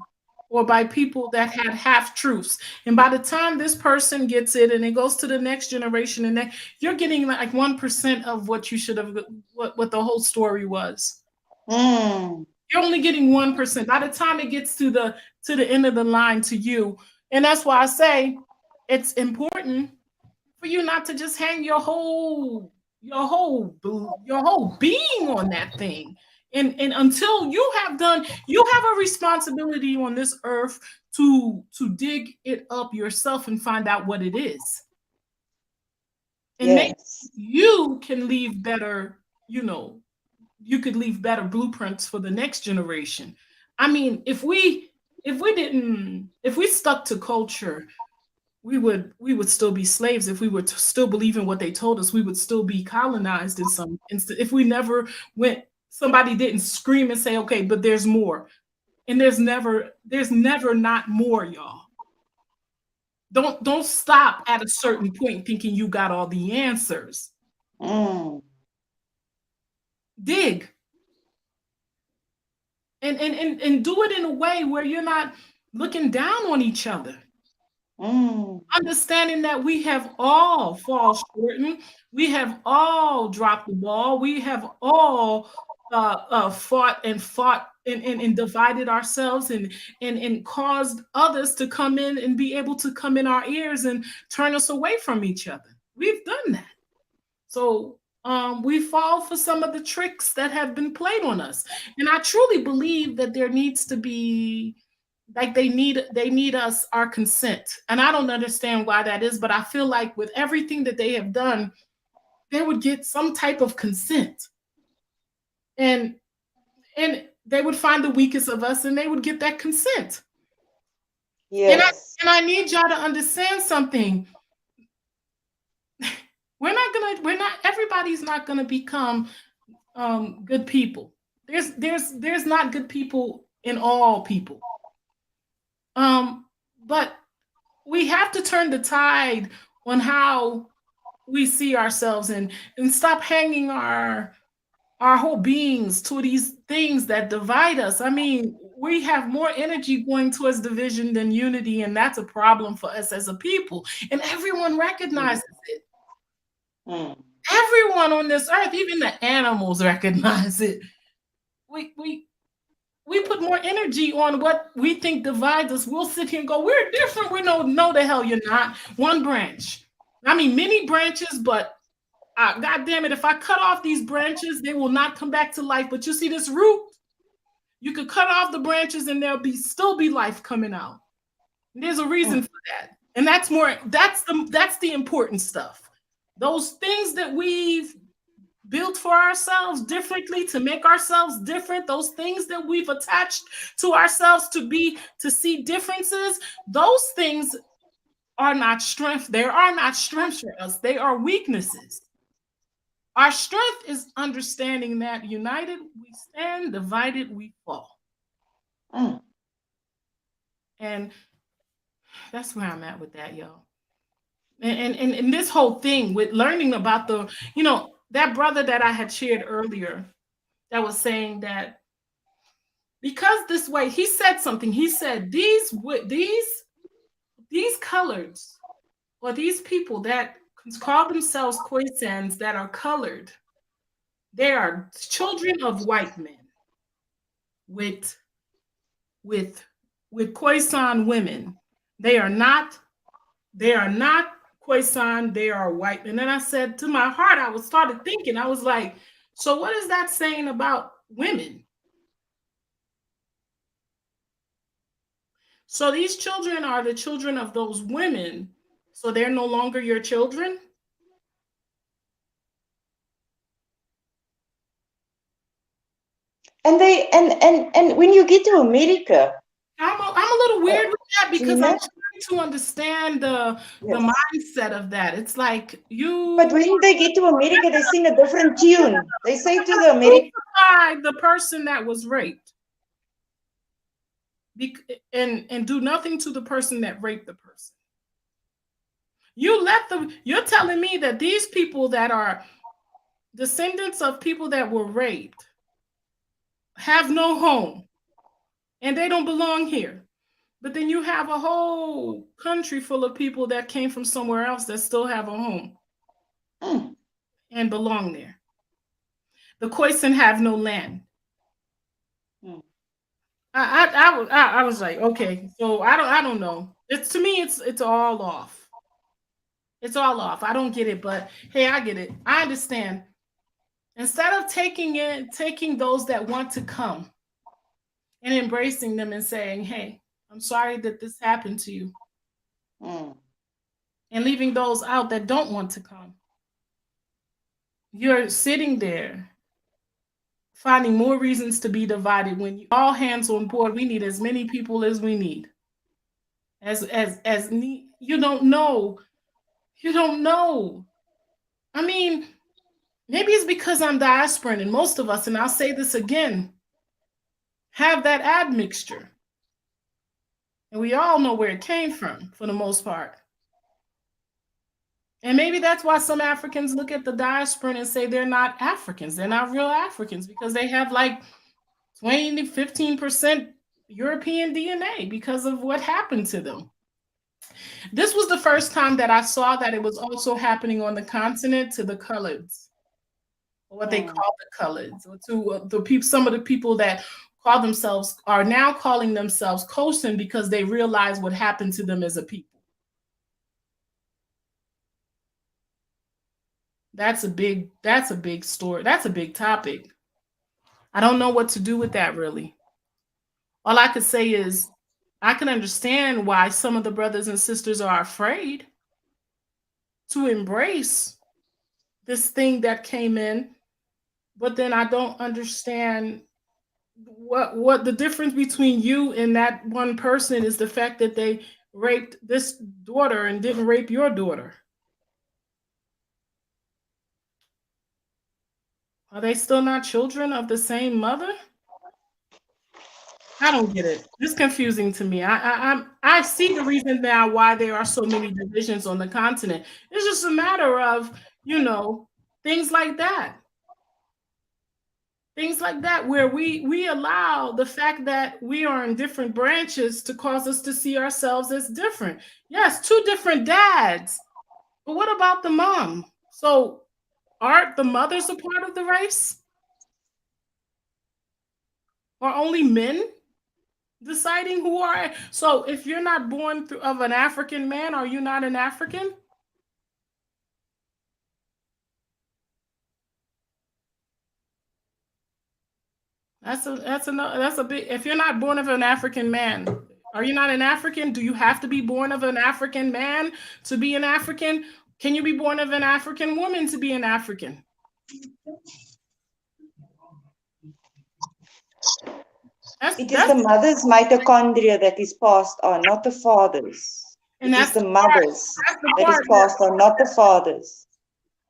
or by people that had half truths. And by the time this person gets it and it goes to the next generation, and then you're getting like 1% of what you should have, what the whole story was. You're only getting 1%. By the time it gets to the end of the line to you. And that's why I say it's important for you not to just hang your whole being on that thing. And until you have a responsibility on this earth to dig it up yourself and find out what it is. And maybe you can leave better, you could leave better blueprints for the next generation. I mean, if we stuck to culture, we would still be slaves. If we were to still believe in what they told us, we would still be colonized in some instance. If we never somebody didn't scream and say, okay, but there's more. And there's never not more, y'all. Don't stop at a certain point thinking you got all the answers. Dig. And do it in a way where you're not looking down on each other. Understanding that we have all fall short, and we have all dropped the ball, we have all fought and divided ourselves and caused others to come in and be able to come in our ears and turn us away from each other. We've done that. So we fall for some of the tricks that have been played on us. And I truly believe that there needs to be, like, they need us, our consent. And I don't understand why that is, but I feel like with everything that they have done, they would get some type of consent. And they would find the weakest of us and they would get that consent. Yes. And I need y'all to understand something. Everybody's not gonna become good people. There's not good people in all people. But we have to turn the tide on how we see ourselves and stop hanging our whole beings to these things that divide us. I mean, we have more energy going towards division than unity, and that's a problem for us as a people. And everyone recognizes it. Everyone on this earth, even the animals, recognize it. We put more energy on what we think divides us. We'll sit here and go, we're different. We know, no, the hell you're not. One branch. I mean, many branches, but God damn it, if I cut off these branches, they will not come back to life. But you see this root? You could cut off the branches and there'll still be life coming out. And there's a reason for that. And that's the important stuff. Those things that we've built for ourselves differently to make ourselves different, those things that we've attached to ourselves to see differences, those things are not strength. They are not strengths for us. They are weaknesses. Our strength is understanding that united we stand, divided we fall. And that's where I'm at with that, y'all. And this whole thing with learning about that brother that I had shared earlier that was saying that because this way, he said something. He said these coloreds, or these people that call themselves Khoisans that are colored, they are children of white men with Koisan women. They are not Khoisan, they are white. And then I said, to my heart, I started thinking, I was like, so what is that saying about women? So these children are the children of those women, so they're no longer your children? And when you get to America, I'm a little weird with that because I'm trying to understand the mindset of that. It's like you. But when they get to America, they sing a different tune. They say to the American, the person that was raped, and do nothing to the person that raped the person. You're telling me that these people that are descendants of people that were raped have no home and they don't belong here. But then you have a whole country full of people that came from somewhere else that still have a home and belong there. The Koisan have no land. I was like, okay, so I don't know. To me, it's all off. It's all off. I don't get it, but hey, I get it. I understand. Instead of taking those that want to come and embracing them and saying, hey, I'm sorry that this happened to you. And leaving those out that don't want to come. You're sitting there finding more reasons to be divided when all hands on board. We need as many people as we need. You don't know. You don't know. I mean, maybe it's because I'm diasporan and most of us, and I'll say this again, have that admixture. And we all know where it came from for the most part. And maybe that's why some Africans look at the diaspora and say they're not Africans. They're not real Africans because they have like 20 to 15% European DNA because of what happened to them. This was the first time that I saw that it was also happening on the continent to the coloreds, or what they call the coloreds, or to the people. Some of the people that call themselves are now calling themselves Koisan because they realize what happened to them as a people. That's a big story. That's a big topic. I don't know what to do with that really. All I could say is I can understand why some of the brothers and sisters are afraid to embrace this thing that came in, but then I don't understand what the difference between you and that one person is. The fact that they raped this daughter and didn't rape your daughter. Are they still not children of the same mother? I don't get it. It's confusing to me. I see the reason now why there are so many divisions on the continent. It's just a matter of, things like that. Things like that, where we allow the fact that we are in different branches to cause us to see ourselves as different. Yes, two different dads. But what about the mom? So aren't the mothers a part of the race? Or only men deciding who are? So if you're not born of an African man, are you not an African? That's a big. If you're not born of an African man, are you not an African? Do you have to be born of an African man to be an African? Can you be born of an African woman to be an African? It is the mother's mitochondria that is passed on, not the father's. And it is the mother's that is passed on, not the father's.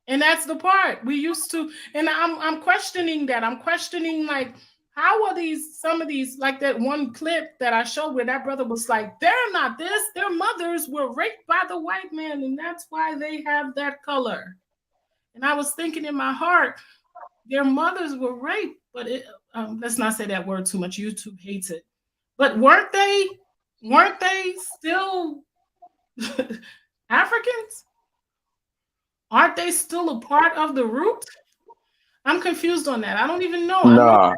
And that's the part we used to. And I'm questioning that. I'm questioning, like, how are some of these, like that one clip that I showed where that brother was like, they're not this, their mothers were raped by the white man, and that's why they have that color. And I was thinking in my heart, their mothers were raped, but let's not say that word too much. YouTube hates it. But weren't they still Africans? Aren't they still a part of the root? I'm confused on that. I don't even know. Nah.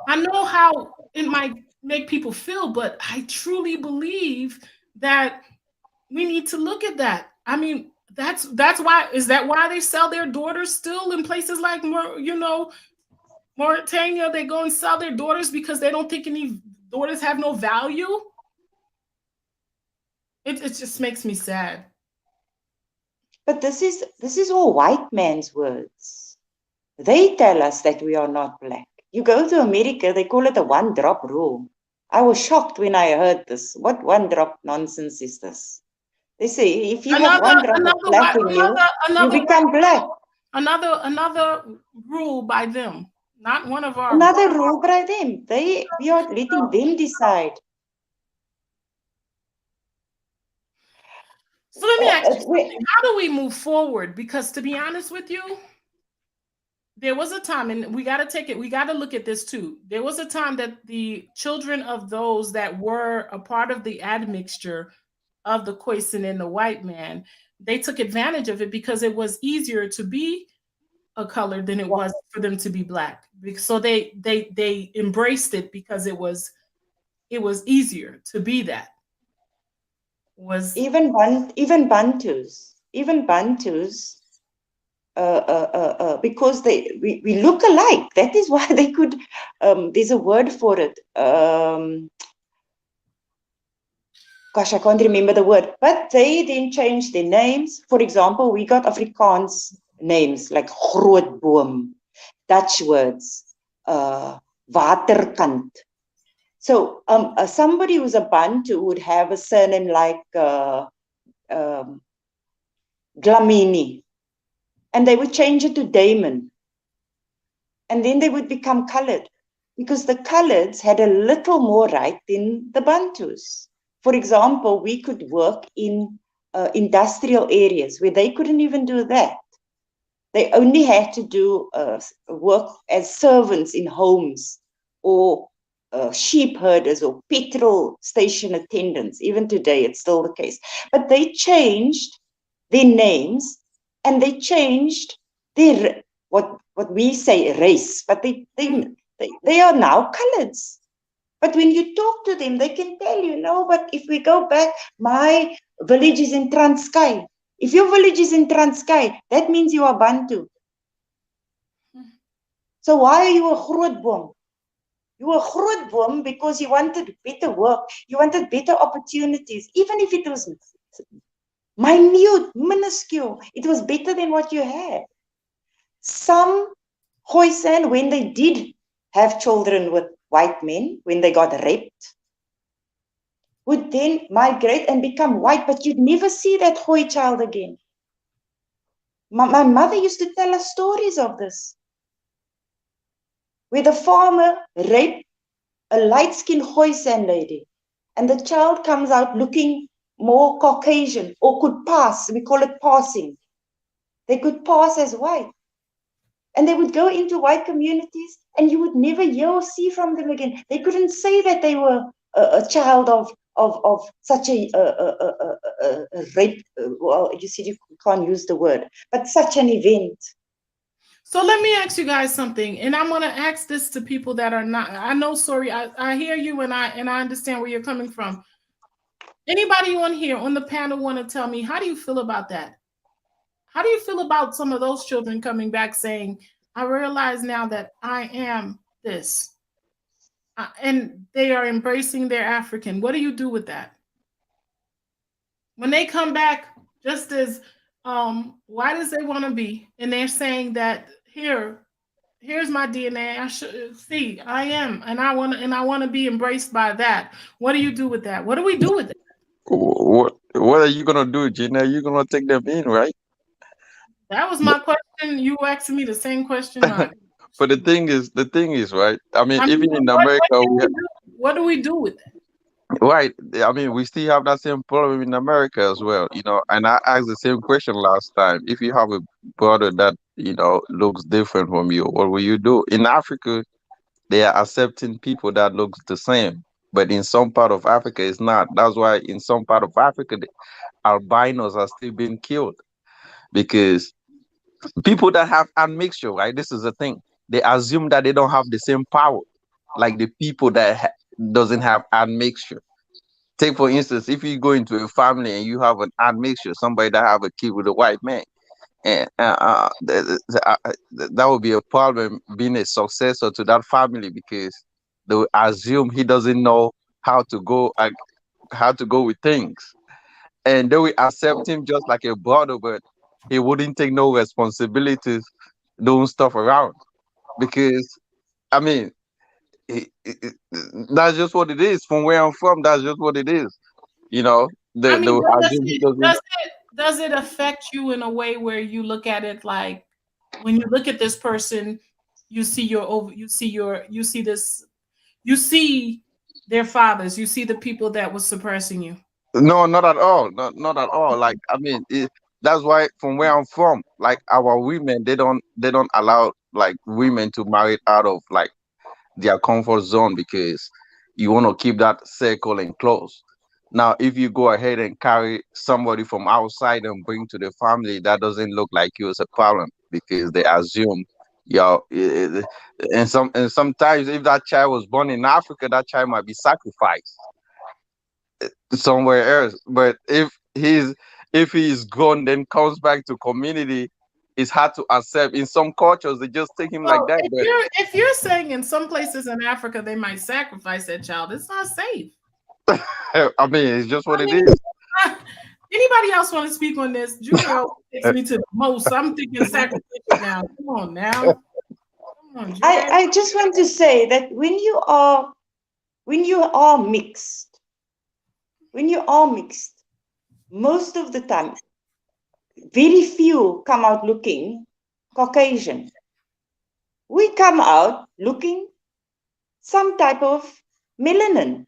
I know how it might make people feel, but I truly believe that we need to look at that. I mean, that's why. Is that why they sell their daughters still in places like Mauritania? They go and sell their daughters because they don't think any daughters have no value. It just makes me sad. But this is all white man's words. They tell us that we are not black. You go to America, they call it a one-drop rule. I was shocked when I heard this. What one-drop nonsense is this? They say if you have one drop of black in you, you become black. Another rule by them, not one of our. Another rule by them. We are letting them decide. So let me ask you something. How do we move forward? Because to be honest with you, there was a time, and we got to look at this too. There was a time that the children of those that were a part of the admixture of the Koisan and the white man, they took advantage of it because it was easier to be a color than it was for them to be black. So they embraced it because it was easier to be that. Even Bantus, because we look alike. That is why they could. There's a word for it. Gosh, I can't remember the word. But they then changed their names. For example, we got Afrikaans names like Grootboom, Dutch words, Waterkant. So somebody who's a Bantu would have a surname like Dlamini, and they would change it to Damon. And then they would become colored because the coloreds had a little more right than the Bantus. For example, we could work in industrial areas where they couldn't even do that. They only had to do work as servants in homes or sheep herders or petrol station attendants. Even today, it's still the case. But they changed their names and they changed their what we say race, but they are now coloreds. But when you talk to them, they can tell you, no, but if we go back, my village is in Transkei. If your village is in Transkei, that means you are Bantu. So why are you a Grootboom? You were Grootboom because you wanted better work. You wanted better opportunities. Even if it was minute, minuscule, it was better than what you had. Some Khoisan, when they did have children with white men, when they got raped, would then migrate and become white, but you'd never see that Khoi child again. My mother used to tell us stories of this, where the farmer raped a light-skinned Khoisan lady, and the child comes out looking more Caucasian, or could pass, we call it passing. They could pass as white. And they would go into white communities and you would never hear or see from them again. They couldn't say that they were a child of such a rape. Well, you see, you can't use the word, but such an event. So let me ask you guys something, and I'm going to ask this to people that are not. I know, Suri, I hear you, and I understand where you're coming from. Anybody on here on the panel want to tell me, how do you feel about that? How do you feel about some of those children coming back saying, I realize now that I am this, and they are embracing their African? What do you do with that? When they come back just as white as they want to be, and they're saying that here's my DNA. I should see I am, and I want to be embraced by that. What do you do with that? What do we do with it? What are you gonna do, Gina? You're gonna take them in, right? That was my question. You asking me the same question. But the thing is, right? I mean, I mean, even in what America, can we do? What do we do with it? right? I mean, we still have that same problem in America as well, you know. And I asked the same question last time. If you have a brother that looks different from you, what will you do? In Africa, they are accepting people that looks the same, but in some part of Africa, it's not. That's why in some part of Africa, the albinos are still being killed because people that have admixture, right? This is the thing. They assume that they don't have the same power like the people that doesn't have admixture. Take for instance, if you go into a family and you have an admixture, somebody that have a kid with a white man, and that would be a problem being a successor to that family because they will assume he doesn't know how to go with things, and they will accept him just like a brother, but he wouldn't take no responsibilities doing stuff around because I mean that's just what it is. From where I'm from, that's just what it is. You know, I they mean, will assume he doesn't. does it affect you in a way where you look at it like when you look at this person, you see their fathers, you see the people that was suppressing you. No, not at all. Not at all. Like I mean, that's why from where I'm from, like our women, they don't allow like women to marry out of like their comfort zone because you want to keep that circle enclosed. Now, if you go ahead and carry somebody from outside and bring to the family, that doesn't look like you as a problem because they assume, and sometimes if that child was born in Africa, that child might be sacrificed somewhere else. But if he's gone, then comes back to community, it's hard to accept. In some cultures, they just take him like Well, that. if you're saying in some places in Africa they might sacrifice that child, it's not safe. But I mean, it's just what I it mean, is. anybody else want to speak on this? Junior takes me to the most. I'm thinking sacrificial now. Come on now. Come on, Junior. I just want to say that when you are mixed, most of the time, very few come out looking Caucasian. We come out looking some type of melanin.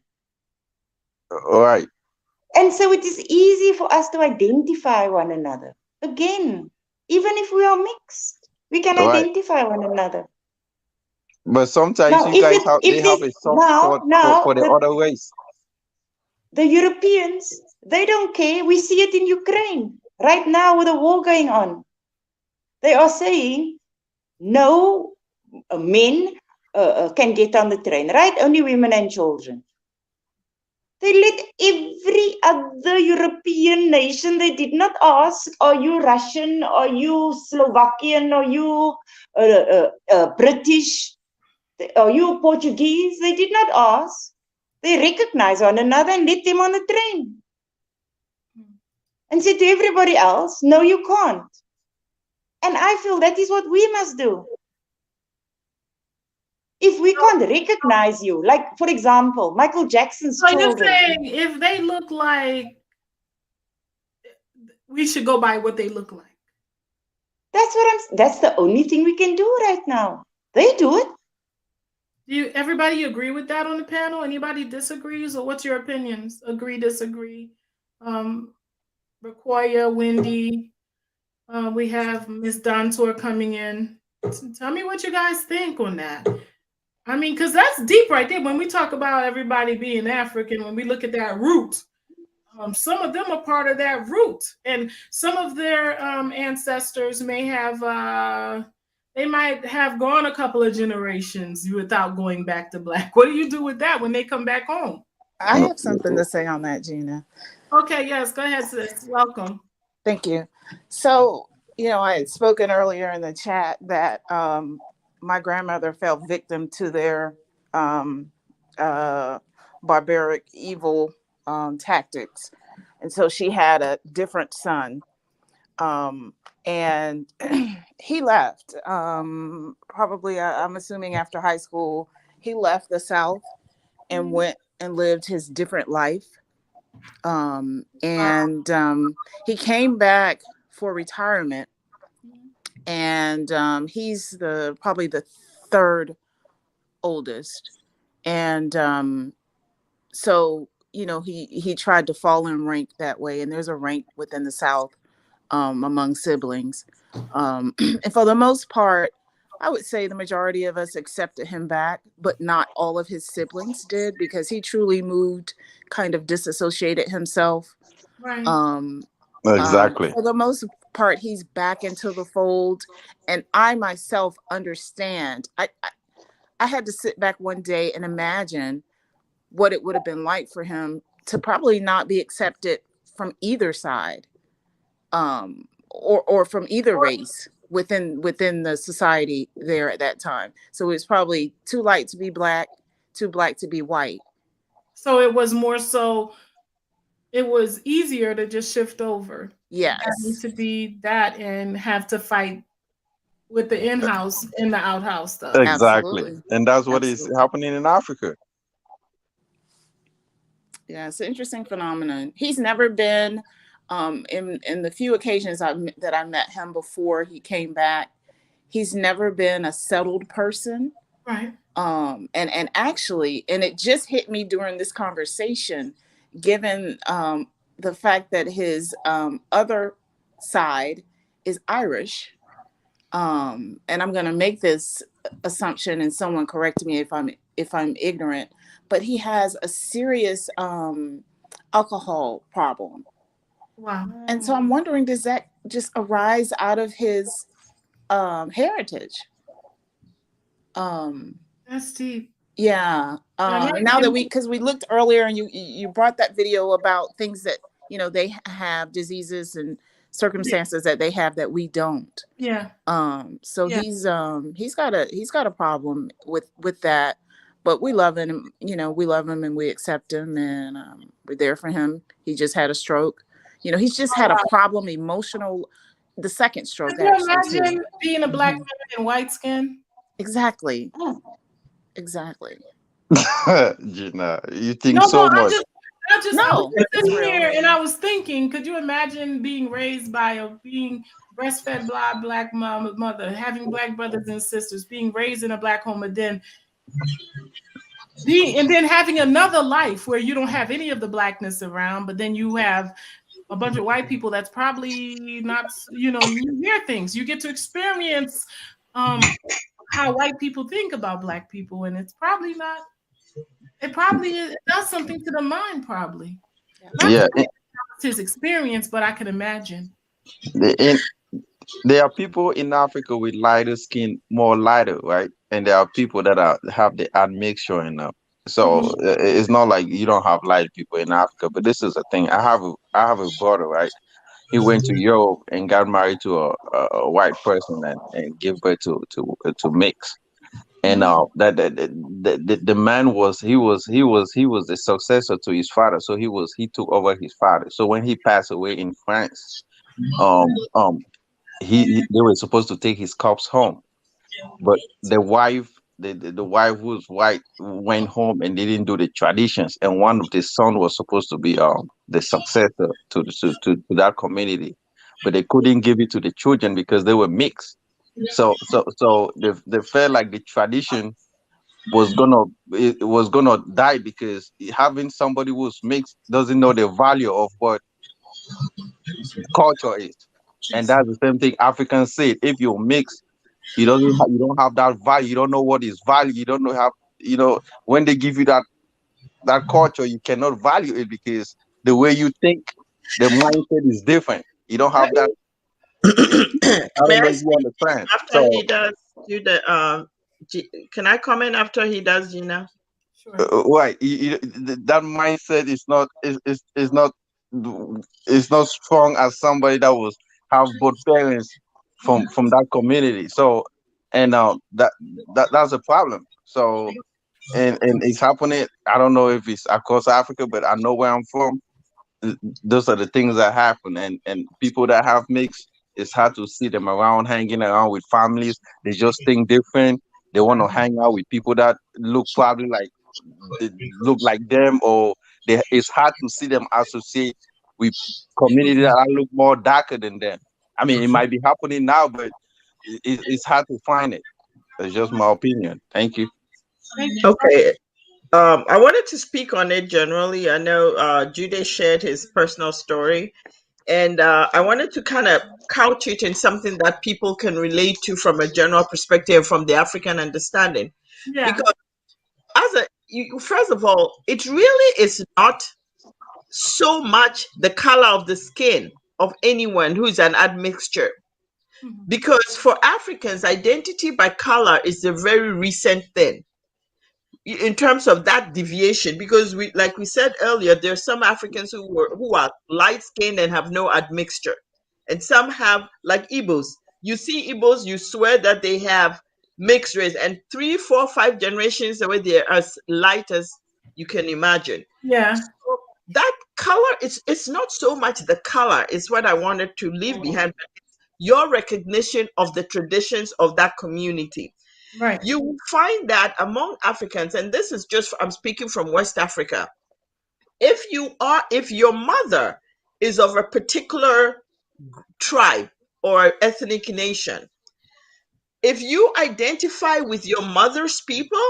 All right. And so it is easy for us to identify one another. Again, even if we are mixed, we can Right. identify one another. But sometimes Now, you guys have they if have this a soft spot for the other race. the Europeans, they don't care. We see it in Ukraine right now with the war going on. They are saying no men can get on the train, right? Only women and children. They let every other European nation, they did not ask, are you Russian, are you Slovakian, are you British, are you Portuguese? They did not ask. They recognize one another and let them on the train. And said to everybody else, no, you can't. And I feel that is what we must do. If we can't recognize you, like, for example, Michael Jackson's So you're children. saying if they look like, we should go by what they look like. That's the only thing we can do right now. They do it. Everybody agree with that on the panel? Anybody disagrees, or what's your opinions? Agree, disagree? Rakoya, Wendy, we have Miss Dontor coming in. Tell me what you guys think on that. I mean, because that's deep right there. When we talk about everybody being African, when we look at that root, some of them are part of that root, and some of their ancestors may have, they might have gone a couple of generations without going back to Black. What do you do with that when they come back home? I have something to say on that, Gina. Okay, yes, go ahead, sis. Welcome. Thank you. So, I had spoken earlier in the chat that my grandmother fell victim to their barbaric, evil tactics. And so she had a different son. And he left, probably, I'm assuming after high school, he left the South and went and lived his different life. He came back for retirement, and he's probably the third oldest. And so, he tried to fall in rank that way. And there's a rank within the South among siblings. And for the most part, I would say the majority of us accepted him back, but not all of his siblings did, because he truly moved, kind of disassociated himself. Right. Exactly. For the most part, he's back into the fold. And I myself understand. I had to sit back one day and imagine what it would have been like for him to probably not be accepted from either side, or from either race within the society there at that time. So it's probably too light to be Black, too Black to be white. So it was more so, it was easier to just shift over. Yes. Having to be that and have to fight with the in-house and the outhouse stuff. Exactly. Absolutely. And that's what is happening in Africa. Yeah, it's an interesting phenomenon. He's never been, in the few occasions that I met him before he came back, he's never been a settled person. Right. And actually, and it just hit me during this conversation, given the fact that his other side is Irish. And I'm going to make this assumption, and someone correct me if I'm ignorant, but he has a serious alcohol problem. Wow. And so I'm wondering, does that just arise out of his heritage? That's deep. Yeah. Now that because we looked earlier, and you brought that video about things that, they have diseases and circumstances that they have that we don't. Yeah. So yeah. He's got a problem with that, but we love him. We love him and we accept him, and we're there for him. He just had a stroke. He's just had a problem, the second stroke. Could you imagine being a Black man in white skin? Exactly. Exactly. Gina, you think so much. I was sitting here and I was thinking, could you imagine being raised by being breastfed by a Black mother, having Black brothers and sisters, being raised in a Black home, and then having another life where you don't have any of the Blackness around, but then you have a bunch of white people that's probably not, you hear things. You get to experience how white people think about black people, and it's probably not. It probably is, it does something to the mind, probably. Not Yeah, his experience, but I can imagine. in there are people in Africa with lighter skin, more lighter, right? And there are people that have the admixture in them. So Mhm. it's not like you don't have light people in Africa, but this is a thing. I have a brother, right? He went to Europe and got married to a white person and gave birth to mix. And Mhm. the man was the successor to his father, so he took over his father. So when he passed away in France, um um they were supposed to take his corpse home, but the wife who was white went home and they didn't do the traditions, and one of the son was supposed to be the successor to that community, but they couldn't give it to the children because they were mixed. So they felt like the tradition was gonna die because having somebody who's mixed doesn't know the value of what culture is. And that's the same thing Africans say. If you mix, you don't have that value. You don't know what is value. You don't know how when they give you that culture, you cannot value it because the way you think, the mindset is different. You don't have that. I May don't know I if you speak understand. after So he does do the can I comment after he does, Gina? Sure. right, that mindset is not strong as somebody that was have both parents from that community. So and that's a problem. So and it's happening. I don't know if it's across Africa, but I know where I'm from. Those are the things that happen, and people that have mixed, it's hard to see them around hanging around with families. They just think different. They want to hang out with people that look probably like they look like them, or it's hard to see them associate with community that look more darker than them. I mean, it might be happening now, but it's hard to find it. That's just my opinion. Thank you. Thank you. Okay. I wanted to speak on it generally. I know Jude shared his personal story, and I wanted to kind of couch it in something that people can relate to from a general perspective, from the African understanding. Yeah. Because first of all, it really is not so much the color of the skin of anyone who is an admixture. Mhm. Because for Africans, identity by color is a very recent thing in terms of that deviation, because we, like we said earlier, there are some Africans who are light skinned and have no admixture, and some have, like Igbos. You see Igbos, you swear that they have mixed race, and 3 4 5 generations away they're as light as you can imagine. Yeah. So that color, it's not so much the color is what I wanted to leave behind, but it's your recognition of the traditions of that community. Right. You will find that among Africans, and this is just, I'm speaking from West Africa, if your mother is of a particular tribe or ethnic nation, if you identify with your mother's people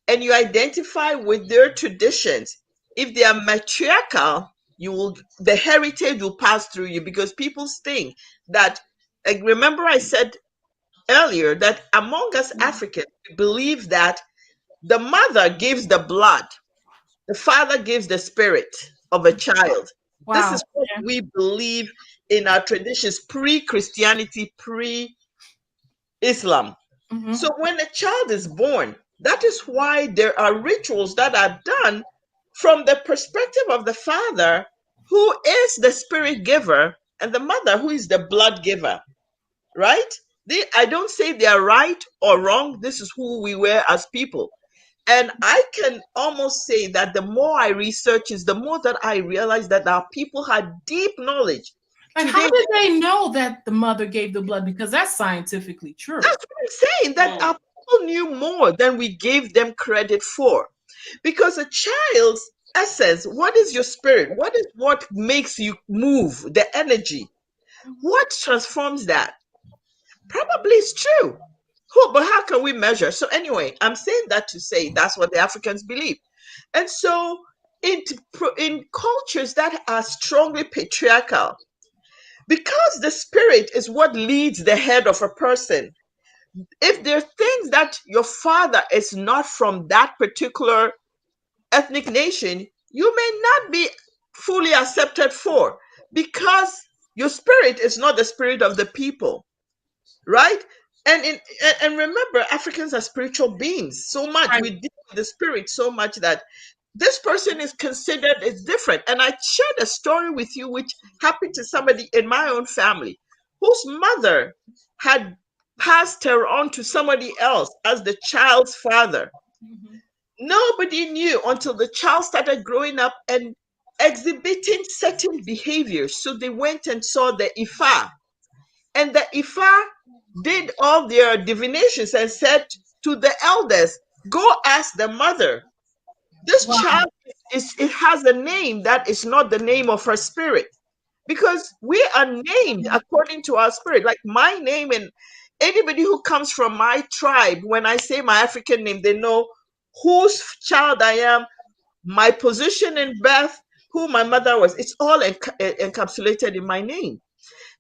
and you identify with their traditions, if they are matriarchal, the heritage will pass through you, because people think that, like, remember I said earlier that among us Africans, we believe that the mother gives the blood, the father gives the spirit of a child. This Wow. is what Yeah. we believe in our traditions, pre-Christianity, pre-Islam. Mhm. So when a child is born, that is why there are rituals that are done from the perspective of the father, who is the spirit giver, and the mother, who is the blood giver, right? I don't say they are right or wrong. This is who we were as people. And I can almost say that the more I research is the more that I realize that our people had deep knowledge. Like, Today, how did they know that the mother gave the blood? Because that's scientifically true. that's what I'm saying, that our people knew more than we gave them credit for. Because a child's essence, what is your spirit? What makes you move? The energy. What transforms that? Probably it's true. But how can we measure? So anyway, I'm saying that to say that's what the Africans believe. And so in cultures that are strongly patriarchal, because the spirit is what leads the head of a person, if there are things that your father is not from that particular ethnic nation, you may not be fully accepted for, because your spirit is not the spirit of the people, right? And remember, Africans are spiritual beings so much. Right. We deal with the spirit so much that this person is considered as different. And I shared a story with you which happened to somebody in my own family whose mother had passed her on to somebody else as the child's father. Nobody knew until the child started growing up and exhibiting certain behaviors. So they went and saw the Ifa. And the Ifa did all their divinations and said to the elders, go ask the mother. This child it has a name that is not the name of her spirit. Because we are named according to our spirit. Like my name, and anybody who comes from my tribe, when I say my African name, they know whose child I am, my position in birth, who my mother was. It's all encapsulated in my name.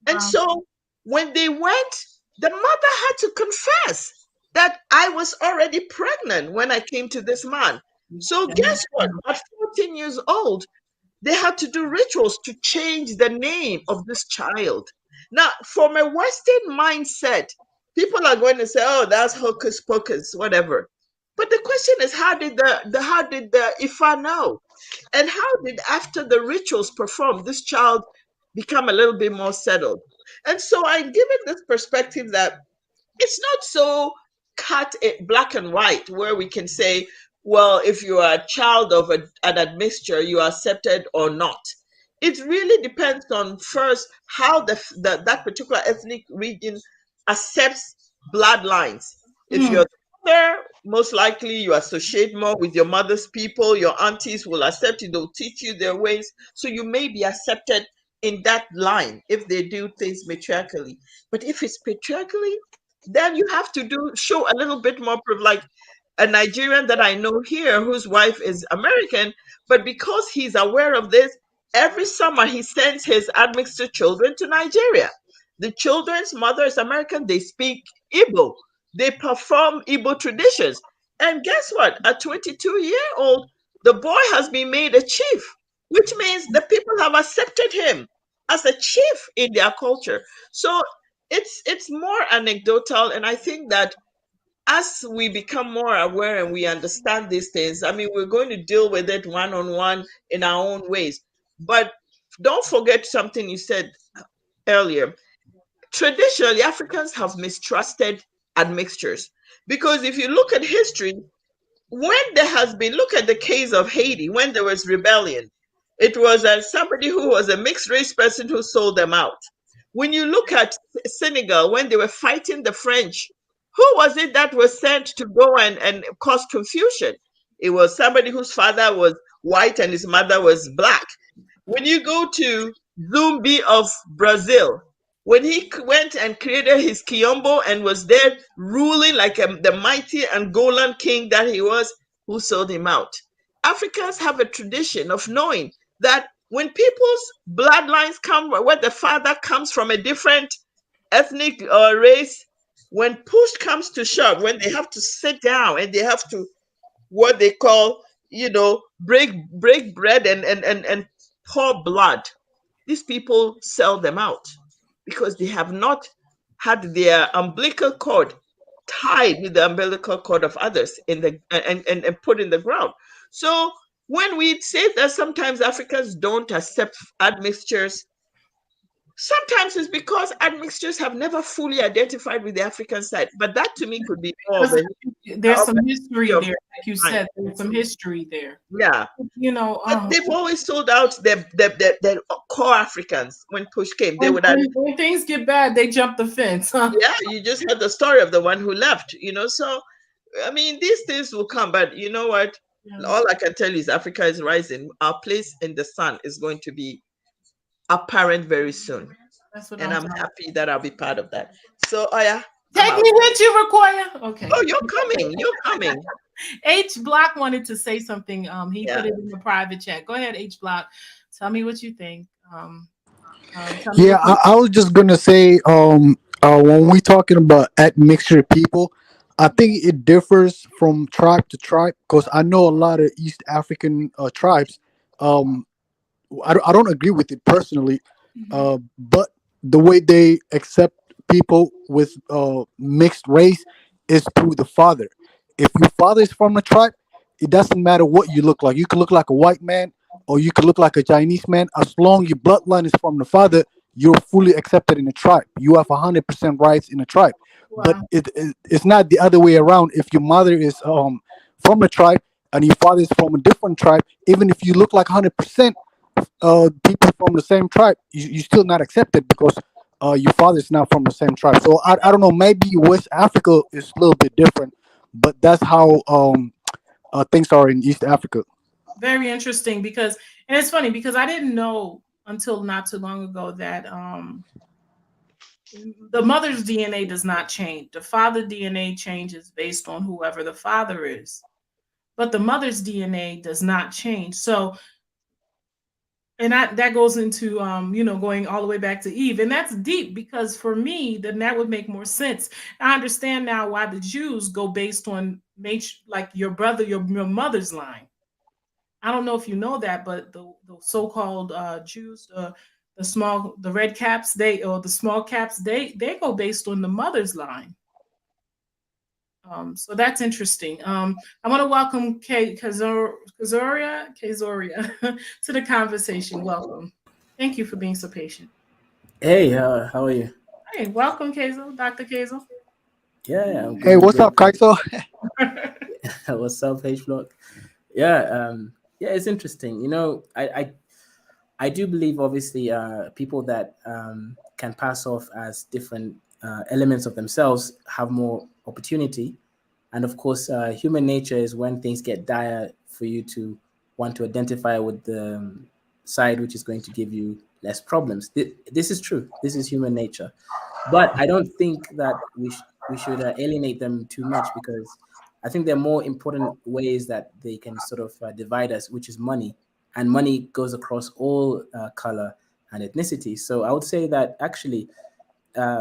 And so when they went, the mother had to confess that I was already pregnant when I came to this man. So guess what? At 14 years old, they had to do rituals to change the name of this child. Now, from a Western mindset, people are going to say, "Oh, that's hocus pocus, whatever." But the question is, how did the Ifa know? And how did, after the rituals performed, this child become a little bit more settled? And so I give it this perspective that it's not so cut it black and white where we can say, well, if you are a child of an admixture, you are accepted or not. It really depends on first how that particular ethnic region accepts bloodlines. If you're there, most likely you associate more with your mother's people. Your aunties will accept you, they'll teach you their ways. So you may be accepted in that line if they do things matriarchally. But if it's patriarchally, then you have to show a little bit more proof. Like a Nigerian that I know here whose wife is American, but because he's aware of this, every summer he sends his admixture children to Nigeria. The children's mother is American, they speak Igbo, they perform Igbo traditions. And guess what? A 22-year-old, the boy has been made a chief, which means the people have accepted him as a chief in their culture. So it's more anecdotal, and I think that as we become more aware and we understand these things, I mean, we're going to deal with it one-on-one in our own ways. But don't forget something you said earlier. Traditionally, Africans have mistrusted admixtures, because if you look at history, when there has been, look at the case of Haiti, when there was rebellion, it was somebody who was a mixed race person who sold them out. When you look at Senegal, when they were fighting the French, who was it that was sent to go and cause confusion? It was somebody whose father was white and his mother was black. When you go to Zumbi of Brazil, when he went and created his Kiombo and was there ruling like the mighty Angolan king that he was, who sold him out? Africans have a tradition of knowing that when people's bloodlines come, where the father comes from a different ethnic race, when push comes to shove, when they have to sit down and they have to, what they call, break bread and pour blood, these people sell them out because they have not had their umbilical cord tied with the umbilical cord of others and put in the ground. So when we say that sometimes Africans don't accept admixtures, sometimes it's because admixtures have never fully identified with the African side. But that to me could be more of there's some history there, like you said. There's some history there. Yeah. But they've always sold out the core Africans when push came. They would have, when things get bad, they jump the fence. Huh? Yeah, you just had the story of the one who left, So, I mean, these things will come, but you know what? Yeah. All I can tell you is Africa is rising. Our place in the sun is going to be apparent very soon. And I'm happy that I'll be part of that. So, yeah. Take me with you, Rakoya. Okay. Oh, you're coming. You're coming. H Block wanted to say something. He put it in the private chat. Go ahead, H Block. Tell me what you think. I was just gonna say, When we talking about admixture people, I think it differs from tribe to tribe because I know a lot of East African tribes. Um, I don't agree with it personally, but the way they accept people with mixed race is through the father. If your father is from a tribe, it doesn't matter what you look like. You can look like a white man or you can look like a Chinese man. As long your bloodline is from the father, you're fully accepted in the tribe. You have 100% rights in the tribe. But Wow. it's not the other way around. If your mother is from a tribe and your father is from a different tribe, even if you look like 100%, people from the same tribe, you still not accepted because your father's not from the same tribe. So I don't know. Maybe West Africa is a little bit different, but that's how things are in East Africa. Very interesting because, and it's funny because I didn't know until not too long ago that the mother's DNA does not change. The father DNA changes based on whoever the father is, but the mother's DNA does not change. So, and that goes into going all the way back to Eve, and that's deep because for me, then that would make more sense. I understand now why the Jews go based on like your brother, your mother's line. I don't know if you know that, but the so-called Jews, the red caps, or the small caps, they go based on the mother's line. So that's interesting. I want to welcome Kazoria to the conversation. Welcome. Thank you for being so patient. Hey, how are you? Hey, welcome, Kazo, Dr. Kazo. Yeah, I'm Hey, good. what's up, Kaiso? What's up, H Block? Yeah, yeah, it's interesting. I do believe obviously people that can pass off as different elements of themselves have more opportunity, and of course, human nature is when things get dire for you to want to identify with the side which is going to give you less problems. This is true. This is human nature. But I don't think that we should alienate them too much because I think there are more important ways that they can sort of divide us, which is money, and money goes across all color and ethnicity. So I would say that actually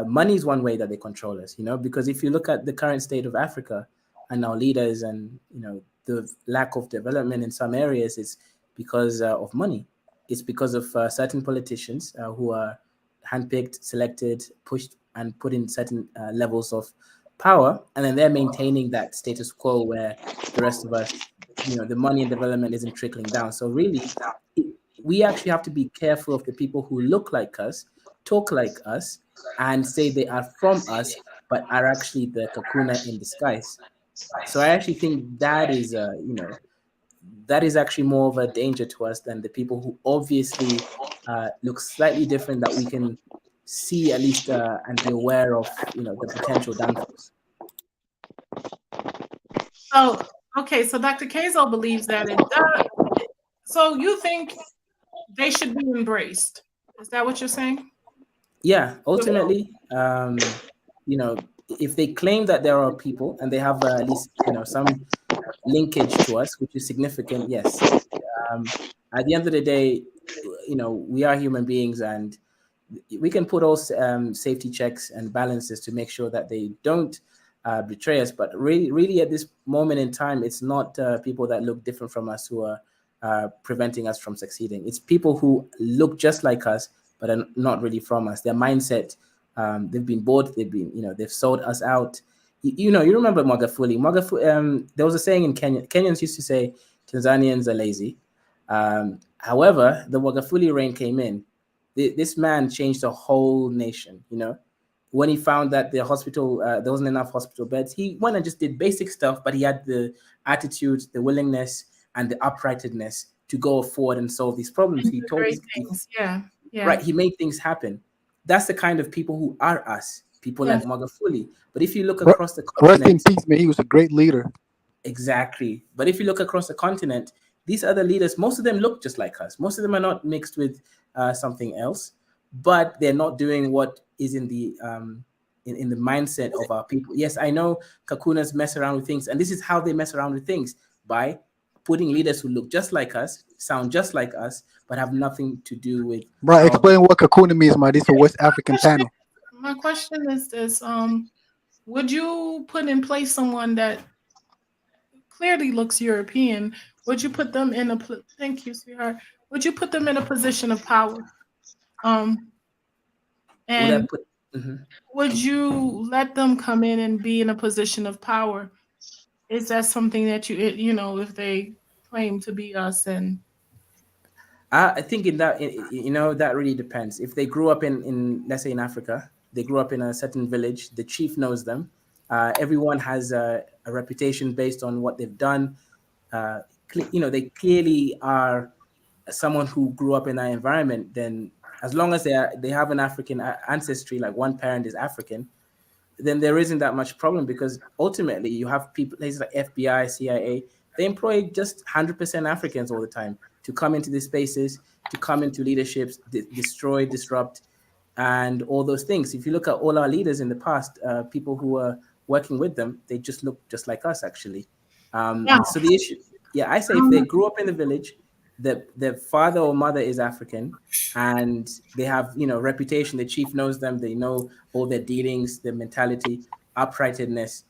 money is one way that they control us. Because if you look at the current state of Africa and our leaders, and the lack of development in some areas, is because of money. It's because of certain politicians who are handpicked, selected, pushed, and put in certain levels of power, and then they're maintaining that status quo where the rest of us, the money and development isn't trickling down. So really, we actually have to be careful of the people who look like us, talk like us, and say they are from us, but are actually the kakuna in disguise. So I actually think that is, that is actually more of a danger to us than the people who obviously look slightly different, that we can see at least and be aware of, the potential downfalls. So, okay, so Dr. Kazo believes that it does. So you think they should be embraced? Is that what you're saying? Yeah, ultimately, if they claim that there are people and they have at least, some linkage to us, which is significant, yes. At the end of the day, we are human beings, and we can put all safety checks and balances to make sure that they don't betray us. But really, at this moment in time, it's not people that look different from us who are preventing us from succeeding. It's people who look just like us, but are not really from us. Their mindset, they've been bought, they've sold us out. You remember Magafuli. There was a saying in Kenya. Kenyans used to say Tanzanians are lazy. However, the Magafuli reign came in. This man changed the whole nation. When he found that the hospital, there wasn't enough hospital beds, he went and just did basic stuff, but he had the attitude, the willingness, and the uprightness to go forward and solve these problems. He told Great things. Yeah. right, he made things happen. That's the kind of people who are us, people Yes. like Magafuli. But if you look across the Rest in continent, peace, man. He was a great leader. exactly. But if you look across the continent, these other leaders, most of them look just like us. Most of them are not mixed with something else, but they're not doing what is in the in the mindset of our people. Yes, I know Kakunas mess around with things, and this is how they mess around with things, by putting leaders who look just like us, sound just like us, but have nothing to do with Bro, how. explain what Kakuna means, man. This is a West African panel. my question is this: would you put in place someone that clearly looks European? Would you put them in a thank you, sweetheart? Would you put them in a position of power? Um, Would I and put? Mhm. would you let them come in and be in a position of power? Is that something that you know, if they claim to be us and I think in that you know that really depends. If they grew up in let's say in Africa, they grew up in a certain village. The chief knows them. Everyone has a reputation based on what they've done. You know, they clearly are someone who grew up in that environment. Then, as long as they have an African ancestry, like one parent is African, then there isn't that much problem because ultimately you have people, places like FBI, CIA, they employ just 100% Africans all the time to come into these spaces, to come into leaderships, destroy, disrupt, and all those things. If you look at all our leaders in the past, people who were working with them, they just look just like us, actually. yeah. So the issue, yeah, I say if they grew up in the village, the father or mother is African, and they have, you know, reputation. The chief knows them. They know all their dealings, their mentality, uprightness.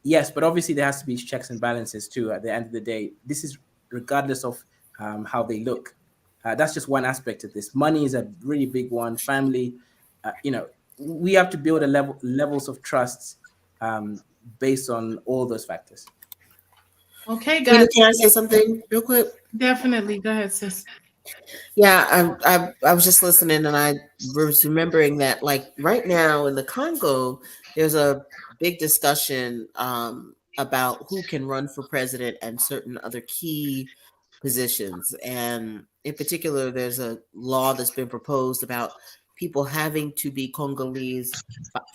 Yes, but obviously there has to be checks and balances too. At the end of the day, this is regardless of how they look. That's just one aspect of this. Money is a really big one. Family, you know, we have to build a levels of trust based on all those factors. Okay, Tina, guys. can I say something real quick? Definitely. Go ahead, sis. Yeah, I was just listening and I was remembering that like right now in the Congo, there's a big discussion about who can run for president and certain other key positions. And in particular, there's a law that's been proposed about people having to be Congolese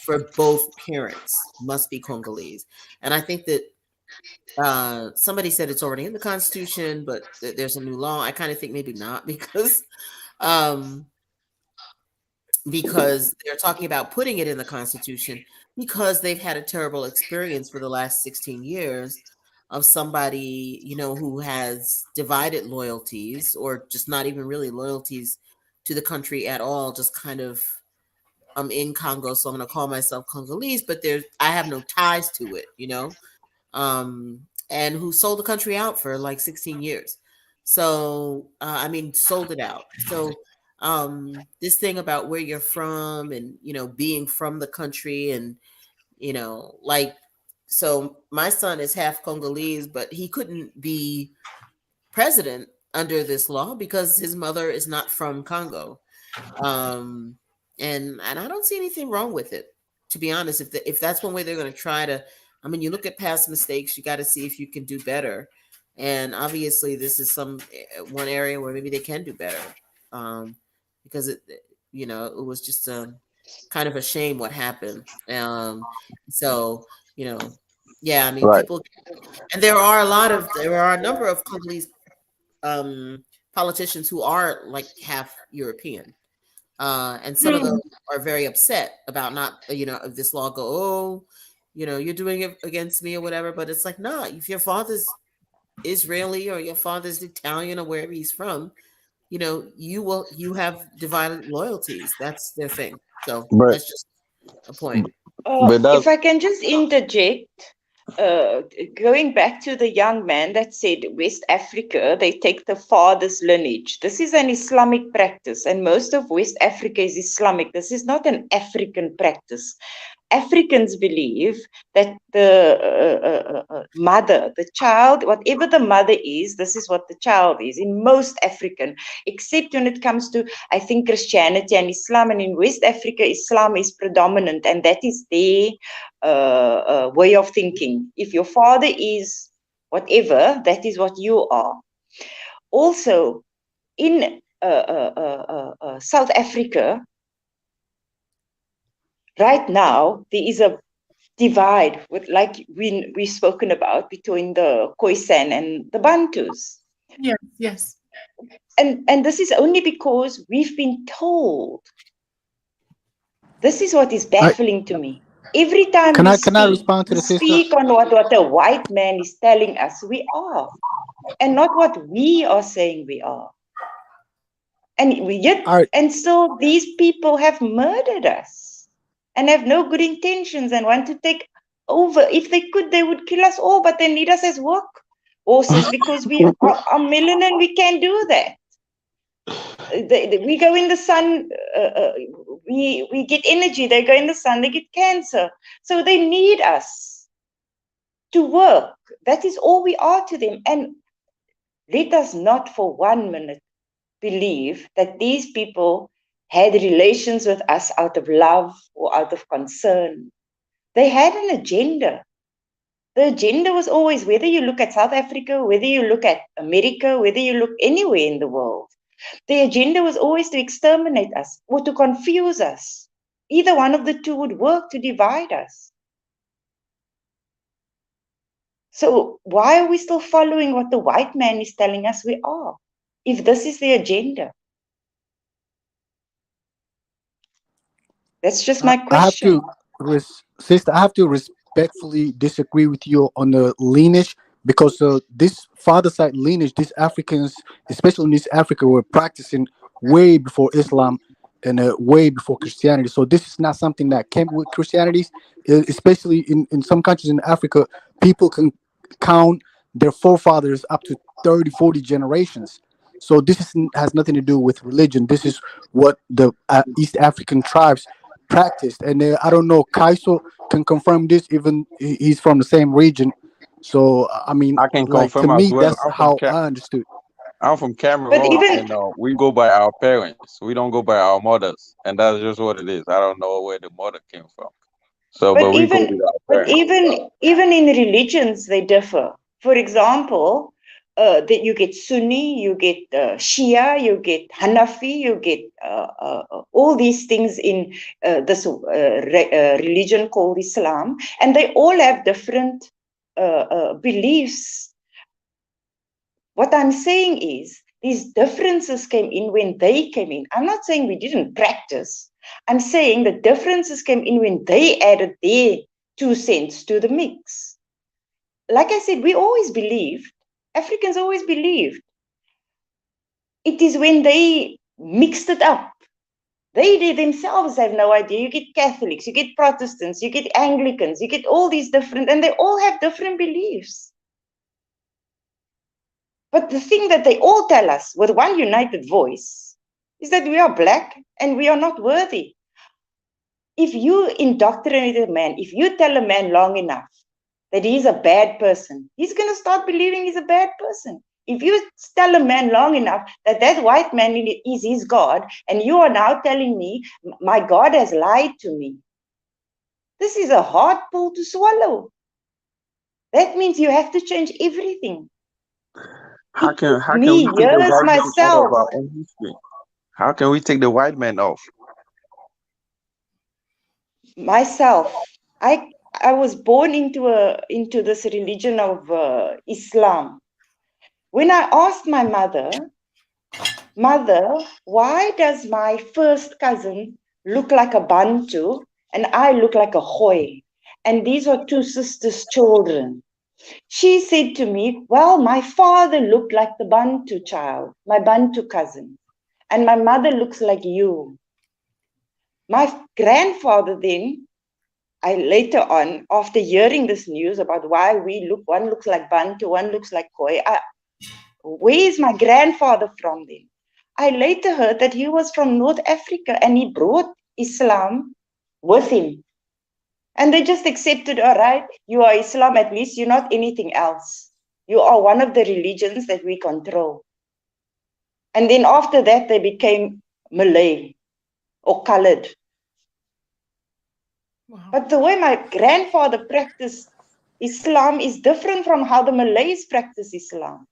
for both parents must be Congolese. And I think that somebody said it's already in the Constitution, but there's a new law. I kind of think maybe not um, because they're talking about putting it in the Constitution because they've had a terrible experience for the last 16 years of somebody, you know, who has divided loyalties or just not even really loyalties to the country at all, just kind of I'm in Congo, so I'm going to call myself Congolese, but I have no ties to it, you know. And who sold the country out for like 16 years. So, I mean, sold it out. So, this thing about where you're from and, you know, being from the country and, you know, like, so my son is half Congolese, but he couldn't be president under this law because his mother is not from Congo. And I don't see anything wrong with it, to be honest. If that's one way they're going to try to, I mean, you look at past mistakes, you got to see if you can do better. And obviously, this is one area where maybe they can do better, because you know, it was just kind of a shame what happened. So you know, yeah, I mean, Right. people, and there are a number of Congolese politicians who are like half European. And some of them are very upset about not, you know, if this law go, oh, you know, you're doing it against me or whatever. But it's like, nah, if your father's Israeli or your father's Italian or wherever he's from, you know, you have divided loyalties. That's their thing. So But that's just a point. but If that's I can just interject, going back to the young man that said West Africa, they take the father's lineage. This is an Islamic practice, and most of West Africa is Islamic. This is not an African practice. Africans believe that the mother, the child, whatever the mother is, this is what the child is in most African, except when it comes to, I think, Christianity and Islam. And in West Africa, Islam is predominant, and that is their way of thinking. If your father is whatever, that is what you are. Also, in South Africa, right now, there is a divide with, like we've spoken about, between the Koisan and the Bantus. Yes, yes. And this is only because we've been told. This is what is baffling to me. Every time Can we I respond to the sister? speak on what a white man is telling us we are, and not what we are saying we are. And yet, All right. and still these people have murdered us. and have no good intentions and want to take over. If they could, they would kill us all, but they need us as work horses because we are melanin. We can't do that. We go in the sun, we get energy. They go in the sun, they get cancer. So they need us to work. That is all we are to them. And let us not for 1 minute believe that these people had relations with us out of love or out of concern. They had an agenda. The agenda was always, whether you look at South Africa, whether you look at America, whether you look anywhere in the world, the agenda was always to exterminate us or to confuse us. Either one of the two would work to divide us. So why are we still following what the white man is telling us we are, if this is the agenda? That's just my I have question. to, sister, I have to respectfully disagree with you on the lineage because this father side lineage, these Africans, especially in East Africa, were practicing way before Islam and way before Christianity. So this is not something that came with Christianity, especially in some countries in Africa, people can count their forefathers up to 30, 40 generations. So this has nothing to do with religion. This is what the East African tribes practiced. And I don't know, Kaiso can confirm this, even he's from the same region. So, I mean, I can like, to confirm as me, well. that's how I understood. I'm from But Cameroon, even and we go by our parents. We don't go by our mothers, and that's just what it is. I don't know where the mother came from. So, but but we go with even our but parents. even in religions they differ. For example, that you get Sunni, you get Shia, you get Hanafi, you get all these things in this religion called Islam, and they all have different beliefs. What I'm saying is these differences came in when they came in. I'm not saying we didn't practice. I'm saying the differences came in when they added their 2 cents to the mix. Like I said, we always believed, Africans always believed. It is when they mixed it up. They themselves have no idea. You get Catholics, you get Protestants, you get Anglicans, you get all these different, and they all have different beliefs. But the thing that they all tell us with one united voice is that we are black and we are not worthy. If you indoctrinate a man, if you tell a man long enough that he's a bad person, he's going to start believing he's a bad person. If you tell a man long enough that that white man is his God, and you are now telling me my God has lied to me, this is a hard pill to swallow. That means you have to change everything. How can we Me, take the years white man out of myself. our own history? How can we take the white man off? Myself, I was born into this religion of Islam. When I asked my mother, why does my first cousin look like a Bantu and I look like a Khoi? And these are 2 sisters' children. She said to me, well, my father looked like the Bantu child, my Bantu cousin, and my mother looks like you. My grandfather then, I later on, after hearing this news about why one looks like Bantu, one looks like Khoi, where is my grandfather from then? I later heard that he was from North Africa and he brought Islam with him. And they just accepted, all right, you are Islam, at least you're not anything else. You are one of the religions that we control. And then after that, they became Malay or colored. Wow. But the way my grandfather practiced Islam is different from how the Malays practice Islam.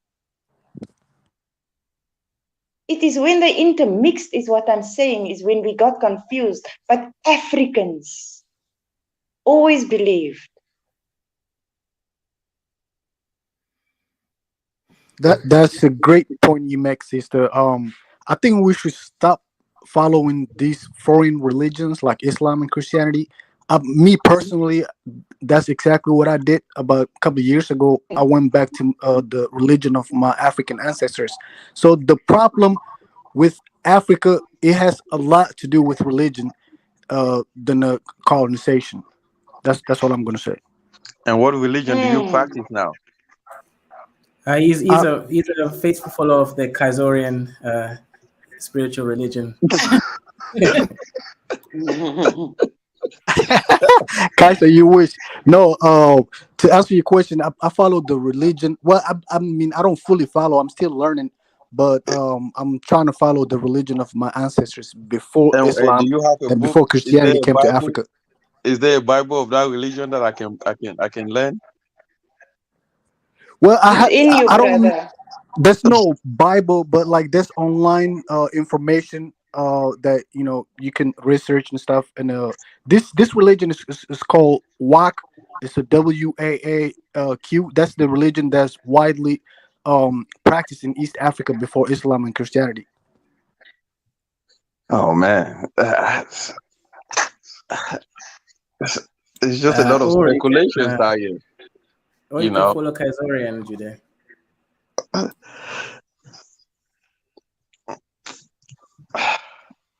It is when they intermixed, is what I'm saying, is when we got confused. But Africans always believed. That's a great point you make, sister. I think we should stop following these foreign religions like Islam and Christianity. Me personally, that's exactly what I did about a couple of years ago. I went back to the religion of my African ancestors. So the problem with Africa, it has a lot to do with religion. than the colonization. That's all I'm gonna say. And what religion do you Mm. practice now? He's Uh, a faithful follower of the Kaisorian spiritual religion. Kaiser, you wish. No, to answer your question, I follow the religion. Well, I mean, I don't fully follow. I'm still learning, but I'm trying to follow the religion of my ancestors before And do Islam you have a and book? before Is there Christianity a came to Bible? Africa. Is there a Bible of that religion that I can learn? Well, It's in you, I don't. brother. There's no Bible, but like there's online information that you can research and stuff. And this religion is called WAQ. It's a WAAQ. That's the religion that's widely practiced in East Africa before Islam and Christianity. Oh man, it's just a lot of Or you speculations can out here. You know, follow Kaisorian Jude.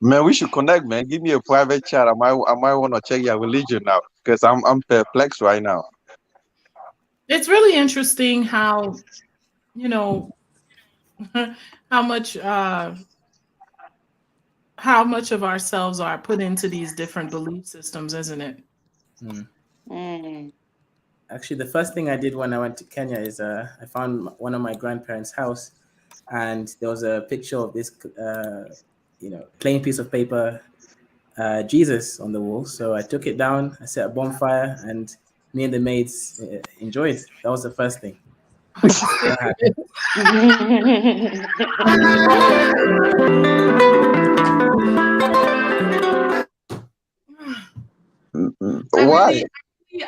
man, we should connect, man. Give me a private chat. I might want to check your religion out because I'm perplexed right now. It's really interesting how, you know, how much how much of ourselves are put into these different belief systems, isn't it? Mm. Actually, the first thing I did when I went to Kenya is I found one of my grandparents' house, and there was a picture of this, plain piece of paper, Jesus on the wall. So I took it down, I set a bonfire, and me and the maids enjoyed. That was the first thing. That Why?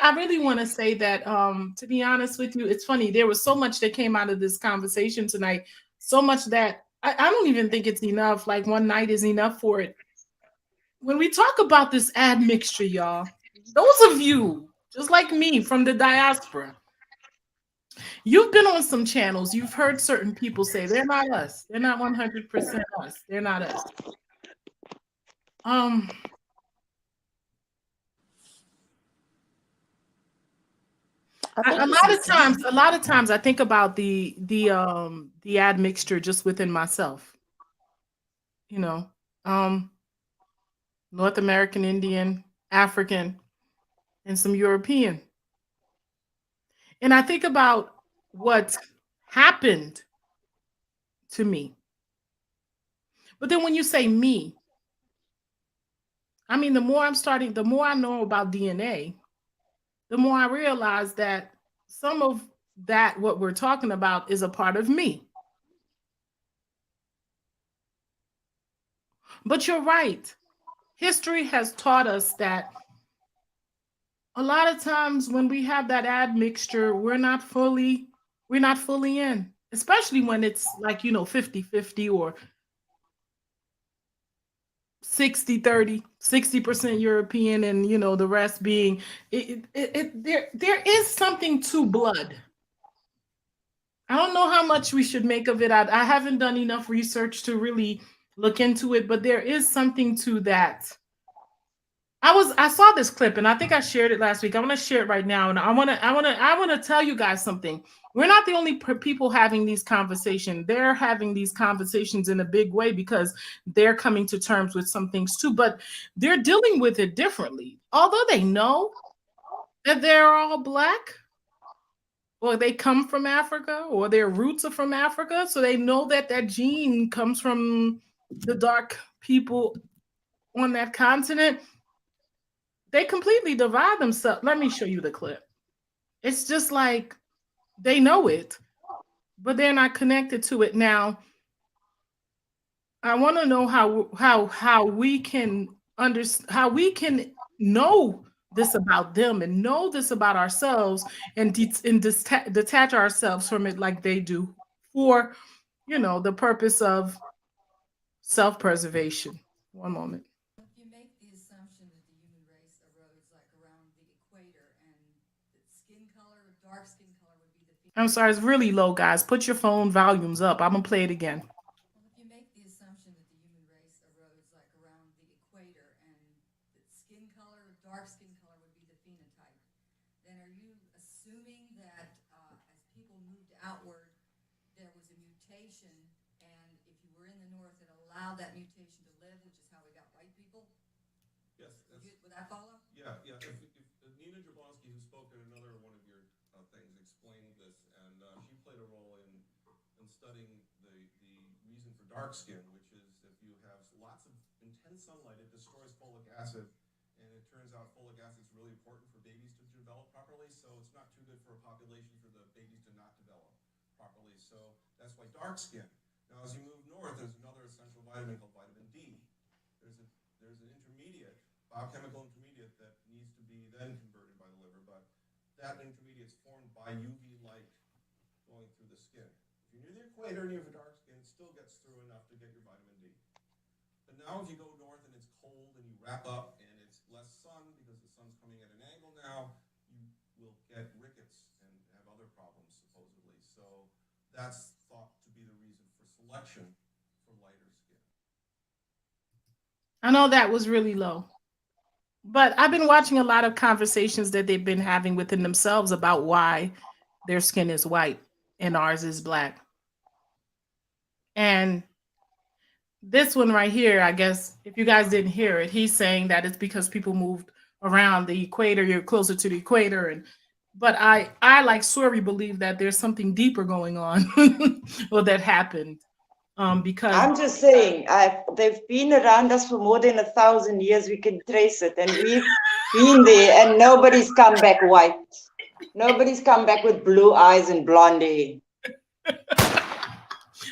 I really want to say that, to be honest with you, it's funny. There was so much that came out of this conversation tonight, so much that I don't even think it's enough. Like one night is enough for it. When we talk about this admixture, y'all, those of you, just like me from the diaspora, you've been on some channels, you've heard certain people say they're not us. They're not 100% us. They're not us. A lot of times I think about the admixture just within myself. You know, North American Indian, African, and some European. And I think about what happened to me. But then when you say me, I mean, the more I know about DNA, the more I realize that some of that, what we're talking about, is a part of me. But you're right. History has taught us that a lot of times when we have that admixture, we're not fully in, especially when it's like, 50-50 or 60-30, 60% European and the rest being there is something to blood. I don't know how much we should make of it. I haven't done enough research to really look into it, but there is something to that. I saw this clip and I think I shared it last week. I want to share it right now, and I want to tell you guys something. We're not the only people having these conversations. They're having these conversations in a big way because they're coming to terms with some things too, but they're dealing with it differently. Although they know that they're all Black, or they come from Africa, or their roots are from Africa, so they know that that gene comes from the dark people on that continent. They completely divide themselves. Let me show you the clip. It's just like they know it, but they're not connected to it. Now, I want to know how we can how we can know this about them and know this about ourselves and detach ourselves from it like they do for the purpose of self-preservation. One moment. You make the assumption that the human race arose like around the equator and that skin color, dark skin color would be the I'm sorry, it's really low, guys. Put your phone volumes up. I'm gonna play it again. Well, if you make the assumption that the human race arose like around the equator and that skin color, dark skin color would be the phenotype, then are you assuming that as people moved outward, there was a mutation, and if you were in the north, it allowed that mutation to live, which is how we got white people? Yes. Would that follow? Yeah. If Nina Jablonski, who spoke at another one of your things, explained this, and she played a role in studying the reason for dark skin, which is if you have lots of intense sunlight, it destroys folic acid, and it turns out folic acid is really important for babies to develop properly, so it's not too good for a population for the babies to not develop properly. So that's why dark skin. Now, as you move north, there's another essential vitamin called vitamin D. There's an intermediate, biochemical intermediate that needs to be then converted by the liver, but that intermediate is formed by UV light going through the skin. If you're near the equator and you have a dark skin, it still gets through enough to get your vitamin D. But now as you go north and it's cold and you wrap up and it's less sun because the sun's coming at an angle now, you will get rickets and have other problems supposedly. So that's thought to be the reason for selection for lighter skin. I know that was really low, but I've been watching a lot of conversations that they've been having within themselves about why their skin is white and ours is black. And this one right here, I guess, if you guys didn't hear it, he's saying that it's because people moved around the equator, you're closer to the equator. But I like Suri, believe that there's something deeper going on or that happened. Because I'm just saying, they've been around us for more than 1,000 years. We can trace it, and we've been there, and nobody's come back white. Nobody's come back with blue eyes and blonde hair.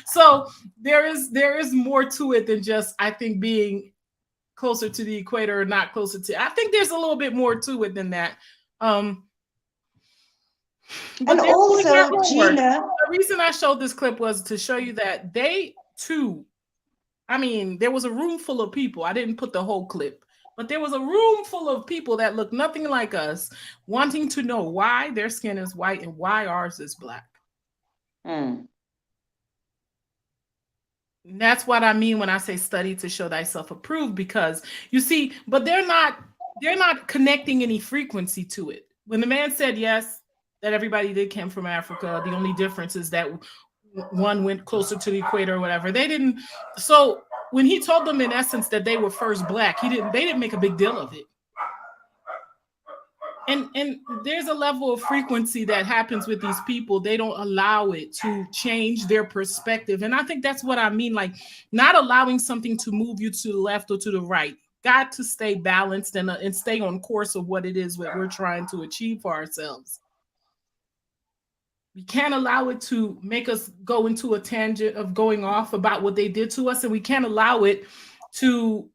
So there is more to it than just, I think, being closer to the equator or not closer to. I think there's a little bit more to it than that. And also, Gina, the reason I showed this clip was to show you that they too, I mean, there was a room full of people. I didn't put the whole clip, but there was a room full of people that look nothing like us, wanting to know why their skin is white and why ours is black. That's what I mean when I say study to show thyself approved, because you see, but they're not connecting any frequency to it. When the man said yes, that everybody did come from Africa, the only difference is that one went closer to the equator or whatever. They didn't. So when he told them in essence that they were first black, they didn't make a big deal of it. And there's a level of frequency that happens with these people. They don't allow it to change their perspective. And I think that's what I mean, like not allowing something to move you to the left or to the right. Got to stay balanced and stay on course of what it is that we're trying to achieve for ourselves. We can't allow it to make us go into a tangent of going off about what they did to us, and we can't allow it to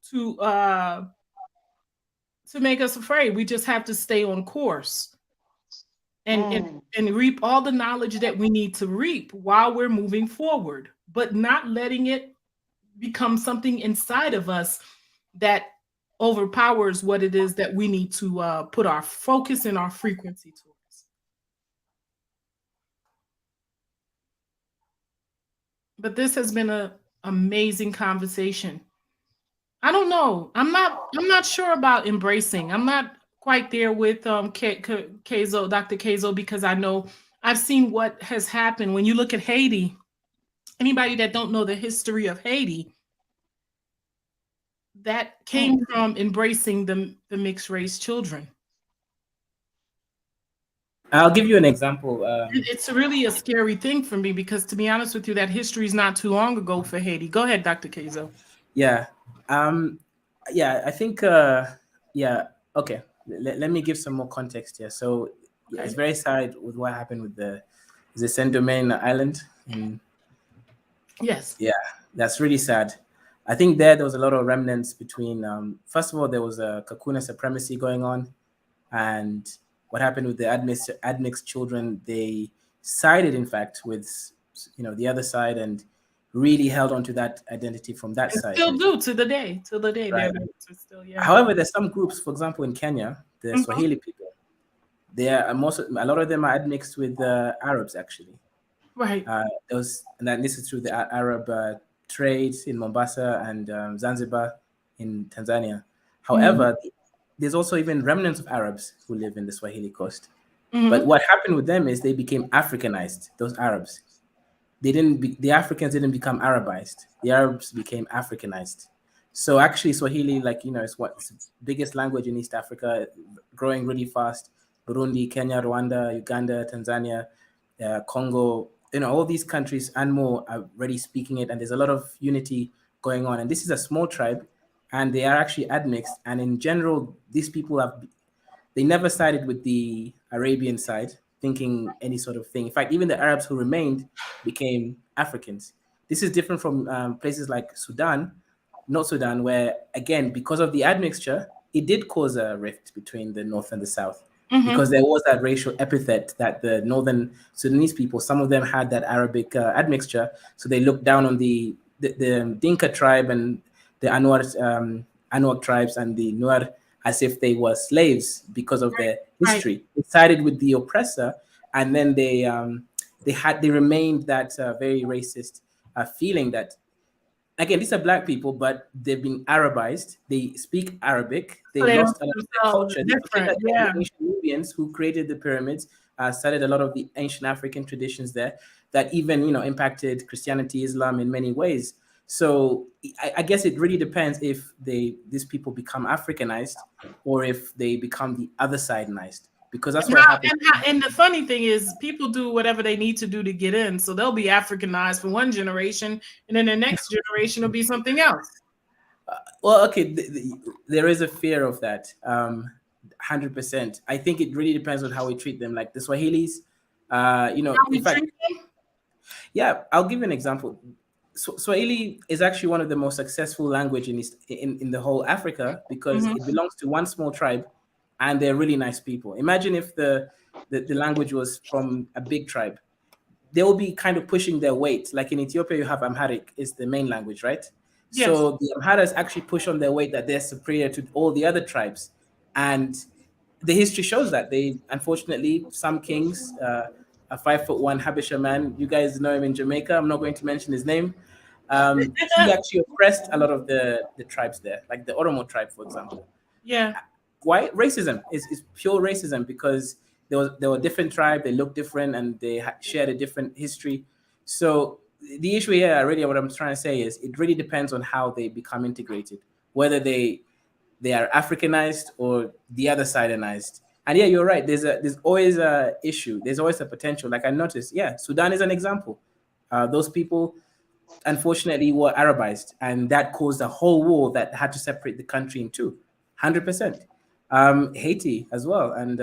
make us afraid. We just have to stay on course and reap all the knowledge that we need to reap while we're moving forward, but not letting it become something inside of us that overpowers what it is that we need to put our focus and our frequency towards. But this has been an amazing conversation. I don't know. I'm not sure about embracing. I'm not quite there with Keizo, Dr. Keizo, because I know I've seen what has happened. When you look at Haiti, anybody that don't know the history of Haiti, that came from embracing the mixed race children. I'll give you an example. It's really a scary thing for me because, to be honest with you, that history is not too long ago for Haiti. Go ahead, Dr. Keizo. Yeah. I think, okay. Let me give some more context here. So yeah, it's very sad with what happened with the Saint-Domingue island. Yes. Yeah, that's really sad. I think there was a lot of remnants between, first of all, there was a Kakuna supremacy going on. And what happened with the Admixture children, they sided, in fact, with the other side and really held on to that identity from that side. Still do to the day. Right. Still, yeah. However, there's some groups, for example, in Kenya, the Swahili people. They are a lot of them are admixed with Arabs, actually. Right. And this is through the Arab trade in Mombasa and Zanzibar in Tanzania. However, there's also even remnants of Arabs who live in the Swahili coast. Mhm. But what happened with them is they became Africanized, those Arabs. The Africans didn't become Arabized. The Arabs became Africanized. So actually Swahili, like, is what's the biggest language in East Africa, growing really fast. Burundi, Kenya, Rwanda, Uganda, Tanzania, Congo, all these countries and more are already speaking it, and there's a lot of unity going on. And this is a small tribe, and they are actually admixed. And in general, these people they never sided with the Arabian side, thinking any sort of thing. In fact, even the Arabs who remained became Africans. This is different from places like Sudan, North Sudan, where, again, because of the admixture, it did cause a rift between the North and the South. Mhm. Because there was that racial epithet that the Northern Sudanese people, some of them had that Arabic admixture, so they looked down on the Dinka tribe and the Anwar tribes and the Nuer as if they were slaves because of their history. They sided with the oppressor, and then they remained that very racist feeling that, again, these are black people, but they've been Arabized. They speak Arabic. They So they lost a don't lot of themselves their culture. They forget different, that yeah. the ancient Nubians who created the pyramids started a lot of the ancient African traditions there that even impacted Christianity, Islam in many ways. So I guess it really depends if these people become Africanized or if they become the other sidenized, because that's what happens. And the funny thing is, people do whatever they need to do to get in. So they'll be Africanized for one generation, and then the next generation will be something else. Well, okay, there is a fear of that, 100%. I think it really depends on how we treat them. Like the Swahilis, in fact, yeah, I'll give you an example. Swahili is actually one of the most successful language in the whole Africa because Mhm. it belongs to one small tribe, and they're really nice people. Imagine if the language was from a big tribe. They will be kind of pushing their weight. Like in Ethiopia, you have Amharic is the main language, right? Yes. So the Amharas actually push on their weight that they're superior to all the other tribes. And the history shows that unfortunately, some kings, a 5'1" Habesha man, you guys know him in Jamaica, I'm not going to mention his name. He actually oppressed a lot of the tribes there, like the Oromo tribe, for example. Yeah. Why? Racism is pure racism because they were different tribe, they look different, and they shared a different history. So the issue here, really, what I'm trying to say is, it really depends on how they become integrated, whether they are Africanized or the other sidenized. And yeah, you're right. There's always a issue. There's always a potential. Like I noticed, yeah, Sudan is an example. Those people, unfortunately, were Arabized, and that caused a whole war that had to separate the country in two, 100%. Haiti as well, and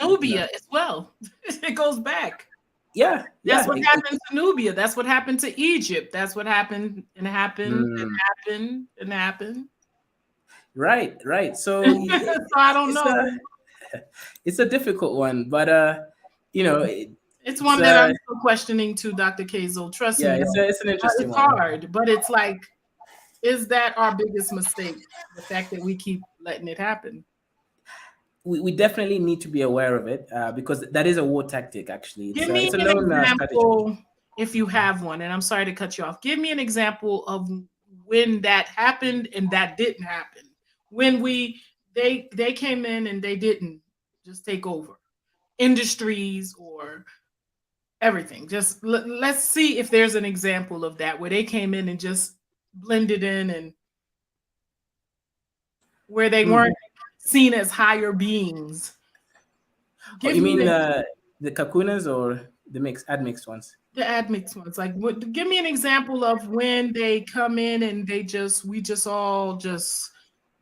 Nubia as well. It goes back. Yeah, That's what happened to Nubia. That's what happened to Egypt. That's what happened and happened and happened and happened. Right. So, so I don't know. It's a difficult one, but it's one that I'm still questioning too, Dr. Kazel. Trust me. It's an interesting it's one. hard, but it's like, is that our biggest mistake? The fact that we keep letting it happen. We definitely need to be aware of it because that is a war tactic, actually. Give me an example, if you have one, and I'm sorry to cut you off. Give me an example of when that happened and that didn't happen. When they came in and they didn't just take over industries or everything. Just let's see if there's an example of that where they came in and just blended in and where they weren't seen as higher beings. You mean the Kakunas or the admixed ones? The admixed ones. Like, give me an example of when they come in and we just all just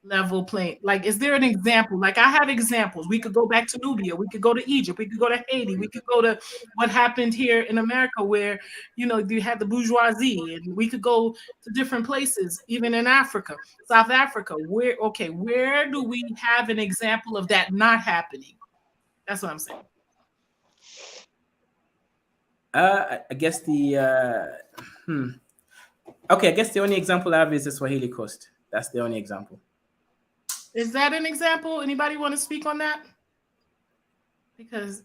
level playing. Like, is there an example? Like, I have examples. We could go back to Nubia. We could go to Egypt. We could go to Haiti. We could go to what happened here in America where, you had the bourgeoisie, and we could go to different places, even in Africa, South Africa. Where do we have an example of that not happening? That's what I'm saying. I guess Okay, I guess the only example I have is the Swahili coast. That's the only example. Is that an example? Anybody want to speak on that? Because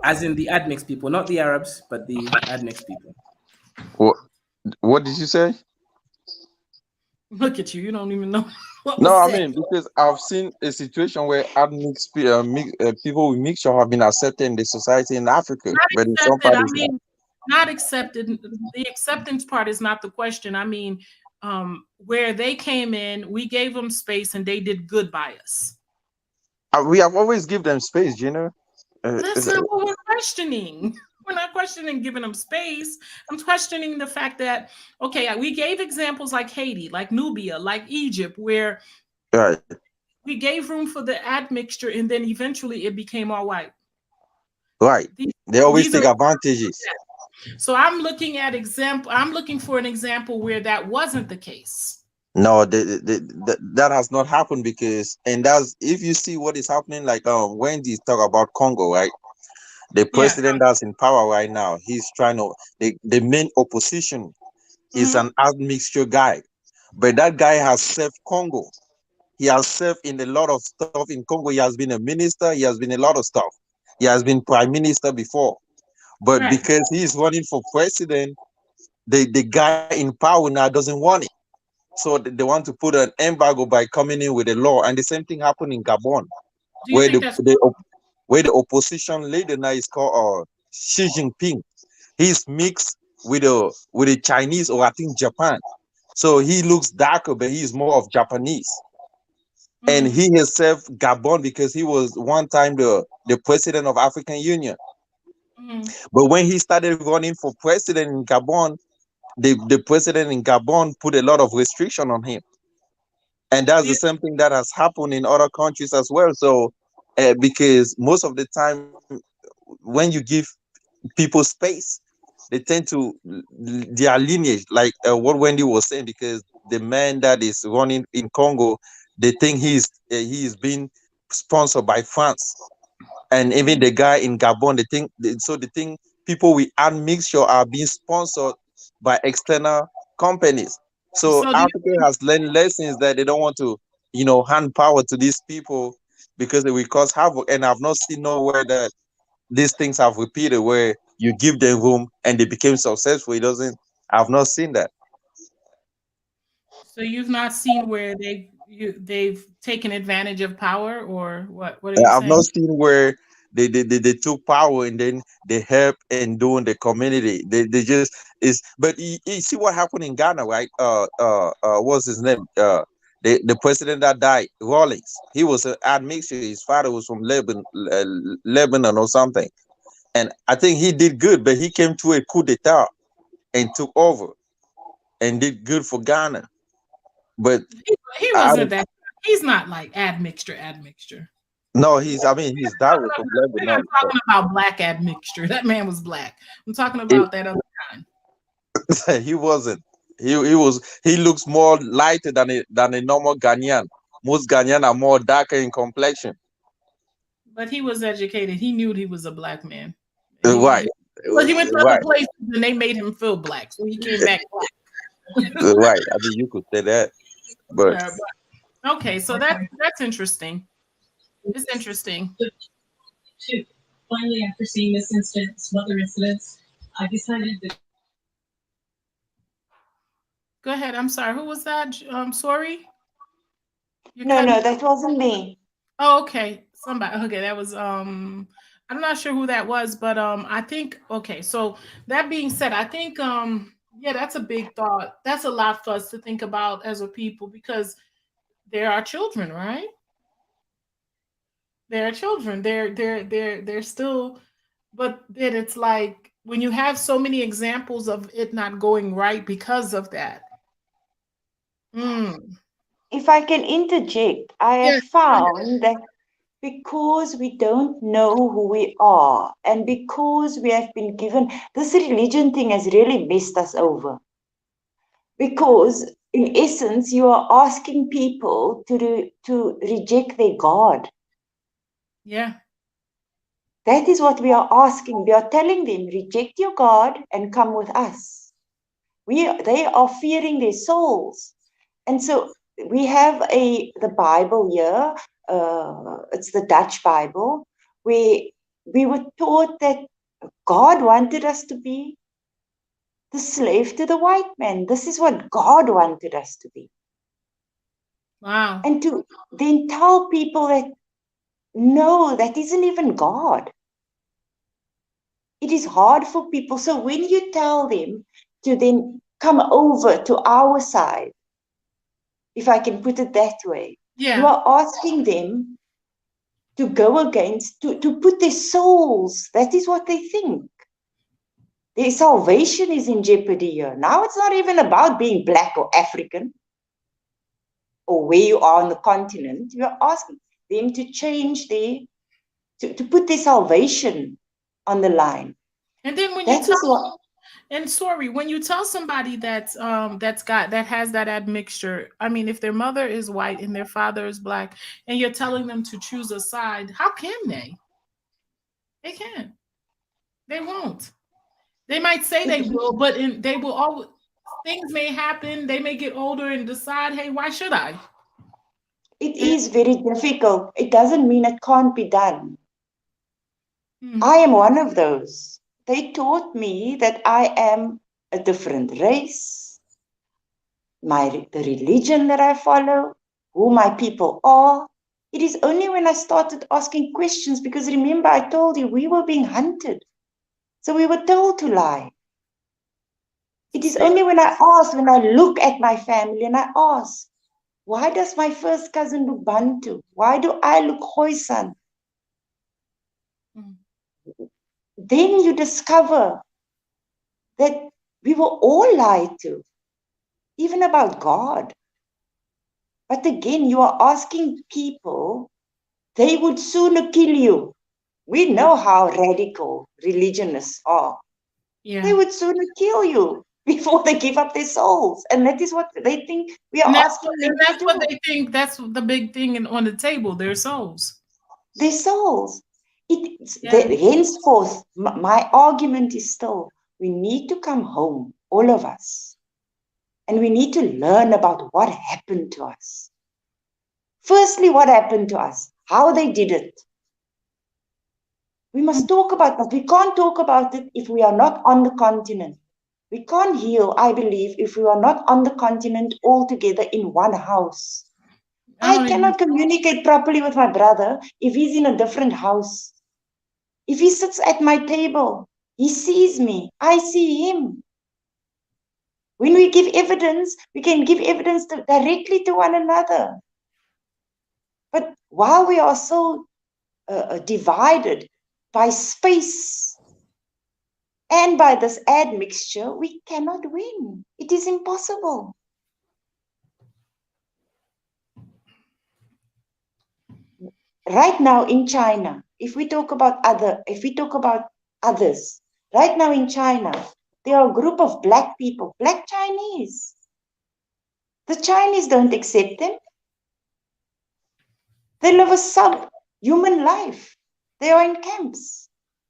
as in the admixed people, not the Arabs, but the admixed people. What did you say? Look at you. You don't even know what No, was I said. mean because I've seen a situation where people with mixture have been accepted in the society in Africa, Not but in some accepted. I parties not. mean, not accepted. The acceptance part is not the question. I mean, where they came in, we gave them space and they did good by us. We have always give them space, That's not what we're questioning. We're not questioning giving them space. I'm questioning the fact that, okay, we gave examples like Haiti, like Nubia, like Egypt, where right. we gave room for the admixture and then eventually it became all white. Right. These, They always these take are advantages. so I'm looking at I'm looking for an example where that wasn't the case. No, that has not happened because, and that's if you see what is happening, like when they talk about Congo, right? The Yeah. president that's in power right now, he's trying to the main opposition is an admixture guy, but that guy has served Congo. He has served in a lot of stuff in Congo. He has been a minister. He has been a lot of stuff. He has been prime minister before, but Right. because he is running for president, the guy in power now doesn't want it. So they want to put an embargo by coming in with a law, and the same thing happened in Gabon, Do you where think that's where the opposition leader now is called Xi Jinping. He's mixed with a Chinese or I think Japan, so he looks darker, but he is more of Japanese. And he himself Gabon because he was one time the president of African Union. But when he started running for president in Gabon, the president in Gabon put a lot of restriction on him. And that's the same thing that has happened in other countries as well. So because most of the time when you give people space, they tend to their lineage, like what Wendy was saying, because the man that is running in Congo, they think he is being sponsored by France, and even the guy in Gabon, they think people with admixture are being sponsored by external companies. So so? Africa has learned lessons that they don't want to, hand power to these people because they will cause havoc. And I've not seen nowhere that these things have repeated where you give them room and they became successful. It doesn't. I've not seen that. So you've not seen where they've taken advantage of power, or what? What are you I've not saying? seen where they took power and then they help in doing the community. They just is. But you see what happened in Ghana, right? What's his name? The president that died, Rawlings. He was an admixture. His father was from Lebanon or something. And I think he did good, but he came to a coup d'etat and took over and did good for Ghana. But He I wasn't don't. that. He's not like admixture. No, he's Dario from We're not Lebanon. talking about black admixture. That man was black. I'm talking It, about that other kind. he wasn't. He looks more lighter than a normal Ghanaian. Most Ghanaian are more darker in complexion. But he was educated. He knew he was a black man. Right. Well, he went to other Right. places and they made him feel black, so he came back black. Right. I mean you could say that. But Yeah, but okay, so that's interesting. It's interesting. Shoot. Finally, after seeing this incident, some other incidents, I decided that. Go ahead. I'm sorry. Who was that? Sorry. No, that wasn't me. Oh, okay. Somebody. Okay, that was I'm not sure who that was, but I think okay. So that being said, I think yeah, that's a big thought. That's a lot for us to think about as a people because there are children, right? There are children. They're still, but then it's like when you have so many examples of it not going right because of that. If I can interject, I have Yes. found that because we don't know who we are and because we have been given this religion thing has really messed us over. Because in essence, you are asking people to reject their God. Yeah. That is what we are asking. We are telling them, reject your God and come with us. They are fearing their souls. And so we have the Bible here. It's the Dutch Bible, where we were taught that God wanted us to be the slave to the white man. This is what God wanted us to be. Wow. And to then tell people that, no, that isn't even God. It is hard for people. So when you tell them to then come over to our side, if I can put it that way, you Yeah. are asking them to go against, to put their souls. That is what they think. Their salvation is in jeopardy here. Now it's not even about being black or African or where you are on the continent. You're asking them to change to put their salvation on the line. And then when you That is tell, what, and sorry, when you tell somebody that has that admixture, I mean, if their mother is white and their father is black, and you're telling them to choose a side, how can they? They can't. They won't. They might say they will, but they will always, things may happen. They may get older and decide, hey, why should I? it is very difficult. It doesn't mean it can't be done. I am one of those. They taught me that I am a different race, the religion that I follow, who my people are. It is only when I started asking questions, because remember, I told you we were being hunted. So we were told to lie. It is only when I ask, when I look at my family and I ask, why does my first cousin look Bantu? Why do I look Khoisan? Then you discover that we were all lied to, even about God. But again, you are asking people, they would sooner kill you. We know how radical religionists are. Yeah. They would sooner kill you before they give up their souls. And that is what they think we are And asking them to that's what do. they think. That's the big thing on the table, their souls. Their souls. Yeah. Henceforth, my argument is still, we need to come home, all of us. And we need to learn about what happened to us. Firstly, what happened to us, how they did it. We must talk about that. We can't talk about it if we are not on the continent. We can't heal, I believe, if we are not on the continent all together in one house. I cannot communicate properly with my brother if he's in a different house. If he sits at my table, he sees me, I see him. When we give evidence, we can give evidence directly to one another. But while we are so divided by space and by this admixture, we cannot win. It is impossible. Right now in China, if we talk about others, right now in China, there are a group of black people, black Chinese. The Chinese don't accept them. They live a subhuman life. They are in camps.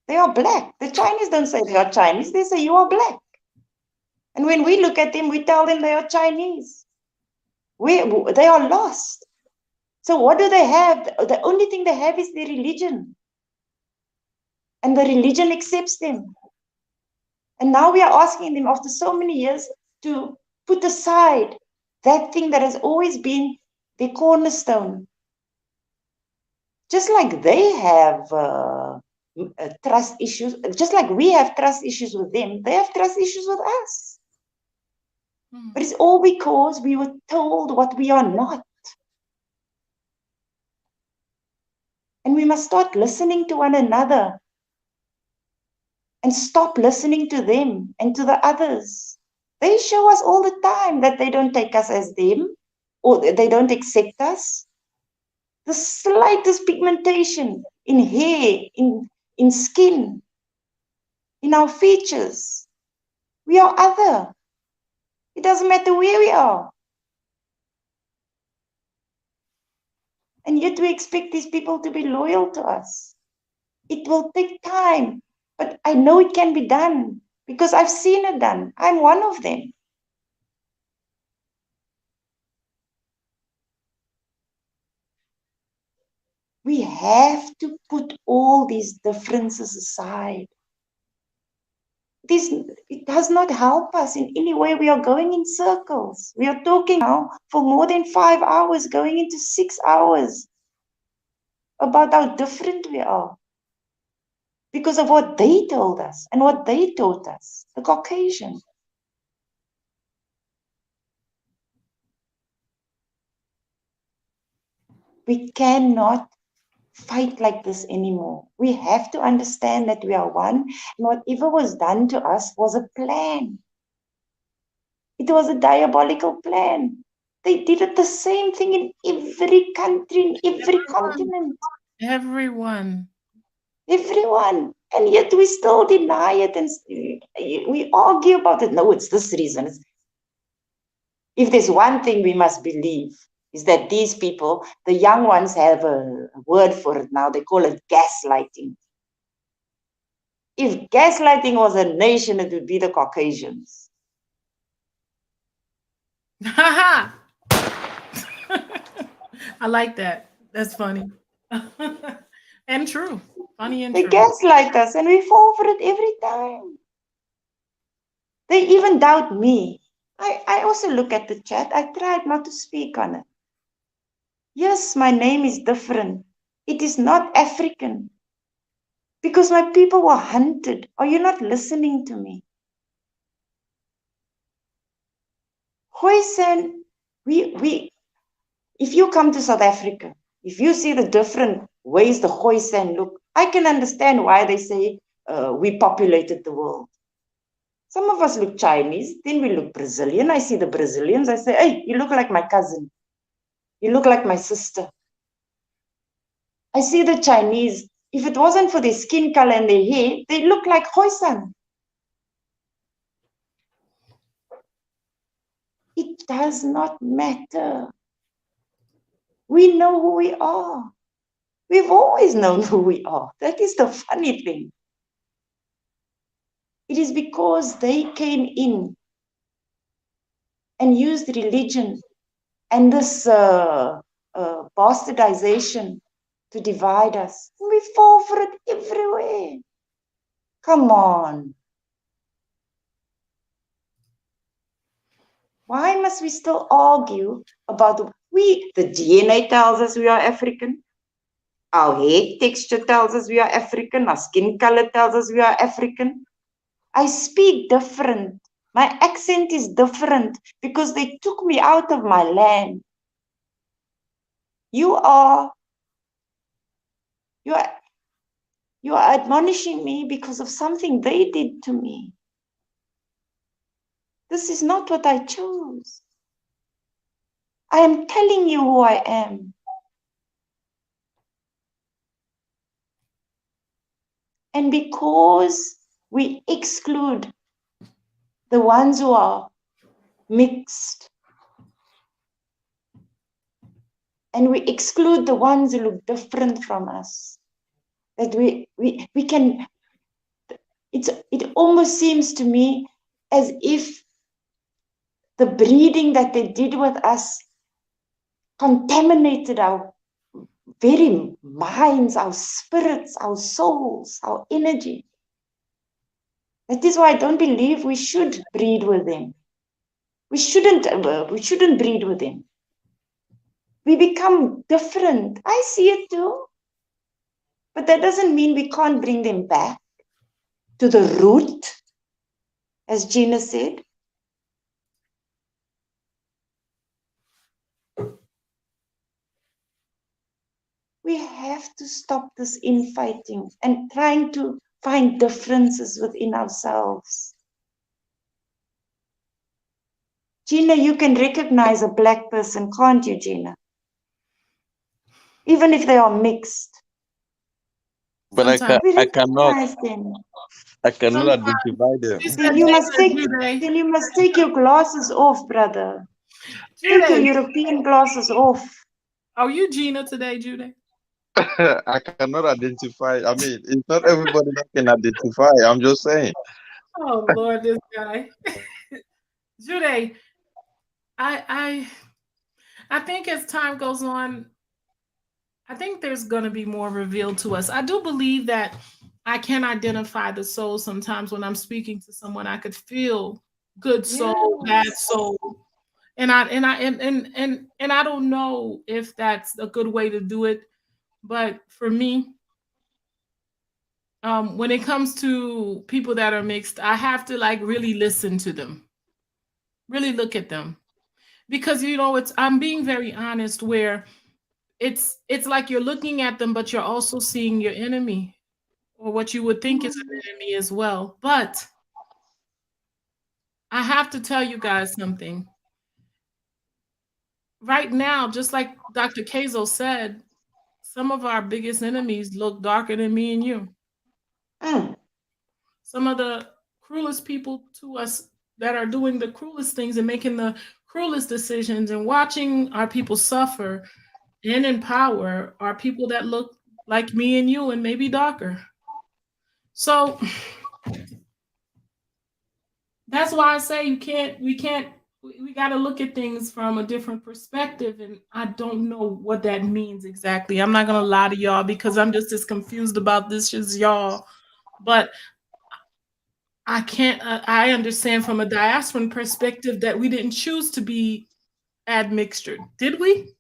They are black. The Chinese don't say they are Chinese. They say you are black. And when we look at them, we tell them they are Chinese. They are lost. So what do they have? The only thing they have is their religion. And the religion accepts them. And now we are asking them after so many years to put aside that thing that has always been their cornerstone. Just like they have trust issues, just like we have trust issues with them, they have trust issues with us. But it's all because we were told what we are not. And we must start listening to one another and stop listening to them and to the others. They show us all the time that they don't take us as them or they don't accept us. The slightest pigmentation in hair, in skin, in our features. We are other. It doesn't matter where we are. And yet we expect these people to be loyal to us. It will take time, but I know it can be done because I've seen it done. I'm one of them. We have to put all these differences aside. It does not help us in any way. We are going in circles. We are talking now for more than 5 hours, going into 6 hours, about how different we are because of what they told us and what they taught us, the Caucasian. We cannot fight like this anymore. We have to understand that we are one, and whatever was done to us was a plan. It was a diabolical plan. They did it the same thing in every country, in every continent. Everyone. Everyone. And yet we still deny it and we argue about it. No, it's this reason. If there's one thing we must believe, is that these people, the young ones, have a word for it now. They call it gaslighting. If gaslighting was a nation, it would be the Caucasians. I like that. That's funny. And true. Funny and They true. gaslight us and we fall for it every time. They even doubt me. I also look at the chat. I tried not to speak on it. Yes, my name is different. It is not African. Because my people were hunted. Are you not listening to me? Khoisan, if you come to South Africa, if you see the different ways the Khoisan look, I can understand why they say we populated the world. Some of us look Chinese, then we look Brazilian. I see the Brazilians, I say, hey, you look like my cousin. You look like my sister. I see the Chinese. If it wasn't for their skin color and their hair, they look like Khoisan. It does not matter. We know who we are. We've always known who we are. That is the funny thing. It is because they came in and used religion and this bastardization to divide us. We fall for it everywhere. Come on. Why must we still argue about the DNA tells us we are African. Our hair texture tells us we are African. Our skin color tells us we are African. I speak different. My accent is different because they took me out of my land. You are admonishing me because of something they did to me. This is not what I chose. I am telling you who I am. And because we exclude the ones who are mixed, and we exclude the ones who look different from us, that we can, it almost seems to me as if the breeding that they did with us contaminated our very minds, our spirits, our souls, our energy. That is why I don't believe we should breed with them. We shouldn't breed with them. We become different. I see it too. But that doesn't mean we can't bring them back to the root, as Gina said. We have to stop this infighting and trying to find differences within ourselves. Gina, you can recognize a black person, can't you, Gina? Even if they are mixed. But I cannot them. I cannot identify them. Then you must take your glasses off, brother. Take your European glasses off. Are you Gina today, Jude? I cannot identify. I mean, it's not everybody that can identify. I'm just saying. Oh Lord, this guy. Jude, I think as time goes on, I think there's going to be more revealed to us. I do believe that I can identify the soul sometimes when I'm speaking to someone. I could feel good soul, bad Yes. soul. And I don't know if that's a good way to do it, but for me, when it comes to people that are mixed, I have to like really listen to them, really look at them, because it's I'm being very honest where it's like you're looking at them, but you're also seeing your enemy or what you would think is an enemy as well. But I have to tell you guys something. Right now, just like Dr. Kazo said, some of our biggest enemies look darker than me and you. Some of the cruelest people to us that are doing the cruelest things and making the cruelest decisions and watching our people suffer and in power are people that look like me and you and maybe darker. So that's why I say we got to look at things from a different perspective. And I don't know what that means exactly. I'm not going to lie to y'all because I'm just as confused about this as y'all. But I can't, I understand from a diasporan perspective that we didn't choose to be admixtured. Did we?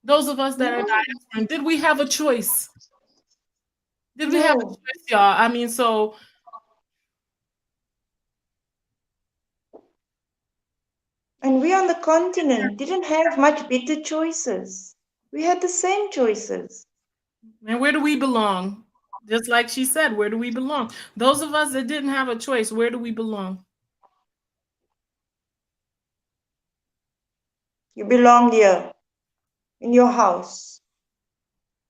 Those of us that are diasporan, did we have a choice? Did we have a choice, y'all? I mean, so and we on the continent didn't have much better choices. We had the same choices. and where do we belong? Just like she said, where do we belong? Those of us that didn't have a choice, where do we belong? You belong here, in your house.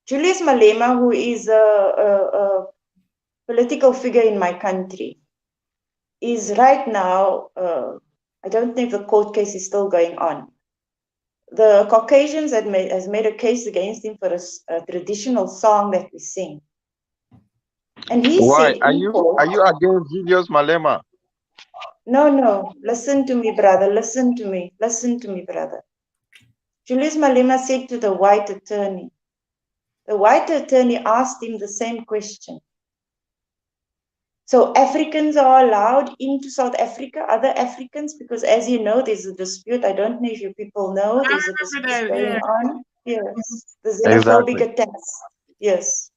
Julius Malema, who is a political figure in my country, is right now, I don't know if the court case is still going on. The Caucasians has made a case against him for a traditional song that we sing. And he Why said are in you court, against Julius Malema? no, listen to me, brother, listen to me, brother. Julius Malema said to the white attorney asked him the same question. So Africans are allowed into South Africa, other Africans, because as you know, there's a dispute. I don't know if you people know, there's a dispute going on. Yes, the xenophobic attacks. Yes.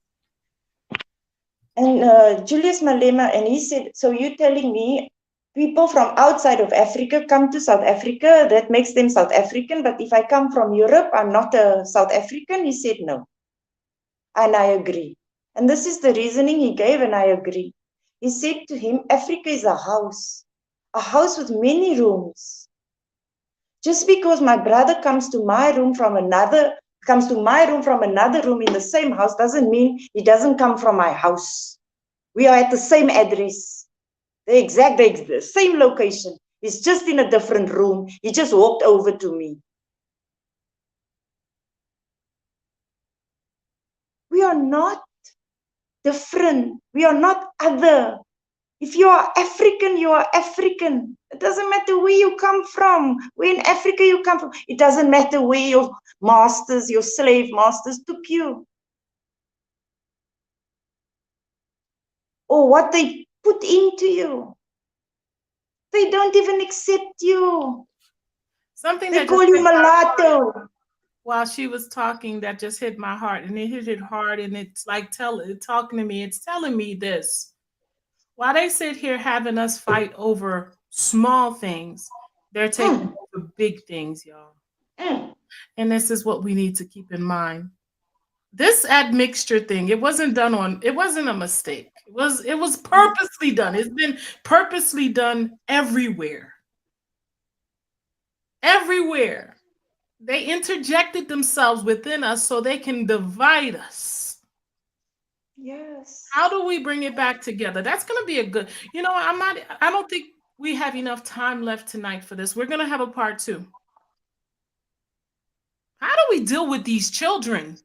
And Julius Malema, and he said, so you're telling me people from outside of Africa come to South Africa, that makes them South African, but if I come from Europe, I'm not a South African? He said, no. And I agree. And this is the reasoning he gave, and I agree. He said to him, Africa is a house with many rooms. Just because my brother comes to my room from another room in the same house doesn't mean he doesn't come from my house. We are at the same address, the same location. He's just in a different room. He just walked over to me. We are not different. We are not other. If you are African, you are African. It doesn't matter where you come from, where in Africa you come from. It doesn't matter where your masters, your slave masters took you. Or what they put into you. They don't even accept you. Something they that call you mulatto. While she was talking, that just hit my heart, and it hit it hard, and it's like talking to me. It's telling me this. While they sit here having us fight over small things, they're taking over big things, y'all. And this is what we need to keep in mind. This admixture thing, it wasn't a mistake. It was purposely done. It's been purposely done everywhere. Everywhere. They interjected themselves within us so they can divide us. Yes. How do we bring it back together? That's going to be a good, I don't think we have enough time left tonight for this. We're going to have a part 2. How do we deal with these children?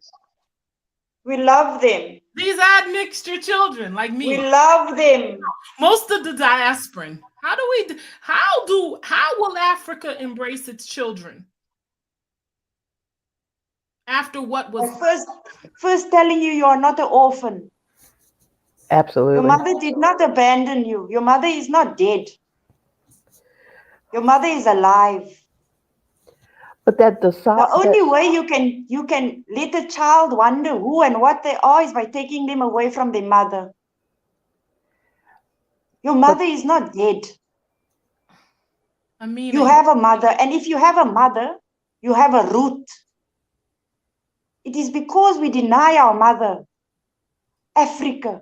We love them. These admixture children like me. We love them. Most of the diasporan. How will Africa embrace its children? After what was first telling you are not an orphan. Absolutely. Your mother did not abandon you. Your mother is not dead. Your mother is alive. But that The only way you can let a child wonder who and what they are is by taking them away from their mother. Your mother is not dead. I mean, you have a mother, and if you have a mother, you have a root. It is because we deny our mother, Africa.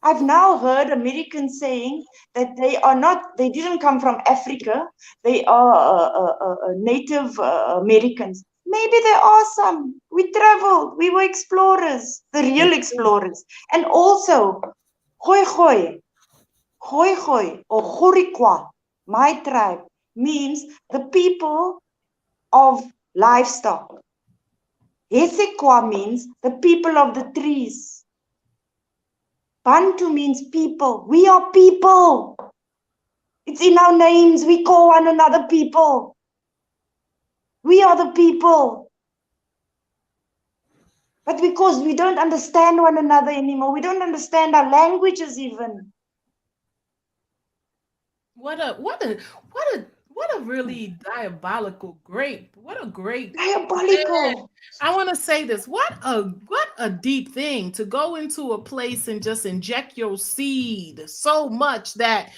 I've now heard Americans saying that they didn't come from Africa, they are Native Americans. Maybe there are some. We traveled, we were explorers, the real explorers. And also, Khoi or Khorikwa, my tribe, means the people of livestock. Hesekwa means the people of the trees. Bantu means people. We are people. It's in our names. We call one another people. We are the people. But because we don't understand one another anymore, we don't understand our languages even. What a really diabolical grape. What a great diabolical. I want to say this. What a deep thing to go into a place and just inject your seed so much that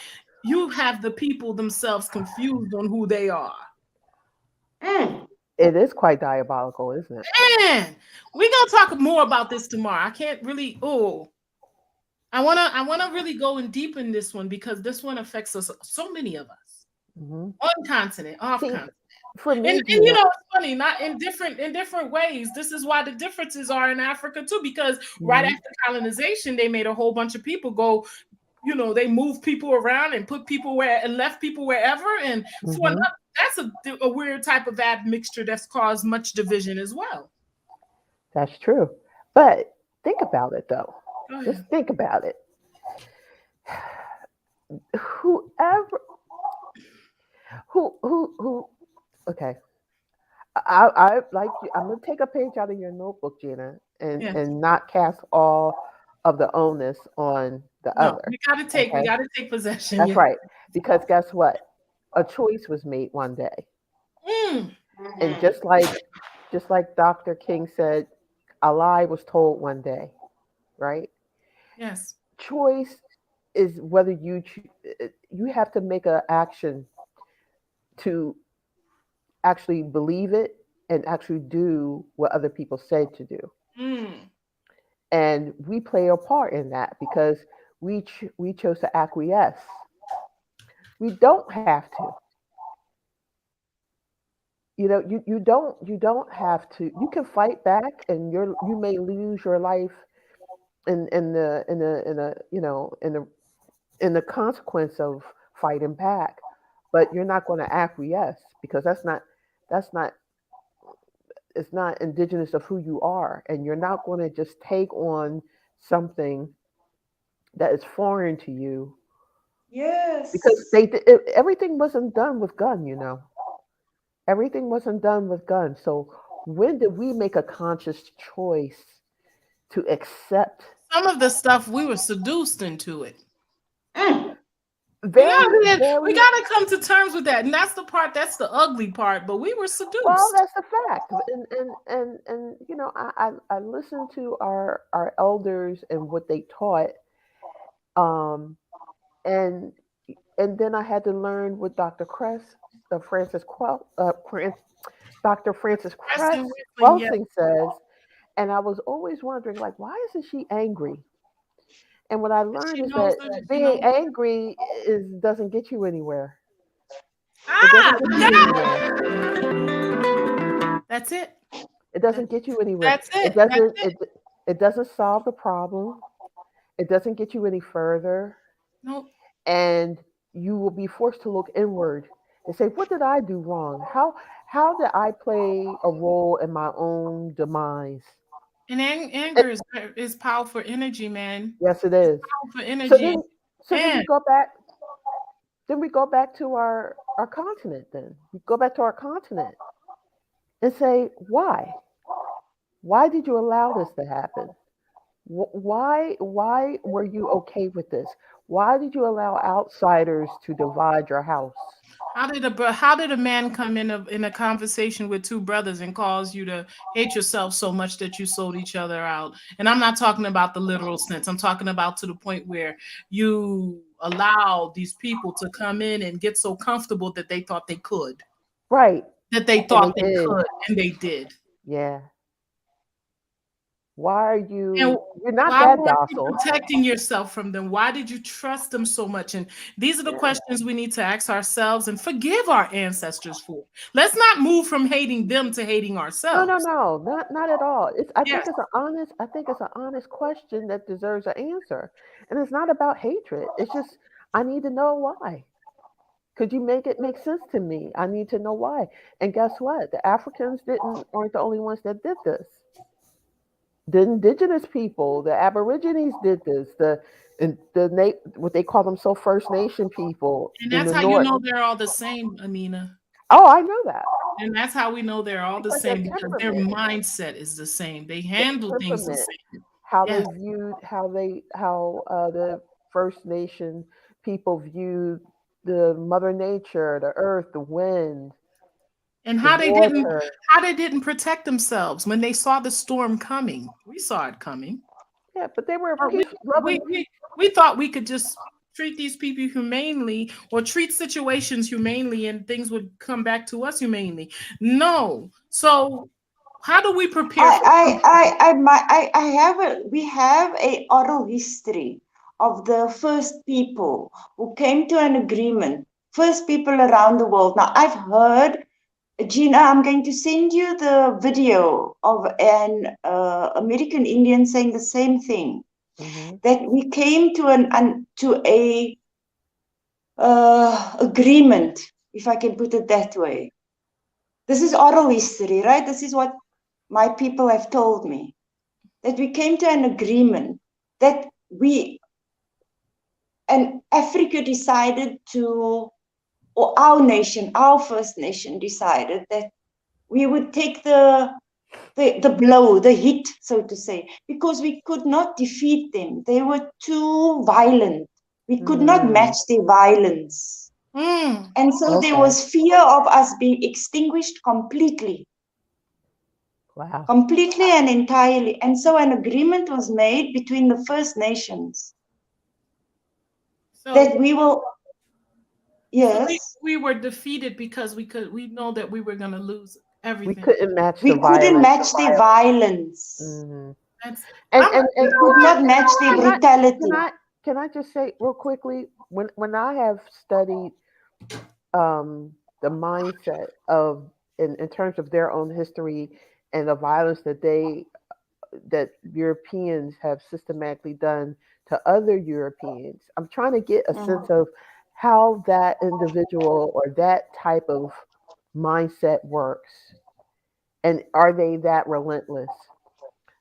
you have the people themselves confused on who they are. It is quite diabolical, isn't it? Man, we're gonna talk more about this tomorrow. I can't really I wanna really go in deep in this one because this one affects us, so many of us. On continent, off continent. For me, and you know, it's funny, not in different ways. This is why the differences are in Africa too, because right after colonization, they made a whole bunch of people go, you know, they moved people around and put people where and left people wherever. And so that's a weird type of admixture that's caused much division as well. That's true. But think about it though. Just think about it. Okay. I like you. I'm gonna take a page out of your notebook, Gina, and not cast all of the onus on the other. We gotta take possession. That's right. Because guess what? A choice was made one day. And just like Dr. King said, a lie was told one day, right? Yes. Choice is whether you have to make an action to actually believe it and actually do what other people say to do. And we play a part in that because we chose to acquiesce. We don't have to. You know, you don't have to. You can fight back, and you may lose your life in the consequence of fighting back, but you're not going to acquiesce because it's not indigenous of who you are, and you're not going to just take on something that is foreign to you. Yes. Because everything wasn't done with gun, you know. Everything wasn't done with guns. So when did we make a conscious choice to accept some of the stuff? We were seduced into it. We gotta come to terms with that, and that's the ugly part. But we were seduced. Well, that's the fact, and you know, I listened to our elders and what they taught, and then I had to learn what Dr. Francis Welsing says, and I was always wondering, like, why isn't she angry? And what I learned is that being angry doesn't get you anywhere. That's it. It doesn't get you anywhere. That's it. It doesn't solve the problem. It doesn't get you any further. Nope. And you will be forced to look inward and say, what did I do wrong? How did I play a role in my own demise? And anger is powerful energy, man. Yes, it is. Powerful energy. So then we go back. Then we go back to our continent. Then we go back to our continent and say, why? Why did you allow this to happen? Why were you okay with this? Why did you allow outsiders to divide your house? How did a man come in a conversation with two brothers and cause you to hate yourself so much that you sold each other out? And I'm not talking about the literal sense. I'm talking about to the point where you allow these people to come in and get so comfortable that they thought they could. Right. That they And they thought they did. could, and they did. Yeah. Why are And you're not why that weren't you docile? protecting yourself from them? Why did you trust them so much? And these are the questions we need to ask ourselves and forgive our ancestors for. Let's not move from hating them to hating No, ourselves. not at all. I think Yes. it's an honest question that deserves an answer. And it's not about hatred. It's just I need to know why. Could you make it make sense to me? I need to know why. And guess what? The Africans didn't aren't the only ones that did this. The indigenous people, the Aborigines did this. What they call themselves First Nation people And in that's the how you north. know they're all the same, Amina. Oh, I know that. And that's how we know they're all the Because their same because their temperament, mindset is the same. They their handle things the temperament, same. how they Yes. viewed, how the First Nation people viewed the Mother Nature, the earth, the wind, And the water. how they didn't protect themselves when they saw the storm coming. We saw it coming. Yeah, but they were But peace loving. we thought we could just treat these people humanely or treat situations humanely and things would come back to us humanely. No. So how do we prepare for We have a oral history of the first people who came to an agreement, first people around the world. Now, I've heard, Gina, I'm going to send you the video of an American Indian saying the same thing, that we came to a agreement, if I can put it that way. This is oral history, right? This is what my people have told me, that we came to an agreement that Africa decided to, or our nation, our First Nation decided that we would take the blow, the hit, so to say, because we could not defeat them. They were too violent. We could not match their violence. And so there was fear of us being extinguished completely. Wow. Completely and entirely. And so an agreement was made between the First Nations that we will, yes. So we were defeated because we know that we were gonna lose everything. We couldn't match We the couldn't violence. match their violence. That's, And we could not match their brutality. Can I just say real quickly, when I have studied the mindset of in terms of their own history and the violence that Europeans have systematically done to other Europeans, I'm trying to get a sense of how that individual or that type of mindset works. And are they that relentless?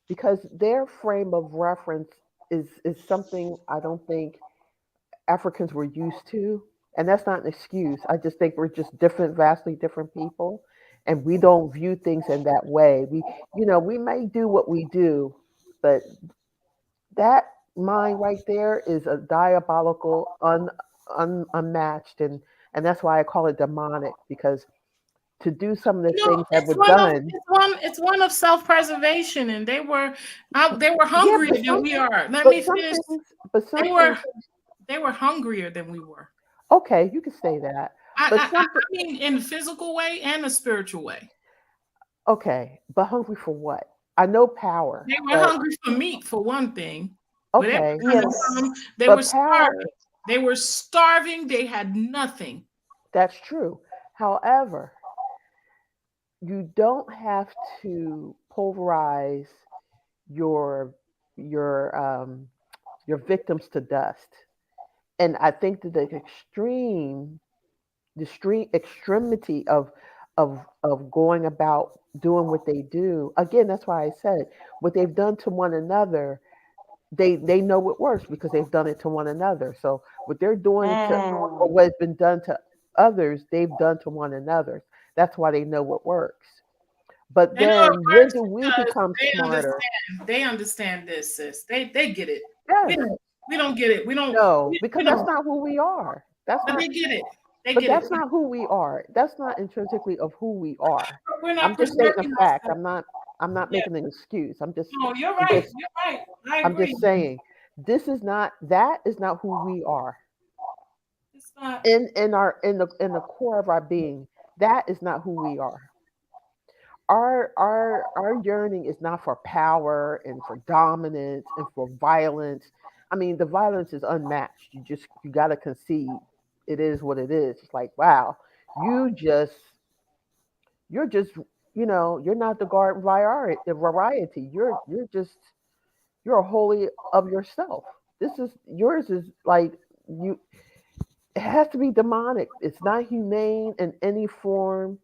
Because their frame of reference is something I don't think Africans were used to. And that's not an excuse. I just think we're just different, vastly different people. And we don't view things in that way. We may do what we do, but that mind right there is a diabolical, unmatched, and that's why I call it demonic, because to do some of the things that were done. It's one of self-preservation, and they were Yeah, hungrier but than we are. Let but me some finish. things, but some They were hungrier than we were. Okay, you can say that. But I mean, in a physical way and a spiritual way. Okay, but hungry for what? I know power. They were hungry for meat, for one thing. Okay. They But were power, starving. They were starving. They had nothing. that's true. However, you don't have to pulverize your your um your victims to dust. And I think that the extremity of going about doing what they do. Again, that's why I said what they've done to one another. They know it works because they've done it to one another. So what they're doing to, or what's been done to others, they've done to one another. That's why they know what works. But They know it then when works do we because become they smarter? understand. They understand this, sis. They get it. Yes. We don't get it. We don't. No, We because that's don't. not who we are. That's But not. they get it. They But get that's it. not who we are. That's not intrinsically of who we are. We're I'm not just stating a preserving fact. ourselves. I'm not Yeah. making an excuse. No, you're I'm right. just You're right. I I'm agree. just saying this is not that is not who we are. It's not. In the core of our being, that is not who we are. Our yearning is not for power and for dominance and for violence. I mean, the violence is unmatched. You got to concede. It is what it is. It's like, wow, you just you're just you're not the garden variety. You're wholly of yourself. This is yours is like you. It has to be demonic. It's not humane in any form.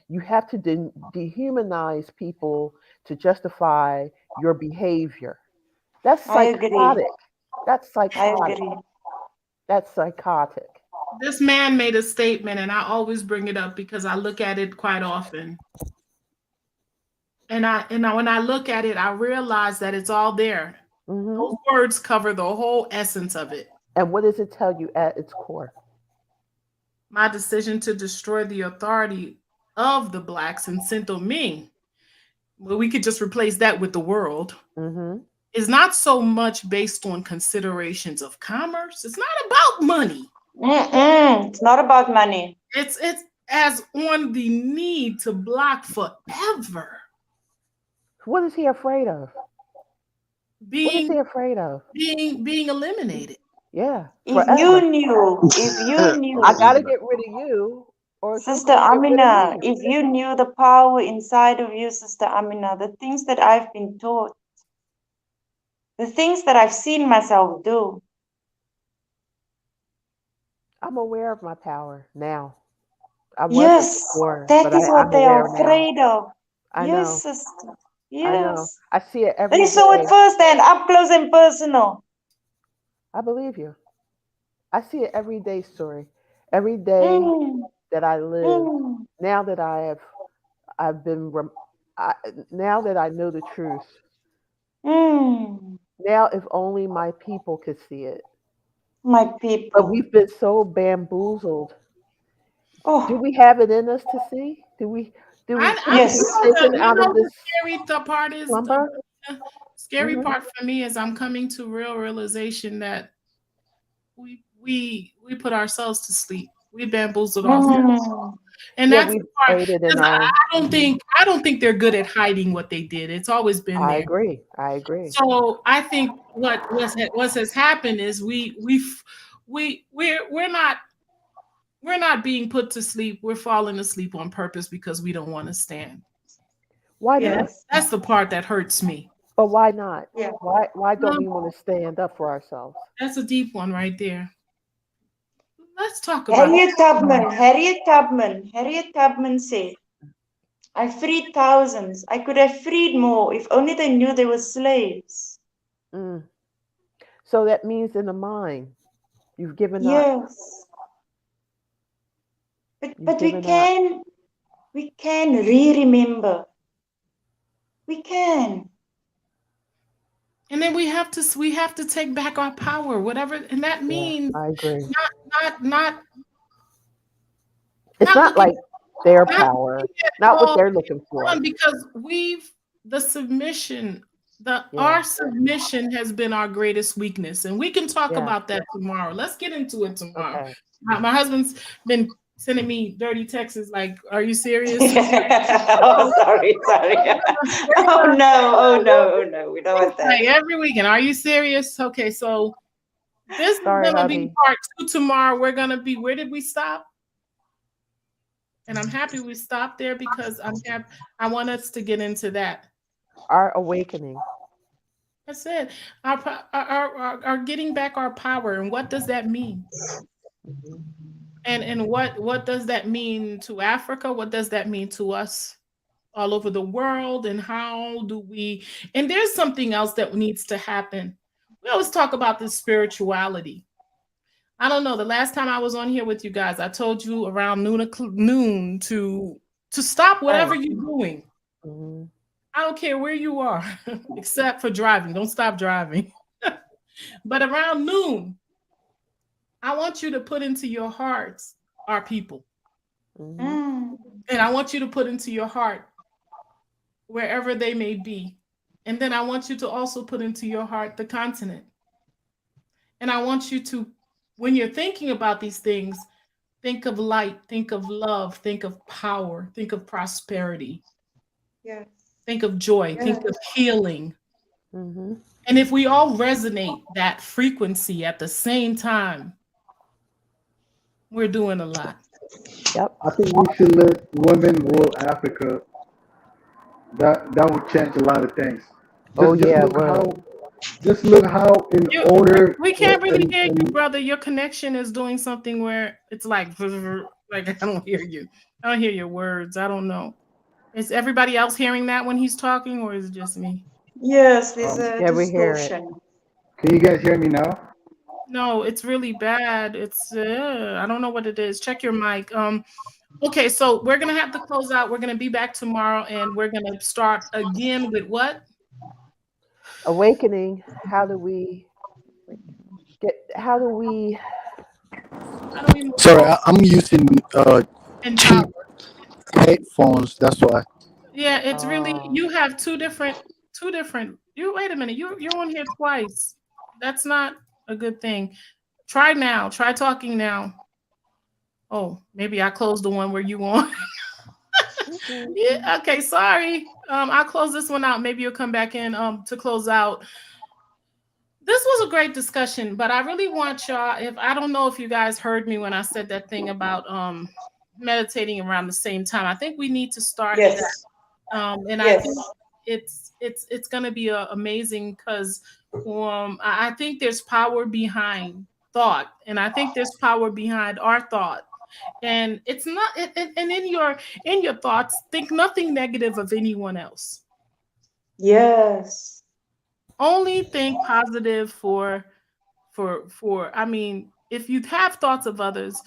You have to dehumanize people to justify your behavior. That's I agree. psychotic. That's I psychotic. agree. That's psychotic. This man made a statement, and I always bring it up because I look at it quite often. And when I look at it, I realize that it's all there. Those words cover the whole essence of it. And what does it tell you at its core? My decision to destroy the authority of the blacks in Saint-Domingue, well, we could just replace that with the world, is not so much based on considerations of commerce. It's not about money. It's not about money. It's as on the need to block forever. What is he afraid of? What is Being he afraid of? being eliminated. Yeah. If Forever. you knew, I gotta get rid of you, or Sister somebody's get rid of Amina, me. if you knew the power inside of you, Sister Amina, the things that I've been taught, the things that I've seen myself do. I'm aware of my power now. I wasn't Yes, before, that but is what I'm they aware are now. afraid of. I Yes, know. sister. I know. Yes. I see it every They day. saw it firsthand, up close and personal. I believe you. I see it every day, Suri. Every day that I live. Now that I've been, now that I know the truth. Now, if only my people could see it. My people. But we've been so bamboozled. Oh. Do we have it in us to see? Do we Yes. be taken out of this scary part is slumber? the scary part for me is I'm coming to realization that we put ourselves to sleep. We bamboozled ourselves. And Yeah, that's we the part. aided in 'Cause our. I don't think they're good at hiding what they did. It's always been I there. agree. I agree. So I think what has happened is we're not being put to sleep. We're falling asleep on purpose because we don't want to stand. Why not? That's the part that hurts me. But why not? Yeah. Why don't we want to stand up for ourselves? That's a deep one right there. Let's talk about Harriet Tubman said, I freed thousands. I could have freed more if only they knew they were slaves. So that means in the mind, you've given up. Yes. But we can re-remember. We can. And then we have to take back our power, whatever, and that means I agree. not It's not like their power, not what they're looking for. Because our submission has been our greatest weakness, and we can talk about that tomorrow. Let's get into it tomorrow. Okay. My husband's been sending me dirty texts like, "Are you serious?" Oh, sorry. Oh no, we don't want that. Like every weekend, are you serious? Okay, so this is gonna be part 2 tomorrow. We're gonna be. Where did we stop? And I'm happy we stopped there because I want us to get into that. Our awakening. That's it. Our getting back our power, and what does that mean? And what does that mean to Africa? What does that mean to us all over the world? And how do we? And there's something else that needs to happen. We always talk about this spirituality. I don't know. The last time I was on here with you guys, I told you around noon to stop whatever you're doing. Mhm. I don't care where you are, except for driving. Don't stop driving. But around noon, I want you to put into your hearts our people. Mm. And I want you to put into your heart wherever they may be. And then I want you to also put into your heart the continent. And I want you to, when you're thinking about these things, think of light, think of love, think of power, think of prosperity, Yes. think of joy, think Yes. of healing. Mhm. And if we all resonate that frequency at the same time, we're doing a lot. Yep. I think we should let women rule Africa. That would change a lot of things. Oh Just yeah, look how well, in You, order we can't really and, hear you, and brother. Your connection is doing something where it's like I don't hear you. I don't hear your words. I don't know. Is everybody else hearing that when he's talking, or is it just me? Yes, there's um, a yeah, we hear it. distortion. can you guys hear me now? No, it's really bad. It's I don't know what it is. Check your mic. Okay, so we're gonna have to close out. We're gonna be back tomorrow, and we're gonna start again with what? Awakening. How do we get? How do we? How do we move Sorry, forward? I'm using cheap Empower. headphones. That's why. Yeah, it's really Uh, you have two different. You wait a minute. You're on here twice. That's not a good thing. Try now. Try talking now. Oh, maybe I closed the one where you on. okay. Yeah. Okay. Sorry. I'll close this one out. Maybe you'll come back in to close out. This was a great discussion, but I really want y'all. If I don't know if you guys heard me when I said that thing about meditating around the same time. I think we need to start that. Yes. And I Yes. think it's gonna be amazing because I think there's power behind thought, and I think there's power behind our thought. And it's not and in your thoughts, think nothing negative of anyone else. Yes. Only think positive for I mean, if you have thoughts of others,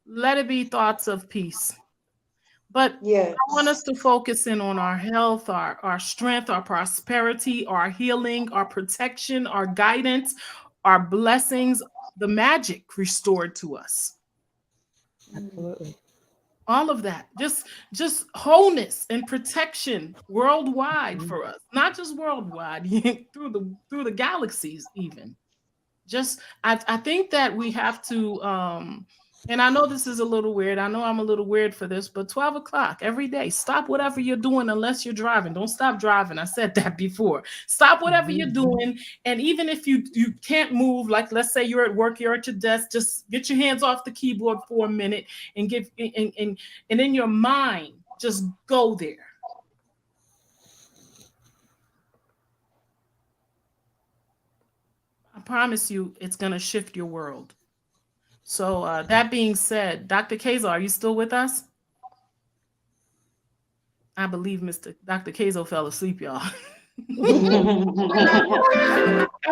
let it be thoughts of peace. But Yes. I want us to focus in on our health, our strength, our prosperity, our healing, our protection, our guidance, our blessings, the magic restored to us. Absolutely. All of that. Just wholeness and protection worldwide Mhm. for us. Not just worldwide, through the galaxies even. Just I think that we have to and I know this is a little weird. I know I'm a little weird for this, but 12 o'clock every day. Stop whatever you're doing unless you're driving. Don't stop driving. I said that before. Stop whatever you're doing. And even if you can't move, like let's say you're at work, you're at your desk, just get your hands off the keyboard for a minute and give and in your mind, just go there. I promise you it's gonna shift your world. So that being said, Dr. Kazo, are you still with us? I believe Mr. Dr. Kazo fell asleep, y'all. I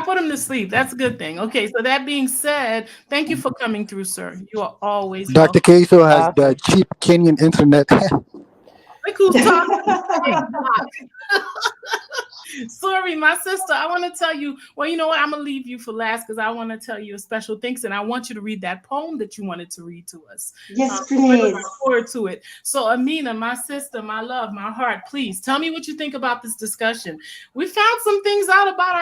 put him to sleep. That's a good thing. Okay, so that being said, thank you for coming through, sir. You are always Dr. welcome. Queso has the Awesome. cheap Kenyan internet. Look who's talking. Sorry, my sister. I want to tell you. Well, you know what? I'm gonna leave you for last because I want to tell you a special thanks, and I want you to read that poem that you wanted to read to us. Yes, We're looking please. forward to it. So, Amina, my sister, my love, my heart, please tell me what you think about this discussion. We found some things out about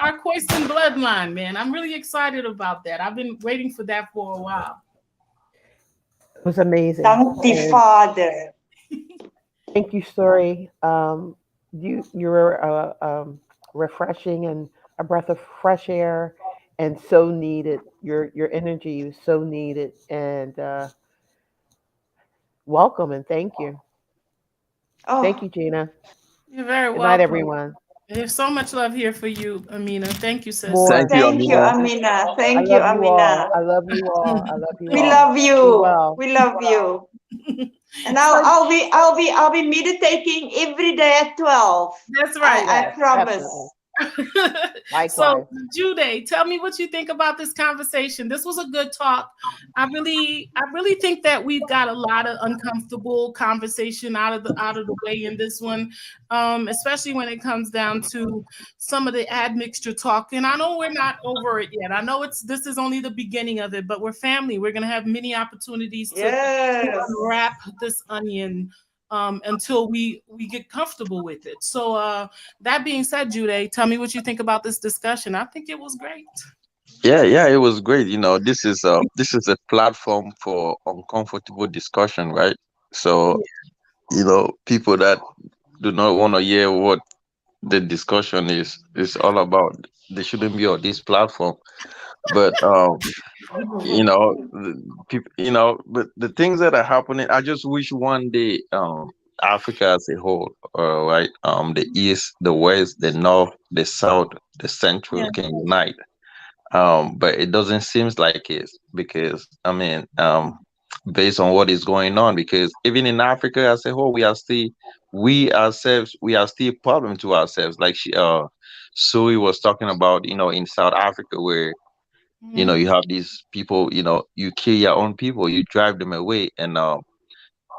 our Koisan bloodline, man. I'm really excited about that. I've been waiting for that for a while. It was amazing. Thank you, And Father. thank you, Suri. You were refreshing and a breath of fresh air, and so needed. Your energy was so needed, and welcome and thank you. Thank Oh, you, Gina. You're very Good night, welcome. everyone. There's so much love here for you, Amina. Thank you, sis. Thank More. you, thank you, Amina. Amina. I Thank you, love you Amina. all. I love you all. I love you We all. love Be you. well. We love you. And So I'll be meditating every day at 12. that's right. I Yes, promise. definitely. So, Likewise. Jude, tell me what you think about this conversation. This was a good talk. I really think that we've got a lot of uncomfortable conversation out of the way in this one, especially when it comes down to some of the admixture talk. And I know we're not over it yet. I know this is only the beginning of it, but we're family. We're gonna have many opportunities to Yes. unwrap this onion until we get comfortable with it. So that being said, Jude, tell me what you think about this discussion. I think it was great. Yeah, it was great. This is a platform for uncomfortable discussion, right? So, people that do not want to hear what the discussion is all about, they shouldn't be on this platform. But people, but the things that are happening, I just wish one day, Africa as a whole, right, the east, the west, the north, the south, the central Yeah. can unite. But it doesn't seem like it, because based on what is going on, because even in Africa as a whole, we are still a problem to ourselves, like Suri was talking about, in South Africa, where you have these people, you kill your own people, you drive them away.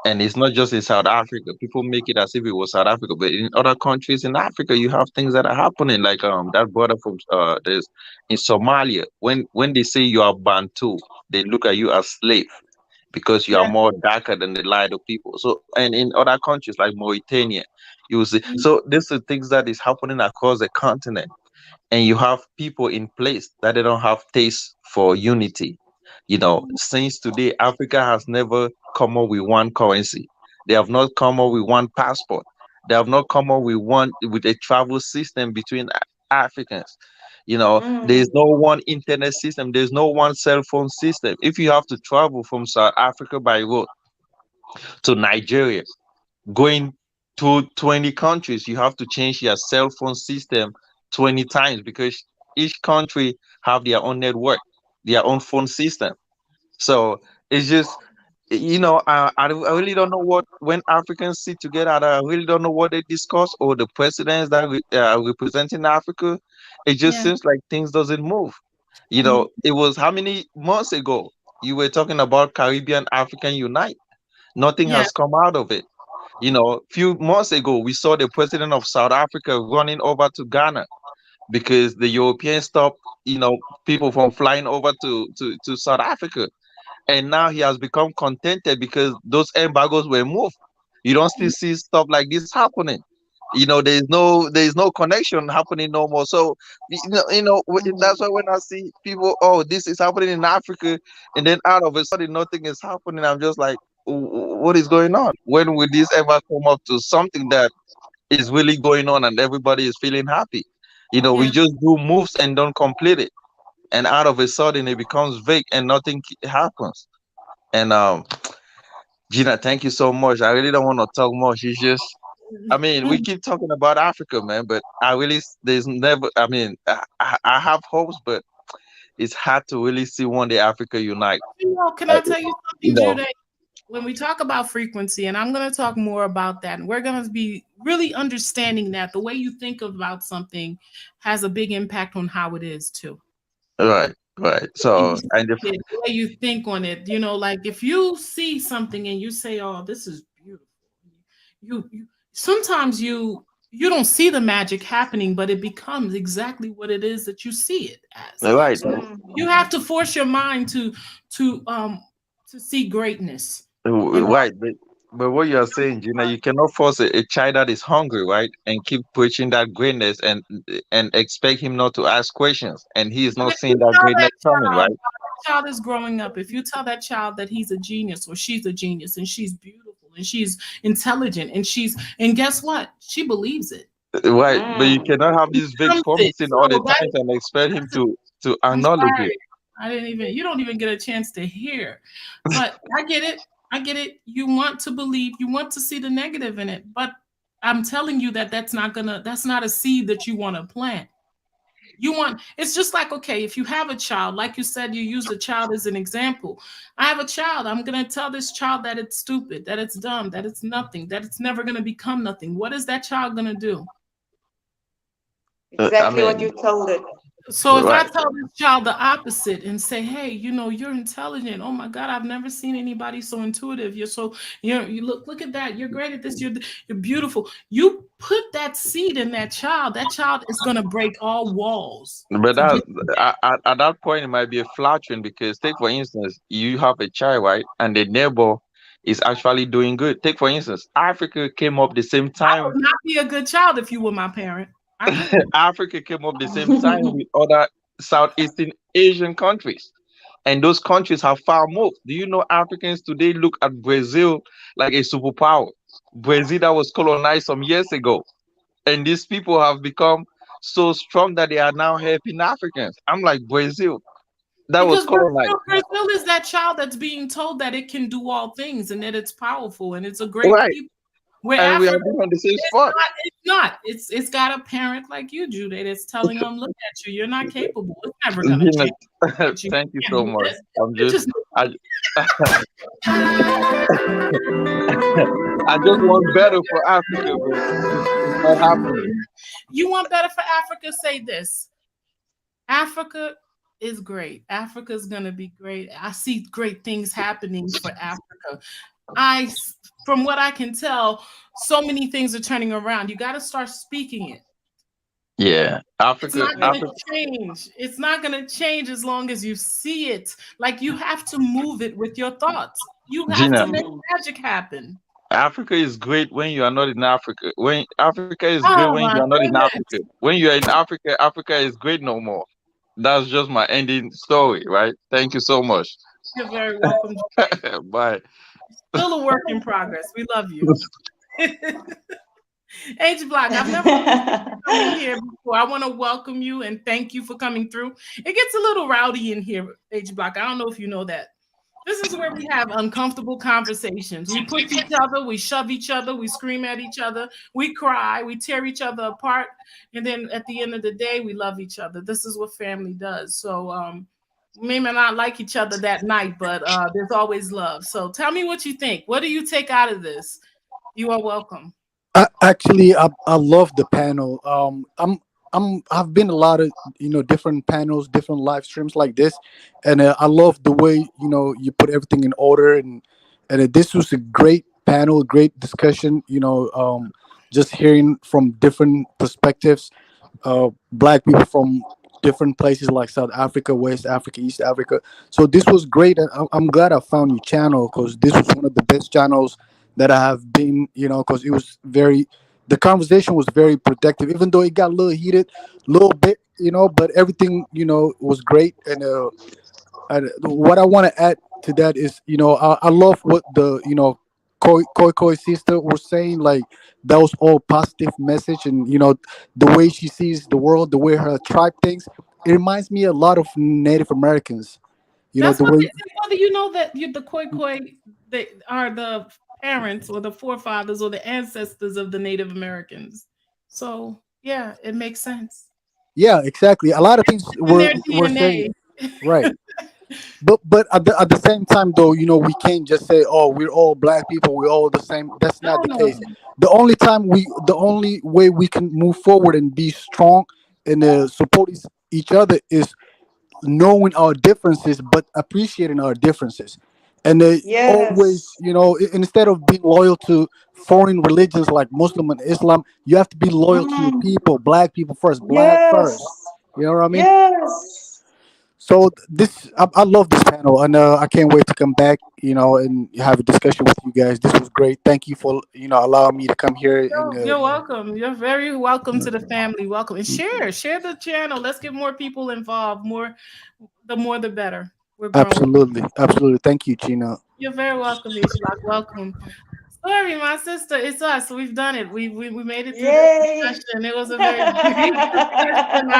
And it's not just in South Africa. People make it as if it was South Africa, but in other countries in Africa, you have things that are happening. Like that brother from there's in Somalia. When they say you are Bantu, they look at you as slave because you are Yeah. more darker than the lighter people. So, and in other countries like Mauritania, you will see. So this is things that is happening across the continent, and you have people in place that they don't have taste for unity. Since today, Africa has never come up with one currency. They have not come up with one passport. They have not come up with a travel system between Africans. There is no one internet system. There's no one cell phone system. If you have to travel from South Africa by road to Nigeria, going to 20 countries, you have to change your cell phone system 20 times, because each country have their own network, their own phone system. So it's just, I really don't know what, when Africans sit together, I really don't know what they discuss, or the presidents that representing Africa. It just Yeah. seems like things doesn't move. It was how many months ago you were talking about Caribbean African Unite. Nothing Yeah. has come out of it. Few months ago, we saw the president of South Africa running over to Ghana because the Europeans stopped, people from flying over to South Africa. And now he has become contented because those embargoes were moved. You don't still see stuff like this happening. There is no connection happening no more. So that's why when I see people, oh, this is happening in Africa, and then out of a sudden nothing is happening, I'm just like, what is going on? When will this ever come up to something that is really going on and everybody is feeling happy? We Yeah. just do moves and don't complete it, and out of a sudden it becomes vague and nothing happens. And Gina, thank you so much. I really don't want to talk much. It's just, we keep talking about Africa, man, but there's never, I have hopes, but it's hard to really see one day Africa unite. Can Uh, I tell you you something, know, Jude? When we talk about frequency, and I'm going to talk more about that, and we're going to be really understanding that the way you think about something has a big impact on how it is too. right, right. You So, see and it, the way you think on it, like if you see something and you say, "Oh, this is beautiful," you sometimes you don't see the magic happening, but it becomes exactly what it is that you see it as. right, So you have to force your mind to see greatness. And right. But what you are saying, Gina, you cannot force a child that is hungry, right, and keep preaching that greatness and expect him not to ask questions, and he is but not if you seeing that tell greatness that coming, child, right? while that child is growing up, if you tell that child that he's a genius or she's a genius and she's beautiful and she's intelligent and guess what? She believes it. Right, but you cannot have She these vague becomes it. promising all the So times and expect him to I'm acknowledge it. sorry. You don't even get a chance to hear. But I get it. I get it. You want to believe, you want to see the negative in it. But I'm telling you that's not a seed that you want to plant. It's just like, okay, if you have a child, like you said, you use a child as an example. I have a child. I'm going to tell this child that it's stupid, that it's dumb, that it's nothing, that it's never going to become nothing. What is that child going to do? I Exactly what mean, you told it. So if I right. tell this child the opposite and say, "Hey, you're intelligent. Oh my God, I've never seen anybody so intuitive. You look at that. You're great at this. You're beautiful." You put that seed in that child. That child is gonna break all walls But to that get. at that point it might be a flattering because take for instance, you have a child, right? And the neighbor is actually doing good. Take for instance, Africa came up the same I time. would not be a good child if you were my parent. I couldn't. Africa came up the same time with other Southeastern Asian countries. And those countries have far moved. Do you know Africans today look at Brazil like a superpower? Brazil that was colonized some years ago. And these people have become so strong that they are now helping Africans. I'm like, Brazil, that was Because colonized. Brazil is that child that's being told that it can do all things and that it's powerful and it's a great Right. people. Where And we Africa, have been on the same it's spot. not. It's not. It's got a parent like you, Jude, that's telling them, "Look at you. You're not capable. It's never gonna You know, change. Look at you. thank you You can't so do much. this. I'm You just just." I I just want better for Africa, but it's not happening. You want better for Africa? Say this. Africa is great. Africa's gonna be great. I see great things happening for Africa. From what I can tell, so many things are turning around. You got to start speaking it. Yeah. It's Africa, not going to Africa change. It's not going to change as long as you see it. Like you have to move it with your thoughts. You have Gina, to make magic happen. Africa is great when you are not in Africa. When Africa is great Oh when you my are not in goodness. Africa. When you are in Africa, Africa is great no more. That's just my ending story, right? Thank you so much. You're very welcome. Bye. Still a work in progress. We love you. H Block, I've never come in here before. I want to welcome you and thank you for coming through. It gets a little rowdy in here, H Block. I don't know if you know that. This is where we have uncomfortable conversations. We push each other, we shove each other, we scream at each other, we cry, we tear each other apart, and then at the end of the day, we love each other. This is what family does. So we may not like each other that night, but there's always love. So tell me what you think. What do you take out of this? You are welcome. I love the panel. I've been a lot of different panels, different live streams like this, and I love the way you put everything in order, and this was a great panel, great discussion. Just hearing from different perspectives, black people from different places like South Africa, West Africa, East Africa. So this was great, and I'm glad I found your channel because this was one of the best channels that I have been. Because it was the conversation was very productive, even though it got a little heated, a little bit, but everything was great. And what I want to add to that is, I love what the Koi sister was saying. Like that was all positive message, and the way she sees the world, the way her tribe thinks, it reminds me a lot of Native Americans. That's The what way. they say. Whether you know that the Khoi, they are the parents or the forefathers or the ancestors of the Native Americans. So yeah, it makes sense. Yeah, exactly. A lot of things In their were saying, DNA. right. But at the same time though, we can't just say, oh, we're all black people, we're all the same. That's No, not the no, case. no. The only way we can move forward and be strong and support each other is knowing our differences but appreciating our differences, and always, Yes. instead of being loyal to foreign religions like Muslim and Islam, you have to be loyal to your Mm. people, black people first, black first. Yes. You know what I mean? Yes. So I love this panel, and I can't wait to come back, and have a discussion with you guys. This was great. Thank you for allowing me to come here. And You're welcome. You're very welcome to the family. Welcome and share the channel. Let's get more people involved. The more the better. We're growing. absolutely. Thank you, Gina. You're very welcome, Ishak. Welcome. Sorry, my sister. It's us. We've done it. We made it through this Yay. discussion. It was a very brief discussion.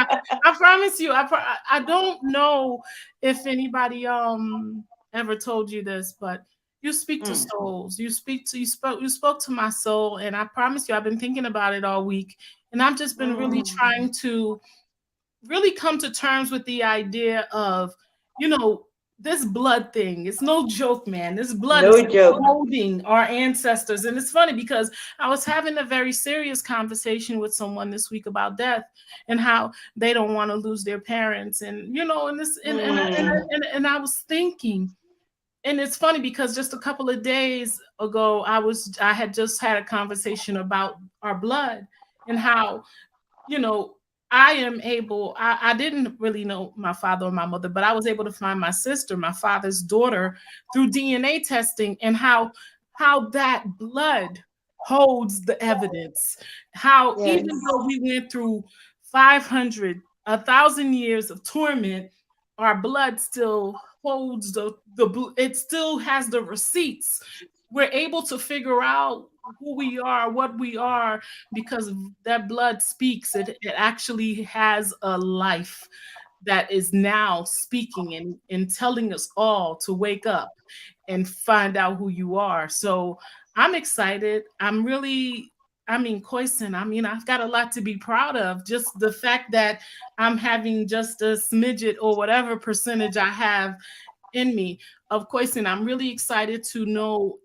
I promise you. I don't know if anybody ever told you this, but you speak to souls. You spoke to my soul, and I promise you, I've been thinking about it all week, and I've just been really trying to really come to terms with the idea of, you know, this blood thing, it's no joke, man. This blood No is joke. holding our ancestors. And it's funny because I was having a very serious conversation with someone this week about death and how they don't want to lose their parents. And, you know, and this, and I was thinking, and it's funny because just a couple of days ago, I had just had a conversation about our blood and how, you know, I didn't really know my father or my mother, but I was able to find my sister, my father's daughter, through DNA testing, and how that blood holds the evidence. How Yes. even though we went through 500, 1,000 years of torment, our blood still holds it still has the receipts. We're able to figure out who we are, what we are, because that blood speaks. It actually has a life that is now speaking and telling us all to wake up and find out who you are. So I'm excited. Koisan, I've got a lot to be proud of. Just the fact that I'm having just a smidget or whatever percentage I have in me of Koisan. I'm really excited to know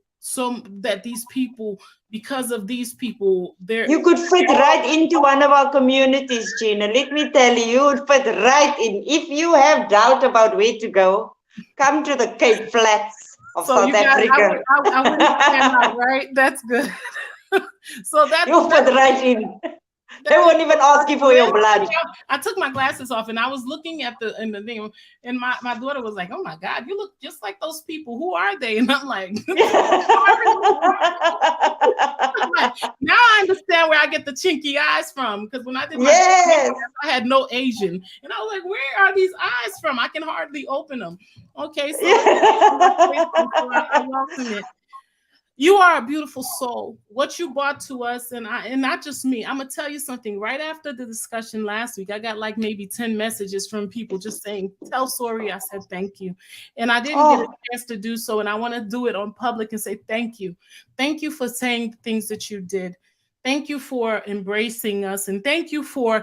that these people, because of these people, You could fit right into one of our communities, Gina. Let me tell you, you would fit right in. If you have doubt about where to go, come to the Cape Flats of South Africa. I wouldn't stand out, right? That's good. So you'll fit right in. They won't even ask you for your blood. I took my glasses off and I was looking at the thing, and my daughter was like, "Oh my God, you look just like those people. Who are they?" And I'm like, now I understand where I get the chinky eyes from. Because when I did my I had no Asian, and I was like, "Where are these eyes from? I can hardly open them." Okay, so I welcome it. You are a beautiful soul. What you brought to us, and not just me. I'm gonna tell you something. Right after the discussion last week, I got like maybe 10 messages from people just saying, "Tell Suri I said thank you," and I didn't get a chance to do so. And I want to do it on public and say thank you. Thank you for saying things that you did. Thank you for embracing us, and thank you for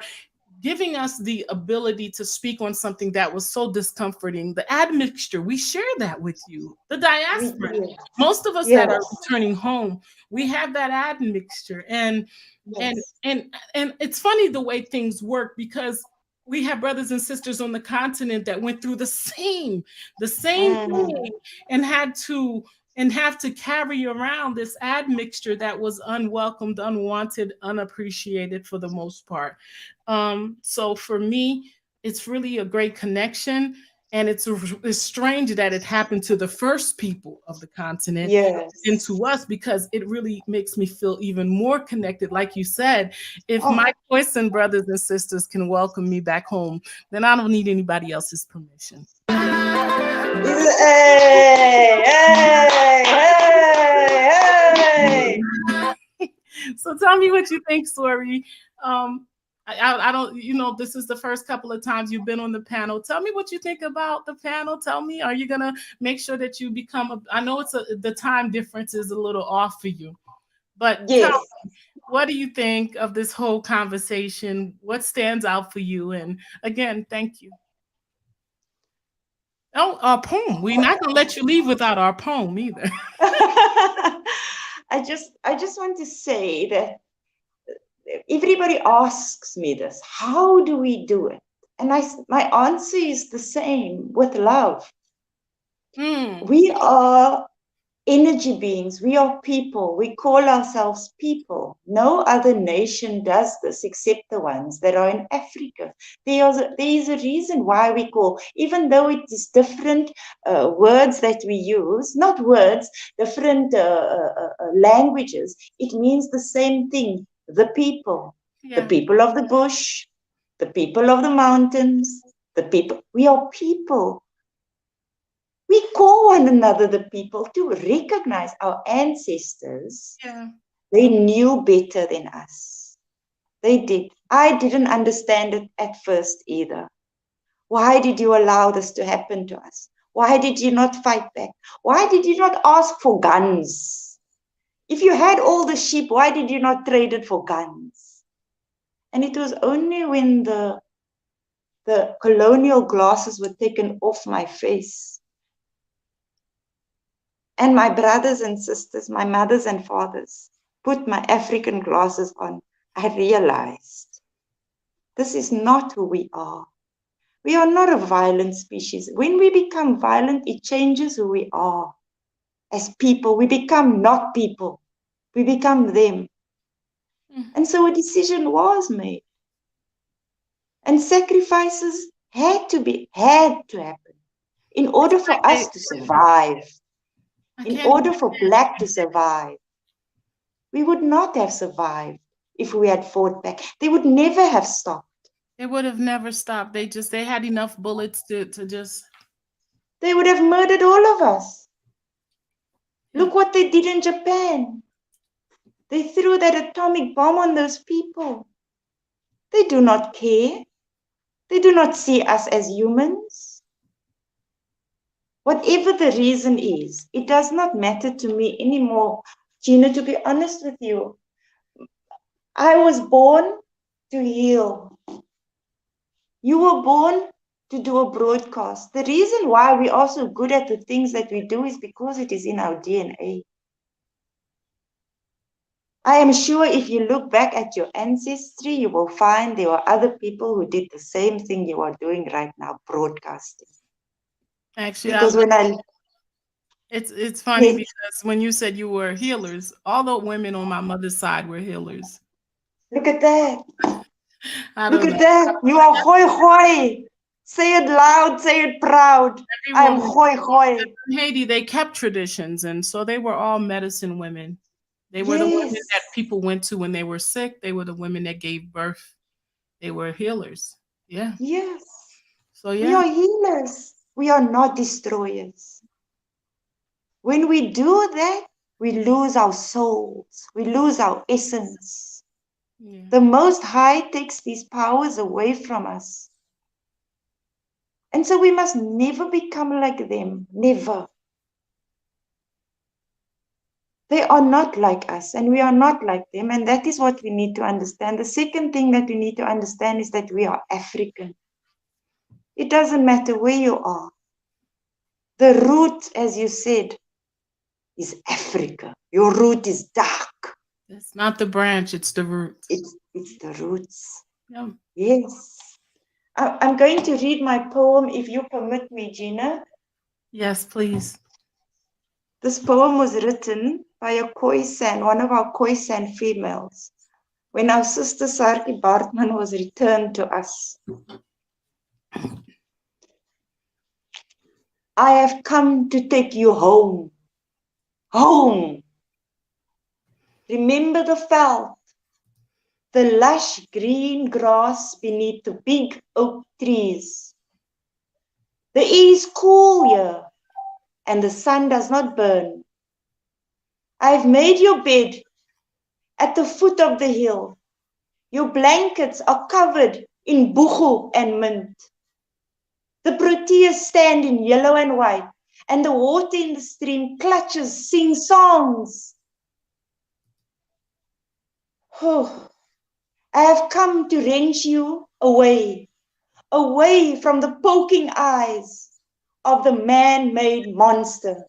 giving us the ability to speak on something that was so discomforting. The admixture, we share that with you. The diaspora, most of us that are returning home, we have that admixture. And it's funny the way things work, because we have brothers and sisters on the continent that went through the same thing and have to carry around this admixture that was unwelcomed, unwanted, unappreciated for the most part. So for me, it's really a great connection. And it's strange that it happened to the first people of the continent and to us, because it really makes me feel even more connected. Like you said, if my Koisan brothers and sisters can welcome me back home, then I don't need anybody else's permission. So tell me what you think, Suri. I don't, this is the first couple of times you've been on the panel. Tell me what you think about the panel. Tell me, are you gonna make sure that you become I know the time difference is a little off for you, but tell me, what do you think of this whole conversation? What stands out for you? And again, thank you. Oh, our poem. We're not gonna let you leave without our poem either. I just want to say that everybody asks me this, how do we do it? And my answer is the same, with love. We are energy beings. We are people. We call ourselves people. No other nation does this except the ones that are in Africa. There is a reason why we call, even though it is different words that we use, not words, different languages, it means the same thing. The people, the people of the bush, the people of the mountains, the people. We are people. We call one another the people to recognize our ancestors. They knew better than us. They did. I didn't understand it at first either. Why did you allow this to happen to us? Why did you not fight back? Why did you not ask for guns? If you had all the sheep, why did you not trade it for guns? And it was only when the colonial glasses were taken off my face And my brothers and sisters, my mothers and fathers, put my African glasses on, I realized this is not who we are. We are not a violent species. When we become violent, it changes who we are. As people, we become not people. We become them. And so a decision was made. And sacrifices had to happen in order for us to survive, in order for Black to survive. We would not have survived if we had fought back. They would never have stopped. They would have never stopped. They had enough bullets to just. They would have murdered all of us. Look what they did in Japan. They threw that atomic bomb on those people. They do not care. They do not see us as humans. Whatever the reason is, it does not matter to me anymore. Gina, to be honest with you, I was born to heal. You were born to do a broadcast. The reason why we are so good at the things that we do is because it is in our DNA. I am sure if you look back at your ancestry, you will find there were other people who did the same thing you are doing right now, broadcasting. Actually, because it's funny Yes. because when you said you were healers, all the women on my mother's side were healers. Look at that. I Look don't at know. that. You are hoi hoi. Say it loud, say it proud. I am hoi hoi. In Haiti, they kept traditions, and so they were all medicine women. They were the women Yes. that people went to when they were sick. They were the women that gave birth. They were healers. Yeah. Yes. So We yeah. are healers. We are not destroyers. When we do that, we lose our souls. We lose our essence. Yeah. The Most High takes these powers away from us. And so we must never become like them. Never. They are not like us, and we are not like them. And that is what we need to understand. The second thing that we need to understand is that we are African. It doesn't matter where you are. The root, as you said, is Africa. Your root is dark. It's not the branch, it's the root. It's the roots. Yeah. Yes. I'm going to read my poem, if you permit me, Gina. Yes, please. This poem was written by a Koisan, one of our Koisan females, when our sister Sarki Bartman was returned to us. I have come to take you home. Home. Remember the veld, the lush green grass beneath the big oak trees. The air is cool here, and the sun does not burn. I've made your bed at the foot of the hill. Your blankets are covered in buchu and mint. The proteas stand in yellow and white, and the water in the stream clutches, sings songs. Oh, I have come to wrench you away, away from the poking eyes of the man-made monster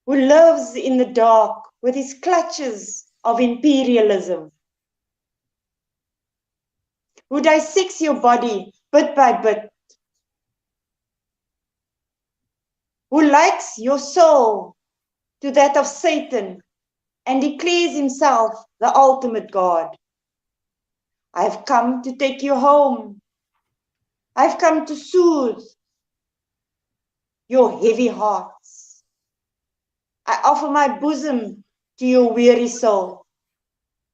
who lives in the dark with his clutches of imperialism, who dissects your body bit by bit, who likes your soul to that of Satan and declares himself the ultimate God. I've come to take you home. I've come to soothe your heavy hearts. I offer my bosom to your weary soul.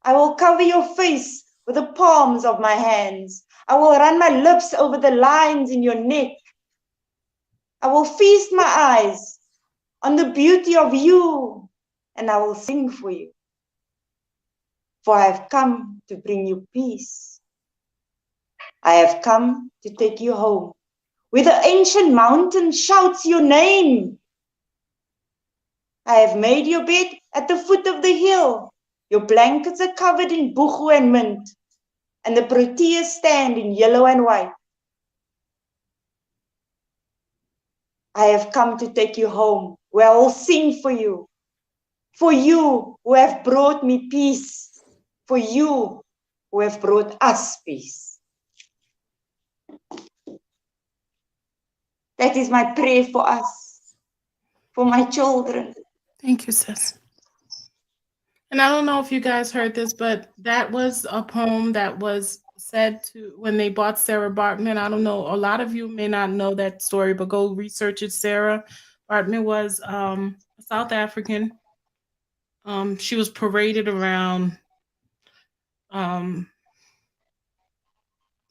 I will cover your face with the palms of my hands. I will run my lips over the lines in your neck. I will feast my eyes on the beauty of you, and I will sing for you. For I have come to bring you peace. I have come to take you home, where the ancient mountain shouts your name. I have made your bed at the foot of the hill. Your blankets are covered in buchu and mint, and the proteas stand in yellow and white. I have come to take you home, We all sing for you who have brought me peace, for you who have brought us peace. That is my prayer for us, for my children. Thank you, sis. And I don't know if you guys heard this, but that was a poem that was said to when they bought Sarah Bartman. I don't know. A lot of you may not know that story, but go research it. Sarah Bartman was a South African. She was paraded around.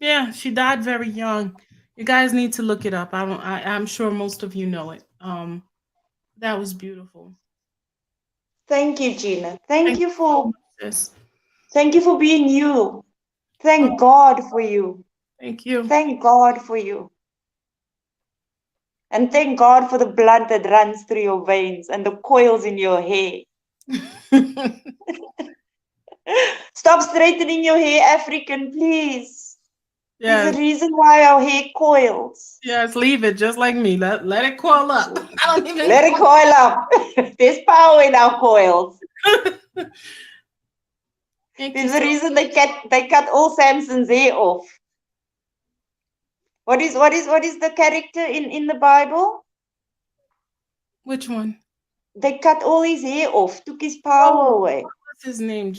Yeah, she died very young. You guys need to look it up. I'm sure most of you know it. That was beautiful. Thank you, Gina. Thank you for this. Thank you for being you. Thank God for you. Thank you. Thank God for you. And thank God for the blood that runs through your veins and the coils in your hair. Stop straightening your hair, African, please. Yes. There's a reason why our hair coils. Yes, leave it just like me. Let it coil up. I don't even Let it coil up. There's power in our coils. There's a reason they cut all Samson's hair off. What is the character in the Bible? Which one? They cut all his hair off, took his power away. What's his name?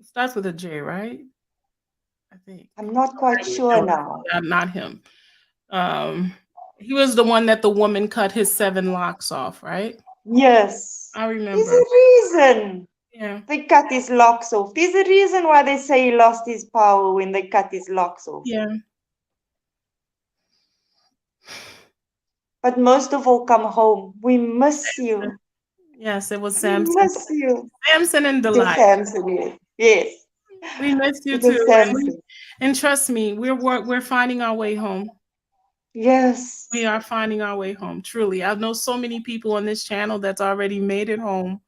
Starts with a J, right? I think. I'm not quite sure now. Not him. He was the one that the woman cut his 7 locks off, right? Yes. I remember. There's a reason. Yeah. They cut his locks off. There's a reason why they say he lost his power when they cut his locks off. Yeah. But most of all, come home. We miss you. Yes, it was We Samson. miss you. Samson and Delilah. Samson, yes. We miss you It was too. Samson. And trust me, we're finding our way home. Yes. We are finding our way home. Truly. I know so many people on this channel that's already made it home.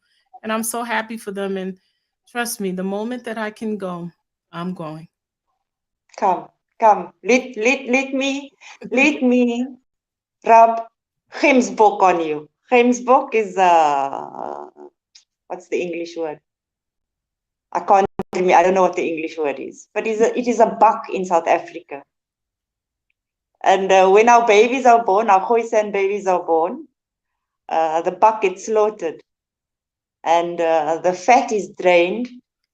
And I'm so happy for them. And trust me, the moment that I can go, I'm going. Come. Let me rub Gemsbok on you. Gemsbok is what's the English word? I don't know what the English word is, but it is a buck in South Africa. And when our babies are born, our Khoisan babies are born, the buck gets slaughtered. And the fat is drained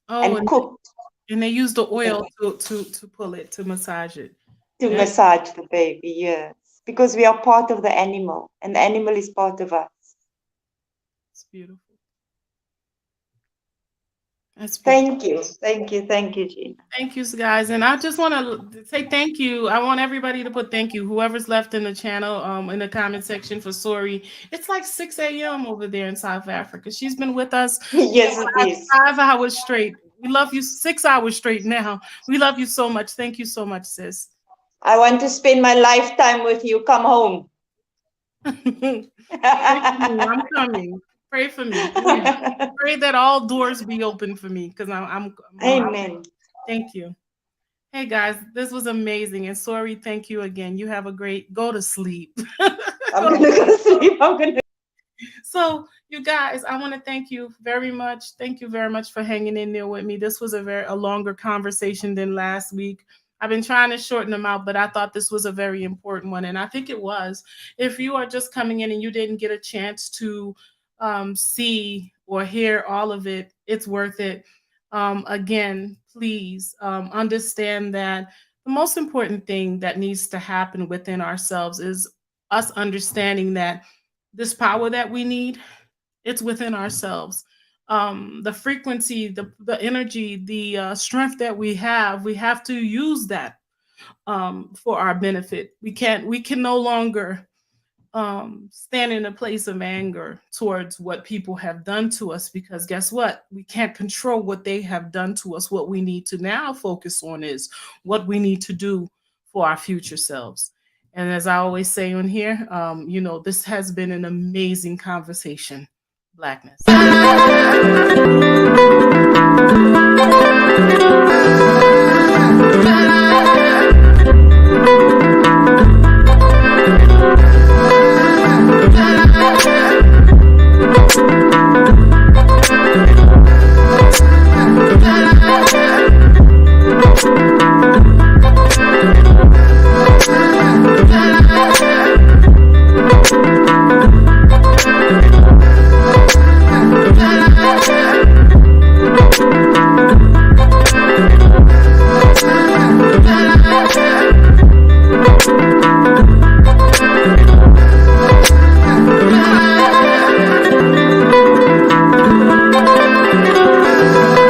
and cooked. And they use the oil to pull it, to massage it. To massage the baby, yes. Because we are part of the animal, and the animal is part of us. It's beautiful. That's beautiful. Thank you, Gina. Thank you, guys. And I just want to say thank you. I want everybody to put thank you. Whoever's left in the channel, in the comment section for Suri. It's like 6 a.m. over there in South Africa. She's been with us yes, it is. 5 hours straight. We love you 6 hours straight now. We love you so much. Thank you so much, sis. I want to spend my lifetime with you. Come home. I'm coming. Pray for me. Pray that all doors be open for me because I'm Amen. Thank you. Hey guys, this was amazing. And Suri, thank you again. You have a great go to sleep. I'm gonna go to sleep. So you guys, I want to thank you very much. Thank you very much for hanging in there with me. This was a longer conversation than last week. I've been trying to shorten them out, but I thought this was a very important one. And I think it was. If you are just coming in and you didn't get a chance to see or hear all of it, it's worth it. Again, please understand that the most important thing that needs to happen within ourselves is us understanding that this power that we need, it's within ourselves. The frequency, the energy, the strength that we have to use that for our benefit. We can no longer stand in a place of anger towards what people have done to us, because guess what? We can't control what they have done to us. What we need to now focus on is what we need to do for our future selves. And as I always say on here, this has been an amazing conversation. Blackness.